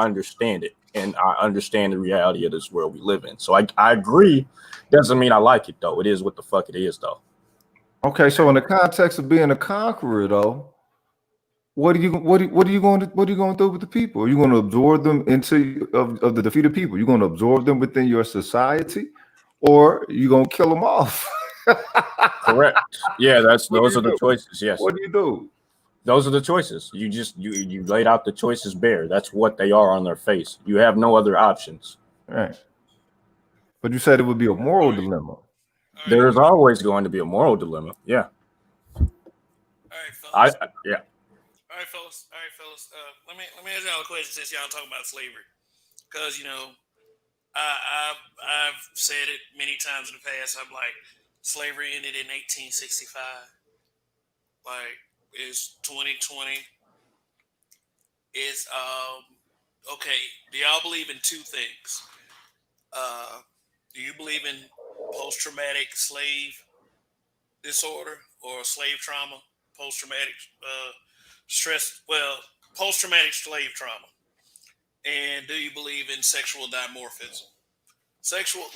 understand it, and I understand the reality of this world we live in. So I agree. Doesn't mean I like it though. It is what the fuck it is though. Okay, so in the context of being a conqueror, though, what are you going to do with the people? Are you going to absorb them into of the defeated people? You're going to absorb them within your society, or you going to kill them off? Correct. Yeah, those are the choices. Yes. What do you do? Those are the choices. You laid out the choices bare. That's what they are on their face. You have no other options. Right. But you said it would be a moral dilemma. There's always going to be a moral dilemma. Yeah. All right, fellas. Yeah. All right, fellas. Let me ask y'all a question since y'all talking about slavery, because I've said it many times in the past. I'm like, slavery ended in 1865. Like, it's 2020. It's okay. Do y'all believe in two things? Do you believe in post-traumatic slave disorder or slave trauma? Post-traumatic stress. Well, post-traumatic slave trauma. And do you believe in sexual dimorphism?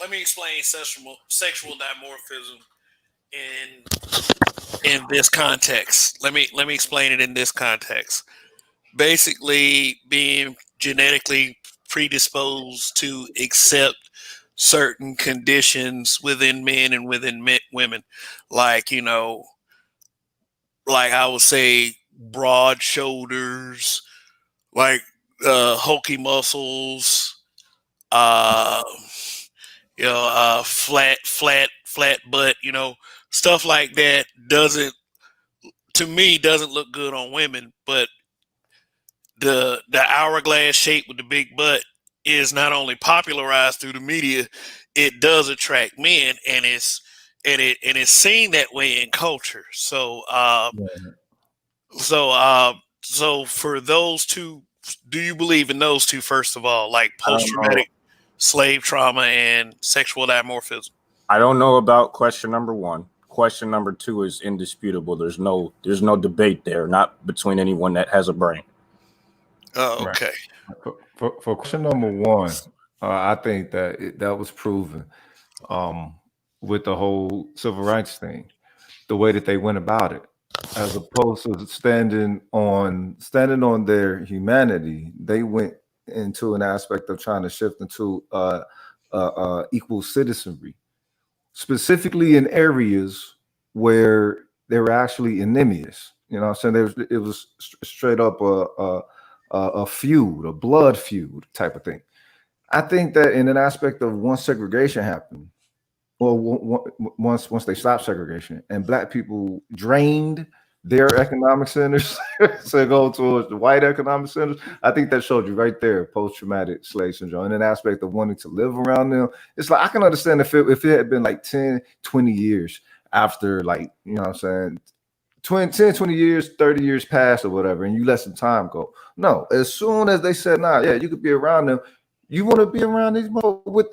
Let me explain sexual dimorphism in this context. Let me explain it in this context. Basically, being genetically predisposed to accept certain conditions within men and within women, like like I would say broad shoulders, like hokey muscles, flat butt, stuff like that doesn't look good on women, but the hourglass shape with the big butt is not only popularized through the media, it does attract men, and it's seen that way in culture. So so for those two, do you believe in those two first of all, like post-traumatic slave trauma and sexual dimorphism? I don't know about question number one. Question number two is indisputable. There's no debate there, not between anyone that has a brain. Oh, okay. Right. For question number one, I think that that was proven with the whole civil rights thing, the way that they went about it, as opposed to standing on their humanity. They went into an aspect of trying to shift into equal citizenry, specifically in areas where they were actually enemies. You know what I'm saying? It was straight up a feud, a blood feud type of thing. I think that in an aspect of once segregation happened, or once they stopped segregation and black people drained their economic centers to go towards the white economic centers, I think that showed you right there post-traumatic slave syndrome, in an aspect of wanting to live around them. It's like, I can understand if it had been like 10, 20 years after, like, you know what I'm saying, 10, 20 years, 30 years past or whatever, and you let some time go. No, as soon as they said, nah, yeah, you could be around them, you want to be around these with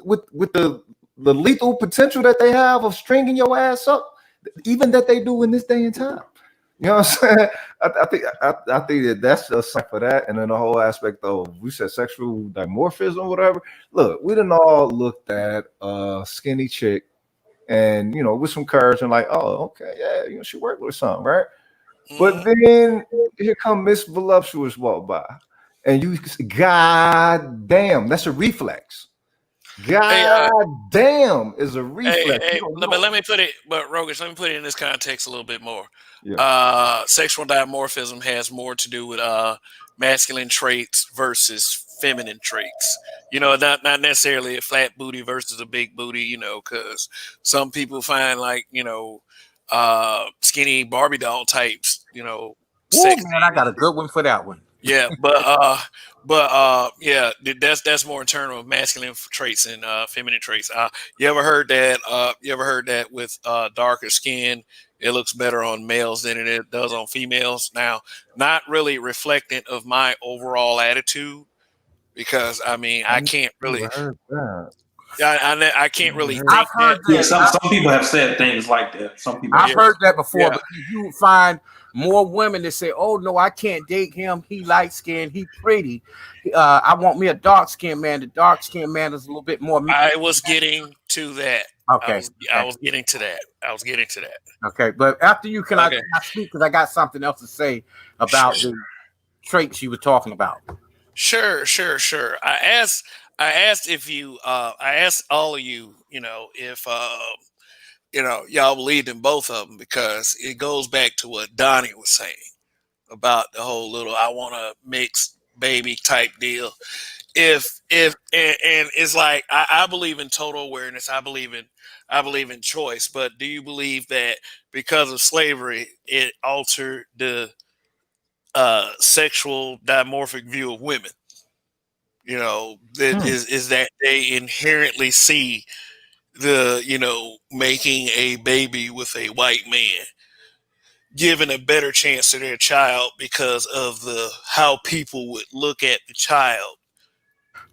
the lethal potential that they have of stringing your ass up, even that they do in this day and time. You know what I'm saying? I think that's a sign for that. And then the whole aspect of, we said sexual dimorphism, whatever. Look, we done all looked at a skinny chick and, with some courage and like, oh, okay, yeah, she worked with something, right? But then here come Miss Voluptuous walk by, and you, God damn, that's a reflex. God damn is a reflex. Let me put it, but Rogish, let me put it in this context a little bit more. Yeah. Sexual dimorphism has more to do with masculine traits versus feminine traits. Not necessarily a flat booty versus a big booty, because some people find, like, skinny Barbie doll types, sexy. Man, I got a good one for that one. Yeah, yeah, that's more in terms of masculine traits and feminine traits. You ever heard that with darker skin, it looks better on males than it does on females? Now, not really reflectant of my overall attitude, because I can't really. I can't really think I've heard that. Yeah, some people have said things like that. Some people. I've heard that before, but you find more women that say, "Oh no, I can't date him. He light skinned. He pretty. I want me a dark skinned man. The dark skinned man is a little bit more." I was getting to that. Okay, I was getting to that. Okay, but after you, can I speak? Because I got something else to say about the traits you were talking about. Sure. I asked if you. I asked all of you. If y'all believed in both of them, because it goes back to what Donnie was saying about the whole little "I want a mixed baby" type deal. and it's like I believe in total awareness. I believe in choice. But do you believe that because of slavery, it altered the sexual dimorphic view of women? You know, that is that they inherently see making a baby with a white man giving a better chance to their child because of how people would look at the child.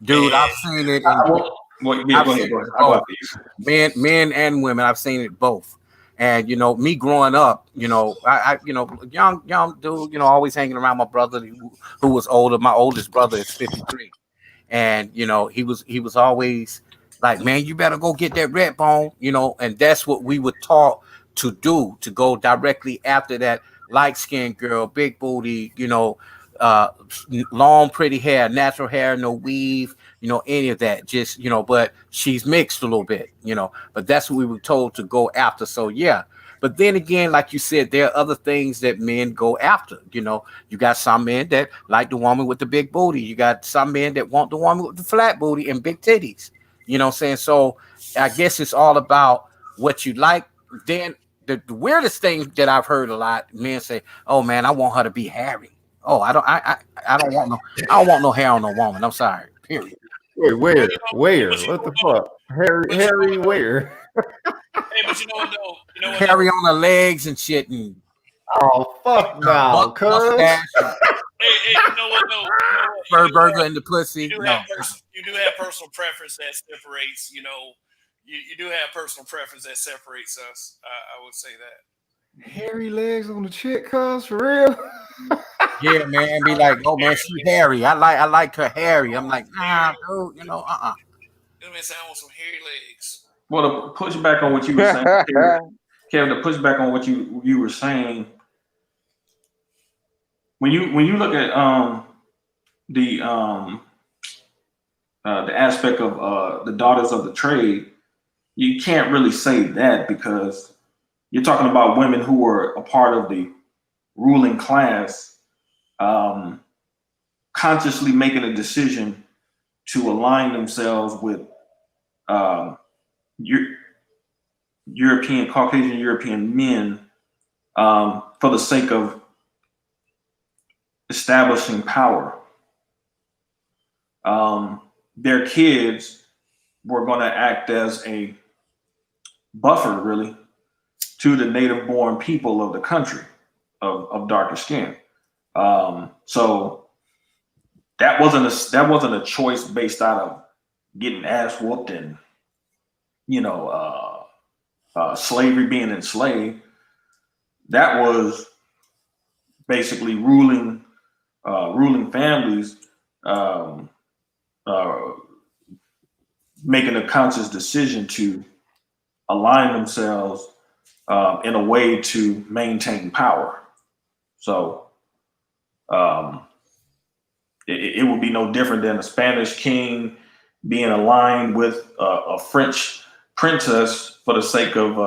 Dude, I've seen it in I've seen it both. Men and women. I've seen it both. And me growing up, I young dude, always hanging around my brother who was older. My oldest brother is 53. And he was always like, man, you better go get that red bone, and that's what we were taught to do, to go directly after that light-skinned girl, big booty, long pretty hair, natural hair, no weave, any of that, just but she's mixed a little bit, but that's what we were told to go after. So yeah. But then again, like you said, there are other things that men go after. You got some men that like the woman with the big booty. You got some men that want the woman with the flat booty and big titties. You know what I'm saying? So I guess it's all about what you like. Then the weirdest thing that I've heard a lot, men say, "Oh man, I want her to be hairy." Oh, I don't want no hair on no woman. I'm sorry. Period. Wait, where? What the fuck? Harry, where? Hey, but you know what though? Hairy on the legs and shit, and oh fuck no, cuz. Hey, you know what though? Bird burger in the pussy. You do have personal preference that separates. You do have personal preference that separates us. I would say that. Hairy legs on the chick, cuz, for real. Yeah, man, be like, oh man, she hairy. I like her hairy. I'm like, nah, dude, This man say I want some hairy legs. Well, to push back on what you were saying, Kevin, to push back on what you were saying, when you look at the aspect of the daughters of the trade, you can't really say that because you're talking about women who were a part of the ruling class, consciously making a decision to align themselves with Caucasian European men for the sake of establishing power. Their kids were going to act as a buffer, really, to the native-born people of the country of darker skin. So that wasn't a choice based out of getting ass whooped and slavery, being enslaved. That was basically ruling families making a conscious decision to align themselves in a way to maintain power. So it would be no different than a Spanish king being aligned with a French princess for the sake of,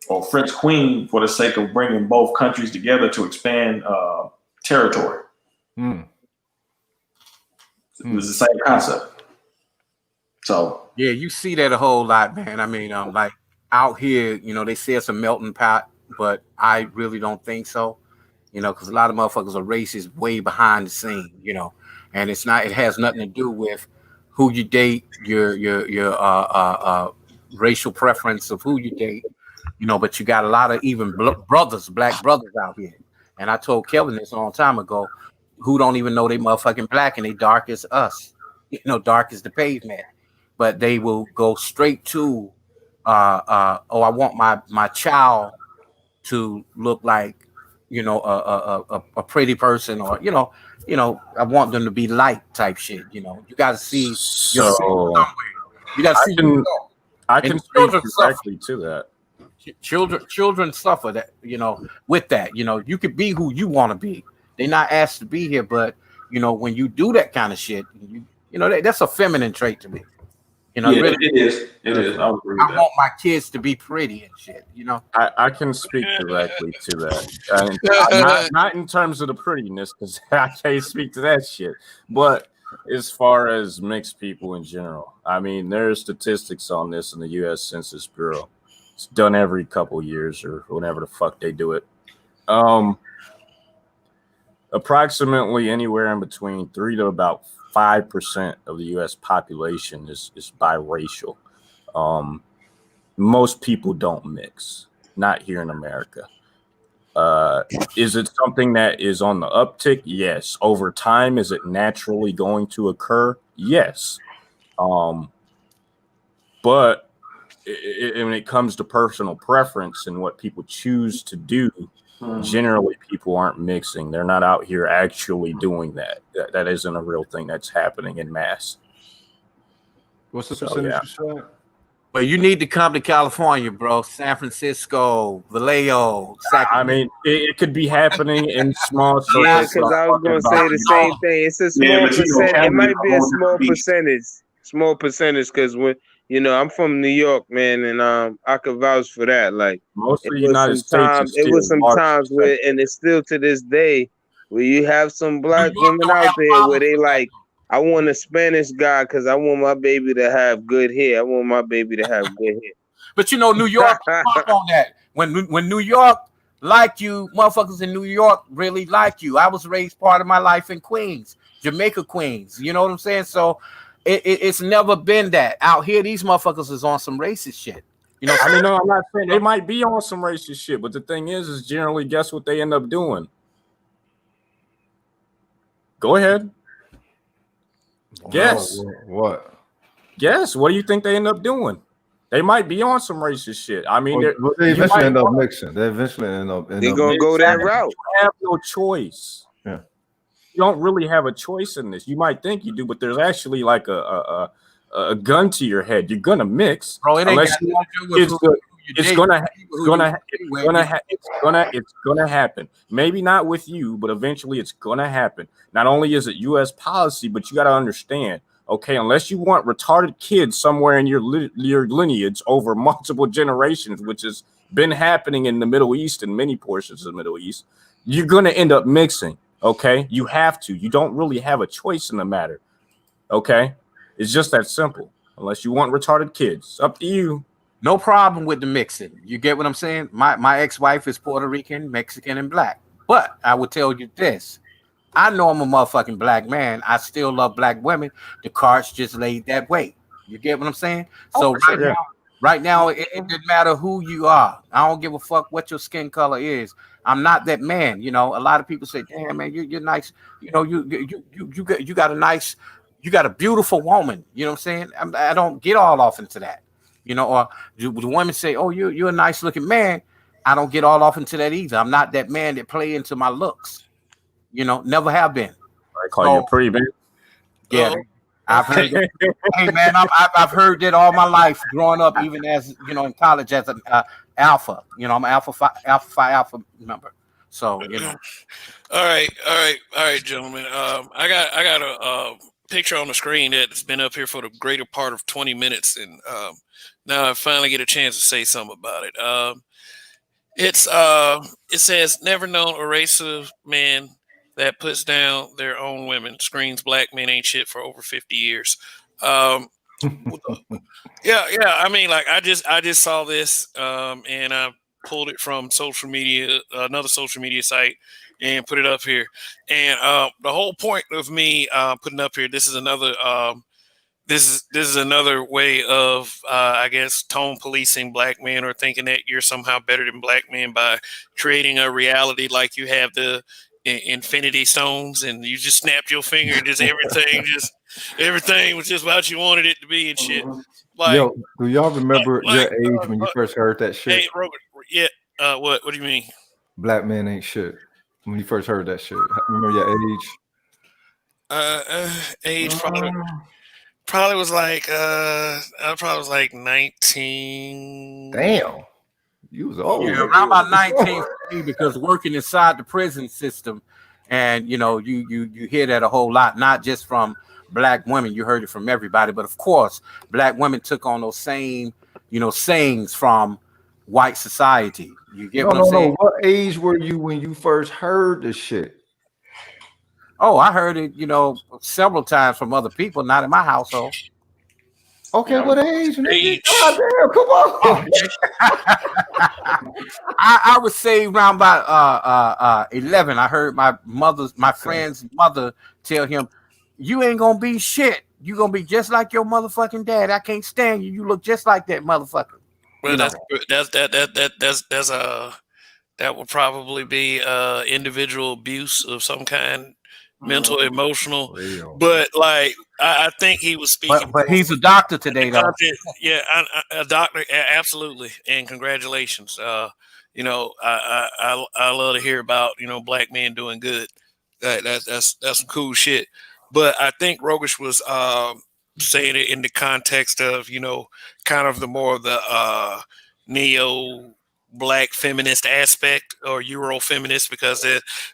or French queen for the sake of bringing both countries together to expand territory. It was the same concept. So yeah, you see that a whole lot, man. I mean, like out here, they say it's a melting pot, but I really don't think so. Because a lot of motherfuckers are racist way behind the scene, and it has nothing to do with who you date, your racial preference of who you date, but you got a lot of even black brothers out here. And I told Kelvin this a long time ago, who don't even know they motherfucking black and they dark as us, dark as the pavement, but they will go straight to, I want my child to look like, a pretty person, or I want them to be light type shit. You got to see your somewhere. You got to see. I can speak directly to that. Children suffer that. With that. You could be who you want to be. They're not asked to be here, but when you do that kind of shit, that's a feminine trait to me. Really, it is. It is. I agree with that. Want my kids to be pretty and shit. I can speak directly to that. Not in terms of the prettiness, because I can't speak to that shit. But as far as mixed people in general, I mean, there's statistics on this in the U.S. Census Bureau. It's done every couple years or whenever the fuck they do it. Approximately anywhere in between 3 to about 5% of the U.S. population is biracial. Most people don't mix, not here in America. Is it something that is on the uptick? Yes. Over time, is it naturally going to occur? Yes. But when it comes to personal preference and what people choose to do, generally people aren't mixing. They're not out here actually doing that. That isn't a real thing that's happening in mass. What's the percentage you said? Well, you need to come to California, bro. San Francisco, Vallejo, Sacramento. I mean, it could be happening in small circles. Yeah, because I was going to say the same thing. It's a small percentage. It might be a small percentage. Small percentage, because when I'm from New York, man, and I could vouch for that. Like most of the United States, it was some times where, and it's still to this day, where you have some black women out there where they like, I want a Spanish guy because I want my baby to have good hair. I want my baby to have good hair. But New York on that. When New York like you, motherfuckers in New York really like you. I was raised part of my life in Queens, Jamaica, Queens. You know what I'm saying? So it's never been that. Out here, these motherfuckers is on some racist shit. I mean, no, I'm not saying they might be on some racist shit, but the thing is generally, guess what they end up doing? Go ahead. Guess. What? Guess. What do you think they end up doing? They might be on some racist shit. I mean, they eventually end up mixing. They eventually end up. They're gonna go that route. You have no choice. Yeah. You don't really have a choice in this. You might think you do, but there's actually like a gun to your head. You're gonna mix, bro. It ain't it's gonna happen. Maybe not with you, but eventually it's gonna happen. Not only is it U.S. policy, but you got to understand. Okay, unless you want retarded kids somewhere in your lineage over multiple generations, which has been happening in the Middle East and many portions of the Middle East, you're gonna end up mixing. Okay, you have to. You don't really have a choice in the matter. Okay, it's just that simple. Unless you want retarded kids, it's up to you. No problem with the mixing. You get what I'm saying? My ex-wife is Puerto Rican, Mexican, and black. But I will tell you this. I know I'm a motherfucking black man. I still love black women. The cards just laid that way. You get what I'm saying? So right now, it doesn't matter who you are. I don't give a fuck what your skin color is. I'm not that man. A lot of people say, "Damn, man, you're nice." You got a nice, you got a beautiful woman. You know what I'm saying? I don't get all off into that. Or the women say, "Oh, you're a nice looking man." I don't get all off into that either. I'm not that man that play into my looks. Never have been. I call you pretty, man. Yeah, I've heard that. Hey, man, I've heard that all my life growing up, even as in college as an alpha. I'm an alpha phi member. So All right, gentlemen. I got a picture on the screen that's been up here for the greater part of 20 minutes, and now I finally get a chance to say something about it. It says, "Never known a race of men that puts down their own women. Screams black men ain't shit for over 50 years." Yeah. I mean, like I just saw this, and I pulled it from social media, another social media site, and put it up here. And the whole point of me putting up here, this is another way of I guess tone policing black men, or thinking that you're somehow better than black men by creating a reality like you have the infinity stones and you just snapped your finger and just everything was just what you wanted it to be and shit. Like, yo, do y'all remember your age when you first heard that shit? Hey, Robert, yeah. What do you mean? Black men ain't shit. When you first heard that shit, remember your age? Age probably was like I probably was like 19. Damn. You was old. Yeah, around about 19 because working inside the prison system, and you hear that a whole lot, not just from black women. You heard it from everybody, but of course, black women took on those same, sayings from white society. You get what I'm saying? What age were you when you first heard the shit? Oh, I heard it, several times from other people, not in my household. Okay, what age? Age. God damn, come on. I was saved around about 11. I heard my friend's mother tell him, "You ain't gonna be shit. You gonna be just like your motherfucking dad. I can't stand you. You look just like that motherfucker." Well, that would probably be individual abuse of some kind, mental, emotional. But like, I think he was speaking. But he's a doctor today, though. Yeah, a doctor, absolutely, and congratulations. I love to hear about black men doing good. That's some cool shit. But I think Rogish was saying it in the context of kind of the more of the neo black feminist aspect or Euro feminist, because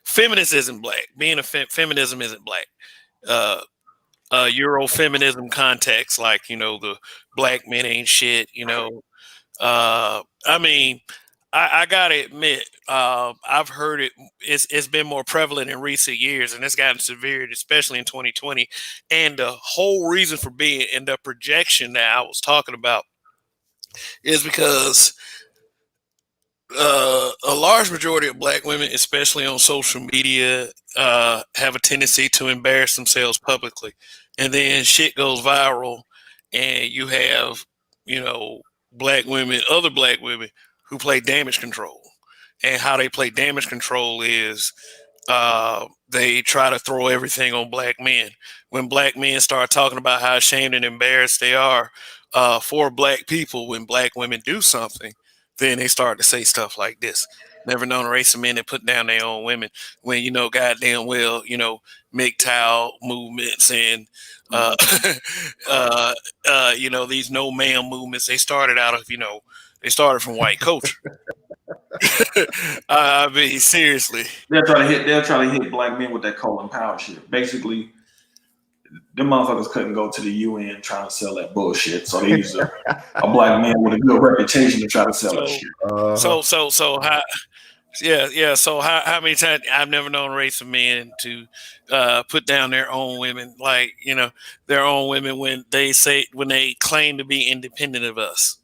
feminist isn't black. Being a feminism isn't black. Euro feminism context, like the black men ain't shit. I mean, I gotta admit, I've heard it. It's been more prevalent in recent years, and it's gotten severe, especially in 2020. And the whole reason for being and the projection that I was talking about is because a large majority of black women, especially on social media, have a tendency to embarrass themselves publicly, and then shit goes viral, and you have other black women who play damage control, and how they play damage control is they try to throw everything on black men. When black men start talking about how ashamed and embarrassed they are for black people when black women do something, then they start to say stuff like this. Never known a race of men that put down their own women, when goddamn well, MGTOW movements and these no ma'am movements, they started out of they started from white culture. I mean, seriously. They'll try to hit black men with that Colin Powell shit. Basically, them motherfuckers couldn't go to the UN trying to sell that bullshit. So they used a black man with a good reputation to try to sell that shit. So how many times I've never known a race of men to put down their own women, like their own women, when they claim to be independent of us.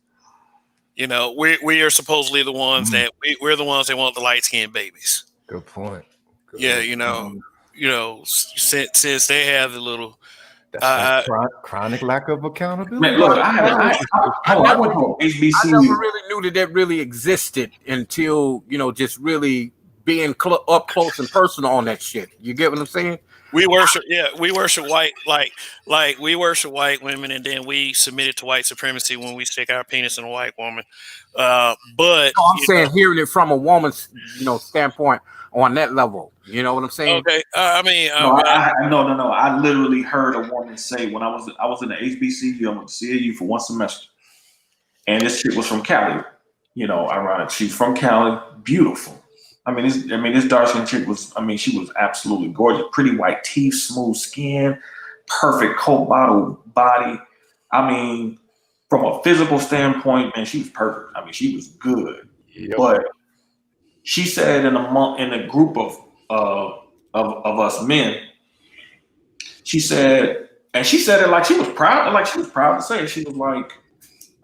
We are supposedly the ones that we're the ones that want the light skinned babies. Good point. Since they have the little chronic lack of accountability. Man, look, I went to HBCU. I never really knew that really existed until just really being up close and personal on that shit. You get what I'm saying? We worship white, like we worship white women, and then we submit it to white supremacy when we stick our penis in a white woman. But I'm saying hearing it from a woman's standpoint on that level. You know what I'm saying? Okay. I mean, no. I literally heard a woman say, when I was in the HBCU, I went to CAU for one semester, and this chick was from Cali. Ironic. She's from Cali, beautiful. This dark skinned chick was, she was absolutely gorgeous. Pretty white teeth, smooth skin, perfect Coke bottle body. From a physical standpoint, man, she was perfect. She was good. Yep. But she said in a group of us men, she said it like she was proud, to say it. She was like,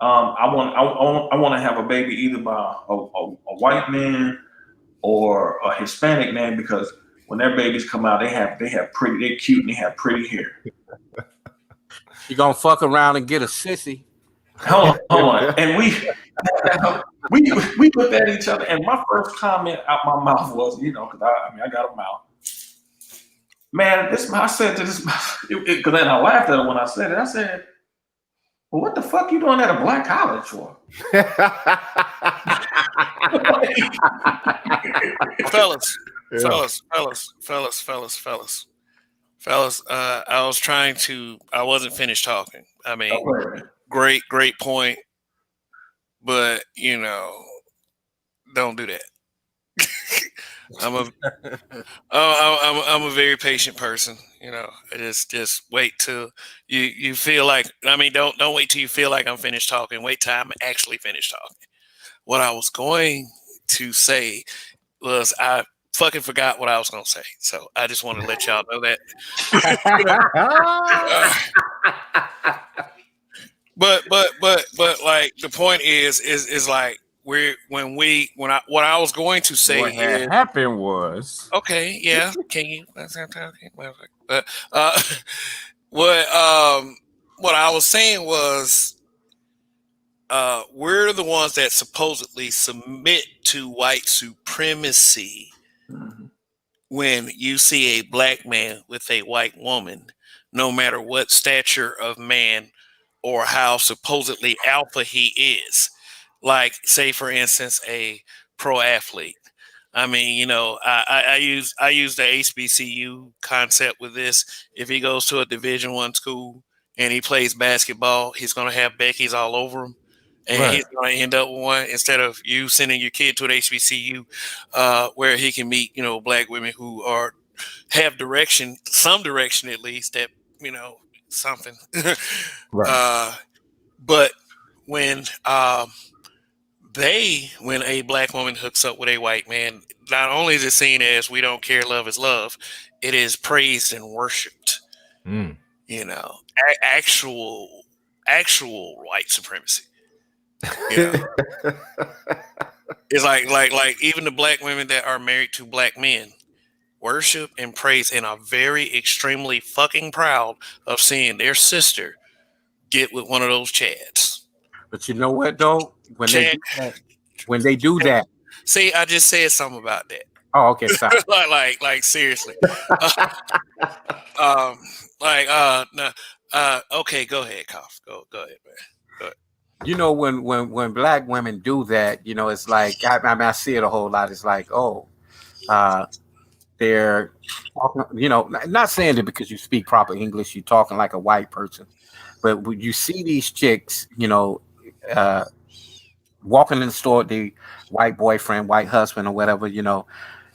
I want to have a baby either by a white man or a Hispanic man, because when their babies come out, they're cute and they have pretty hair. You gonna fuck around and get a sissy? Hold on. And we looked at each other, and my first comment out my mouth was, because I got a mouth. Man, I said to this, because then I laughed at it when I said it. I said, well, what the fuck you doing at a black college for? Fellas, I wasn't finished talking. Great point, but don't do that. I'm a very patient person. Just wait till you feel like. Don't wait till you feel like I'm finished talking. Wait till I'm actually finished talking. What I was going to say was, I fucking forgot what I was gonna say. So I just want to let y'all know that. But like the point is like what I was going to say What had is happened was okay, yeah. Can you? What I was saying was we're the ones that supposedly submit to white supremacy when you see a black man with a white woman, no matter what stature of man or how supposedly alpha he is. Like, say for instance, a pro athlete. I mean, you know, I use the HBCU concept with this. If he goes to a Division I school and he plays basketball, he's going to have Becky's all over him, and Right. he's going to end up with one instead of you sending your kid to an HBCU where he can meet, you know, black women who have direction, some direction at least, that, you know, something. Right. But when when a black woman hooks up with a white man, not only is it seen as we don't care, love is love, it is praised and worshipped. You know, actual white supremacy. You know, it's like even the black women that are married to black men worship and praise and are very extremely fucking proud of seeing their sister get with one of those Chads. But you know what though? When they do that. See, I just said something about that. Oh, okay, sorry. like seriously. Okay, go ahead, Koff. Go ahead, man. Go ahead. You know, when black women do that, you know, it's like I see it a whole lot. It's like, they're talking, you know, not saying that because you speak proper English, you're talking like a white person, but when you see these chicks, you know, walking in the store with the white boyfriend, white husband, or whatever, you know,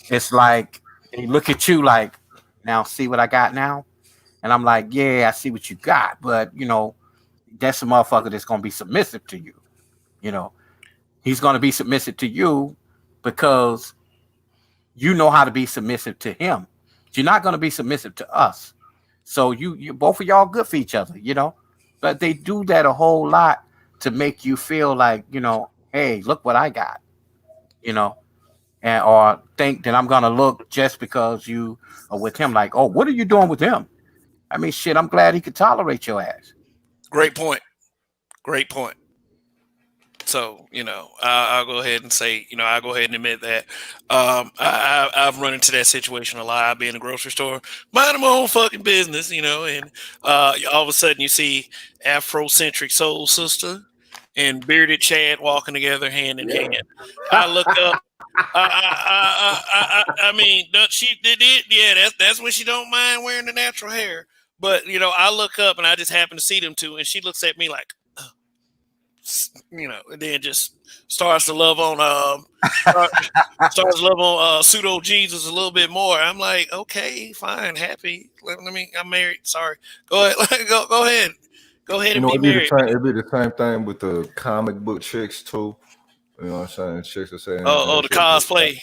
it's like they look at you like, now see what I got now, and I'm like, yeah, I see what you got, but you know, that's a motherfucker that's gonna be submissive to you. You know, he's gonna be submissive to you because you know how to be submissive to him. You're not going to be submissive to us. So you both of y'all good for each other, you know. But they do that a whole lot to make you feel like, you know, hey, look what I got, you know, and or think that I'm going to look just because you are with him. Like, oh, what are you doing with him? I mean, shit, I'm glad he could tolerate your ass. Great point. Great point. So, you know, I'll go ahead and say, you know, I'll go ahead and admit that I've run into that situation a lot. I'll be in a grocery store, minding my own fucking business, you know, and all of a sudden you see Afrocentric soul sister and bearded Chad walking together hand in hand. I look up. I mean, she did it. Yeah, that's when she don't mind wearing the natural hair. But you know, I look up and I just happen to see them two, and she looks at me like, you know, and then just starts to love on pseudo Jesus a little bit more. I'm like, okay, fine, happy. Let me. I'm married. Sorry. Go ahead. Go ahead. Go ahead and be married. It'd be the same thing with the comic book chicks too. You know what I'm saying? Chicks are saying, the cosplay.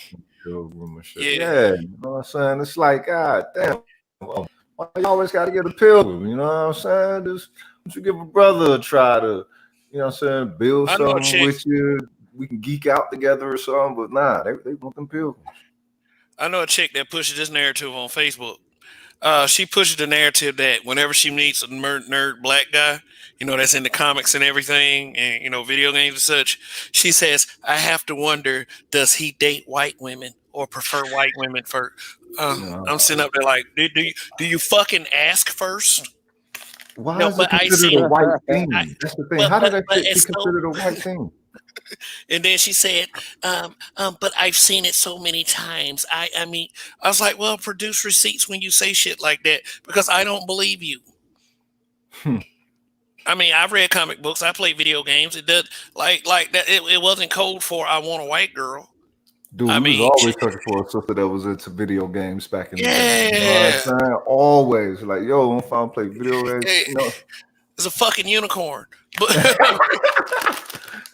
Yeah, you know what I'm saying? It's like, God damn, why you always got to get a pilgrim? You know what I'm saying? Just you give a brother a try to, you know what I'm saying, build something with you. We can geek out together or something, but nah, they want them pilgrims. I know a chick that pushes this narrative on Facebook. She pushes the narrative that whenever she meets a nerd black guy, you know, that's into comics and everything, and you know, video games and such, she says, "I have to wonder, does he date white women or prefer white women first?" I'm sitting up there like, do you fucking ask first? Why is it considered a white thing? That's the thing. How did that shit be considered a white thing? And then she said, but I've seen it so many times. I mean, I was like, well, produce receipts when you say shit like that, because I don't believe you. I mean, I've read comic books. I play video games. It does like that. It wasn't code for I want a white girl. Dude, we was always searching for a sister that was into video games back in the day. You know what I'm saying? Always. Like, yo, I'm finna play video games. You know? It's a fucking unicorn.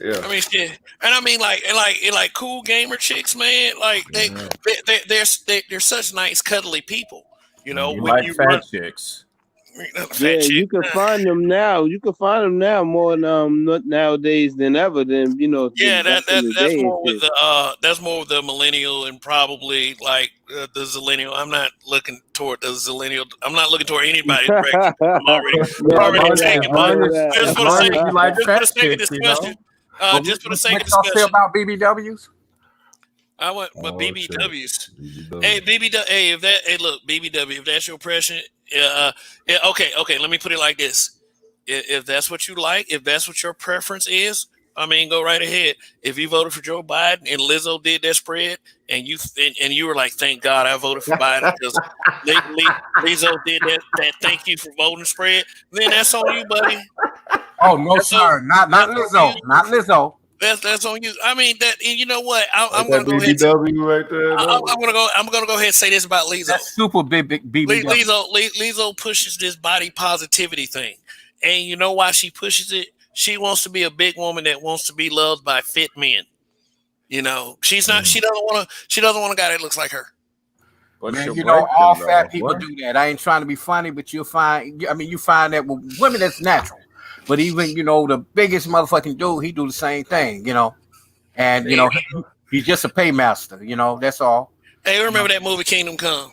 Yeah. I mean, shit. And I mean, like cool gamer chicks, man. Like they're such nice, cuddly people. You know, You when like you fat run chicks. fat Yeah, chick. you can find them now. You can find them now more nowadays than ever than Yeah, back in the that's day and more with shit. the millennial and probably like the zillennial. I'm not looking toward the zillennial. I'm not looking toward anybody's direction. I'm No, I already know taken. that. I But know just As for the long sake as you like just for fat the sake of chicks, you know. discussion, But just for the sake what of y'all say discussion, about BBWs? I went with Oh shit. BBWs. BBW. Hey BBW. Hey look BBW. If that's your impression, yeah. Okay. Let me put it like this. If that's what you like, if that's what your preference is, I mean, go right ahead. If you voted for Joe Biden and Lizzo did that spread, and you were like, "Thank God I voted for Biden because Lizzo did that. Thank you for voting spread." Then that's on you, buddy. Oh no, That's on sir, not that's on you. Lizzo, not Lizzo. That's on you. I mean that. And you know what? Like I'm gonna that go ahead. BBW right there, though. I'm gonna go ahead and say this about Lizzo. That's super big BBW. Lizzo pushes this body positivity thing, and you know why she pushes it? She wants to be a big woman that wants to be loved by fit men. You know, she's not. She doesn't want to. She doesn't want a guy that looks like her. But Man, she'll you know, break all them, fat though. people What? do that. I ain't trying to be funny, but you'll find. I mean, you find that with women that's natural. But even the biggest motherfucking dude, he do the same thing. And he's just a paymaster. That's all. Hey, remember that movie Kingdom Come?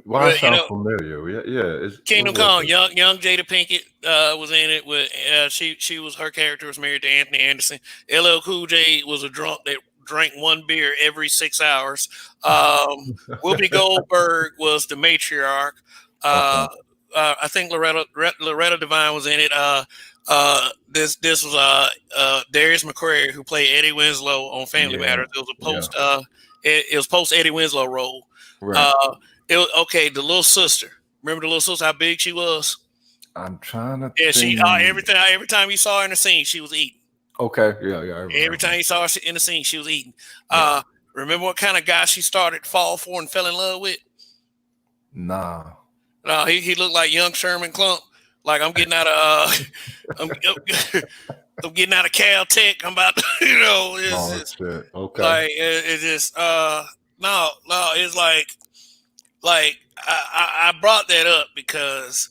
Why You sound know, familiar? Yeah. Kingdom What was Come. it? Young Jada Pinkett was in it. With she was her character was married to Anthony Anderson. LL Cool J was a drunk that drank one beer every 6 hours. Whoopi Goldberg was the matriarch. I think Loretta Devine was in it. This was Darius McCrary who played Eddie Winslow on Family Yeah. Matters. It was a post. It was post Eddie Winslow role. Right. It was okay. The little sister. Remember the little sister? How big she was? I'm trying to Yeah, think. every time you saw her in the scene, she was eating. Okay. Yeah. I remember. Every time you saw her in the scene, she was eating. Yeah. Remember what kind of guy she started to fall for and fell in love with? Nah. No, he looked like young Sherman Klump. Like I'm getting out of I'm getting out of Caltech. I'm about to, it's Shit. Okay. like it's just no. It's like I brought that up because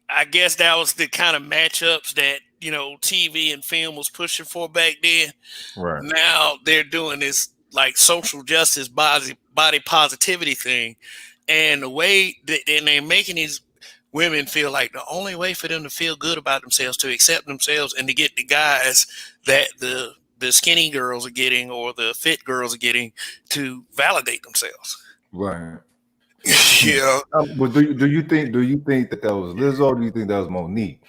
I guess that was the kind of matchups that TV and film was pushing for back then. Right. Now they're doing this like social justice body positivity thing, and the way that they're making these women feel like the only way for them to feel good about themselves, to accept themselves, and to get the guys that the skinny girls are getting or the fit girls are getting to validate themselves. Right. Yeah. But do you think that was Lizzo? Or do you think that was Monique?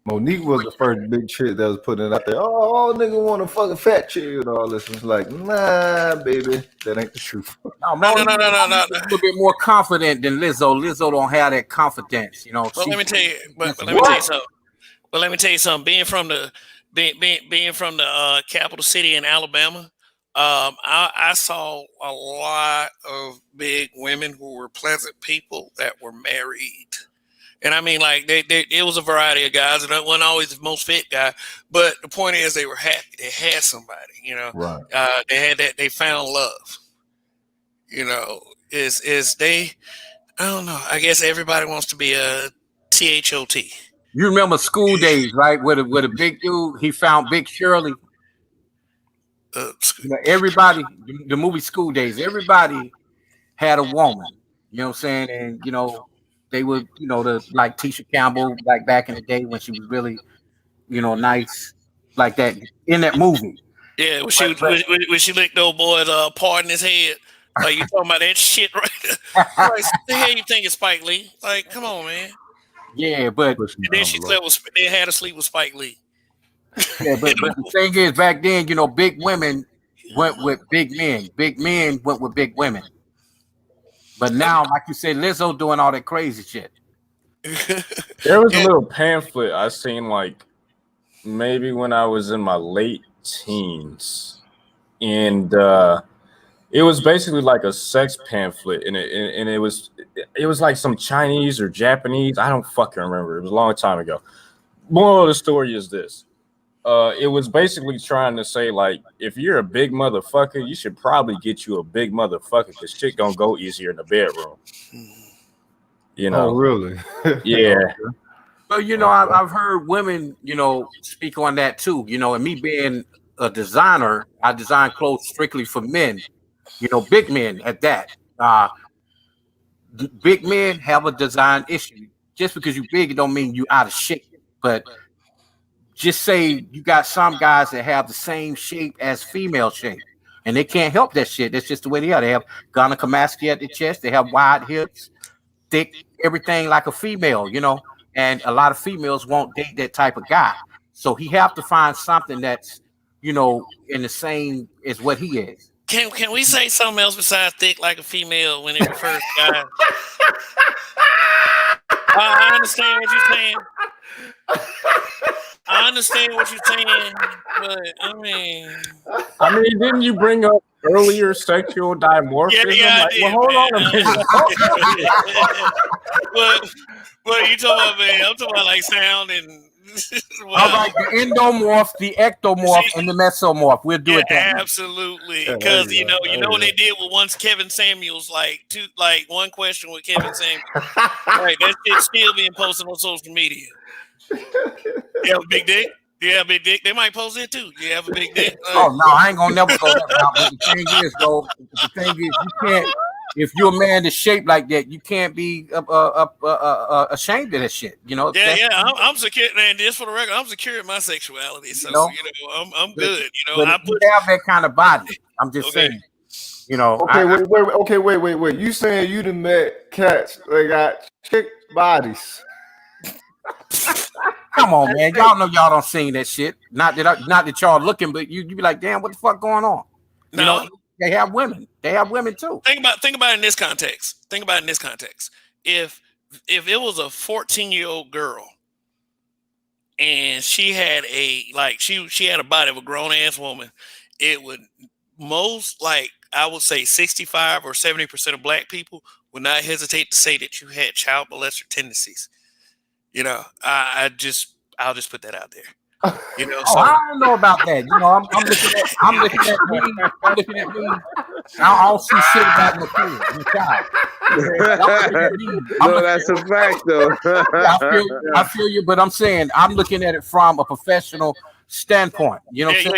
Monique was the first big chick that was putting it out there. Oh, all nigga want a fucking fat chick and all this. It's like, nah, baby, that ain't the truth. No. A little bit more confident than Lizzo. Lizzo don't have that confidence. Well, let me tell you. But let me tell you something. But let me tell you something. Being from the capital city in Alabama, I saw a lot of big women who were pleasant people that were married. And I mean, like it was a variety of guys, and it wasn't always the most fit guy. But the point is, they were happy. They had somebody, Right. They had that. They found love. Is they? I don't know. I guess everybody wants to be a THOT. You remember School Days, right? With a big dude, he found Big Shirley. Everybody, the movie School Days, everybody had a woman. You know what I'm saying? And they were, like Tisha Campbell, like back in the day when she was really, nice, like that in that movie. Yeah, when she licked the old boy's part in his head. Like you talking about that shit right there. Like, the hell you think it's Spike Lee? Like, come on, man. Yeah, but and then they had to sleep with Spike Lee. Yeah, but the thing is, back then, big women went with big men. Big men went with big women. But now, like you said, Lizzo doing all that crazy shit. There was a little pamphlet I seen, like maybe when I was in my late teens, and it was basically like a sex pamphlet, and it was like some Chinese or Japanese. I don't fucking remember. It was a long time ago. moral of the story is this. It was basically trying to say, like, if you're a big motherfucker, you should probably get you a big motherfucker because shit gonna go easier in the bedroom. You know? Oh, really? Yeah. Well, you know, I've heard women, you know, speak on that too. You know, and me being a designer, I design clothes strictly for men. You know, big men at that. Big men have a design issue. Just because you're big, it don't mean you're out of shape. But just say you got some guys that have the same shape as female shape, and they can't help that shit. That's just the way they are. They have gynecomastia at the chest. They have wide hips, thick, everything like a female, you know. And a lot of females won't date that type of guy. So he have to find something that's, you know, in the same as what he is. Can we say something else besides thick like a female when it refers to guys? I understand what you're saying. I understand what you're saying, but I mean, didn't you bring up earlier sexual dimorphism? Yeah, I did, well, hold on a minute. But you talking about, man? I'm talking about like sound and. All right, the endomorph, the ectomorph, and the mesomorph. We'll do it that way. Absolutely, because you know what they did with once Kevin Samuels, like one question with Kevin Samuels, right? That shit's still being posted on social media. You have a big dick? You have a big dick? They might post it too. You have a big dick? Oh no, I ain't gonna never go that route. But the thing is, though, you can't. If you're a man that's shaped like that, you can't be ashamed of that shit. You know. I'm secure, man. Just for the record, I'm secure in my sexuality, so I'm good. You know, I have that kind of body. I'm just saying. You know. Wait. You saying you done met cats that got chick bodies? Come on, man. Y'all know y'all don't sing that shit. Not that y'all looking, but you be like, damn, what the fuck going on? You know. They have women. They have women too. Think about it in this context. If it was a 14-year-old girl and she had she had a body of a grown ass woman, it would I would say 65 or 70% of black people would not hesitate to say that you had child molester tendencies. You know, I'll just put that out there. You know, I don't know about that. You know, I'm looking at me. I don't see shit about my kid. No, that's a fact, though. I feel you, but I'm saying I'm looking at it from a professional standpoint. You know, but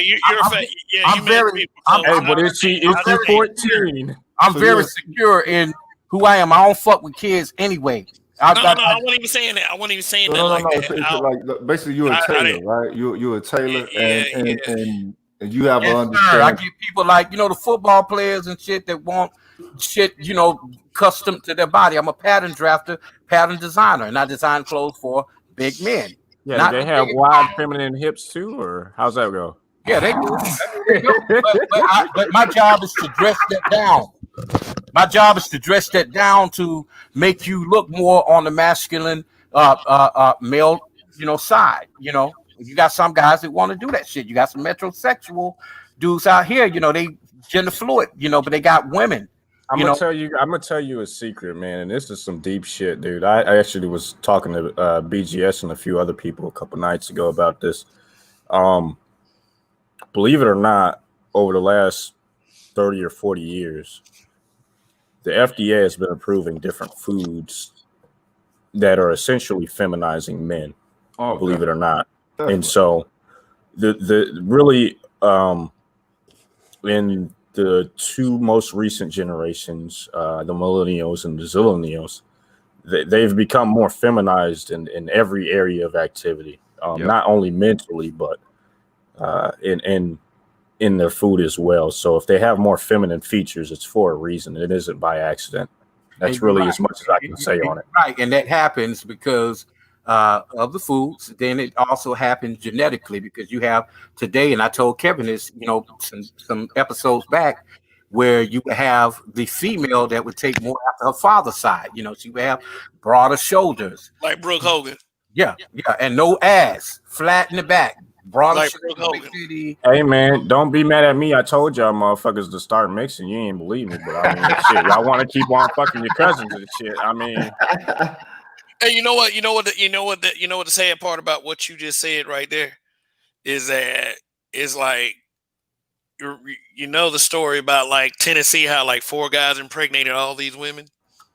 is she 14? I'm very secure in who I am. I don't fuck with kids anyway. I wasn't even saying that. I wasn't even saying that like that. Like basically, you're a tailor, right? You're a tailor, and you have an understanding. I get people like, you know, the football players and shit that want shit, you know, custom to their body. I'm a pattern drafter, pattern designer, and I design clothes for big men. Yeah, they have wide feminine hips too, or how's that go? Yeah, they do. But my job is to dress that down. My job is to dress that down to make you look more on the masculine, male, you know, side. You know, you got some guys that want to do that shit. You got some metrosexual dudes out here. You know, they gender fluid. You know, but they got women. I'm gonna tell you a secret, man, and this is some deep shit, dude. I actually was talking to BGS and a few other people a couple nights ago about this. Believe it or not, over the last 30 or 40 years, the FDA has been approving different foods that are essentially feminizing men. Oh, believe it or not. And so the really in the two most recent generations, the millennials and the zillennials, they've become more feminized in every area of activity, not only mentally, but in their food as well. So if they have more feminine features, it's for a reason. It isn't by accident. That's really as much as I can say on it. Right, and that happens because of the foods. Then it also happens genetically because you have today, and I told Kevin this, you know, some episodes back, where you would have the female that would take more after her father's side. You know, she would have broader shoulders, like Brooke Hogan. Yeah, and no ass, flat in the back. Like Brooke Hogan. Hey man, don't be mad at me. I told y'all motherfuckers to start mixing. You ain't believe me, but I mean, shit, y'all want to keep on fucking your cousins and shit. I mean, And you know what? The sad part about what you just said right there is that it's like you know the story about like Tennessee, how like 4 guys impregnated all these women.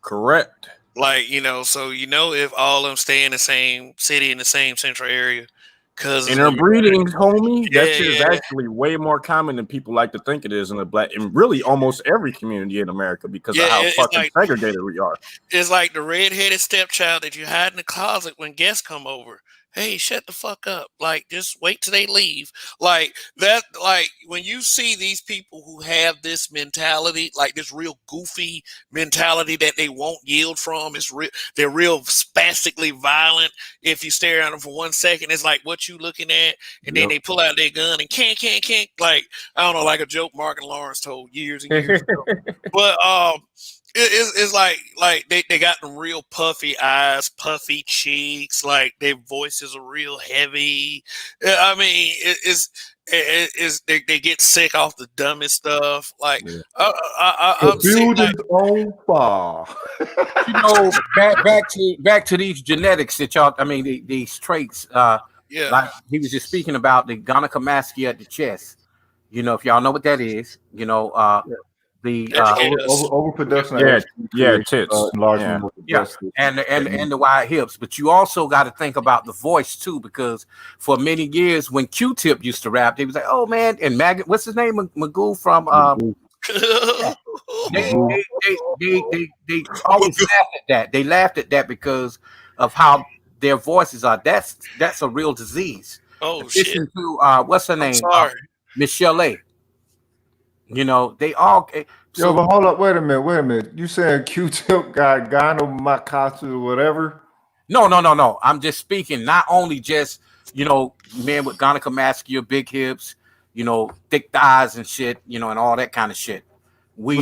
Correct. Like, so if all of them stay in the same city in the same central area, cousins. Interbreeding, homie. That shit is Yeah. actually way more common than people like to think it is in the black, and really almost every community in America because of how it's fucking like segregated we are. it's like the redheaded stepchild that you hide in the closet when guests come over. Hey, shut the fuck up. Like, just wait till they leave. Like that, like when you see these people who have this mentality, like this real goofy mentality that they won't yield from, they're real spastically violent. If you stare at them for 1 second, it's like what you looking at, and then they pull out their gun and can't. Like, I don't know, like a joke Mark and Lawrence told years and years ago. But it's like they got them real puffy eyes, puffy cheeks, like their voices are real heavy. I mean, they get sick off the dumbest stuff. Like, I'm seeing, like, on fire. You know, back to these genetics that y'all. I mean, these traits. Yeah. Like he was just speaking about the gynecomastia at the chest. You know, if y'all know what that is, you know, the overproduction. Tits, and the wide hips. But you also got to think about the voice too, because for many years when Q-Tip used to rap, they was like, "Oh man," and Maggot, what's his name, Magoo from they always laughed at that. They laughed at that because of how their voices are. That's a real disease. Oh shit! Listen to what's her name? Sorry. Michelle A. You know, they all. Yo, but hold up, wait a minute. You saying Q-Tip got gynecomastia or whatever? No. I'm just speaking not only just, you know, men with gynecomastia, big hips, you know, thick thighs and shit, you know, and all that kind of shit. You're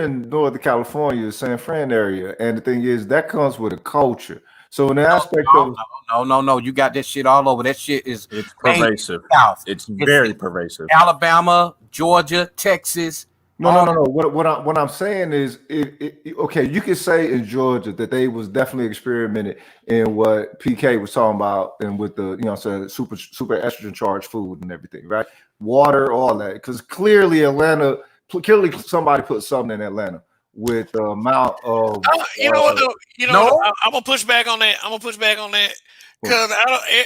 in Northern California, San Fran area, and the thing is that comes with a culture. So in the aspect of no, you got that shit all over. That shit is pervasive. It's very pervasive. Alabama, Georgia, Texas. No. What I'm saying is, okay, you could say in Georgia that they was definitely experimenting in what PK was talking about, and with the super estrogen charged food and everything, right? Water, all that, because clearly somebody put something in Atlanta with the amount of. I'm gonna push back on that. Because I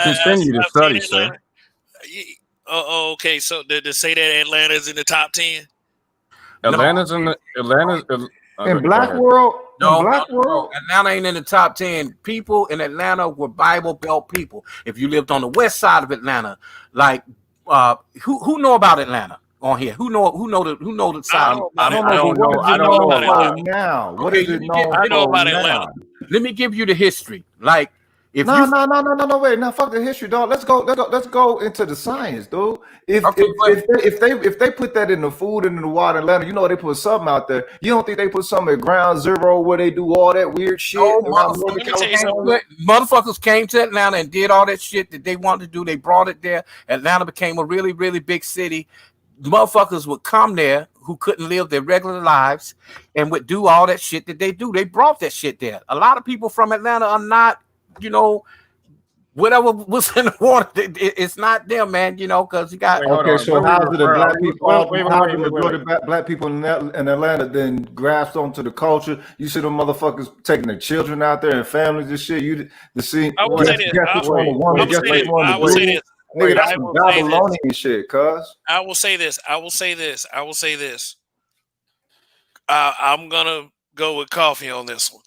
can send you the study, sir. Okay. So to say that Atlanta's in the top 10. Atlanta's in Black world. No, Atlanta ain't in the top 10. People in Atlanta were Bible Belt people. If you lived on the west side of Atlanta, like who know about Atlanta on here? Who know the side? I don't know now. What is it known about Atlanta? Let me give you the history. Like, wait, now fuck the history, dog. Let's go into the science, dude. If they put that in the food and in the water in Atlanta, you know they put something out there. You don't think they put something at ground zero where they do all that weird shit? Motherfuckers came to Atlanta and did all that shit that they wanted to do. They brought it there. Atlanta became a really, really big city. Motherfuckers would come there who couldn't live their regular lives and would do all that shit that they do. They brought that shit there. A lot of people from Atlanta are not, you know, whatever was in the water, it's not them, man, you know, because you got. So how's it that black people in Atlanta then grasped onto the culture? You see them motherfuckers taking their children out there and families and shit. I will say this. Nigga, that's some Babylonian shit, cuz. I will say this. I'm gonna go with coffee on this one.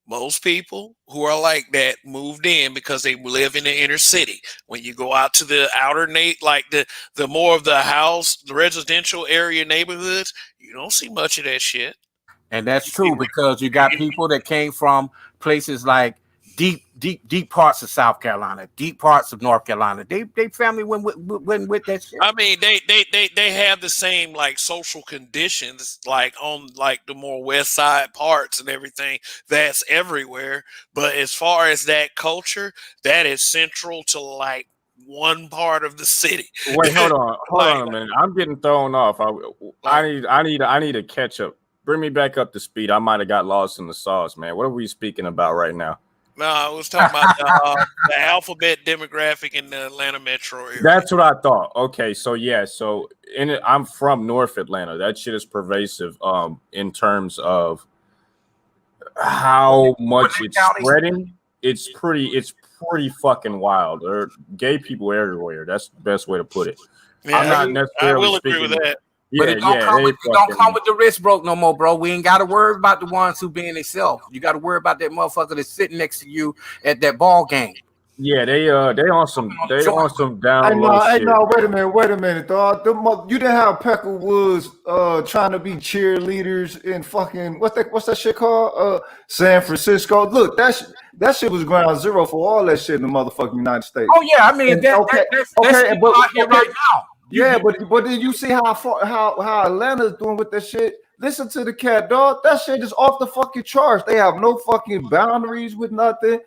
Most people who are like that moved in because they live in the inner city. When you go out to the outer like the more of the the residential area neighborhoods, you don't see much of that shit. And that's true because you got people that came from places like deep parts of South Carolina, deep parts of North Carolina. They family went with that shit. I mean, they have the same like social conditions like on like the more west side parts and everything that's everywhere. But as far as that culture, that is central to like one part of the city. Wait, hold on a minute. I'm getting thrown off. I need a catch up bring me back up to speed. I might have got lost in the sauce, man. What are we speaking about right now? No, I was talking about the alphabet demographic in the Atlanta metro area. That's what I thought. Okay, so yeah, so I'm from North Atlanta. That shit is pervasive. In terms of how much it's spreading, it's pretty fucking wild. There are gay people everywhere. That's the best way to put it. Yeah, I'm not necessarily I will agree with that. But it don't come with the wrist broke no more, bro. We ain't got to worry about the ones who being themselves. You got to worry about that motherfucker that's sitting next to you at that ball game. Yeah, they on some down low shit. Hey, no, wait a minute, dog. You didn't have Pecker Woods trying to be cheerleaders in fucking what's that shit called? San Francisco. Look, that shit was ground zero for all that shit in the motherfucking United States. Oh yeah, I mean that's out here right now. Yeah, but then you see how Atlanta's doing with that shit. Listen to the cat, dog. That shit is off the fucking charts. They have no fucking boundaries with nothing.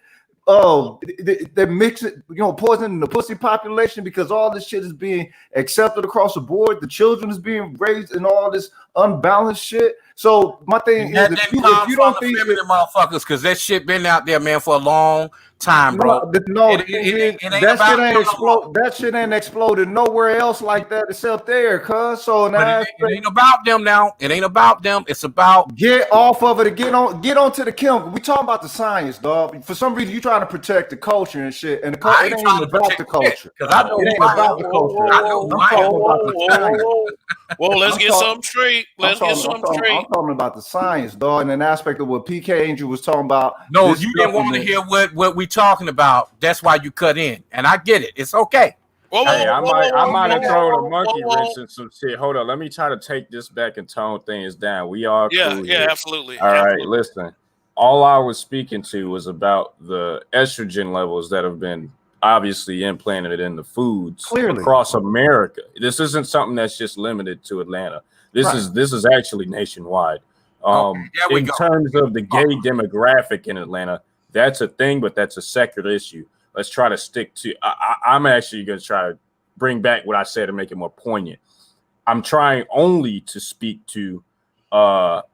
They're mixing, poisoning the pussy population because all this shit is being accepted across the board. The children is being raised in all this unbalanced shit. So my thing is, if you don't think feminine motherfuckers, because that shit been out there, man, for a long time, bro. That shit ain't exploded nowhere else like that except there, cuz. So now it ain't about them now. It ain't about them. It's about get off of it and get on to the chemical. We talking about the science, dog. For some reason, you trying to protect the culture and shit, and the culture ain't even about the culture. Because I know it ain't about the culture. I know Whoa, let's get something straight. Let's get something straight. I'm talking about the science, dog, and an aspect of what PK Angel was talking about. No, you didn't want to hear what we talking about. That's why you cut in, and I get it. It's okay. I might have thrown a monkey wrench in some shit. Hold on, let me try to take this back and tone things down. We are cool here. Absolutely. All right, listen. All I was speaking to was about the estrogen levels that have been obviously implanted in the foods across America. This isn't something that's just limited to Atlanta. This is actually nationwide. In terms of the gay demographic in Atlanta, that's a thing, but that's a secular issue. Let's try to stick to. I'm actually going to try to bring back what I said to make it more poignant. I'm trying only to speak to the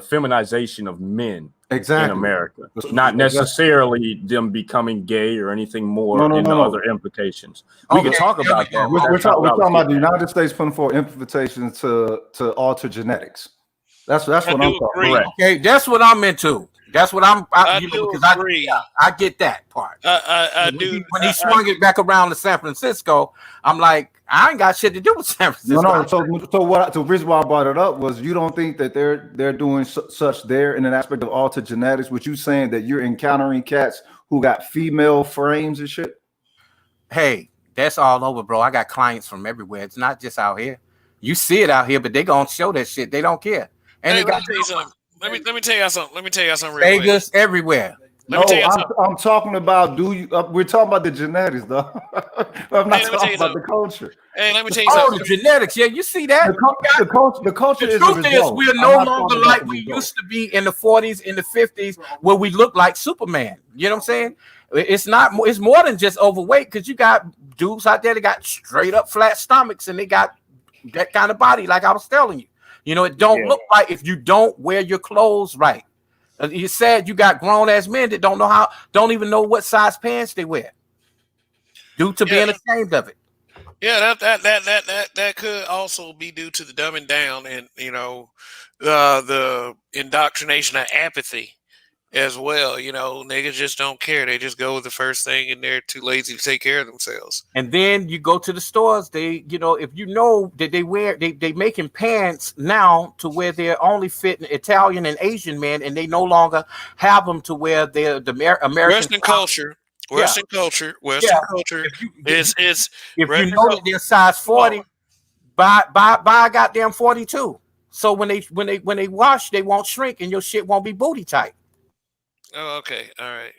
feminization of men in America, not necessarily them becoming gay or anything more other implications. We can talk about that. We're talking about the United States putting forth invitations to alter genetics. That's what I'm talking about. Okay, that's what I'm into. That's what I get that part. I do. When he swung it back around to San Francisco, I'm like, I ain't got shit to do with San Francisco. No. So the reason why I brought it up was you don't think that they're doing such there in an aspect of altered genetics. What you saying that you're encountering cats who got female frames and shit? Hey, that's all over, bro. I got clients from everywhere. It's not just out here. You see it out here, but they gonna show that shit. They don't care. And let me tell you something. Let me tell you something. Let me tell you something. Vegas, everywhere. I'm talking about. We're talking about the genetics, though. I'm not talking about the culture. Hey, let me tell you something. The genetics. Yeah, you see that. The culture is the truth is we're no longer like we used to be in the 40s, in the 50s, where we looked like Superman. You know what I'm saying? It's not. It's more than just overweight, because you got dudes out there that got straight up flat stomachs and they got that kind of body, like I was telling you. You know, it don't look right if you don't wear your clothes right. You said you got grown ass men that don't even know what size pants they wear due to being ashamed of it. Yeah, that could also be due to the dumbing down and the indoctrination of apathy as well. Niggas just don't care. They just go with the first thing and they're too lazy to take care of themselves. And then you go to the stores, if you know that they making pants now to where they're only fitting Italian and Asian men, and they no longer have them to where they're the American culture. Western culture is if you know that they're size 40, buy a goddamn 42. So when they wash, they won't shrink and your shit won't be booty tight. Oh, okay. All right.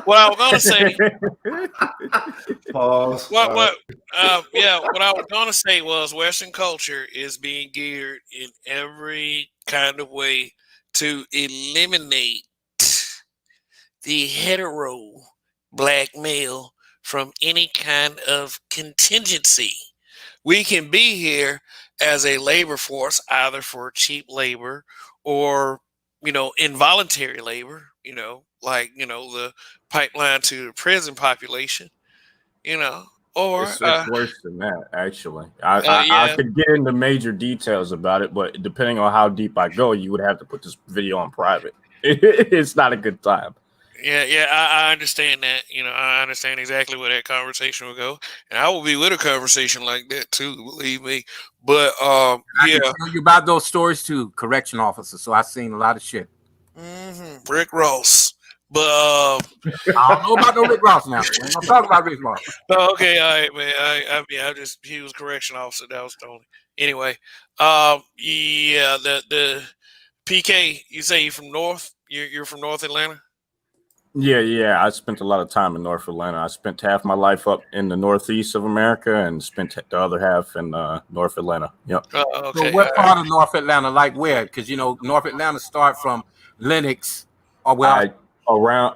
What I was gonna say. Pause. What I was gonna say was Western culture is being geared in every kind of way to eliminate the hetero black male from any kind of contingency. We can be here as a labor force, either for cheap labor or, involuntary labor, like, the pipeline to the prison population, or, It's worse than that, actually. I yeah, could get into major details about it, but depending on how deep I go, you would have to put this video on private. It's not a good time. yeah, I understand that. I understand exactly where that conversation will go, and I will be with a conversation like that too. Believe me. But I yeah, can tell you about those stories too, correction officer. So I've seen a lot of shit. Rick Ross. But I don't know about no Rick Ross now. We're gonna talk about Rick Ross. okay, all right, man. He was correction officer. That was the only. Anyway, yeah, the PK. You say you're from North? You're from North Atlanta? Yeah. I spent a lot of time in North Atlanta. I spent half my life up in the Northeast of America and spent the other half in North Atlanta. Yep. Okay. So what part of North Atlanta? Like where? Because North Atlanta start from Lenox, or around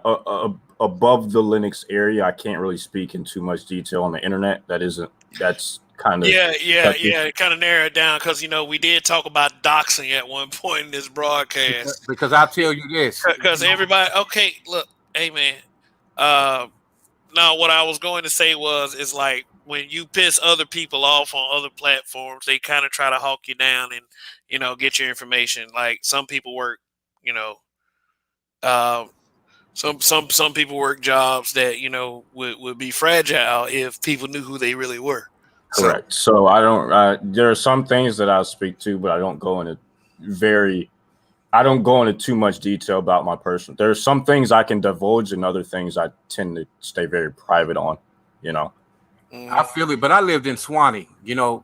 above the Lenox area. I can't really speak in too much detail on the internet. That's kind of yeah. Kind of narrow it down because we did talk about doxing at one point in this broadcast. Because I'll tell you this. Because everybody, okay, look, hey man, now what I was going to say is like when you piss other people off on other platforms, they kind of try to hawk you down and get your information. Like some people work, some people work jobs that would be fragile if people knew who they really were. Correct. So I don't. There are some things that I'll speak to, but I don't go into too much detail about my personal. There are some things I can divulge, and other things I tend to stay very private on. I feel it, but I lived in Swanee.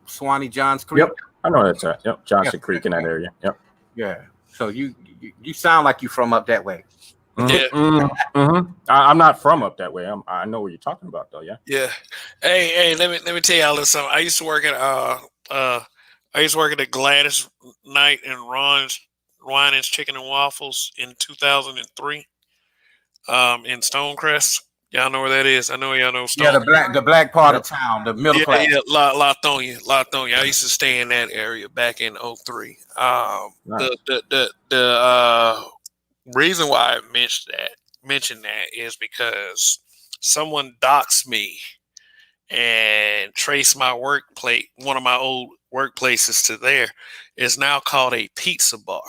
Swanee, Johns Creek. Yep, I know that's that. Yep, Johnson Creek in that area. Yep. Yeah. So you sound like you from up that way. I'm not from up that way. I know what you're talking about, though. Yeah. Yeah. Hey, let me tell y'all this something. I used to work at Gladys Knight and Ron's Wine and Chicken and Waffles in 2003. In Stonecrest. Y'all know where that is. I know y'all know Stonecrest. Yeah, the black part of town, the middle class. Yeah, Latonia. I used to stay in that area back in 03. Nice. The reason why I mentioned that is because someone doxed me and traced my one of my old workplaces to there. It's now called a pizza bar.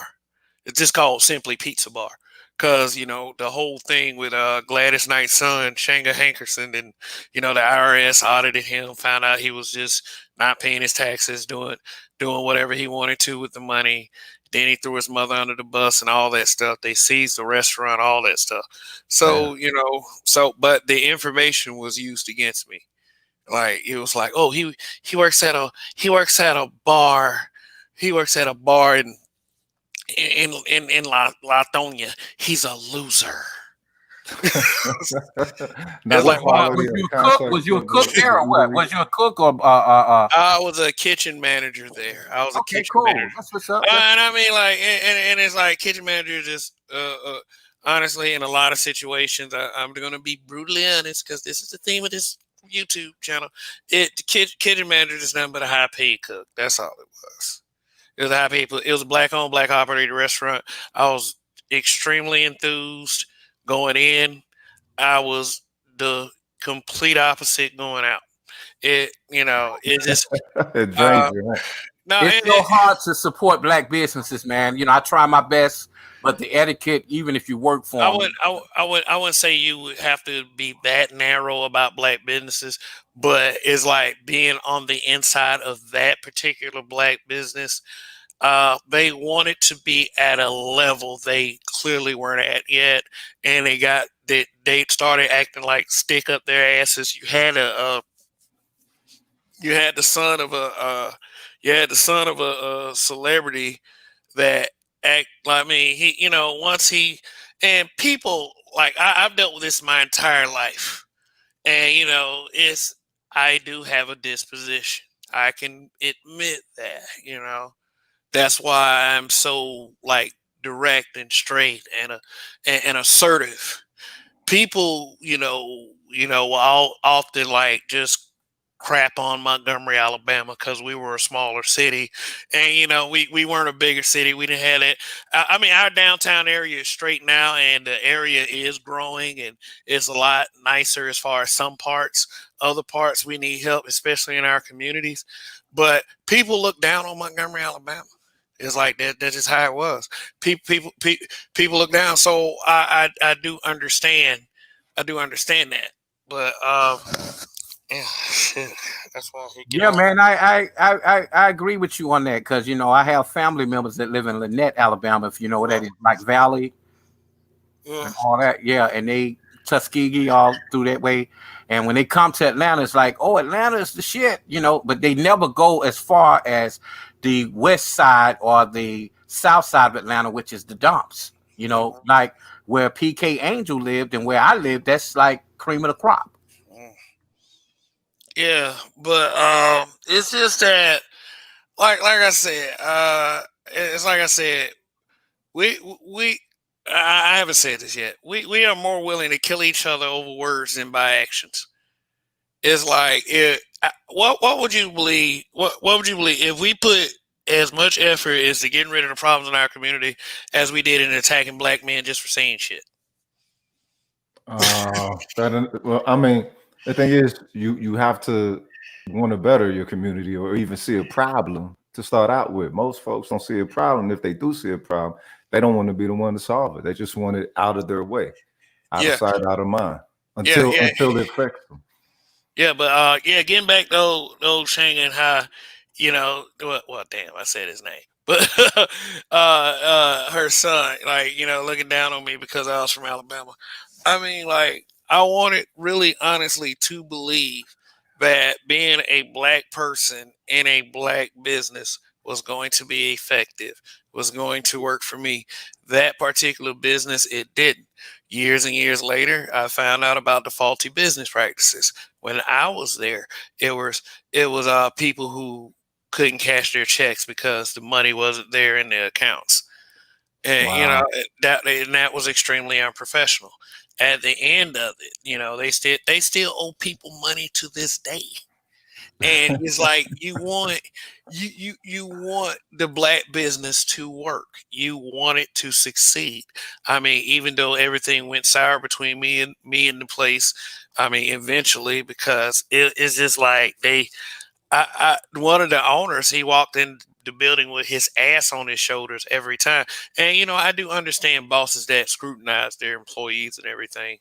It's just called simply Pizza Bar. Because, the whole thing with Gladys Knight's son, Shanga Hankerson, and, the IRS audited him, found out he was just not paying his taxes, doing whatever he wanted to with the money. Then he threw his mother under the bus and all that stuff. They seized the restaurant, all that stuff. So, but the information was used against me. Like, it was like, oh, he works at a bar. He works at a bar in Latonia. He's a loser. Like, was you a cook there or what? Was you a cook or I was a kitchen manager there. I was a kitchen manager. That's what's up. And I mean, like, and it's like kitchen manager just honestly, in a lot of situations, I'm going to be brutally honest because this is the theme of this YouTube channel. The kitchen manager is nothing but a high paid cook. That's all it was. It was a high paid. It was a black-owned, black-operated restaurant. I was extremely enthused going in. I was the complete opposite going out. It just it drains you. It's so hard to support black businesses, man. I try my best, but the etiquette, even if you work for them, I wouldn't say you would have to be that narrow about black businesses, but it's like being on the inside of that particular black business. They wanted to be at a level they clearly weren't at yet, and they started acting like stick up their asses. You had the son of a celebrity that act like me. And people like I've dealt with this my entire life, and I do have a disposition. I can admit that. That's why I'm so like direct and straight and assertive. People, will often like just crap on Montgomery, Alabama, because we were a smaller city, and we weren't a bigger city. We didn't have it. I mean, our downtown area is straight now, and the area is growing, and it's a lot nicer as far as some parts. Other parts we need help, especially in our communities. But people look down on Montgomery, Alabama. It's like that. That's just how it was. People look down. So I do understand. I do understand that. But yeah, shit. That's why I Yeah, man, I agree with you on that because I have family members that live in Lynette, Alabama. If you know what that is, like Valley and all that. Yeah, and they Tuskegee all through that way. And when they come to Atlanta, it's like, oh, Atlanta is the shit, but they never go as far as the west side or the south side of Atlanta, which is the dumps, like where PK Angel lived and where I lived, that's like cream of the crop. Yeah, but it's just that, like I said, it's like I said, I haven't said this yet. We are more willing to kill each other over words than by actions. It's like what would you believe? What would you believe if we put as much effort into getting rid of the problems in our community as we did in attacking black men just for saying shit? Well, I mean, the thing is, you have to want to better your community or even see a problem to start out with. Most folks don't see a problem. If they do see a problem, they don't want to be the one to solve it. They just want it out of their way, out of sight, out of mind, until it affects them. Yeah, but getting back to old Shanghai High, well, damn, I said his name, but her son, like, looking down on me because I was from Alabama. I mean, like, I wanted really honestly to believe that being a black person in a black business was going to be effective, was going to work for me. That particular business, it didn't. Years and years later, I found out about the faulty business practices. When I was there, it was people who couldn't cash their checks because the money wasn't there in their accounts, and Wow. that was extremely unprofessional. At the end of it, they still owe people money to this day. And it's like you want the black business to work. You want it to succeed. I mean, even though everything went sour between me and the place, I mean, eventually, because it's just like one of the owners, he walked in the building with his ass on his shoulders every time. And I do understand bosses that scrutinize their employees and everything.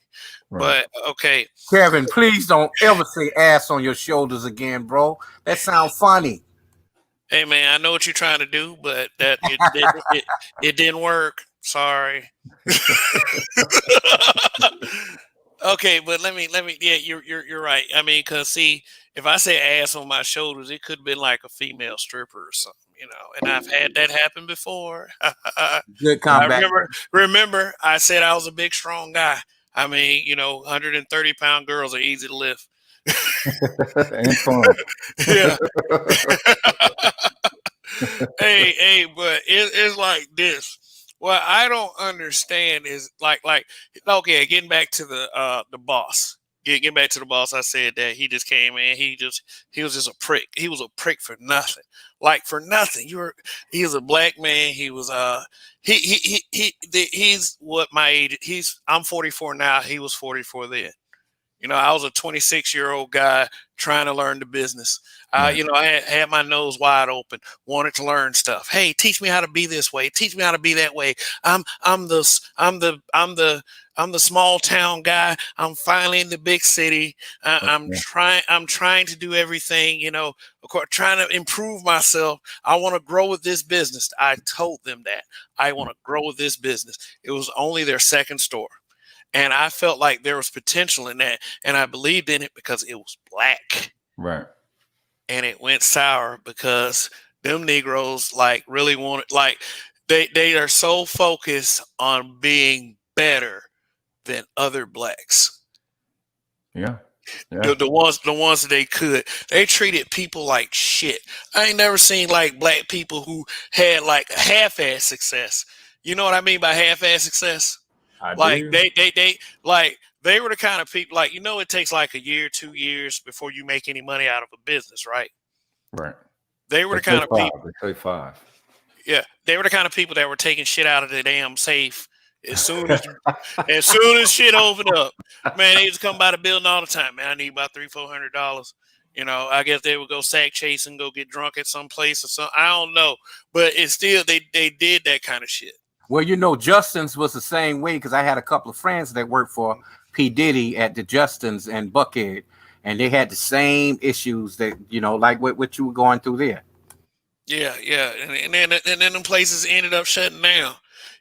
Right. But okay, Kevin, please don't ever say ass on your shoulders again, bro. That sounds funny. Hey man, I know what you're trying to do, but it didn't work. Sorry. Okay, but let me. Yeah, you're right. I mean, cause see, if I say ass on my shoulders, it could have been like a female stripper or something, And I've had that happen before. Good comeback. Remember, I said I was a big, strong guy. I mean, 130-pound girls are easy to lift. And fun. Yeah. hey, but it's like this. What I don't understand is like okay, getting back to the boss. Getting back to the boss, I said that he just came in. He was just a prick. He was a prick for nothing. Like for nothing. He was a black man. He was he's what my age. I'm 44 now. He was 44 then. I was a 26-year-old guy trying to learn the business. I had my nose wide open, wanted to learn stuff. Hey, teach me how to be this way. Teach me how to be that way. I'm the small town guy. I'm finally in the big city. I'm trying to do everything. Of course, trying to improve myself. I want to grow with this business. I told them that I want to grow with this business. It was only their second store. And I felt like there was potential in that. And I believed in it because it was black. Right. And it went sour because them Negroes really wanted, they are so focused on being better than other blacks. Yeah. The ones that they could. They treated people like shit. I ain't never seen black people who had half-ass success. You know what I mean by half-ass success? I do. They they were the kind of people, like, it takes like a year, 2 years before you make any money out of a business, right? Right. They were the kind of people. They say 5. Yeah, they were the kind of people that were taking shit out of the damn safe as soon as shit opened up. Man, they just come by the building all the time. Man, I need about $300-400. I guess they would go sack chase and go get drunk at some place or something. I don't know, but it's still they did that kind of shit. Well, Justin's was the same way, because I had a couple of friends that worked for P. Diddy at the Justin's and BlkM, and they had the same issues that, like what you were going through there. Yeah, and then them places ended up shutting down.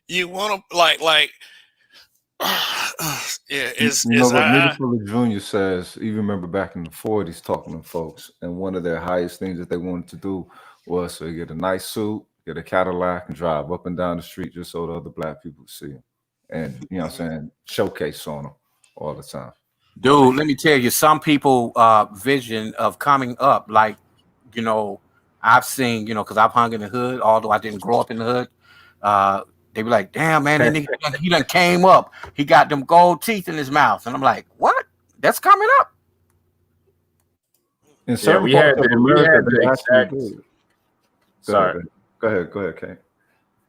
You want to yeah, it's what Mitty Fuller Jr. says. You remember back in the 40s talking to folks, and one of their highest things that they wanted to do was to get a nice suit, get a Cadillac, and drive up and down the street just so the other black people would see them, and what I'm saying, showcase on them all the time. Dude, let me tell you, some people vision of coming up, like, I've seen, because I've hung in the hood, although I didn't grow up in the hood. They be like, damn, man, that nigga, he done came up. He got them gold teeth in his mouth. And I'm like, what? That's coming up? In certain parts of America, they actually do. Sorry. Go ahead, Kay.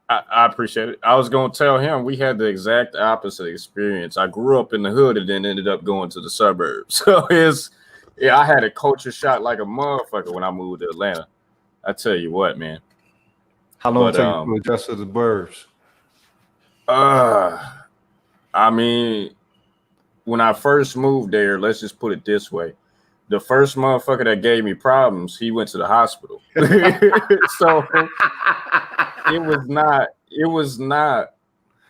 I appreciate it. I was going to tell him we had the exact opposite experience. I grew up in the hood and then ended up going to the suburbs. So I had a culture shock like a motherfucker when I moved to Atlanta. I tell you what, man. How long did it take you to adjust to the burbs? I mean, when I first moved there, let's just put it this way. The first motherfucker that gave me problems, he went to the hospital. So it was not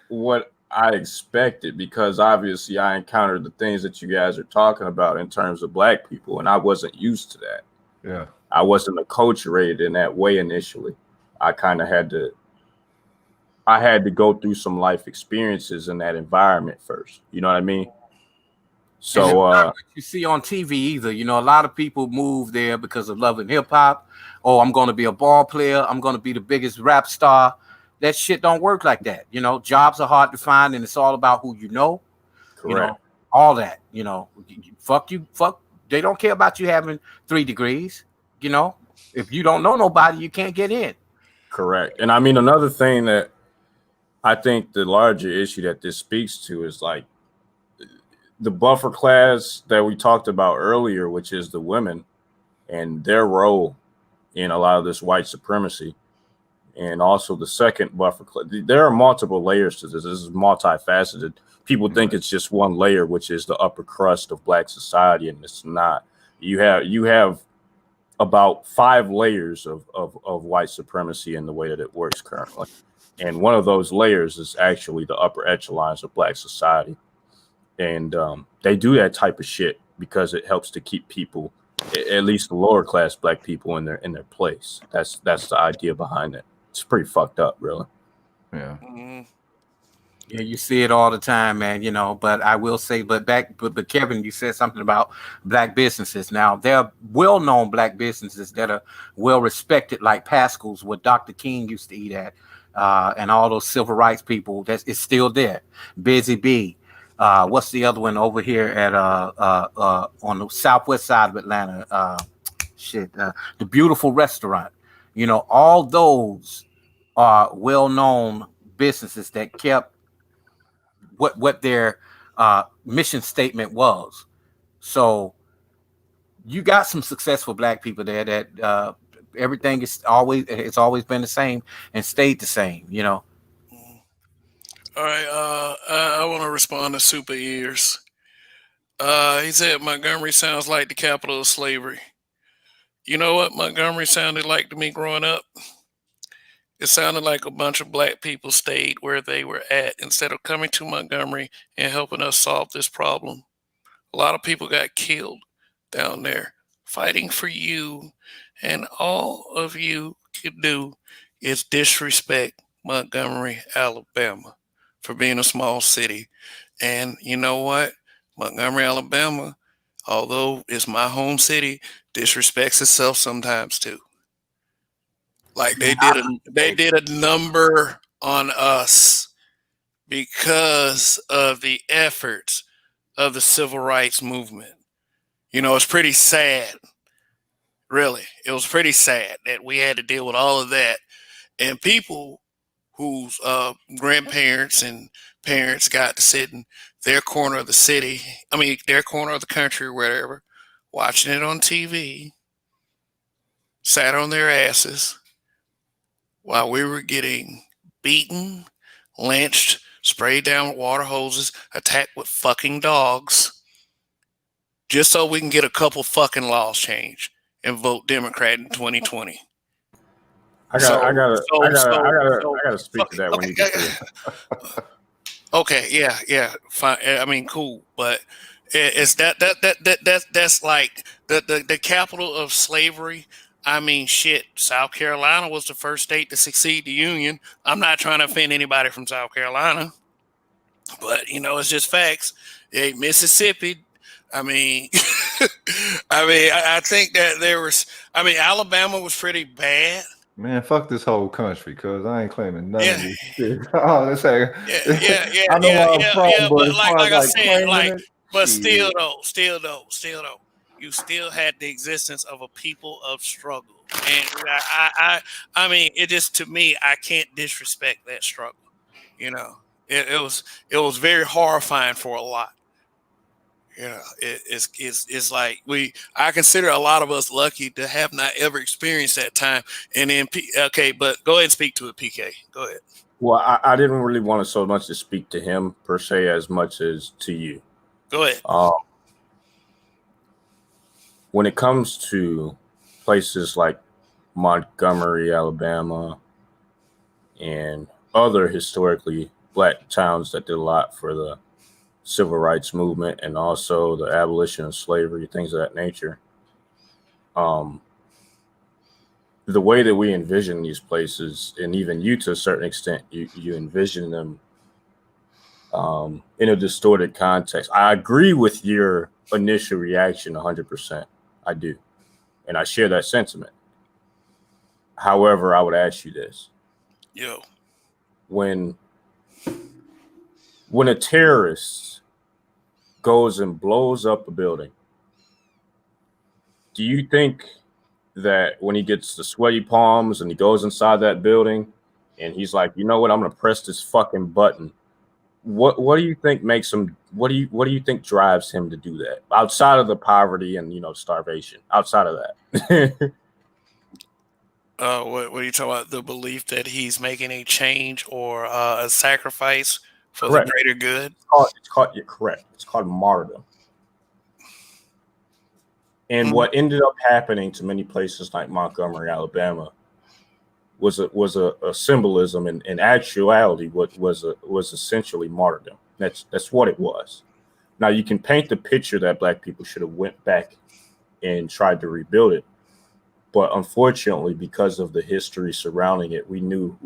what I expected, because obviously I encountered the things that you guys are talking about in terms of black people, and I wasn't used to that. Yeah. I wasn't acculturated in that way initially. I kind of had to go through some life experiences in that environment first. You know what I mean? So you see on TV either, a lot of people move there because of loving hip hop. Oh, I'm going to be a ball player. I'm going to be the biggest rap star. That shit don't work like that. Jobs are hard to find, and it's all about who you know. Correct. All that, fuck. They don't care about you having 3 degrees. If you don't know nobody, you can't get in. Correct. And I mean, another thing that I think the larger issue that this speaks to is like the buffer class that we talked about earlier, which is the women and their role in a lot of this white supremacy. And also the second buffer class. There are multiple layers to this. This is multifaceted. People think it's just one layer, which is the upper crust of black society, and it's not. You have about 5 layers of white supremacy in the way that it works currently. And one of those layers is actually the upper echelons of black society. And they do that type of shit because it helps to keep people, at least the lower class black people, in their place. That's the idea behind it. It's pretty fucked up, really. Yeah. Mm-hmm. Yeah, you see it all the time, man, but I will say, but Kevin, you said something about black businesses. Now, there are well-known black businesses that are well-respected, like Pascal's, where Dr. King used to eat at, and all those civil rights people, it's still there. Busy Bee. What's the other one over here at on the southwest side of Atlanta? The Beautiful Restaurant. All those are well-known businesses that kept what their mission statement was. So you got some successful black people there that everything it's always been the same and stayed the same. All right, I want to respond to Super Ears. He said Montgomery sounds like the capital of slavery. You know what Montgomery sounded like to me growing up? It sounded like a bunch of black people stayed where they were at instead of coming to Montgomery and helping us solve this problem. A lot of people got killed down there fighting for you, and all of you could do is disrespect Montgomery, Alabama, for being a small city. And you know what? Montgomery, Alabama, although it's my home city, disrespects itself sometimes too. Like they did a number on us because of the efforts of the civil rights movement. You know, it's pretty sad. Really, it was pretty sad that we had to deal with all of that, and people whose grandparents and parents got to sit in their corner of the city, their corner of the country or whatever, watching it on TV, sat on their asses while we were getting beaten, lynched, sprayed down with water hoses, attacked with fucking dogs, just so we can get a couple fucking laws changed and vote Democrat in 2020. I gotta speak to that when you get through. Okay, yeah, fine. I mean, cool, but it's that's like the capital of slavery. I mean, shit. South Carolina was the first state to succeed the Union. I'm not trying to offend anybody from South Carolina, but you know, it's just facts. Hey, Mississippi. I mean, I think that there was. I mean, Alabama was pretty bad. Man, fuck this whole country, cause I ain't claiming none of this shit. Oh, let's say, I know where I'm from, but as far as I said, claiming it, but shit. still though, you still had the existence of a people of struggle, and I mean, it just, to me, I can't disrespect that struggle. You know, it was very horrifying for a lot. You know, it's like I consider a lot of us lucky to have not ever experienced that time. And then, okay, but go ahead and speak to it, PK. Go ahead. Well, I didn't really want to so much to speak to him per se as much as to you. Go ahead. When it comes to places like Montgomery, Alabama, and other historically black towns that did a lot for the civil rights movement and also the abolition of slavery, things of that nature. The way that we envision these places, and even you to a certain extent, you envision them in a distorted context. I agree with your initial reaction 100%. I do. And I share that sentiment. However, I would ask you this. Yo. When a terrorist goes and blows up a building, do you think that when he gets the sweaty palms and he goes inside that building and he's like, you know what, I'm gonna press this fucking button, what do you think makes him, what do you think drives him to do that, outside of the poverty and, you know, starvation, outside of that? What are you talking about? The belief that he's making a change or a sacrifice for Correct. the greater good? You're correct. It's called martyrdom. And what ended up happening to many places like Montgomery, Alabama, was a symbolism, and in actuality, what was essentially martyrdom. That's what it was. Now you can paint the picture that black people should have went back and tried to rebuild it, but unfortunately, because of the history surrounding it, we knew.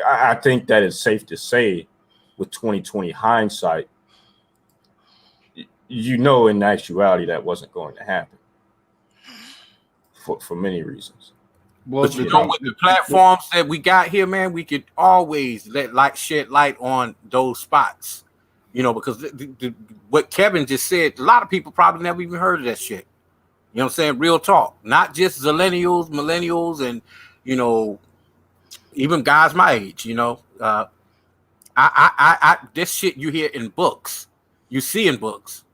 I think that it's safe to say, with 2020 hindsight, you know, in actuality, that wasn't going to happen for many reasons. Well, but you know, with the platforms that we got here, man, we could always shed light on those spots, you know, because what Kevin just said, a lot of people probably never even heard of that shit. You know what I'm saying? Real talk, not just millennials, and, you know, even guys my age, you know, this shit you hear in books, you see in books,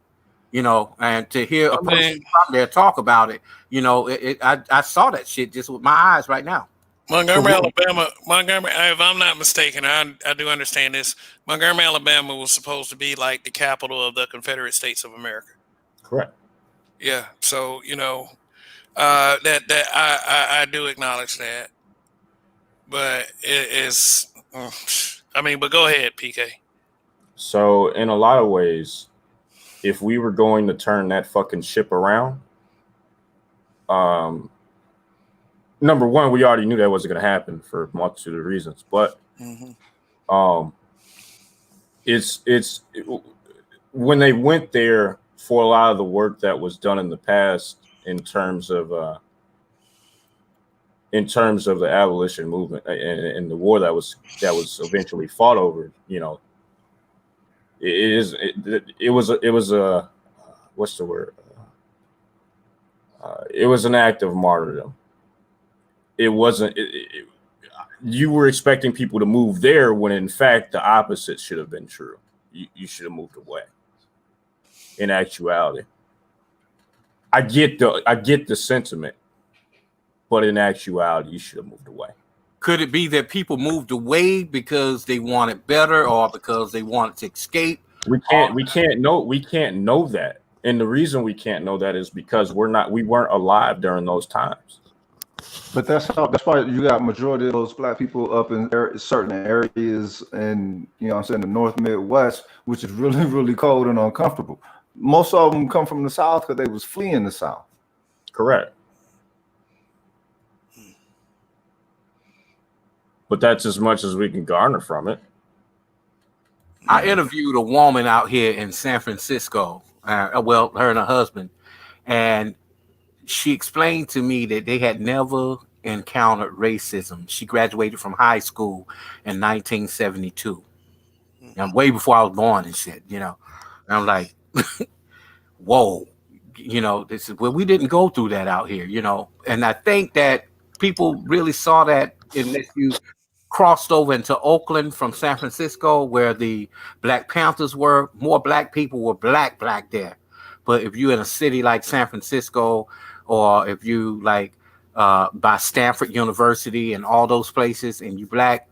you know, and to hear a person from there talk about it, you know, I saw that shit just with my eyes right now. Montgomery, Alabama. If I'm not mistaken, I do understand this. Montgomery, Alabama was supposed to be like the capital of the Confederate States of America. Correct. Yeah. So, you know, I do acknowledge that, but it is. I mean, but go ahead, PK. So in a lot of ways, if we were going to turn that fucking ship around, number one, we already knew that wasn't going to happen for a multitude of reasons. But it's when they went there for a lot of the work that was done in the past in terms of the abolition movement and the war that was eventually fought over, you know, It was a what's the word? It was an act of martyrdom. It wasn't. You were expecting people to move there when, in fact, the opposite should have been true. You should have moved away. In actuality, I get the sentiment, but in actuality, you should have moved away. Could it be that people moved away because they wanted better, or because they wanted to escape? We can't know that, and the reason we can't know that is because we weren't alive during those times. But that's why you got majority of those black people up in certain areas, and the North Midwest, which is really, really cold and uncomfortable. Most of them come from the South because they was fleeing the South. Correct. But that's as much as we can garner from it. I interviewed a woman out here in San Francisco, her and her husband, and she explained to me that they had never encountered racism. She graduated from high school in 1972, and way before I was born and shit, And I'm like, whoa, this is we didn't go through that out here, And I think that people really saw that unless you crossed over into Oakland from San Francisco, where the Black Panthers were. More black people were black there. But if you're in a city like San Francisco, or if you by Stanford University and all those places, and you black,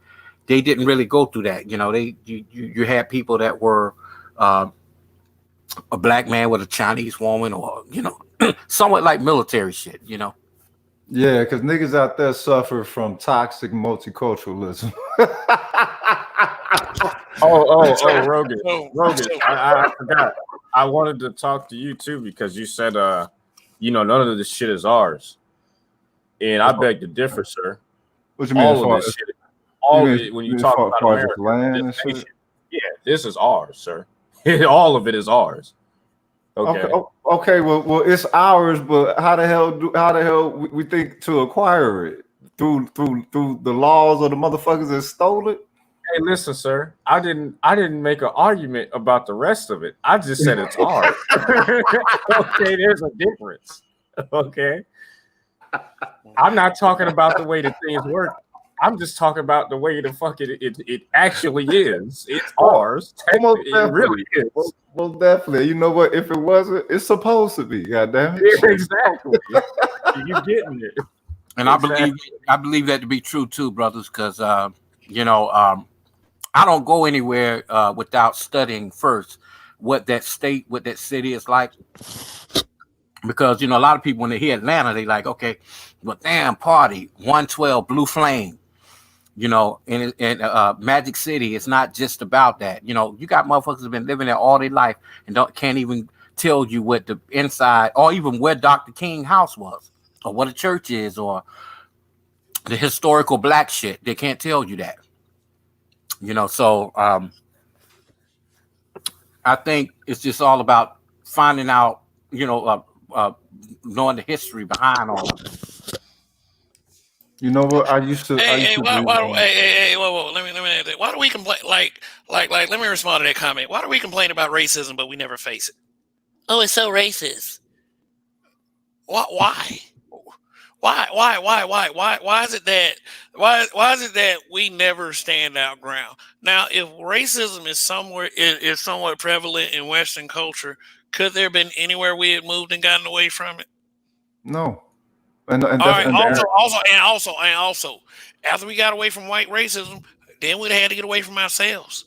they didn't really go through that. You had people that were a black man with a Chinese woman, or somewhat like military shit. Yeah, because niggas out there suffer from toxic multiculturalism. Rogan. I forgot. I wanted to talk to you too, because you said, none of this shit is ours. And I beg to differ, sir. What you mean? All of this shit. When you talk about America, land and shit? Yeah, this is ours, sir. All of it is ours. Okay. Well, it's ours, but how the hell we think to acquire it through the laws of the motherfuckers that stole it? Hey, listen, sir. I didn't make an argument about the rest of it. I just said it's ours. Okay, there's a difference. Okay. I'm not talking about the way that things work. I'm just talking about the way the fuck it actually is. It's ours. It really is. Well, definitely. You know what? If it wasn't, it's supposed to be. Goddamn it. Exactly. You're getting it. And exactly. I believe that to be true too, brothers, because I don't go anywhere without studying first what that state, what that city is like. Because a lot of people, when they hear Atlanta, they like, okay, well, damn, party 112 Blue Flame. In Magic City, it's not just about that. You got motherfuckers who've been living there all their life and can't even tell you what the inside, or even where Dr. King's house was, or what a church is, or the historical black shit. They can't tell you that. So I think it's just all about finding out, knowing the history behind all of it. You know what? I used to. Whoa, let me. Why do we complain? Like, let me respond to that comment. Why do we complain about racism, but we never face it? Oh, it's so racist. Why? Why is it that we never stand our ground? Now, if racism is somewhat prevalent in Western culture, could there have been anywhere we had moved and gotten away from it? No. Also, after we got away from white racism, then we'd have had to get away from ourselves,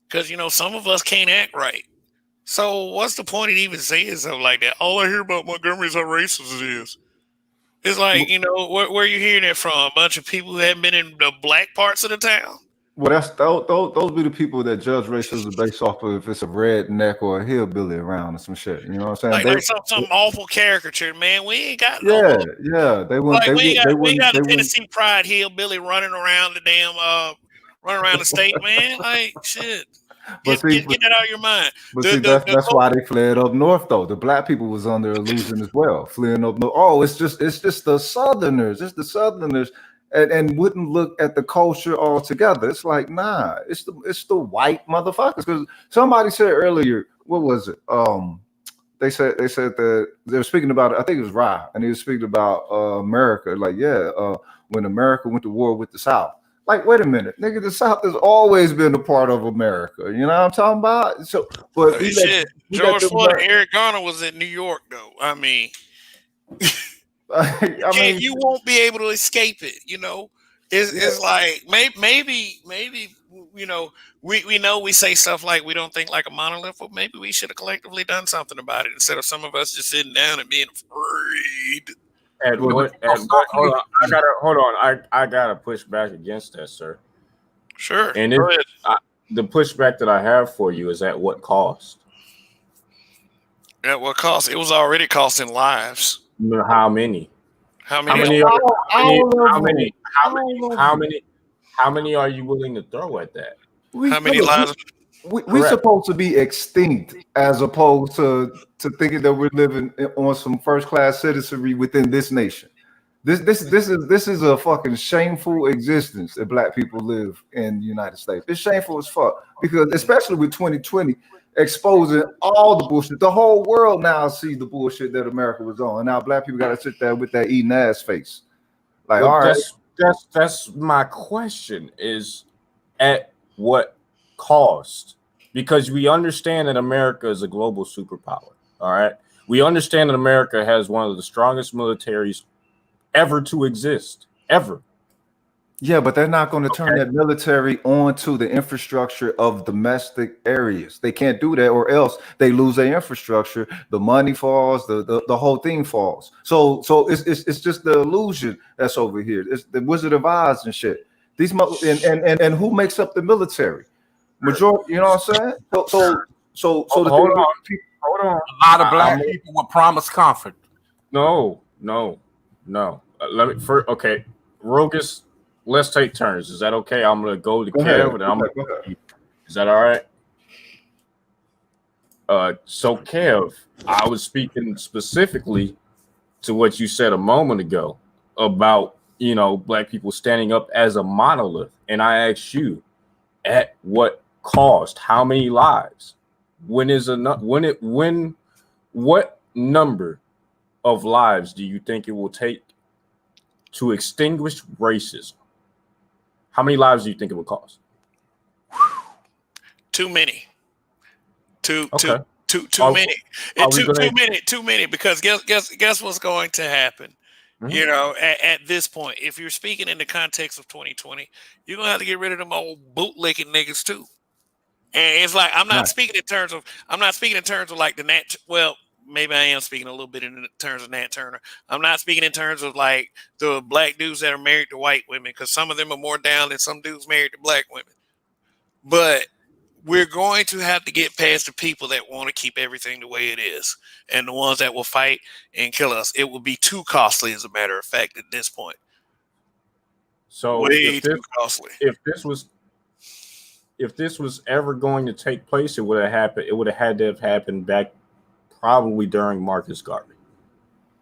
because some of us can't act right. So what's the point of even saying something like that? All I hear about Montgomery is how racist it is. It's like, where are you hearing that from? A bunch of people who haven't been in the black parts of the town? Well, those be the people that judge racism based off of if it's a redneck or a hillbilly around or some shit. You know what I'm saying? Like some awful caricature, man. We ain't got They got a Tennessee Pride hillbilly running around the state, man. Like shit. Get that out of your mind. That's why they fled up north, though. The black people was under illusion as well, fleeing up north. Oh, it's just the Southerners. It's the Southerners. and wouldn't look at the culture altogether. It's like, nah, it's the white motherfuckers. Because somebody said earlier, what was it? They said that they were speaking about it. I think it was Ra, and he was speaking about America. Like, when America went to war with the South. Like, wait a minute, nigga, the South has always been a part of America. You know what I'm talking about? So, but Shit, George Floyd and Eric Garner was in New York, though. I mean, you won't be able to escape it. You know, it's like maybe you know, we know we say stuff like we don't think like a monolith, but maybe we should have collectively done something about it instead of some of us just sitting down and being afraid. Hold on. I gotta push back against that, sir. Sure. And the pushback that I have for you is at what cost? At what cost? It was already costing lives. How many? How many are you willing to throw at that? How many lives? We're supposed to be extinct as opposed to thinking that we're living on some first class citizenry within this nation. This is a fucking shameful existence that black people live in the United States. It's shameful as fuck because especially with 2020 exposing all the bullshit. The whole world now sees the bullshit that America was on, and now black people got to sit there with that eating ass face. Like, all right, that's my question: is at what cost? Because we understand that America is a global superpower. All right, we understand that America has one of the strongest militaries ever to exist, ever. Yeah, but they're not going to turn that military onto the infrastructure of domestic areas. They can't do that, or else they lose their infrastructure. The money falls, the whole thing falls. So it's just the illusion that's over here. It's the Wizard of Oz and shit. These and who makes up the military? Majority, you know what I'm saying? So hold on. A lot of black people were promised comfort. No. Let me first. Okay, Rogus. Let's take turns. Is that okay? I'm gonna go to Kev, and I'm gonna. Is that all right? So Kev, I was speaking specifically to what you said a moment ago about black people standing up as a monolith, and I asked you, at what cost? How many lives? What number of lives do you think it will take to extinguish racism? How many lives do you think it would cost? Too many. Too many. Too many. Because guess what's going to happen? Mm-hmm. You know, at this point, if you're speaking in the context of 2020, you're gonna have to get rid of them old bootlicking niggas too. And it's like I'm not speaking in terms of like the Nat. Well, maybe I am speaking a little bit in terms of Nat Turner. I'm not speaking in terms of like the black dudes that are married to white women, because some of them are more down than some dudes married to black women. But we're going to have to get past the people that want to keep everything the way it is, and the ones that will fight and kill us. It will be too costly, as a matter of fact, at this point. So way too costly. If this was ever going to take place, it would have happened. It would have had to have happened back probably during Marcus Garvey.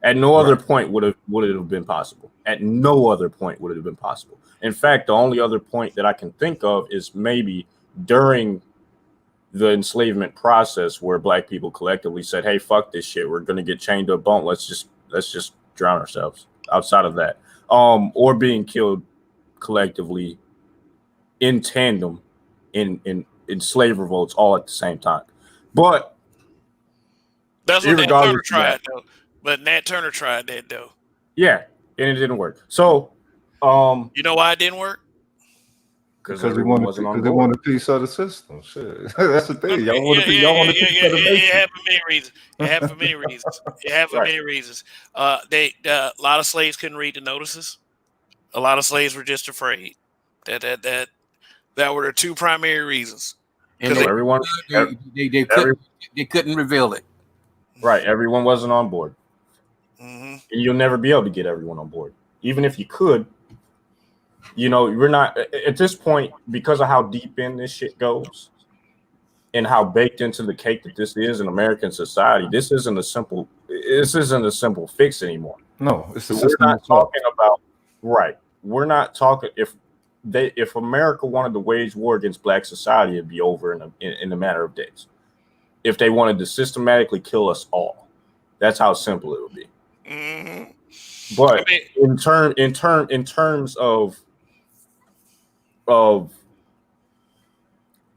At no other point would it have been possible. At no other point would it have been possible. In fact, the only other point that I can think of is maybe during the enslavement process, where black people collectively said, "Hey, fuck this shit. We're gonna get chained to a bone. Let's just drown ourselves." Outside of that, or being killed collectively in tandem in slave revolts all at the same time. But that's what Nat Turner tried, though. But Nat Turner tried that, though. Yeah, and it didn't work. So, you know why it didn't work? Because they wanted a piece of the system. Shit. That's the thing. Y'all want a piece of the nation. It happened for many reasons. A lot of slaves couldn't read the notices. A lot of slaves were just afraid. That were the two primary reasons. And they couldn't reveal it. Right. Everyone wasn't on board. Mm-hmm. And you'll never be able to get everyone on board. Even if you could, you're not at this point, because of how deep in this shit goes and how baked into the cake that this is in American society. This isn't a simple fix anymore. No, it's we're not talking about right. we're not talking if America wanted to wage war against Black society, it'd be over in a matter of days. If they wanted to systematically kill us all, that's how simple it would be. Mm-hmm. But in terms of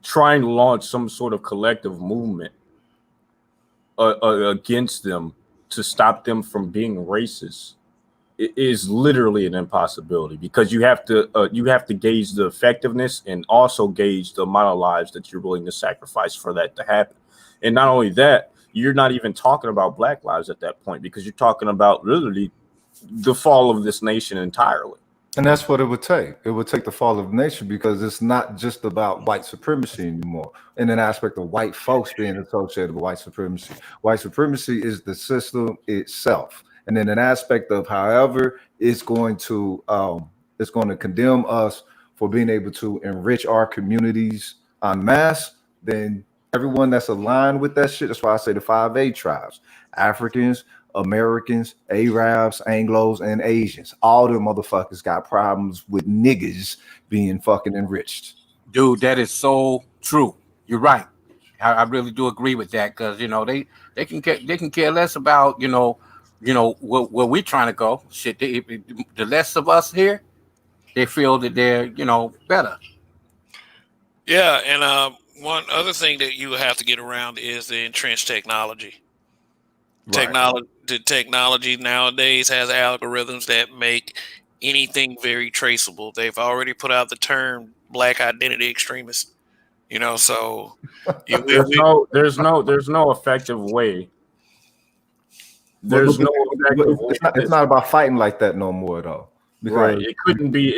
trying to launch some sort of collective movement against them to stop them from being racist, it is literally an impossibility, because you have to gauge the effectiveness and also gauge the amount of lives that you're willing to sacrifice for that to happen. And not only that, you're not even talking about Black lives at that point, because you're talking about literally the fall of this nation entirely. And that's what it would take. It would take the fall of the nation, because it's not just about white supremacy anymore. In an aspect of white folks being associated with white supremacy. White supremacy is the system itself. And in an aspect of however it's going to condemn us for being able to enrich our communities en masse, then everyone that's aligned with that shit, that's why I say the 5A tribes, Africans, Americans, Arabs, Anglos, and Asians. All them motherfuckers got problems with niggas being fucking enriched. Dude, that is so true. You're right. I really do agree with that, because they can care less about where we're trying to go. Shit, the less of us here, they feel that they're better. Yeah, and one other thing that you have to get around is the entrenched technology. Right. The technology nowadays has algorithms that make anything very traceable. They've already put out the term Black identity extremist. So there's no effective way. There's no effective way. It's not about fighting like that no more, though. Right. It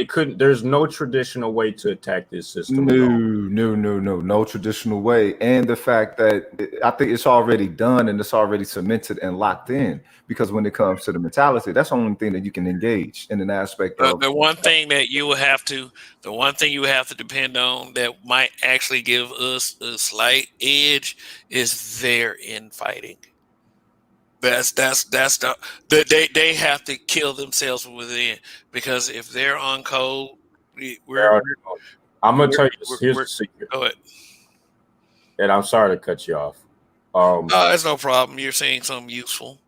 couldn't. There's no traditional way to attack this system. No traditional way. And the fact that I think it's already done and it's already cemented and locked in, because when it comes to the mentality, that's the only thing that you can engage in an aspect of the one thing you have to depend on that might actually give us a slight edge is their infighting. That's they have to kill themselves from within, because if they're on code, I'm gonna tell you here's the secret. Go ahead. And I'm sorry to cut you off. That's no problem. You're saying something useful.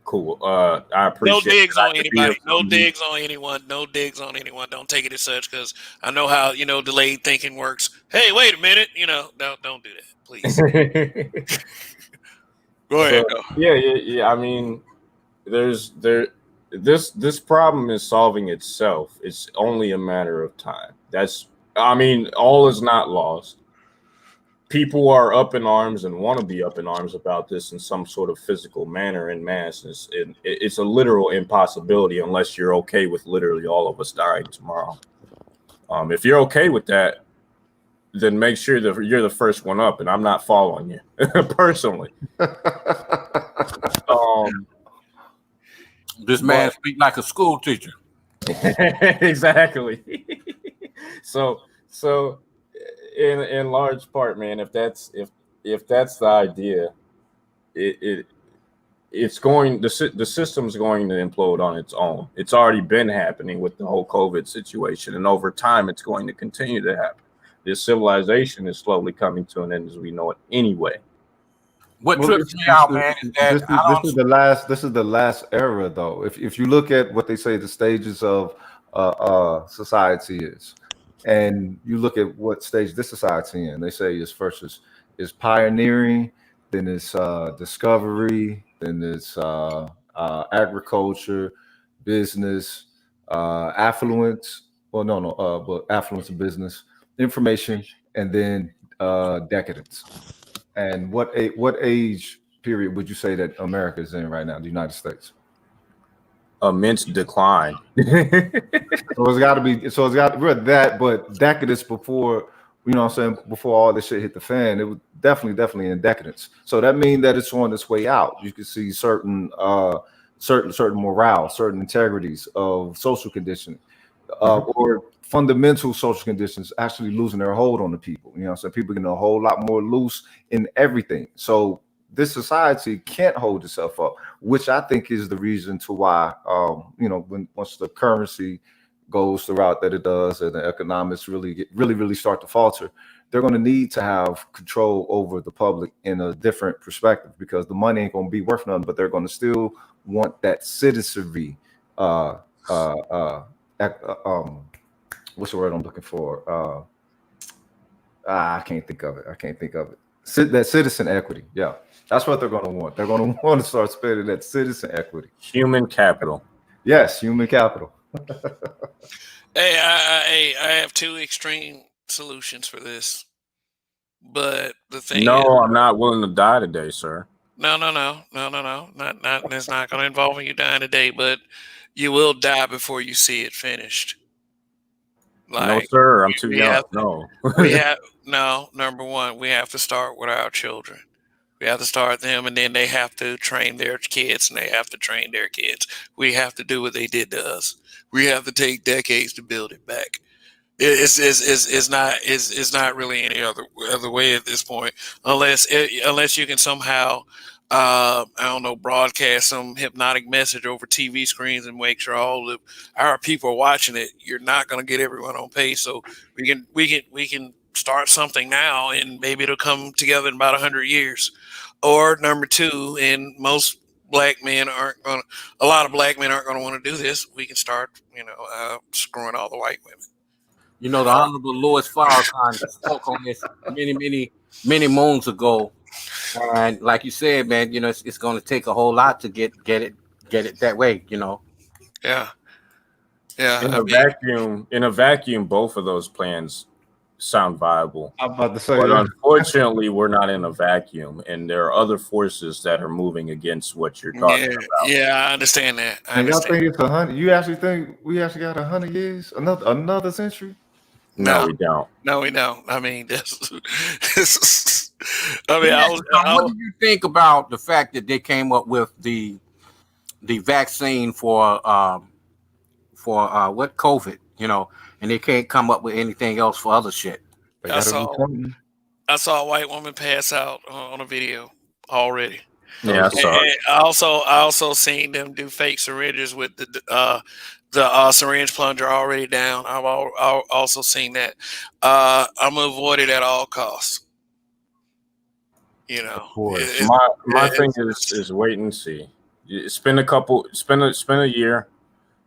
Cool. I appreciate. No digs on anybody. No digs on anyone. No digs on anyone. Don't take it as such, because I know how delayed thinking works. Hey, wait a minute. Don't do that, please. Go ahead. Yeah. I mean, this problem is solving itself. It's only a matter of time. All is not lost. People are up in arms and want to be up in arms about this in some sort of physical manner in mass. It's a literal impossibility unless you're okay with literally all of us dying tomorrow. If you're okay with that, then make sure that you're the first one up, and I'm not following you personally. This man speaks like a school teacher. Exactly. So in large part, man, if that's the idea, the system's going to implode on its own. It's already been happening with the whole COVID situation, and over time, it's going to continue to happen. This civilization is slowly coming to an end as we know it anyway. What trips me out, man, is that this is the last era, though. If you look at what they say the stages of society is, and you look at what stage this society in, they say is first is pioneering, then it's discovery, then it's agriculture, business, affluence. Well, but affluence of business, information, and then decadence. And what age period would you say that America is in right now, the United States? Immense decline. It's got to be that, but decadence before, before all this shit hit the fan, it was definitely in decadence. So that means that it's on its way out. You can see certain morale, certain integrities of social conditioning, or fundamental social conditions actually losing their hold on the people. People getting a whole lot more loose in everything. So this society can't hold itself up, which I think is the reason to why, once the currency goes the route that it does, and the economics really start to falter, they're going to need to have control over the public in a different perspective, because the money ain't going to be worth nothing, but they're going to still want that citizenry. What's the word I'm looking for? I can't think of it. That citizen equity. Yeah, that's what they're going to want. They're going to want to start spending that citizen equity. Human capital. Yes, human capital. Hey, I have two extreme solutions for this, but the thing No, is, I'm not willing to die today, sir. no. Not. It's not going to involve you dying today, but you will die before you see it finished. No, sir. I'm too young. Number one, we have to start with our children. We have to start them, and then they have to train their kids, and they have to train their kids. We have to do what they did to us. We have to take decades to build it back. It's not really any other way at this point, unless you can somehow I don't know, broadcast some hypnotic message over TV screens and make sure all of our people are watching it. You're not going to get everyone on pace, so we can start something now, and maybe it'll come together in about 100 years. Or number two, and most black men aren't going to. A lot of black men aren't going to want to do this. We can start, screwing all the white women. You know, the Honorable Louis Farrakhan spoke on this many moons ago, and like you said, man, it's going to take a whole lot to get it that way. Yeah. In a vacuum, both of those plans sound viable. I'm about to say, but unfortunately, we're not in a vacuum, and there are other forces that are moving against what you're talking about. Yeah, I understand that. Y'all think it's 100? You actually think we actually got 100 years? Another century? No, we don't. No, we don't. I mean, what do you think about the fact that they came up with the vaccine for what COVID, and they can't come up with anything else for other shit? I saw a white woman pass out on a video already. Yeah, I saw it. I also seen them do fake syringes with the syringe plunger already down. I've also seen that. I'm gonna avoid it at all costs. Of course. My thing is wait and see. Spend a year.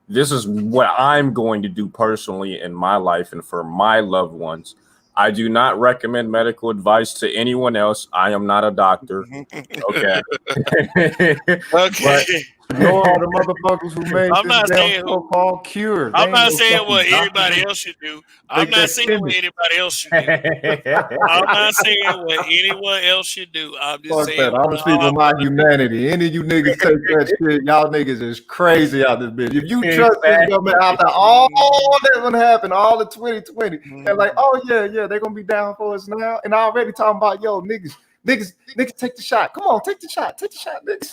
This is what I'm going to do personally in my life and for my loved ones. I do not recommend medical advice to anyone else. I am not a doctor. Okay. Okay. Ignore all the motherfuckers who made this damn so-called cure. I'm not saying what everybody else should do. I'm not saying what anybody else should do. I'm not saying what anyone else should do. I'm just saying. I'm speaking my humanity. Any of you niggas take that shit, y'all niggas is crazy out this bitch. If you trust this government after all that would happen, all of 2020, and like, oh yeah, they're gonna be down for us now. And I already talking about niggas, take the shot. Come on, take the shot, niggas.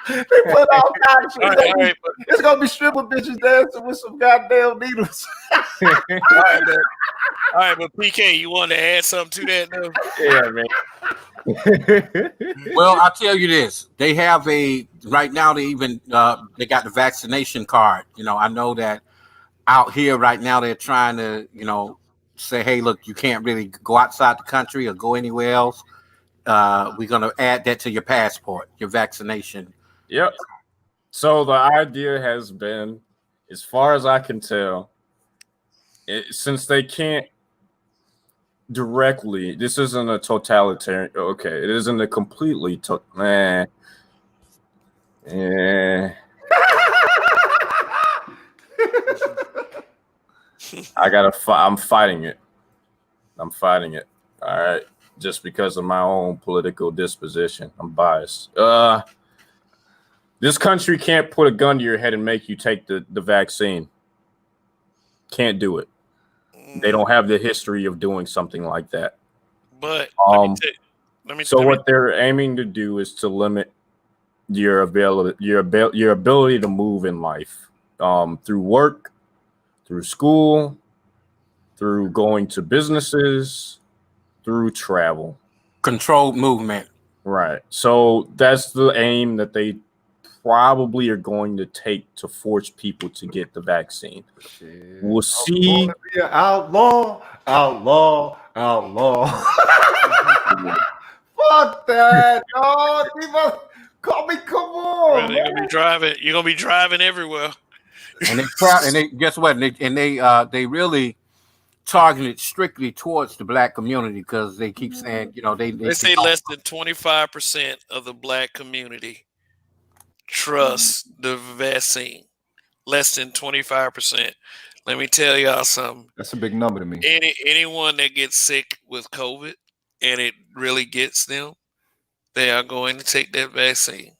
They put all kinds of shit. It's gonna be stripper bitches dancing with some goddamn needles. All right, but PK, you want to add something to that? No? Yeah, man. Well, I'll tell you this: they have right now. They got the vaccination card. I know that out here right now they're trying to say, hey, look, you can't really go outside the country or go anywhere else. We're gonna add that to your passport, your vaccination. Yep. So the idea has been, as far as I can tell, since they can't directly, this isn't a totalitarian. Okay, it isn't a completely I I'm fighting it. All right. Just because of my own political disposition. I'm biased. This country can't put a gun to your head and make you take the vaccine. Can't do it. They don't have the history of doing something like that. But what they're aiming to do is to limit your ability to move in life, through work, through school, through going to businesses, through travel. Controlled movement. Right. So that's the aim that they probably are going to take to force people to get the vaccine. Shit. We'll see. Be an outlaw. Fuck that, dog. Call me, come on, Brother, you're gonna be driving. You're gonna be driving everywhere. And they guess what? They really targeted strictly towards the black community because they keep saying, They say less than 25% of the black community trust the vaccine. Less than 25%. Let me tell y'all something. That's a big number to me. Anyone that gets sick with COVID and it really gets them, they are going to take that vaccine.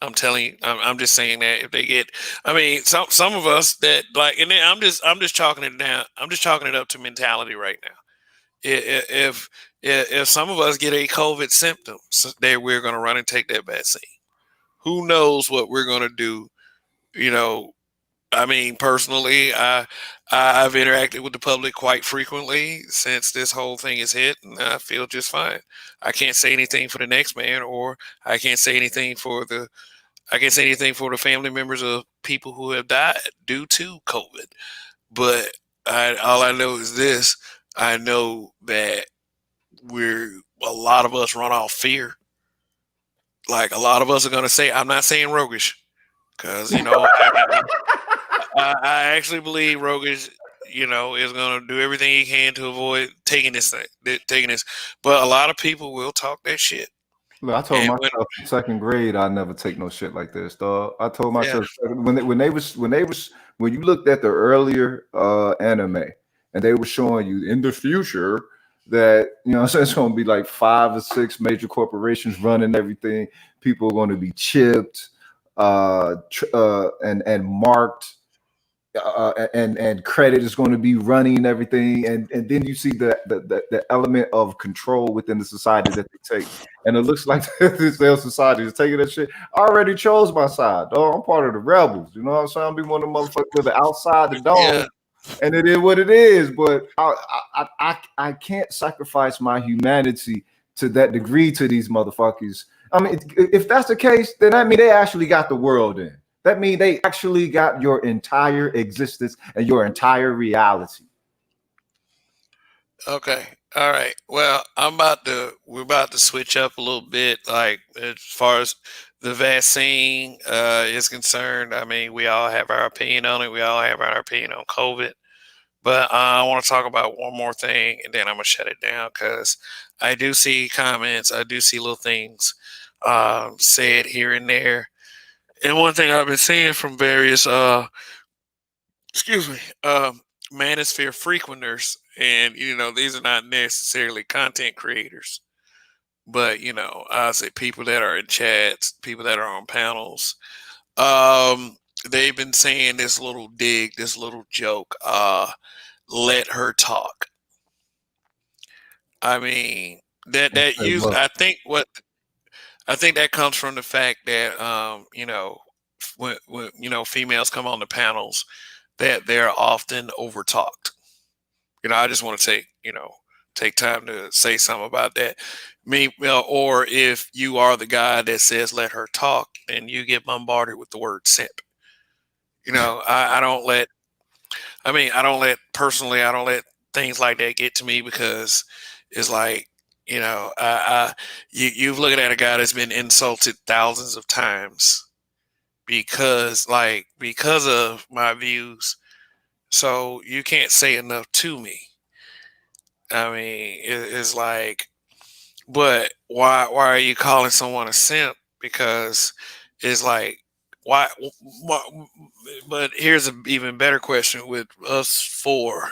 I'm telling you, I'm just saying that if they get, I mean, some of us that like, and then I'm just chalking it down. I'm just chalking it up to mentality right now. If some of us get a COVID symptoms, we're going to run and take that vaccine. Who knows what we're going to do? I mean, personally, I've interacted with the public quite frequently since this whole thing is hit, and I feel just fine. I can't say anything for the next man, or I can't say anything for the family members of people who have died due to COVID. But all I know is this: I know that a lot of us run off fear. Like a lot of us are going to say, I'm not saying roguish, because I actually believe Rogish, is going to do everything he can to avoid taking this. But a lot of people will talk that shit. Look, I told myself in second grade I never take no shit like this, dog. I told myself when you looked at the earlier anime and they were showing you in the future that it's going to be like 5 or 6 major corporations running everything. People are going to be chipped and marked. And credit is going to be running everything, and then you see the element of control within the society that they take, and it looks like this society is taking that shit. I already chose my side, dog. I'm part of the rebels. You know what I'm saying? I'll be one of the motherfuckers that are outside the dome, and it is what it is. But I can't sacrifice my humanity to that degree to these motherfuckers. I mean, if that's the case, then that means they actually got the world in. That means they actually got your entire existence and your entire reality. Okay. All right. Well, we're about to switch up a little bit. Like as far as the vaccine is concerned, I mean, we all have our opinion on it. We all have our opinion on COVID. But I want to talk about one more thing, and then I'm gonna shut it down because I do see comments. I do see little things said here and there. And one thing I've been seeing from various manosphere frequenters, and these are not necessarily content creators, but I say people that are in chats, people that are on panels. They've been saying this little dig, this little joke, let her talk. I mean, I think that comes from the fact that when females come on the panels, that they're often overtalked. I just want to take time to say something about that. Or if you are the guy that says let her talk, then you get bombarded with the word simp. I don't let things like that get to me, because it's like, you've looking at a guy that's been insulted thousands of times because of my views. So you can't say enough to me. I mean, it's like, but why are you calling someone a simp? Because it's like, why? But here's an even better question with us four.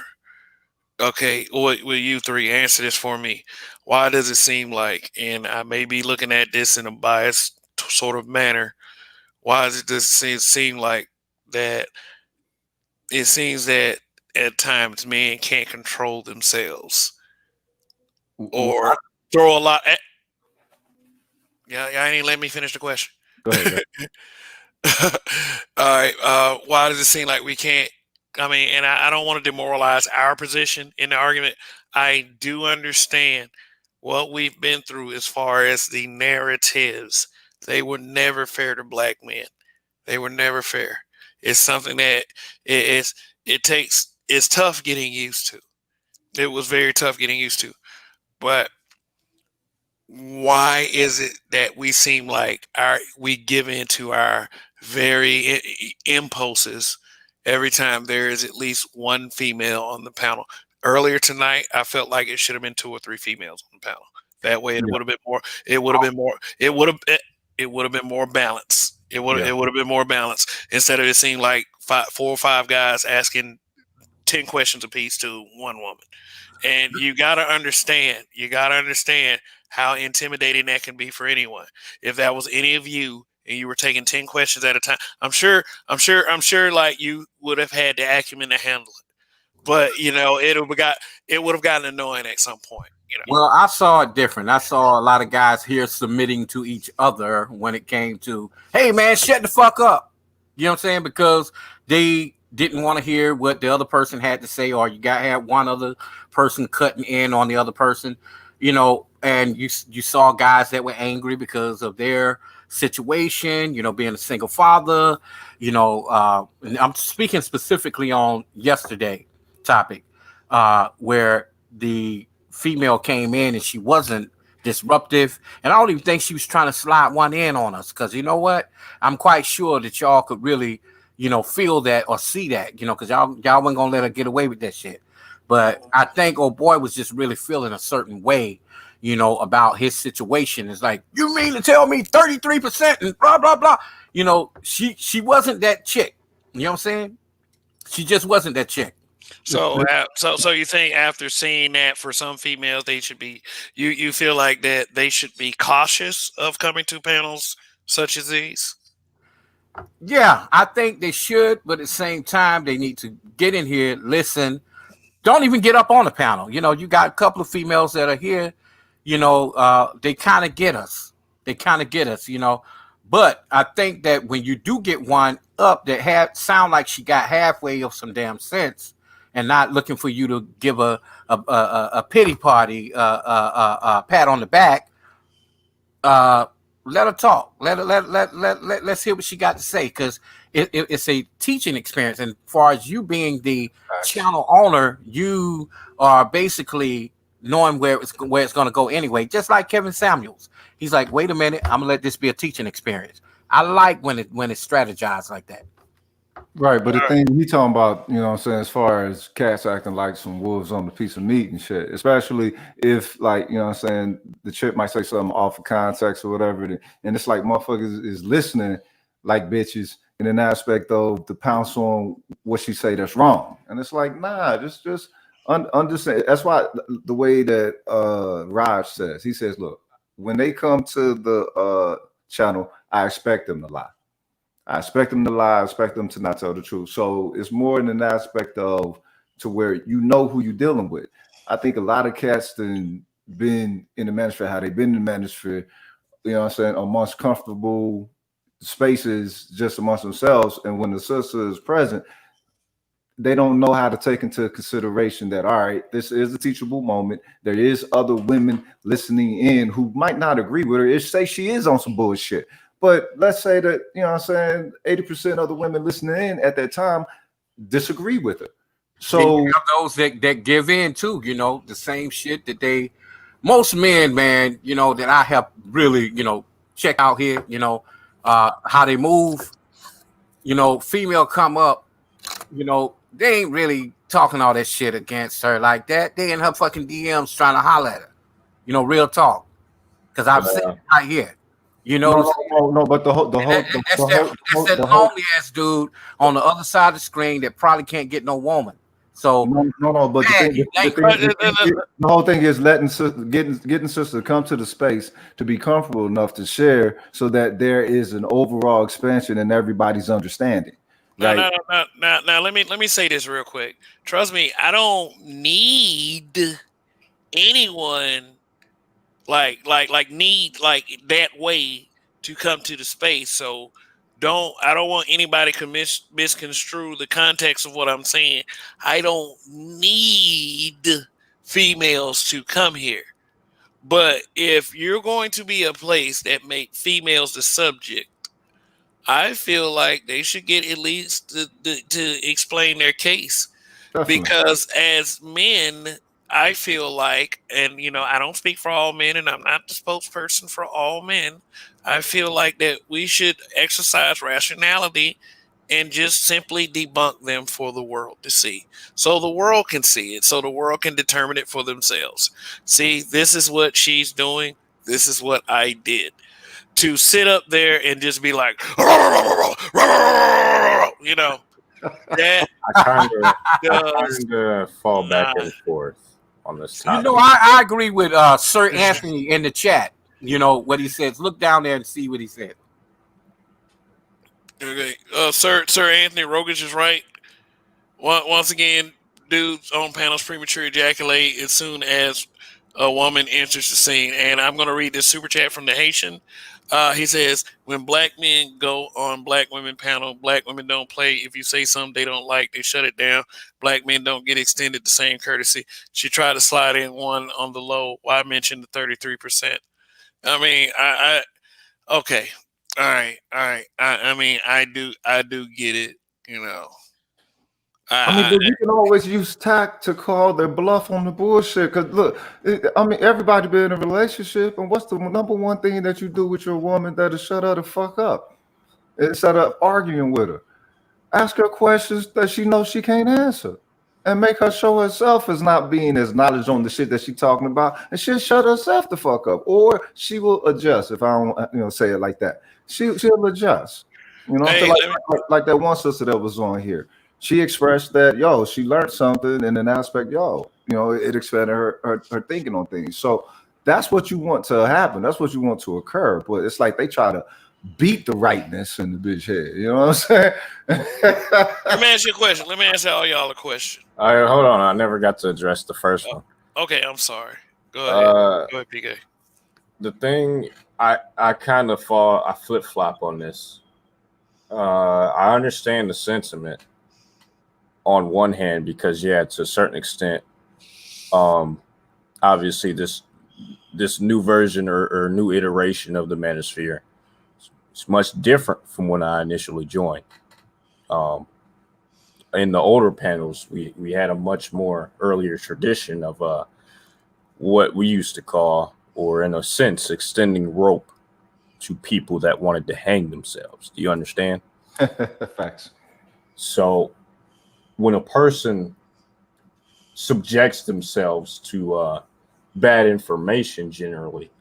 Okay, will you three answer this for me? Why does it seem like, and I may be looking at this in a biased sort of manner, why does it just seem like that? It seems that at times men can't control themselves, or throw a lot. Yeah, I ain't let me finish the question. Go ahead. All right. Why does it seem like we can't? I mean, and I don't want to demoralize our position in the argument. I do understand what we've been through as far as the narratives they were never fair to black men. They were never fair. It's something that it's tough getting used to. It was very tough getting used to. But why is it that we seem like we give in to our very impulses every time there is at least one female on the panel? Earlier tonight, I felt like it should have been 2 or 3 females on the panel. That way, it would have been more. It would have been more. It would have been more balanced. It would have been more balanced instead of it seemed like 4 or 5 guys asking 10 questions apiece to one woman. And you gotta understand how intimidating that can be for anyone. If that was any of you and you were taking 10 questions at a time, I'm sure like you would have had the acumen to handle it. But it would have gotten annoying at some point. Well, I saw it different. I saw a lot of guys here submitting to each other when it came to, hey man, shut the fuck up. You know what I'm saying? Because they didn't want to hear what the other person had to say, or you got to have one other person cutting in on the other person, and you saw guys that were angry because of their situation, being a single father, and I'm speaking specifically on yesterday topic, where the female came in and she wasn't disruptive, and I don't even think she was trying to slide one in on us, because you know what, I'm quite sure that y'all could really feel that or see that, because y'all wasn't gonna let her get away with that shit. But I think old boy was just really feeling a certain way, about his situation. It's like, you mean to tell me 33% and blah blah blah? She wasn't that chick. You know what I'm saying? She just wasn't that chick. So you think after seeing that, for some females, they should be, you feel like that they should be cautious of coming to panels such as these? Yeah, I think they should, but at the same time, they need to get in here, listen. Don't even get up on the panel. You got a couple of females that are here, they kind of get us. But I think that when you do get one up that sound like she got halfway of some damn sense, and not looking for you to give a pity party, pat on the back, let her talk. Let's hear what she got to say, because it's a teaching experience. And as far as you being the channel owner, you are basically knowing where it's going to go anyway. Just like Kevin Samuels, he's like, wait a minute, I'm gonna let this be a teaching experience. I like when it's strategized like that. Right, but the thing he talking about, what I'm saying, as far as cats acting like some wolves on a piece of meat and shit, especially if, like, what I'm saying, the chick might say something off of context or whatever, and it's like motherfuckers is listening like bitches in an aspect of to pounce on what she say that's wrong. And it's like, nah, just understand. That's why the way that Raj says, he says, look, when they come to the channel, I expect them to lie. I expect them to lie. I expect them to not tell the truth. So it's more in an aspect of to where you know who you're dealing with. I think a lot of cats been in the manosphere, how they've been in the manosphere, amongst comfortable spaces just amongst themselves. And when the sister is present, they don't know how to take into consideration that, all right, this is a teachable moment. There is other women listening in who might not agree with her. Say she is on some bullshit. But let's say that, 80% of the women listening in at that time disagree with her. So those that give in too, the same shit that most men, man, that I have really, check out here, how they move, female come up, they ain't really talking all that shit against her like that. They in her fucking DMs trying to holler at her, real talk. Because I've seen it right here. No, but that's that lonely ass dude on the other side of the screen that probably can't get no woman. So no, but the whole thing is getting sister to come to the space to be comfortable enough to share, so that there is an overall expansion in everybody's understanding. Now, let me say this real quick. Trust me, I don't need anyone need that way to come to the space. So I don't want anybody to misconstrue the context of what I'm saying. I don't need females to come here. But if you're going to be a place that make females the subject, I feel like they should get at least to explain their case. Definitely. Because as men, I feel like, and I don't speak for all men, and I'm not the spokesperson for all men. I feel like that we should exercise rationality and just simply debunk them for the world to see. So the world can see it, so the world can determine it for themselves. See, this is what she's doing. This is what I did. To sit up there and just be like, that I kind does of fall back not. and forth on this You topic. know, I agree with Sir Anthony in the chat. You know what he says. Look down there and see what he said. Okay, Sir Anthony Rogich is right. Once again, dudes on panels premature ejaculate as soon as a woman enters the scene. And I'm going to read this super chat from the Haitian. He says, when black men go on black women panel, black women don't play. If you say something they don't like, they shut it down. Black men don't get extended the same courtesy. She tried to slide in one on the low. Why mention the 33%? I mean, okay. All right. I mean, I do get it, I mean, but you can always use tact to call their bluff on the bullshit. Because look, I mean, everybody be in a relationship, and what's the number one thing that you do with your woman that is shut her the fuck up instead of arguing with her? Ask her questions that she knows she can't answer, and make her show herself as not being as knowledge on the shit that she's talking about, and she'll shut herself the fuck up, or she will adjust. If I don't, say it like that, she'll adjust. I feel like that one sister that was on here. She expressed that, she learned something in an aspect, it expanded her thinking on things. So that's what you want to happen. That's what you want to occur. But it's like they try to beat the rightness in the bitch head. You know what I'm saying? Let me ask you a question. Let me ask all y'all a question. All right, hold on. I never got to address the first one. Okay, I'm sorry. Go ahead. Go ahead, PK. The thing I kind of I flip flop on this. I understand the sentiment on one hand because to a certain extent, obviously this new version or new iteration of the manosphere is much different from when I initially joined. In the older panels, we had a much more earlier tradition of what we used to call, or in a sense, extending rope to people that wanted to hang themselves. Do you understand? Facts. So when a person subjects themselves to bad information, generally,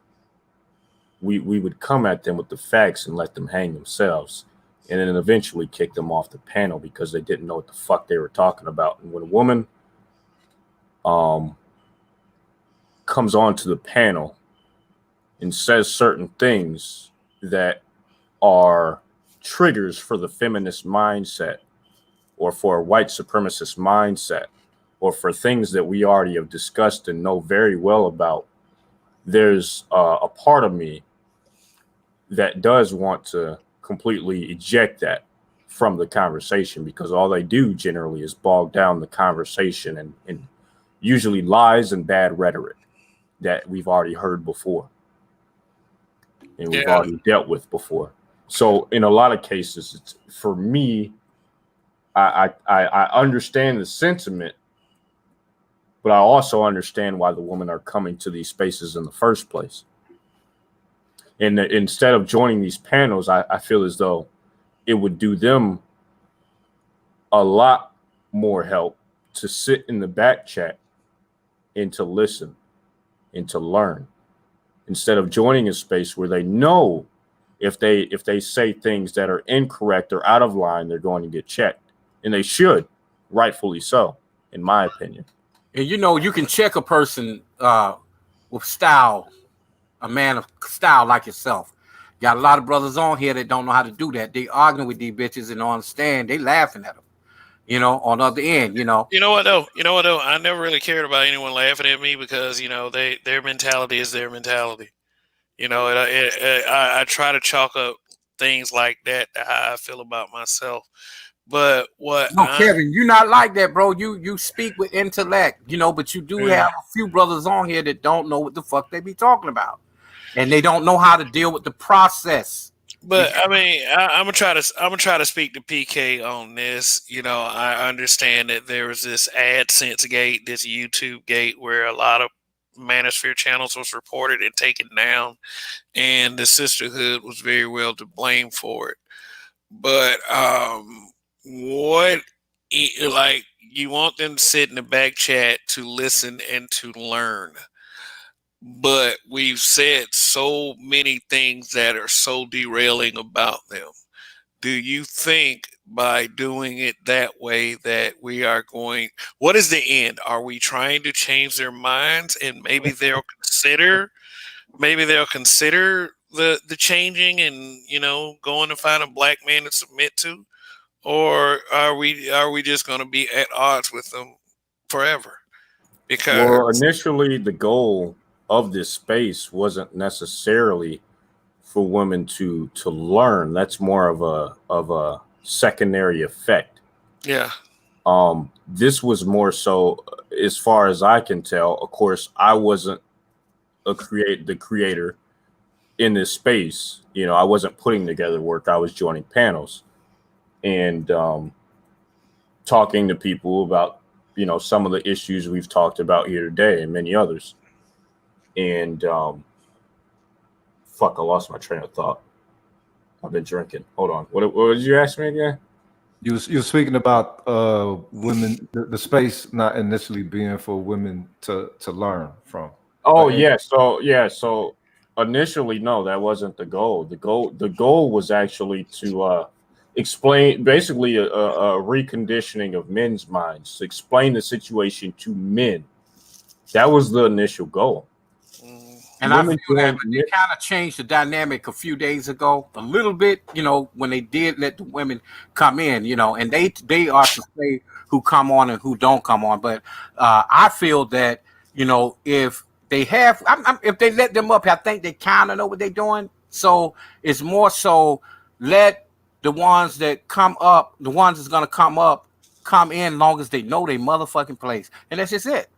we would come at them with the facts and let them hang themselves, and then eventually kick them off the panel because they didn't know what the fuck they were talking about. And when a woman comes onto the panel and says certain things that are triggers for the feminist mindset, or for a white supremacist mindset, or for things that we already have discussed and know very well about, there's a part of me that does want to completely eject that from the conversation, because all they do generally is bog down the conversation and usually lies and bad rhetoric that we've already heard before and we've already dealt with before. So in a lot of cases, it's, for me, I understand the sentiment, but I also understand why the women are coming to these spaces in the first place. And instead of joining these panels, I feel as though it would do them a lot more help to sit in the back chat and to listen and to learn, instead of joining a space where they know if they say things that are incorrect or out of line, they're going to get checked. And they should, rightfully so, in my opinion. And you can check a person with style, a man of style like yourself. Got a lot of brothers on here that don't know how to do that. They arguing with these bitches and don't understand. They laughing at them. On the other end, You know what though? I never really cared about anyone laughing at me because their mentality is their mentality. I try to chalk up things like that to how I feel about myself. But what No, Kevin, you're not like that, bro. You speak with intellect, but you do have a few brothers on here that don't know what the fuck they be talking about, and they don't know how to deal with the process. But I mean, I'm gonna try to speak to PK on this. I understand that there was this AdSense gate, this YouTube gate, where a lot of manosphere channels was reported and taken down, and the sisterhood was very well to blame for it. But like you want them to sit in the back chat to listen and to learn. But we've said so many things that are so derailing about them. Do you think by doing it that way that we are going, what is the end? Are we trying to change their minds and maybe they'll consider the changing and going to find a black man to submit to? Or are we just going to be at odds with them forever? Because initially the goal of this space wasn't necessarily for women to learn. That's more of a secondary effect. Yeah. This was more so, as far as I can tell. Of course, I wasn't the creator in this space. I wasn't putting together work. I was joining panels and talking to people about some of the issues we've talked about here today and many others. And I lost my train of thought. I've been drinking. Hold on. What did you ask me again? You were speaking about women, the space not initially being for women to learn from. Oh yeah. So initially, no, that wasn't the goal. The goal was actually to explain, basically a reconditioning of men's minds, to explain the situation to men. That was the initial goal. And I feel that they kind of changed the dynamic a few days ago, a little bit, when they did let the women come in, and they are to say who come on and who don't come on. But I feel that, if they have, if they let them up, I think they kind of know what they're doing. So it's more so let the ones that come up, the ones that's going to come in long as they know they motherfucking place. And that's just it.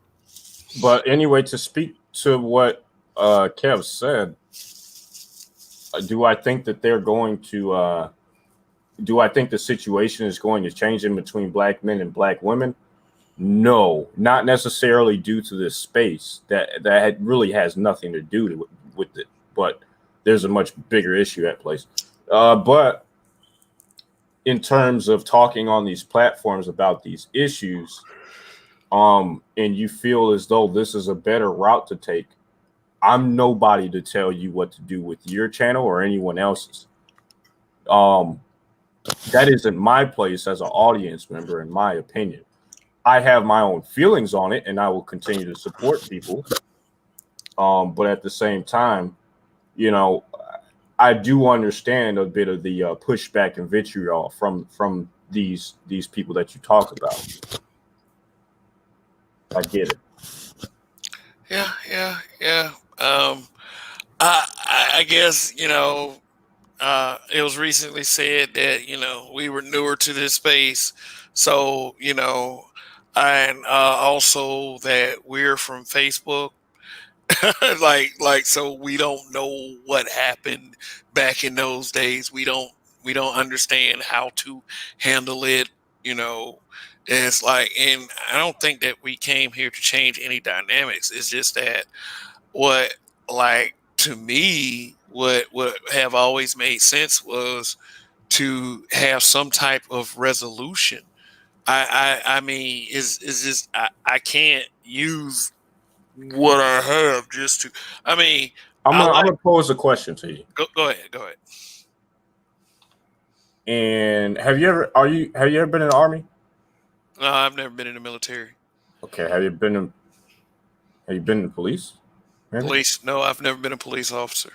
But anyway, to speak to what Kev said, do I think that they're going to do I think the situation is going to change in between black men and black women? No, not necessarily due to this space. That really has nothing to do with it, but there's a much bigger issue at place. But in terms of talking on these platforms about these issues, and you feel as though this is a better route to take, I'm nobody to tell you what to do with your channel or anyone else's. That isn't my place as an audience member, in my opinion. I have my own feelings on it, and I will continue to support people. But at the same time, I do understand a bit of the pushback and vitriol from these people that you talk about. I get it. Yeah. I guess it was recently said that we were newer to this space, so and also that we're from Facebook. like so we don't know what happened back in those days. We don't understand how to handle it. It's like, and I don't think that we came here to change any dynamics. It's just that to me, what have always made sense was to have some type of resolution. I mean, is just I can't use what I have just to. I mean, I'm gonna pose a question to you. Go ahead. And have you ever been in the Army? No, I've never been in the military. Okay, have you been in the police? Maybe? Police? No, I've never been a police officer.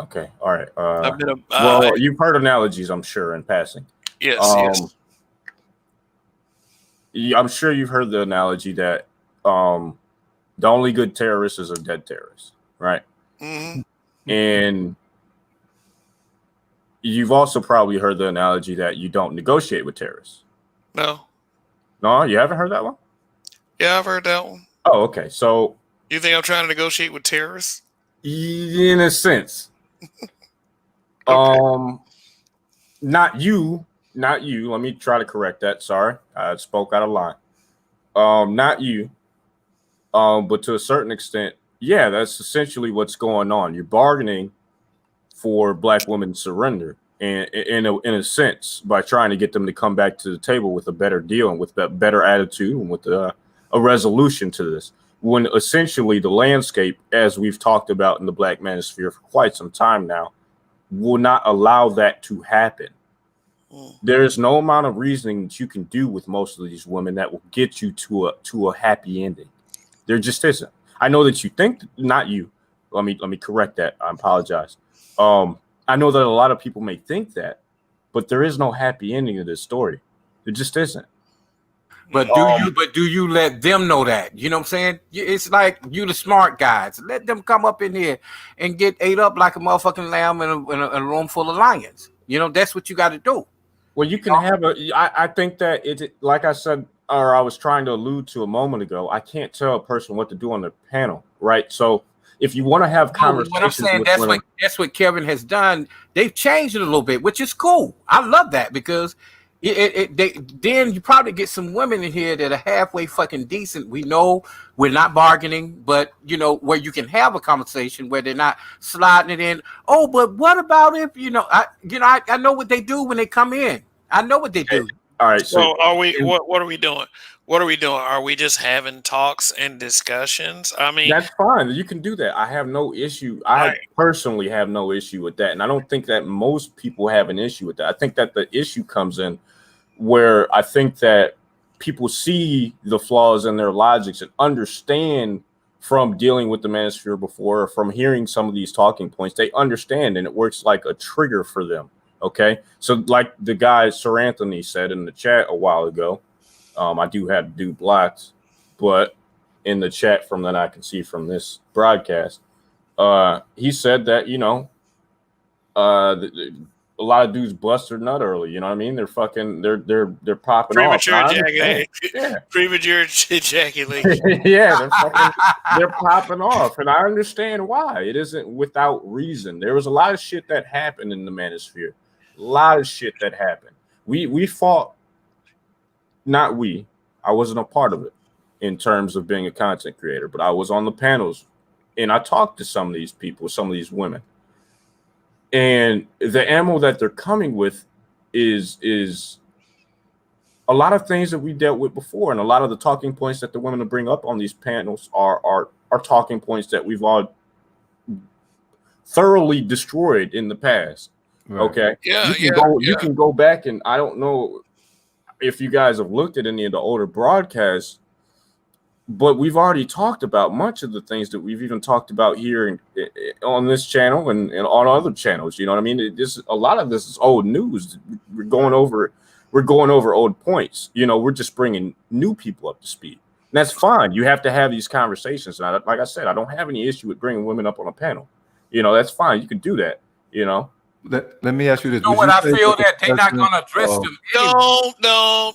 Okay, all right. I've been you've heard analogies, I'm sure, in passing. Yes. I'm sure you've heard the analogy that the only good terrorist is a dead terrorist, right? Mm-hmm. And you've also probably heard the analogy that you don't negotiate with terrorists. No. No, you haven't heard that one? Yeah, I've heard that one. Oh, okay. So you think I'm trying to negotiate with terrorists? In a sense. Okay. Not you. Let me try to correct that. Sorry, I spoke out of line. Not you. But to a certain extent, yeah, that's essentially what's going on. You're bargaining for Black women to surrender, and in a sense, by trying to get them to come back to the table with a better deal and with a better attitude and with a resolution to this. When essentially the landscape, as we've talked about in the Black manosphere for quite some time now, will not allow that to happen. There is no amount of reasoning that you can do with most of these women that will get you to a happy ending. There just isn't. I know that you think, not you. Let me correct that. I apologize. I know that a lot of people may think that, but there is no happy ending to this story. There just isn't. But do you let them know that? You know what I'm saying? It's like you the smart guys. Let them come up in here and get ate up like a motherfucking lamb in a room full of lions. You know, that's what you got to do. Well, you can have I think that it, like I said, or I was trying to allude to a moment ago, I can't tell a person what to do on the panel, right? So if you want to have conversations, what I'm saying, with that's what Kevin has done. They've changed it a little bit, which is cool. I love that because then you probably get some women in here that are halfway fucking decent. We know we're not bargaining, but you know, where you can have a conversation where they're not sliding it in. Oh, but what about if I know what they do when they come in. I know what they do. All right. So are we? What are we doing? What are we doing? Are we just having talks and discussions? I mean, that's fine. You can do that. I have no issue. I personally have no issue with that, and I don't think that most people have an issue with that. I think that the issue comes in where I think that people see the flaws in their logics and understand from dealing with the manosphere before, or from hearing some of these talking points. They understand, and it works like a trigger for them. Okay, so like the guy Sir Anthony said in the chat a while ago, I do have to do blocked, but in the chat from that I can see from this broadcast, he said that a lot of dudes bust their nut early. You know what I mean? They're fucking they're popping premature off. Premature ejaculation. Yeah, they're popping off, and I understand why. It isn't without reason. There was a lot of shit that happened in the manosphere. A lot of shit that happened. We fought. Not we. I wasn't a part of it in terms of being a content creator, but I was on the panels, and I talked to some of these people, some of these women, and the ammo that they're coming with is a lot of things that we dealt with before, and a lot of the talking points that the women will bring up on these panels are talking points that we've all thoroughly destroyed in the past. Right. Okay. You can go back, and I don't know if you guys have looked at any of the older broadcasts, but we've already talked about much of the things that we've even talked about here on this channel and on other channels. You know what I mean? A lot of this is old news. We're going over old points. You know, we're just bringing new people up to speed. And that's fine. You have to have these conversations. And like I said, I don't have any issue with bringing women up on a panel. You know, that's fine. You can do that, you know. Let me ask you this. You know what I feel that they're not going to address them. No.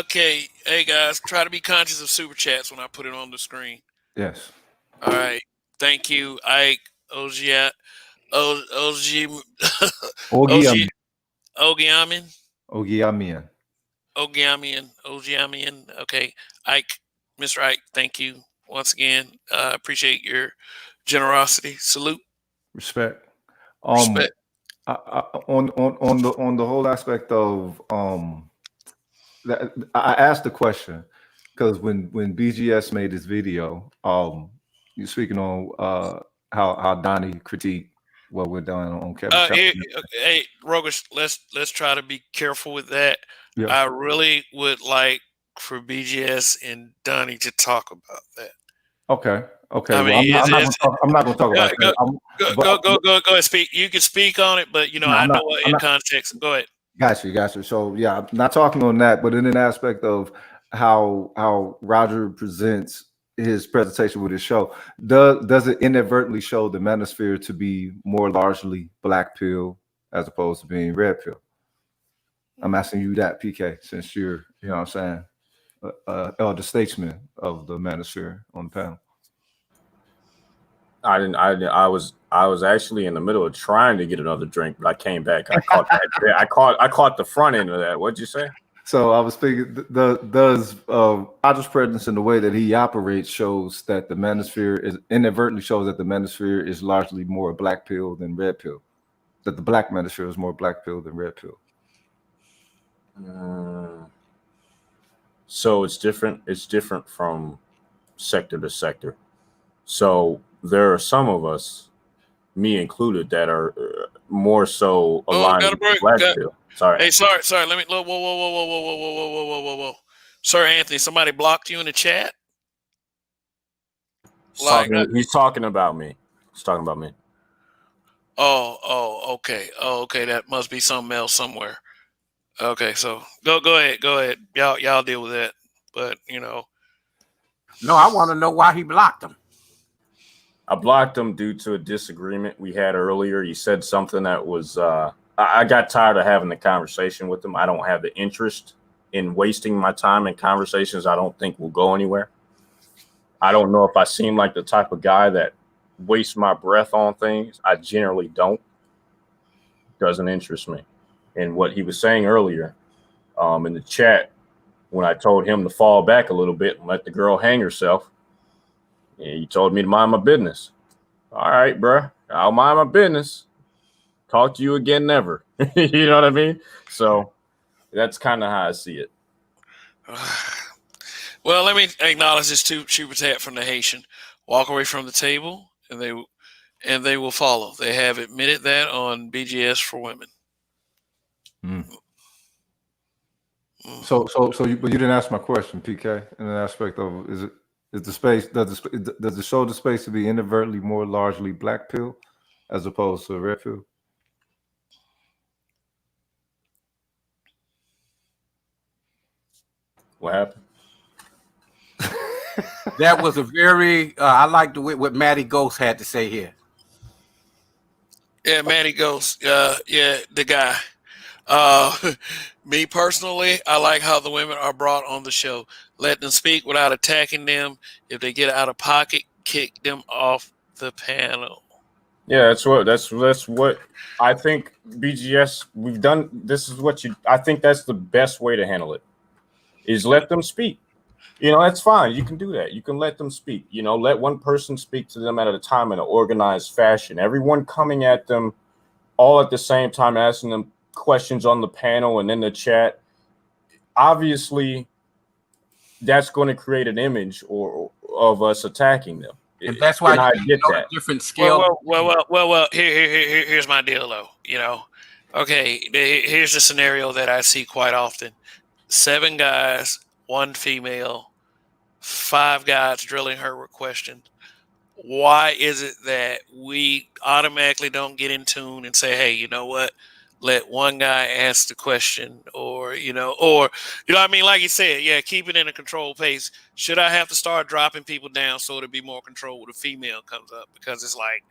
Okay. Hey, guys, try to be conscious of super chats when I put it on the screen. Yes. All right. Thank you, Ike, Ogiamin. Okay. Ike, Mr. Ike, thank you once again. Appreciate your generosity. Salute. Respect. Respect. On the whole aspect of that, I asked the question because when BGS made this video, you're speaking on how Donnie critiqued what we're doing on Kevin. Hey, Rogish, let's try to be careful with that. Yeah. I really would like for BGS and Donnie to talk about that. Okay. I mean, I'm not going to talk about that. Go ahead, speak. You can speak on it, but I know what in context. Go ahead. Got you. So yeah, I'm not talking on that, but in an aspect of how Roger presents his presentation with his show, does it inadvertently show the manosphere to be more largely black pill as opposed to being red pill? I'm asking you that, PK, since you're, you know what I'm saying, elder statesman of the manosphere on the panel. I was actually in the middle of trying to get another drink, but I came back. I caught that. I caught the front end of that. What'd you say? So I was thinking, does Roger's presence in the way that he operates shows that the manosphere is inadvertently shows that the manosphere is largely more black pill than red pill, that the black manosphere is more black pill than red pill. So it's different. It's different from sector to sector. So there are some of us, me included, that are more so aligned with the black pill. Sorry. Hey, sorry. Let me. Whoa. Sir Anthony, somebody blocked you in the chat. He's talking about me. He's talking about me. Oh, okay. Oh, okay. That must be something else somewhere. Okay, so go ahead. Y'all deal with that. But no, I want to know why he blocked him. I blocked him due to a disagreement we had earlier. He said something that was. I got tired of having the conversation with him. I don't have the interest in wasting my time in conversations I don't think will go anywhere. I don't know if I seem like the type of guy that wastes my breath on things. I generally don't. Doesn't interest me. And what he was saying earlier in the chat, when I told him to fall back a little bit and let the girl hang herself, he told me to mind my business. All right, bro, I'll mind my business. Talk to you again never. You know what I mean? So that's kind of how I see it. Well, let me acknowledge this too. Super chat from the Haitian. Walk away from the table, and they will follow. They have admitted that on BGS for women. So but you didn't ask my question, PK. In an aspect of does it show the space to be inadvertently more largely black pill as opposed to red pill? What happened? That was a very. I like what Matty Ghost had to say here. Yeah, Matty Ghost. Yeah, the guy. Me personally, I like how the women are brought on the show. Let them speak without attacking them. If they get out of pocket, kick them off the panel. Yeah, that's what I think. BGS, we've done. This is what I think that's the best way to handle it. Is let them speak. That's fine. You can do that. You can let them speak. Let one person speak to them at a time in an organized fashion. Everyone coming at them all at the same time, asking them questions on the panel and in the chat. Obviously, that's going to create an image of us attacking them. And that's why I get that. Different scale. Well. Here's my deal, though. Okay. Here's the scenario that I see quite often: 7 guys, 1 female, 5 guys drilling her with questions. Why is it that we automatically don't get in tune and say, hey, you know what? Let one guy ask the question, or you know what I mean? Like you said, yeah, keep it in a controlled pace. Should I have to start dropping people down so to be more controlled when a female comes up? Because it's like,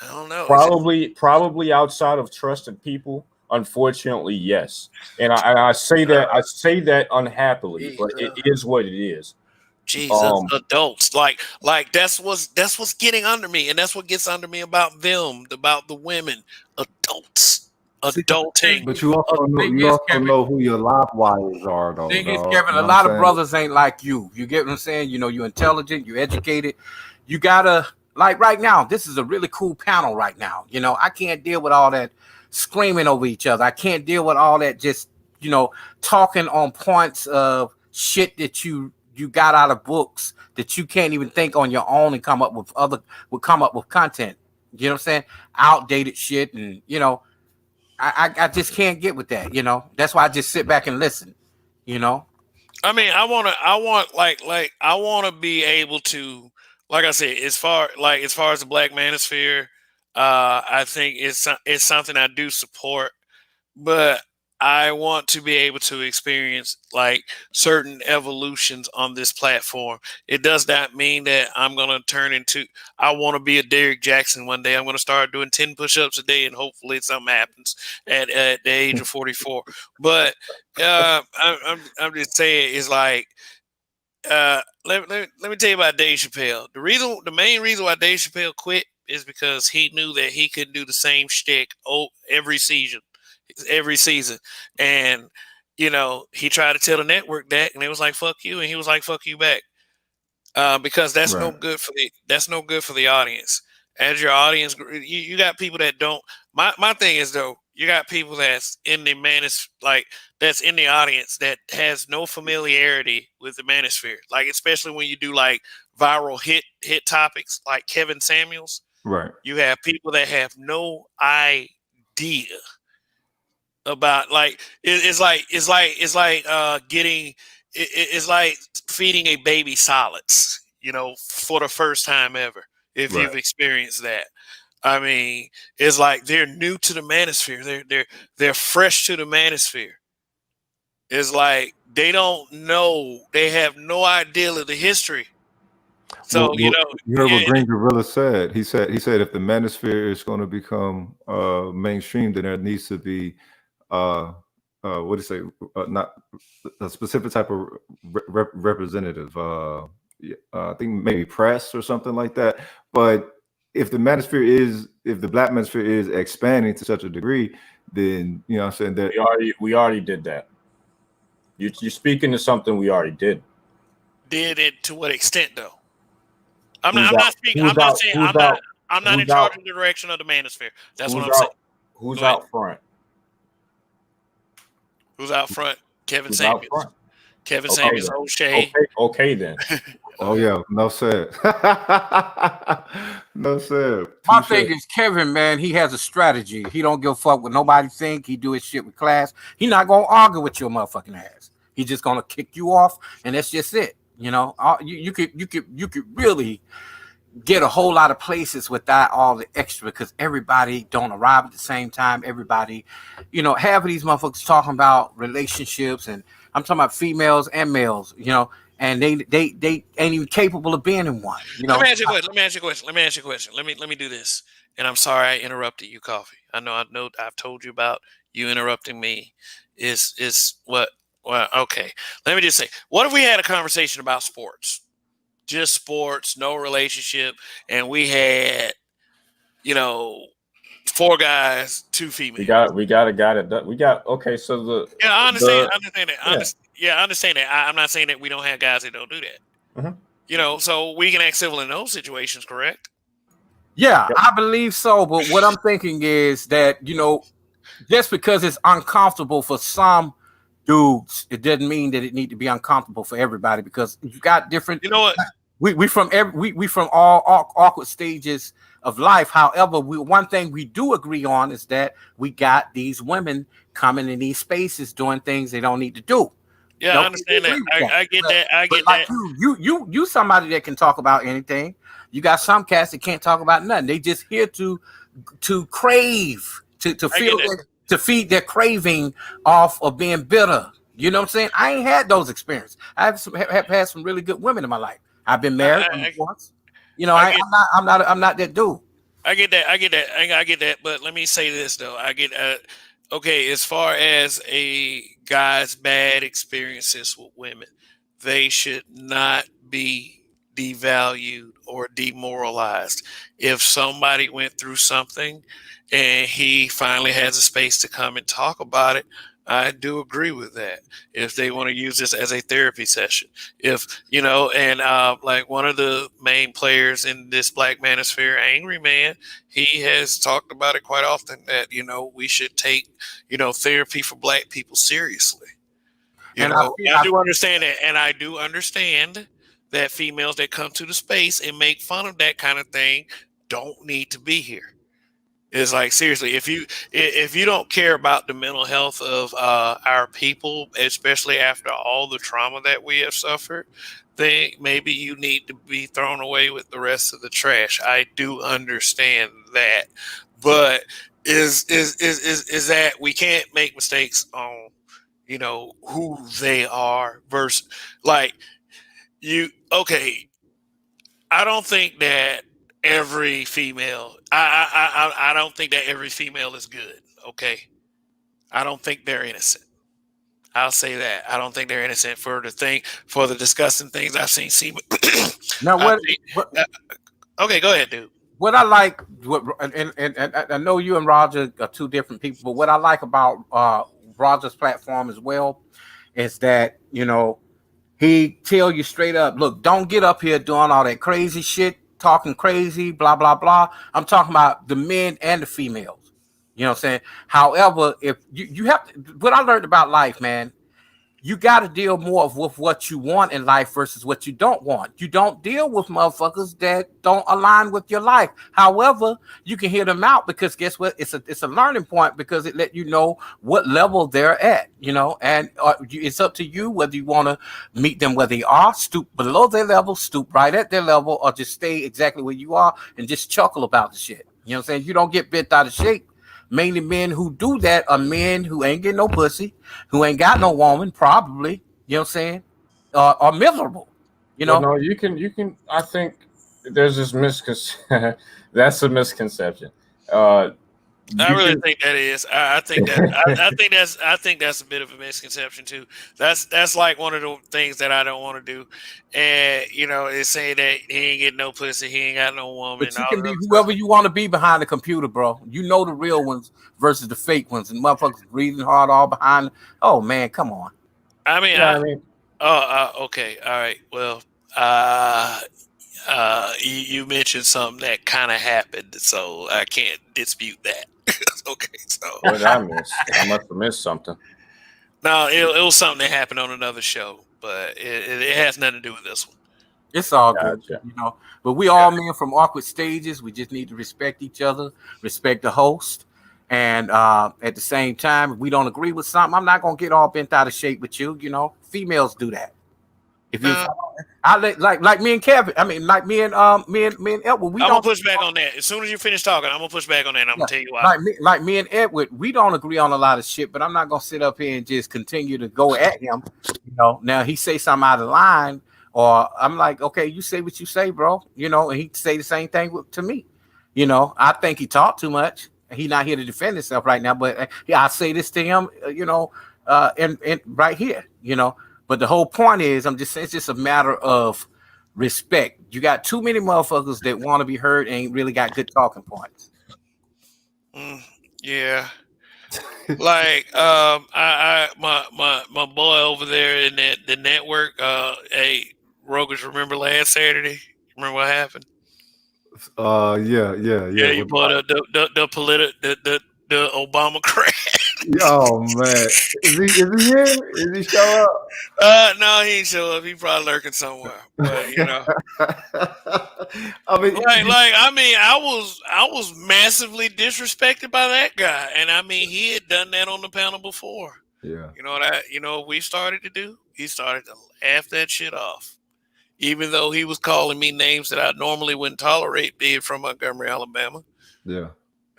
I don't know. Probably outside of trusted people. Unfortunately, yes. And I say that unhappily, but it is what it is. Jesus, adults, like that's what's getting under me, and that's what gets under me about them, about the women, adults. Adulting. But you also know who your live wires are, though. Thing is, Kevin, a lot of brothers ain't like you. You get what I'm saying? You're intelligent, you're educated. You gotta, like right now, this is a really cool panel right now. I can't deal with all that screaming over each other. I can't deal with all that just, talking on points of shit that you got out of books that you can't even think on your own and come up with content. You know what I'm saying? Outdated shit, and I just can't get with that, That's why I just sit back and listen, I mean, I want to be able to, like I said, as far as the Black Manosphere, I think it's something I do support, but I want to be able to experience like certain evolutions on this platform. It does not mean that I'm going to turn into, I want to be a Derrick Jackson one day. I'm going to start doing 10 push-ups a day and hopefully something happens at the age of 44. But I'm just saying it's like, let me tell you about Dave Chappelle. The main reason why Dave Chappelle quit is because he knew that he couldn't do the same shtick every season, and he tried to tell the network that, and it was like "fuck you," and he was like "fuck you back," because that's no Right. good for the audience. As your audience, you got people that don't. My thing is though, you got people that's in the that's in the audience that has no familiarity with the manosphere. Like especially when you do like viral hit topics like Kevin Samuels, Right. you have people that have no idea about it's like feeding a baby solids, for the first time ever. If Right. you've experienced that, I mean, it's like they're new to the manosphere. They're fresh to the manosphere. It's like they don't know. They have no idea of the history. So Well, you heard yeah, what Green Gorilla said. He said if the manosphere is going to become mainstream, then there needs to be what do you say? Not a specific type of representative. I think maybe press or something like that. But if the black manosphere is expanding to such a degree, then what I'm saying that we already did that. You're speaking to something we already did. Did it to what extent though? I'm Who's not out? speaking. Who's I'm not out? saying. Who's out? I'm not in Who's charge out? of the direction of the manosphere. That's what Who's I'm saying. out? Who's Go ahead. out front? Who's out front? Kevin Who's out Samuels. front? Kevin Okay Samuels, then. O'Shea. Okay then. Oh yeah, no sir. No sir. My Touche. thing is Kevin, man, he has a strategy. He don't give a fuck what nobody think. He do his shit with class. He not gonna argue with your motherfucking ass. He's just gonna kick you off, and that's just it. You could really get a whole lot of places without all the extra because everybody don't arrive at the same time. Everybody, half of these motherfuckers talking about relationships, and I'm talking about females and males, and they ain't even capable of being in one. Let me ask you a question. Let me do this. And I'm sorry I interrupted you, Coffee. I know I've told you about you interrupting me. Is what? Well, okay. Let me just say, what if we had a conversation about sports? Just sports, no relationship, and we had, 4 guys, 2 females. We got a guy that does. Okay. So Yeah, I understand. I understand that. Yeah. I understand that. I'm not saying that we don't have guys that don't do that. Mhm. So we can act civil in those situations, correct? Yeah, I believe so. But what I'm thinking is that, just because it's uncomfortable for some dudes, it doesn't mean that it need to be uncomfortable for everybody because you got different. You know what? We from all awkward stages of life. However, one thing we do agree on is that we got these women coming in these spaces doing things they don't need to do. Yeah, I understand that. I get that. I get like that. You somebody that can talk about anything. You got some cats that can't talk about nothing. They just here to crave, to feel to feed their craving off of being bitter. You know what I'm saying? I ain't had those experiences. Have had some really good women in my life. I've been married once. I'm not that dude. I get that. I get that. But let me say this though. Okay, as far as a guy's bad experiences with women, they should not be devalued or demoralized. If somebody went through something and he finally has a space to come and talk about it, I do agree with that. If they want to use this as a therapy session, and like one of the main players in this Black Manosphere, Angry Man, he has talked about it quite often that we should take therapy for Black people seriously. I do understand that, and I do understand that females that come to the space and make fun of that kind of thing don't need to be here. It's like seriously, if you don't care about the mental health of our people, especially after all the trauma that we have suffered, then maybe you need to be thrown away with the rest of the trash. I do understand that, but is that we can't make mistakes on, you know, who they are versus like you. Okay, I don't think that every female. I don't think that every female is good. Okay, I don't think they're innocent. I'll say that. I don't think they're innocent for the disgusting things I've seen. See, Now, I've what, seen, what okay, go ahead, dude. what I like, and I know you and Roger are two different people, but what I like about Roger's platform as well is that, you know, he tell you straight up, look, don't get up here doing all that crazy shit, talking crazy, blah, blah, blah. I'm talking about the men and the females. You know what I'm saying? However, if you have to, what I learned about life, man, you got to deal more with what you want in life versus what you don't want. You don't deal with motherfuckers that don't align with your life. However, you can hear them out because guess what? It's a learning point because it let you know what level they're at, you know, and it's up to you whether you want to meet them where they are, stoop below their level, stoop right at their level, or just stay exactly where you are and just chuckle about the shit. You know what I'm saying? You don't get bent out of shape. Mainly men who do that are men who ain't getting no pussy, who ain't got no woman, probably, you know what I'm saying, are miserable, you know. Well, no, you can. I think there's this misconception. That's a misconception. I really think that is. I think that I think that's a bit of a misconception too. That's like one of the things that I don't want to do. And you know, it's saying that he ain't getting no pussy, he ain't got no woman. But you can be whoever you want to be behind the computer, bro. You know the real ones versus the fake ones, and motherfuckers breathing hard all behind. Oh man, come on. I mean, okay, all right. Well, you mentioned something that kind of happened, so I can't dispute that. Okay, so what did I miss? I must have missed something. No, it was something that happened on another show, but it has nothing to do with this one. It's all good, you know. But we all men from awkward stages. We just need to respect each other, respect the host, and at the same time, if we don't agree with something, I'm not gonna get all bent out of shape with you. You know, females do that. If you, like me and Kevin, I mean, like me and Edward, I'm gonna push back on that. As soon as you finish talking, I'm gonna push back on that. And I'm gonna tell you why. Like me and Edward, we don't agree on a lot of shit, but I'm not gonna sit up here and just continue to go at him. You know, now he say something out of line, or I'm like, okay, you say what you say, bro. You know, and he say the same thing to me. You know, I think he talked too much. He's not here to defend himself right now, but yeah, I say this to him. You know, and right here. You know. But the whole point is, I'm just saying, it's just a matter of respect. You got too many motherfuckers that want to be heard and ain't really got good talking points. Yeah, like my boy over there in the network. Hey, Rogers, remember last Saturday? Remember what happened? Yeah. You brought up the Obama crash. Oh man, is he here? Is he show up? No, he ain't show up. He probably lurking somewhere. But you know, I mean, I was massively disrespected by that guy, and I mean, he had done that on the panel before. Yeah, you know what we started to do? He started to laugh that shit off, even though he was calling me names that I normally wouldn't tolerate, being from Montgomery, Alabama. Yeah.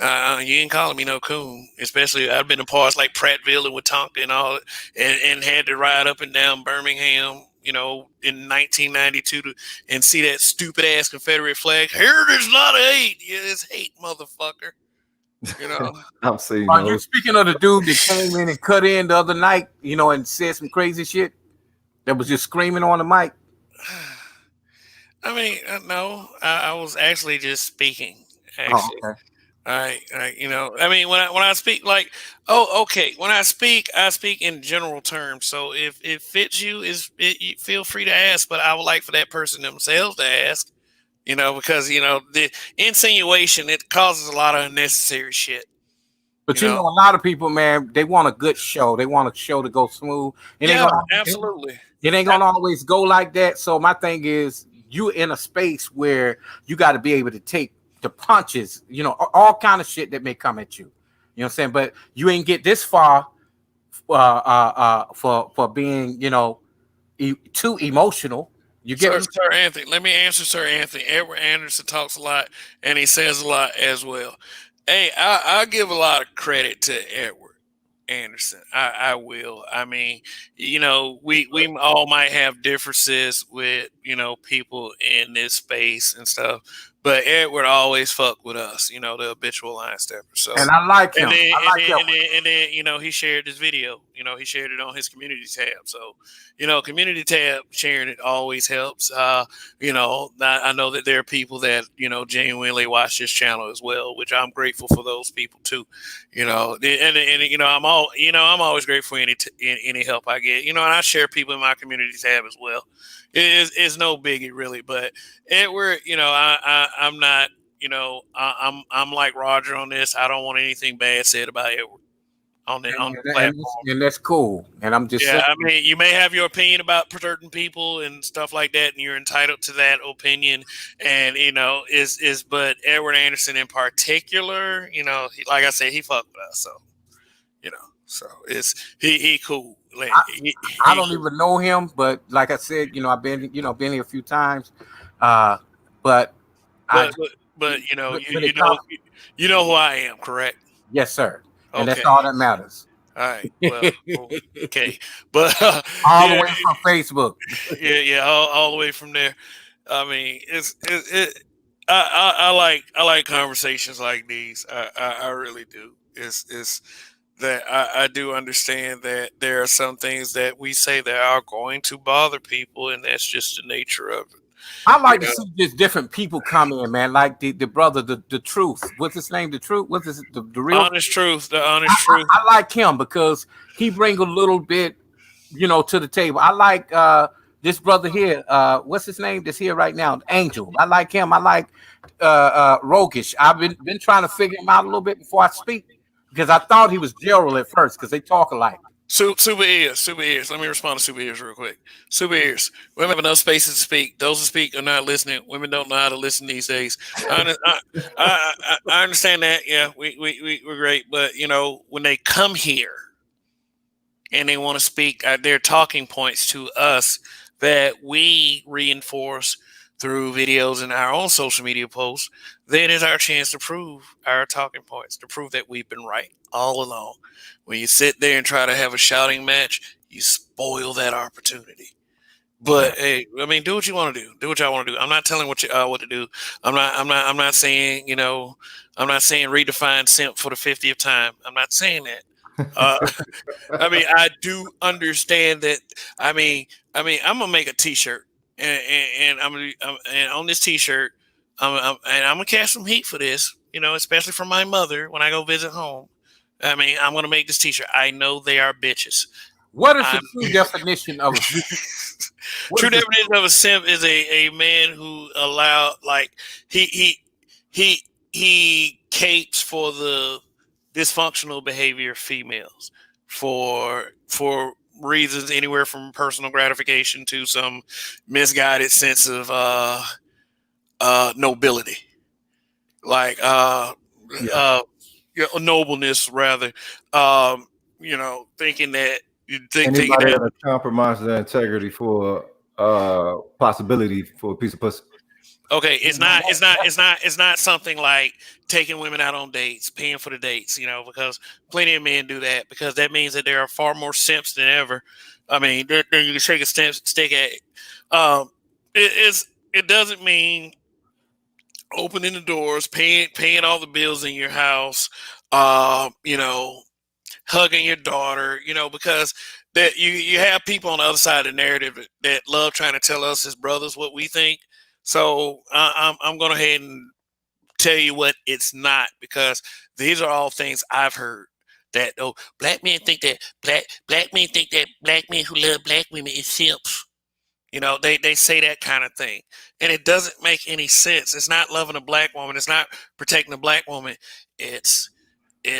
You ain't calling me no coon, especially I've been to parts like Prattville and Wetumpka and all, and had to ride up and down Birmingham, you know, in 1992 and see that stupid ass Confederate flag. Here it is, not hate. Yeah, it's hate, motherfucker. You know, I'm seeing. Are you speaking of the dude that came in and cut in the other night, you know, and said some crazy shit that was just screaming on the mic? I mean, no, I was actually just speaking. Actually. Oh, okay. All right, you know, I mean, when I speak, like, oh, okay, when I speak in general terms. So if it fits you, you feel free to ask, but I would like for that person themselves to ask, you know, because you know the insinuation, it causes a lot of unnecessary shit. But you know, a lot of people, man, they want a good show. They want a show to go smooth. Absolutely. It ain't gonna always go like that. So my thing is, you in a space where you got to be able to take the punches, you know, all kind of shit that may come at you. You know what I'm saying? But you ain't get this far for being, you know, too emotional. You get Sir Anthony. Let me answer Sir Anthony. Edward Anderson talks a lot and he says a lot as well. Hey, I give a lot of credit to Edward Anderson. I will. I mean, we all might have differences with people in this space and stuff, but Edward always fuck with us. The habitual line stepper. So, And I like him. and then I and like then him. and then, and then he shared this video. He shared it on his community tab. So, community tab sharing it always helps. I know that there are people that genuinely watch this channel as well, which I'm grateful for those people too. I'm always grateful for any help I get. And I share people in my community tab as well. It's no biggie really, but Edward, I'm not. I'm like Roger on this. I don't want anything bad said about Edward on the platform. And that's cool. And I'm just Yeah, saying. I mean, you may have your opinion about certain people and stuff like that, and you're entitled to that opinion. And but Edward Anderson in particular, like I said, he fucked with us, so it's he cool. Like, I don't even know him, but like I said, I've been here a few times. But you know who I am, correct? Yes, sir. And Okay. that's all that matters. All right. Well, okay, but all the way from Facebook. yeah, all the way from there. I mean, I like conversations like these. I really do. It's that I do understand that there are some things that we say that are going to bother people, and that's just the nature of it. I like to see just different people come in, man. Like the brother, the truth. What's his name? The truth. What's his the real honest truth? The honest truth. I like him because he bring a little bit, to the table. I like this brother here. What's his name? That's here right now. Angel. I like him. I like Rogish. I've been trying to figure him out a little bit before I speak because I thought he was Gerald at first because they talk alike. Super ears. Let me respond to super ears real quick. Super ears. Women have enough spaces to speak. Those who speak are not listening. Women don't know how to listen these days. I understand that. Yeah, we're great, but when they come here and they want to speak, their talking points to us that we reinforce through videos and our own social media posts, then it's our chance to prove our talking points, to prove that we've been right all along. When you sit there and try to have a shouting match, you spoil that opportunity. But hey, I mean, do what you want to do. Do what y'all want to do. I'm not telling what to do. I'm not saying I'm not saying redefine simp for the 50th time. I'm not saying that. I mean, I do understand that. I mean, I'm gonna make a T-shirt, and and on this T-shirt, I'm gonna catch some heat for this. Especially from my mother when I go visit home. I mean, I'm gonna make this T-shirt. I know they are bitches. What is the true definition of a simp? True definition of a simp is a man who he capes for the dysfunctional behavior of females for reasons anywhere from personal gratification to some misguided sense of nobility, like nobleness rather. Thinking that anybody that compromises their integrity for possibility for a piece of pussy. Okay, it's not something like taking women out on dates, paying for the dates, because plenty of men do that, because that means that there are far more simps than ever. I mean, you can shake a stick at it. It doesn't mean opening the doors, paying all the bills in your house, hugging your daughter, because that you have people on the other side of the narrative that love trying to tell us as brothers what we think. So I'm going to ahead and tell you what it's not, because these are all things I've heard that black men think that black men think that black men who love black women is simps. They say that kind of thing, and it doesn't make any sense. It's not loving a black woman. It's not protecting a black woman. It's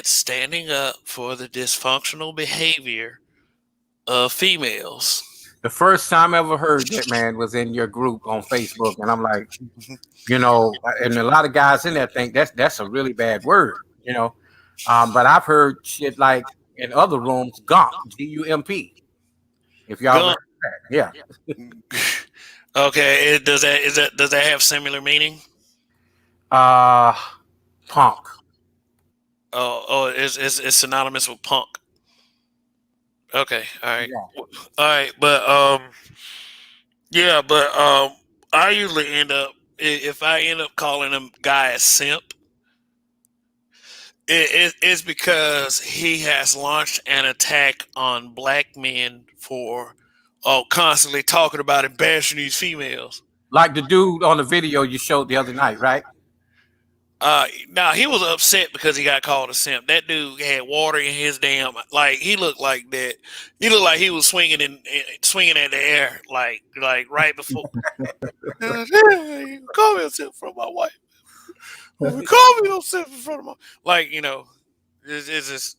standing up for the dysfunctional behavior of females. The first time I ever heard that, man, was in your group on Facebook, and I'm like, and a lot of guys in there think that's a really bad word, but I've heard shit like in other rooms, gump, G-U-M-P. If y'all heard that, yeah. Okay, does that have similar meaning? Punk. It's synonymous with punk. Okay, all right, Yeah. all right, but yeah, but I usually end up if I end up calling him guy a simp, it's because he has launched an attack on black men for constantly talking about and bashing these females. Like the dude on the video you showed the other night, right? Now he was upset because he got called a simp. That dude had water in his damn like he looked like that. He looked like he was swinging at the air like right before. Call me a simp from my wife. Call me a simp in front of my like it's just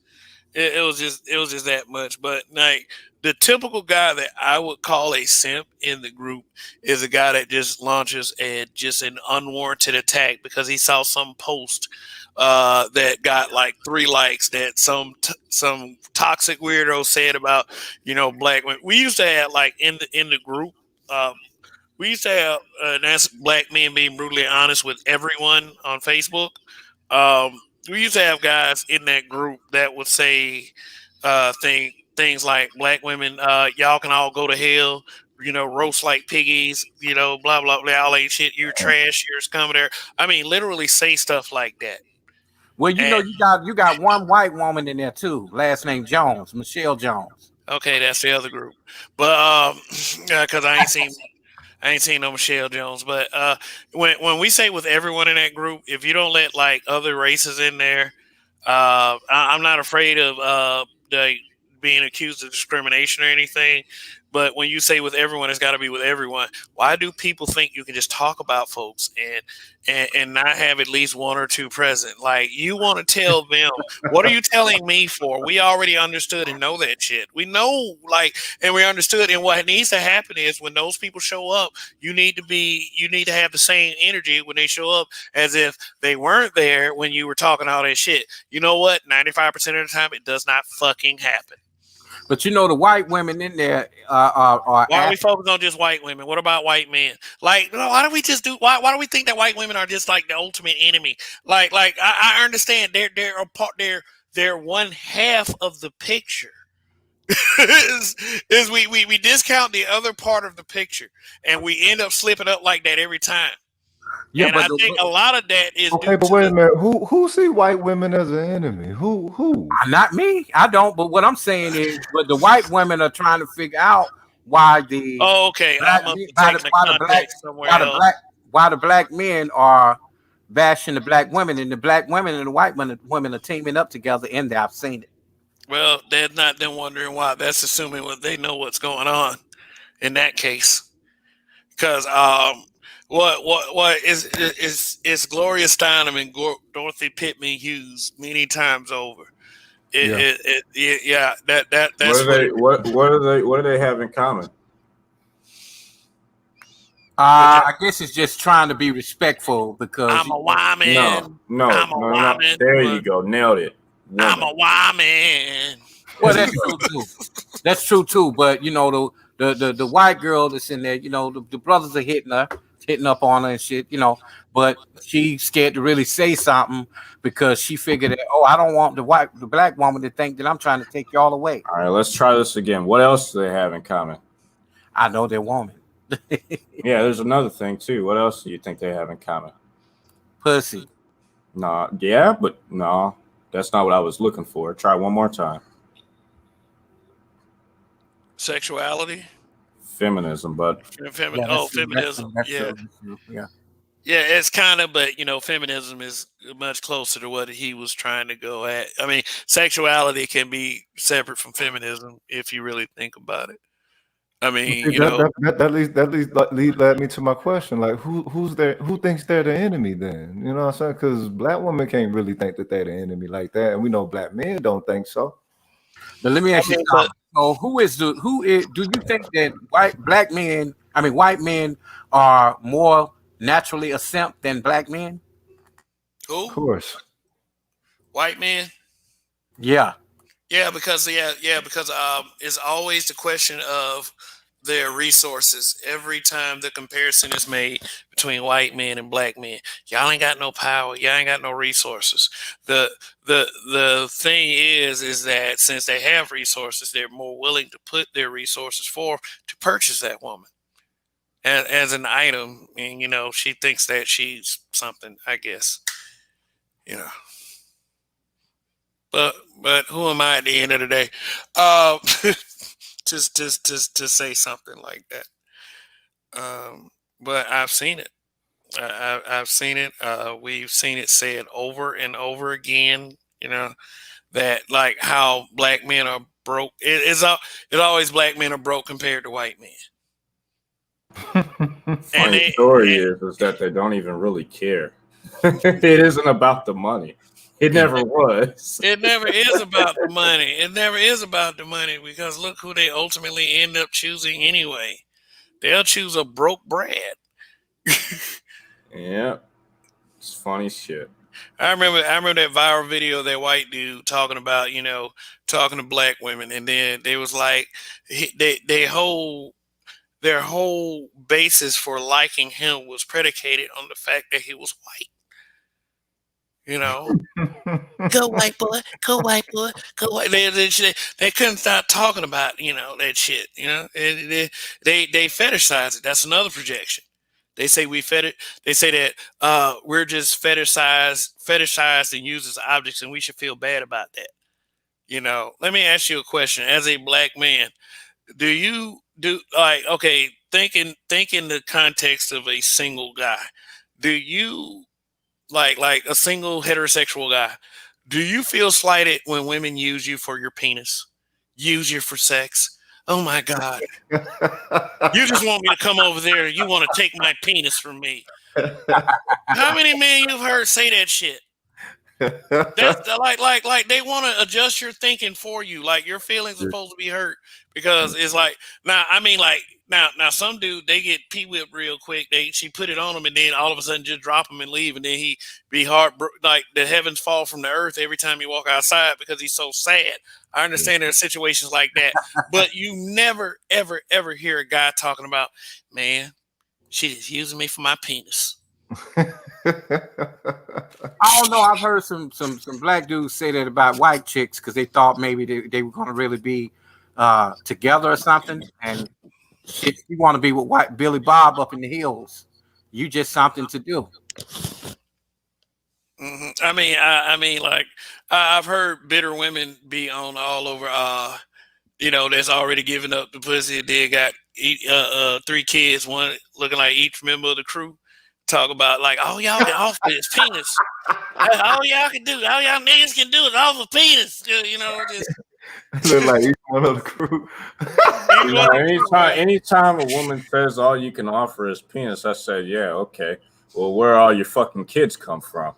it was just that much. But like the typical guy that I would call a simp in the group is a guy that just launches just an unwarranted attack because he saw some post that got like 3 likes that some toxic weirdo said about black women. We used to have like in the group. We used to have, and that's black men being brutally honest with everyone on Facebook. We used to have guys in that group that would say things like black women, y'all can all go to hell, roast like piggies, blah blah blah, all that shit. You're trash. You're scum there. I mean, literally say stuff like that. Well, you got one white woman in there too. Last name Jones, Michelle Jones. Okay, that's the other group, but because I ain't seen no Michelle Jones, but when we say with everyone in that group, if you don't let like other races in there, I'm not afraid of being accused of discrimination or anything. But when you say with everyone, it's got to be with everyone. Why do people think you can just talk about folks and not have at least 1 or 2 present? Like you want to tell them, what are you telling me for? We already understood and know that shit. We know and we understood. And what needs to happen is when those people show up, you need to have the same energy when they show up as if they weren't there when you were talking all that shit. You know what? 95% of the time, it does not fucking happen. But the white women in there are. Why are we focused on just white women? What about white men? Like, why do we just do? Why do we think that white women are just like the ultimate enemy? Like I understand they're a part. They're one half of the picture. is we discount the other part of the picture, and we end up slipping up like that every time. Yeah, and I think a lot of that is okay. But wait a minute, who see white women as an enemy? Who? Not me. I don't. But what I'm saying is, but the white women are trying to figure out why the why the black men are bashing the black women, and the black women and the white women are teaming up together. And I've seen it. Well, they're not them wondering why. That's assuming they know what's going on in that case. Because what is Gloria Steinem and Dorothy Pittman Hughes many times over. That's what do they have in common? I guess it's just trying to be respectful because I'm a woman. No. There you go, nailed it. Woman. I'm a woman. Well, that's true too. That's true too. But the white girl that's in there, the brothers are hitting up on her and shit, but she's scared to really say something because she figured that, I don't want the black woman to think that I'm trying to take y'all away. All right, let's try this again. What else do they have in common? I know they're women. Yeah, there's another thing too. What else do you think they have in common? Pussy. No, yeah, but no, that's not what I was looking for. Try one more time. Sexuality. Feminism, but feminism. Yeah, it's kind of, but feminism is much closer to what he was trying to go at. I mean, sexuality can be separate from feminism if you really think about it. I mean, that led me to my question. Like, who's there? Who thinks they're the enemy? Then you know what I'm saying? Because black women can't really think that they're the enemy like that, and we know black men don't think so. But let me ask you, so who do you think that white men are more naturally a simp than black men? Who? Of course. White men? Yeah. Yeah, because it's always the question of their resources every time the comparison is made between white men and black men. Y'all ain't got no power. Y'all ain't got no resources. The thing is that since they have resources, they're more willing to put their resources to purchase that woman as an item. And she thinks that she's something, I guess. But who am I at the end of the day? To say something like that. But I've seen it. I've seen it. We've seen it said over and over again. That like how black men are broke. It's always black men are broke compared to white men. Funny story is that they don't even really care. It isn't about the money. It never was. It never is about the money. It never is about the money because look who they ultimately end up choosing anyway. They'll choose a broke Brad. Yeah, it's funny shit. I remember that viral video of that white dude talking about, talking to black women, and then they was like, their whole basis for liking him was predicated on the fact that he was white. Go white boy, go white boy, go white. They couldn't stop talking about that shit. They fetishize it. That's another projection. They say They say that we're just fetishized and used as objects, and we should feel bad about that. Let me ask you a question. As a black man, do you think in the context of a single guy? Do you like a single heterosexual guy? Do you feel slighted when women use you for your penis? Use you for sex? Oh my God. You just want me to come over there. You want to take my penis from me. How many men you've heard say that shit? That's like they want to adjust your thinking for you. Like your feelings are supposed to be hurt because it's like now some dude they get pee whipped real quick. She put it on him and then all of a sudden just drop him and leave and then he be like the heavens fall from the earth every time you walk outside because he's so sad. I understand there are situations like that, but you never ever ever hear a guy talking about, man, she's using me for my penis. I don't know. I've heard some black dudes say that about white chicks because they thought maybe they were going to really be together or something. And shit, you want to be with white Billy Bob up in the hills. You just something to do. Mm-hmm. I mean, like I've heard bitter women be on all over. That's already given up the pussy. They got 3 kids, one looking like each member of the crew. Talk about like, all y'all can offer is penis. All y'all niggas can do is offer penis. Just look like each one of the crew. Anytime a woman says all you can offer is penis, I say, yeah, okay. Well, where all your fucking kids come from?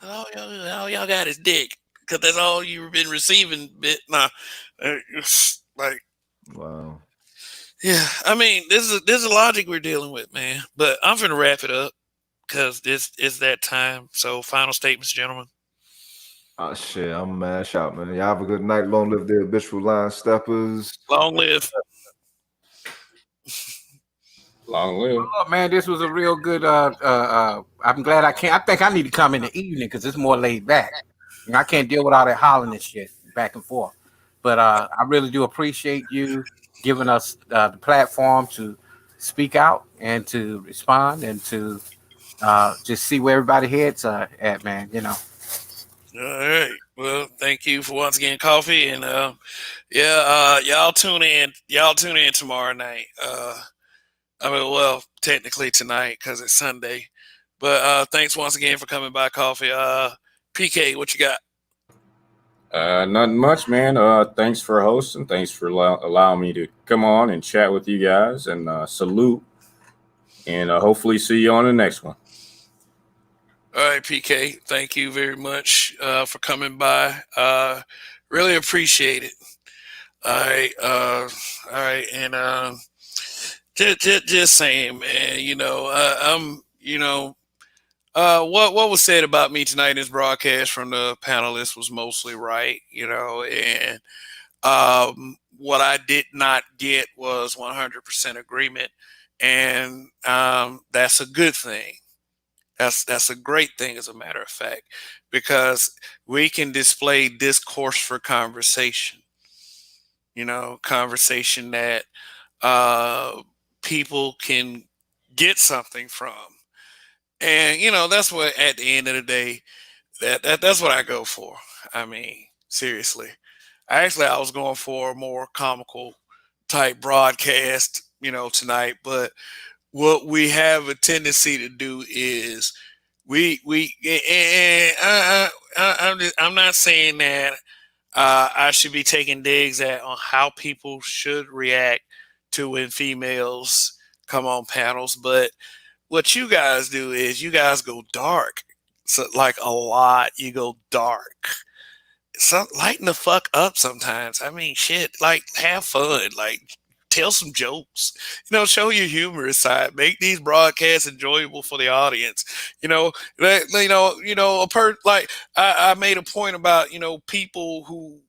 all y'all got is dick because that's all you've been receiving. Like, wow. Yeah, I mean, this is a logic we're dealing with, man. But I'm gonna wrap it up because this is that time. So, final statements, gentlemen. Oh shit, I'm mash out, man. Y'all have a good night. Long live the habitual line steppers. Long live. Long live. Oh, man, this was a real good. I'm glad I can't. I think I need to come in the evening because it's more laid back. I can't deal with all that hollering and shit back and forth. But I really do appreciate you giving us the platform to speak out and to respond and to just see where everybody heads are at, man. All right. Well, thank you for once again, coffee, and y'all tune in. Y'all tune in tomorrow night. Technically tonight because it's Sunday. But thanks once again for coming by, coffee. PK, what you got? Nothing much, man. Thanks for hosting. Thanks for allowing me to come on and chat with you guys and salute. And hopefully see you on the next one. All right, PK. Thank you very much for coming by. Really appreciate it. All right. And just saying, man. What was said about me tonight in this broadcast from the panelists was mostly right, and what I did not get was 100% agreement, and that's a good thing. That's a great thing, as a matter of fact, because we can display discourse for conversation. Conversation that people can get something from, and that's what at the end of the day that's what I go for. I mean, seriously, I was going for a more comical type broadcast, tonight, but what we have a tendency to do is I'm not saying that I should be taking digs at on how people should react to when females come on panels, but what you guys do is you guys go dark. So like a lot, you go dark. Lighten the fuck up sometimes. I mean, shit. Like, have fun. Like, tell some jokes. Show your humorous side. Make these broadcasts enjoyable for the audience. Like I made a point about people who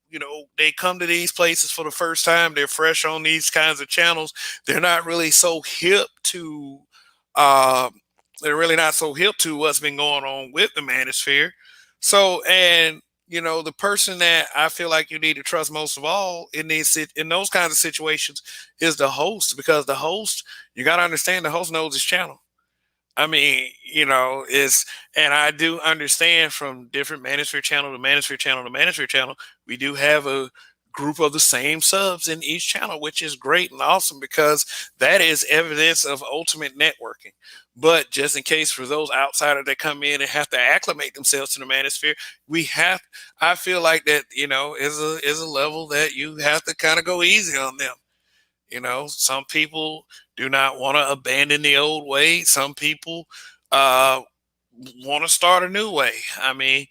they come to these places for the first time. They're fresh on these kinds of channels. They're not really so hip to. Uh, they're really not so hip to what's been going on with the manosphere. So, and the person that I feel like you need to trust most of all in those kinds of situations is the host, because the host, you got to understand, the host knows his channel. I mean, and I do understand from different manosphere channel to manosphere channel to manosphere channel, we do have a group of the same subs in each channel, which is great and awesome, because that is evidence of ultimate networking. But just in case for those outsiders that come in and have to acclimate themselves to the manosphere, I feel like that, is a level that you have to kind of go easy on them. Some people do not want to abandon the old way. Some people want to start a new way. I mean,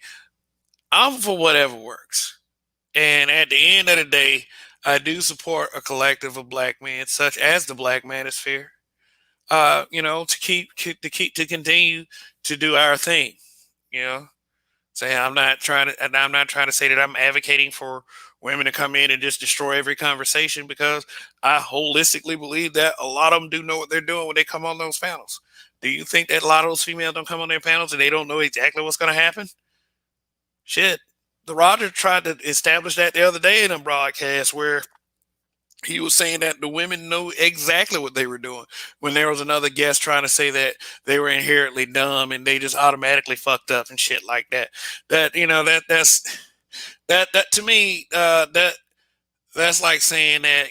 I'm for whatever works. And at the end of the day, I do support a collective of black men, such as the Black Manosphere, to continue to do our thing. You know, I'm not trying to say that I'm advocating for women to come in and just destroy every conversation, because I holistically believe that a lot of them do know what they're doing when they come on those panels. Do you think that a lot of those females don't come on their panels and they don't know exactly what's going to happen? Shit. The Roger tried to establish that the other day in a broadcast where he was saying that the women know exactly what they were doing, when there was another guest trying to say that they were inherently dumb and they just automatically fucked up and shit like that. That to me, that's like saying that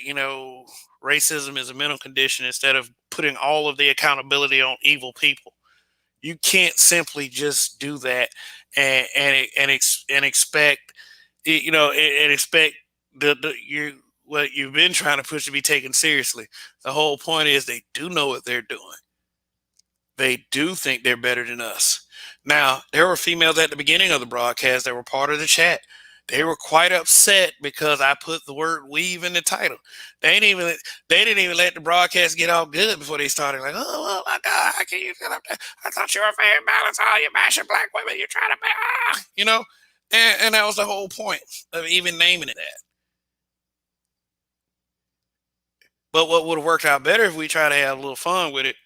racism is a mental condition instead of putting all of the accountability on evil people. You can't simply just do that and expect and expect what you've been trying to push to be taken seriously. The whole point is they do know what they're doing. They do think they're better than us. Now, there were females at the beginning of the broadcast that were part of the chat. They were quite upset because I put the word weave in the title. They didn't even let the broadcast get all good before they started. Like, oh my God, how can you get up there? I thought you were fair and balanced. Oh, you're bashing black women. You're trying to and that was the whole point of even naming it that. But what would have worked out better if we try to have a little fun with it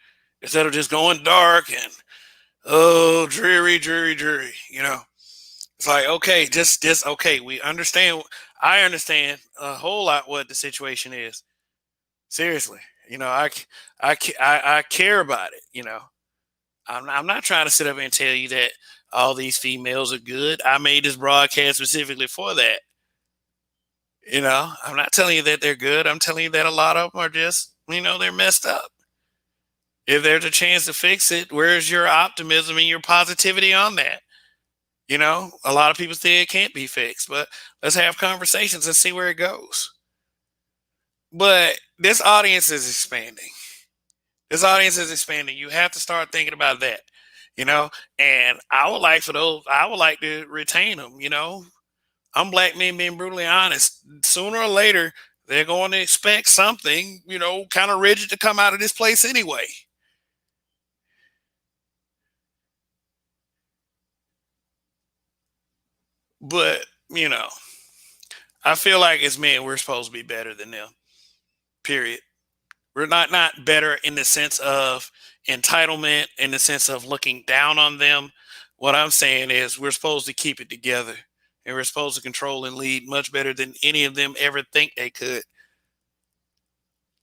instead of just going dark and dreary. It's like, okay, just okay. We understand. I understand a whole lot what the situation is. Seriously, I care about it. I'm not trying to sit up and tell you that all these females are good. I made this broadcast specifically for that. I'm not telling you that they're good. I'm telling you that a lot of them are just, they're messed up. If there's a chance to fix it, where's your optimism and your positivity on that? A lot of people say it can't be fixed, but let's have conversations and see where it goes. But this audience is expanding. You have to start thinking about that, and I would like to retain them, I'm black men being brutally honest. Sooner or later, they're going to expect something, kind of rigid to come out of this place anyway. But, I feel like as men, we're supposed to be better than them. Period. We're not better in the sense of entitlement, in the sense of looking down on them. What I'm saying is we're supposed to keep it together, and we're supposed to control and lead much better than any of them ever think they could.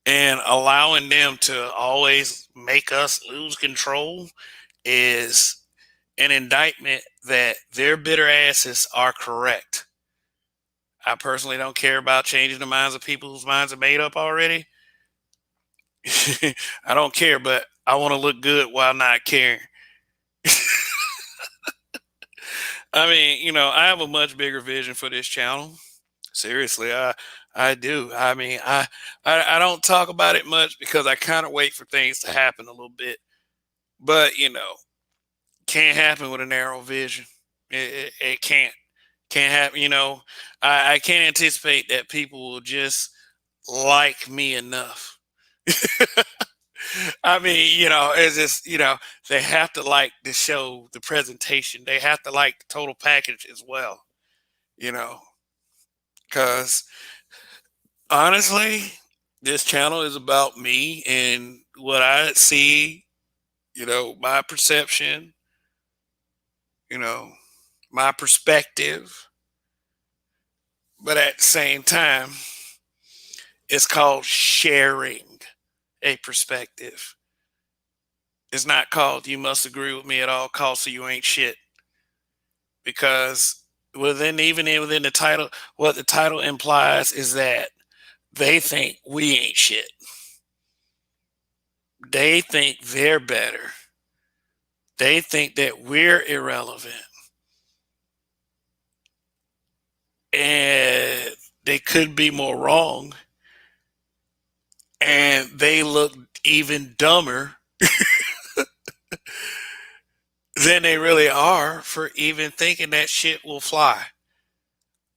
And allowing them to always make us lose control is an indictment that their bitter asses are correct. I personally don't care about changing the minds of people whose minds are made up already. I don't care, but I want to look good while not caring. I mean, you know, I have a much bigger vision for this channel. Seriously, I do. I mean, I don't talk about it much because I kind of wait for things to happen a little bit. But you know, can't happen with a narrow vision. It can't happen. You know, I can't anticipate that people will just like me enough. I mean, you know, it's just, you know, they have to like the show, the presentation. They have to like the total package as well, you know, because honestly, this channel is about me and what I see, you know, my perception, you know, my perspective. But at the same time, it's called sharing a perspective. It's not called you must agree with me at all costs or you ain't shit. Because within the title, what the title implies is that they think we ain't shit. They think they're better. They think that we're irrelevant. And they could be more wrong. And they look even dumber than they really are for even thinking that shit will fly.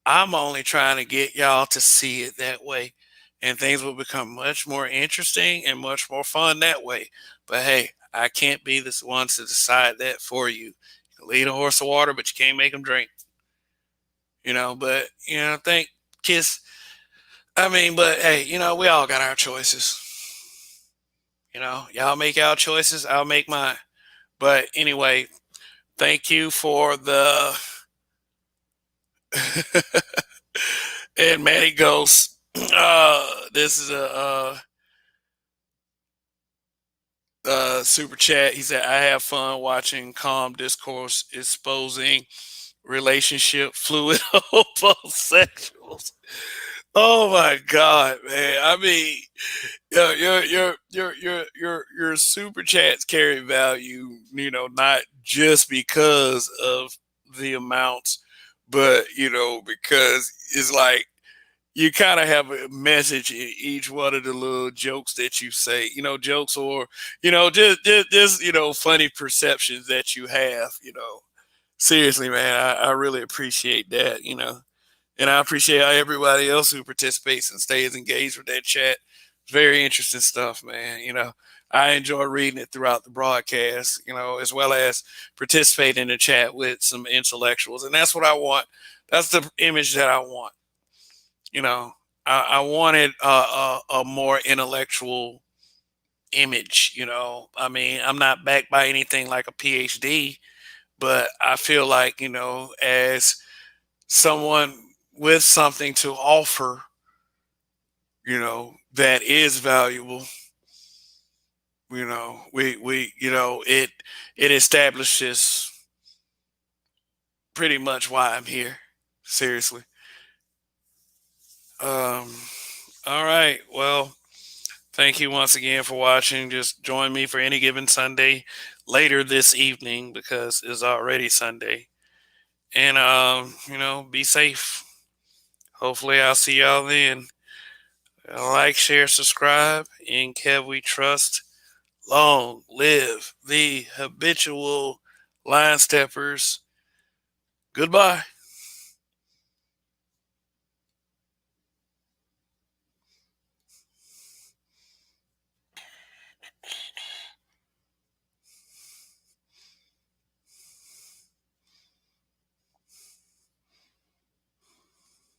I'm only trying to get y'all to see it that way. And things will become much more interesting and much more fun that way. But hey, I can't be the one to decide that for you. You can lead a horse to water, but you can't make him drink. You know, but, you know, but hey, you know, we all got our choices. You know, y'all make y'all choices, I'll make mine. But anyway, thank you for the and Manny Ghost. This is a super chat. He said, I have fun watching calm discourse exposing relationship fluid homosexuals. Oh my god, man. I mean, your super chats carry value, you know, not just because of the amounts, but you know, because it's like you kind of have a message in each one of the little jokes that you say, you know, jokes or, you know, just you know, funny perceptions that you have, you know. Seriously, man, I really appreciate that, you know. And I appreciate everybody else who participates and stays engaged with that chat. Very interesting stuff, man. You know, I enjoy reading it throughout the broadcast, you know, as well as participating in the chat with some intellectuals. And that's what I want. That's the image that I want. You know, I wanted a more intellectual image, you know. I mean, I'm not backed by anything like a PhD, but I feel like, you know, as someone with something to offer, you know, that is valuable, you know, we you know, it establishes pretty much why I'm here. Seriously. All right. Well, thank you once again for watching. Just join me for any given Sunday later this evening because it's already Sunday. And you know, be safe. Hopefully I'll see y'all then. Like, share, subscribe. In Kev we trust. Long live the habitual line steppers. Goodbye.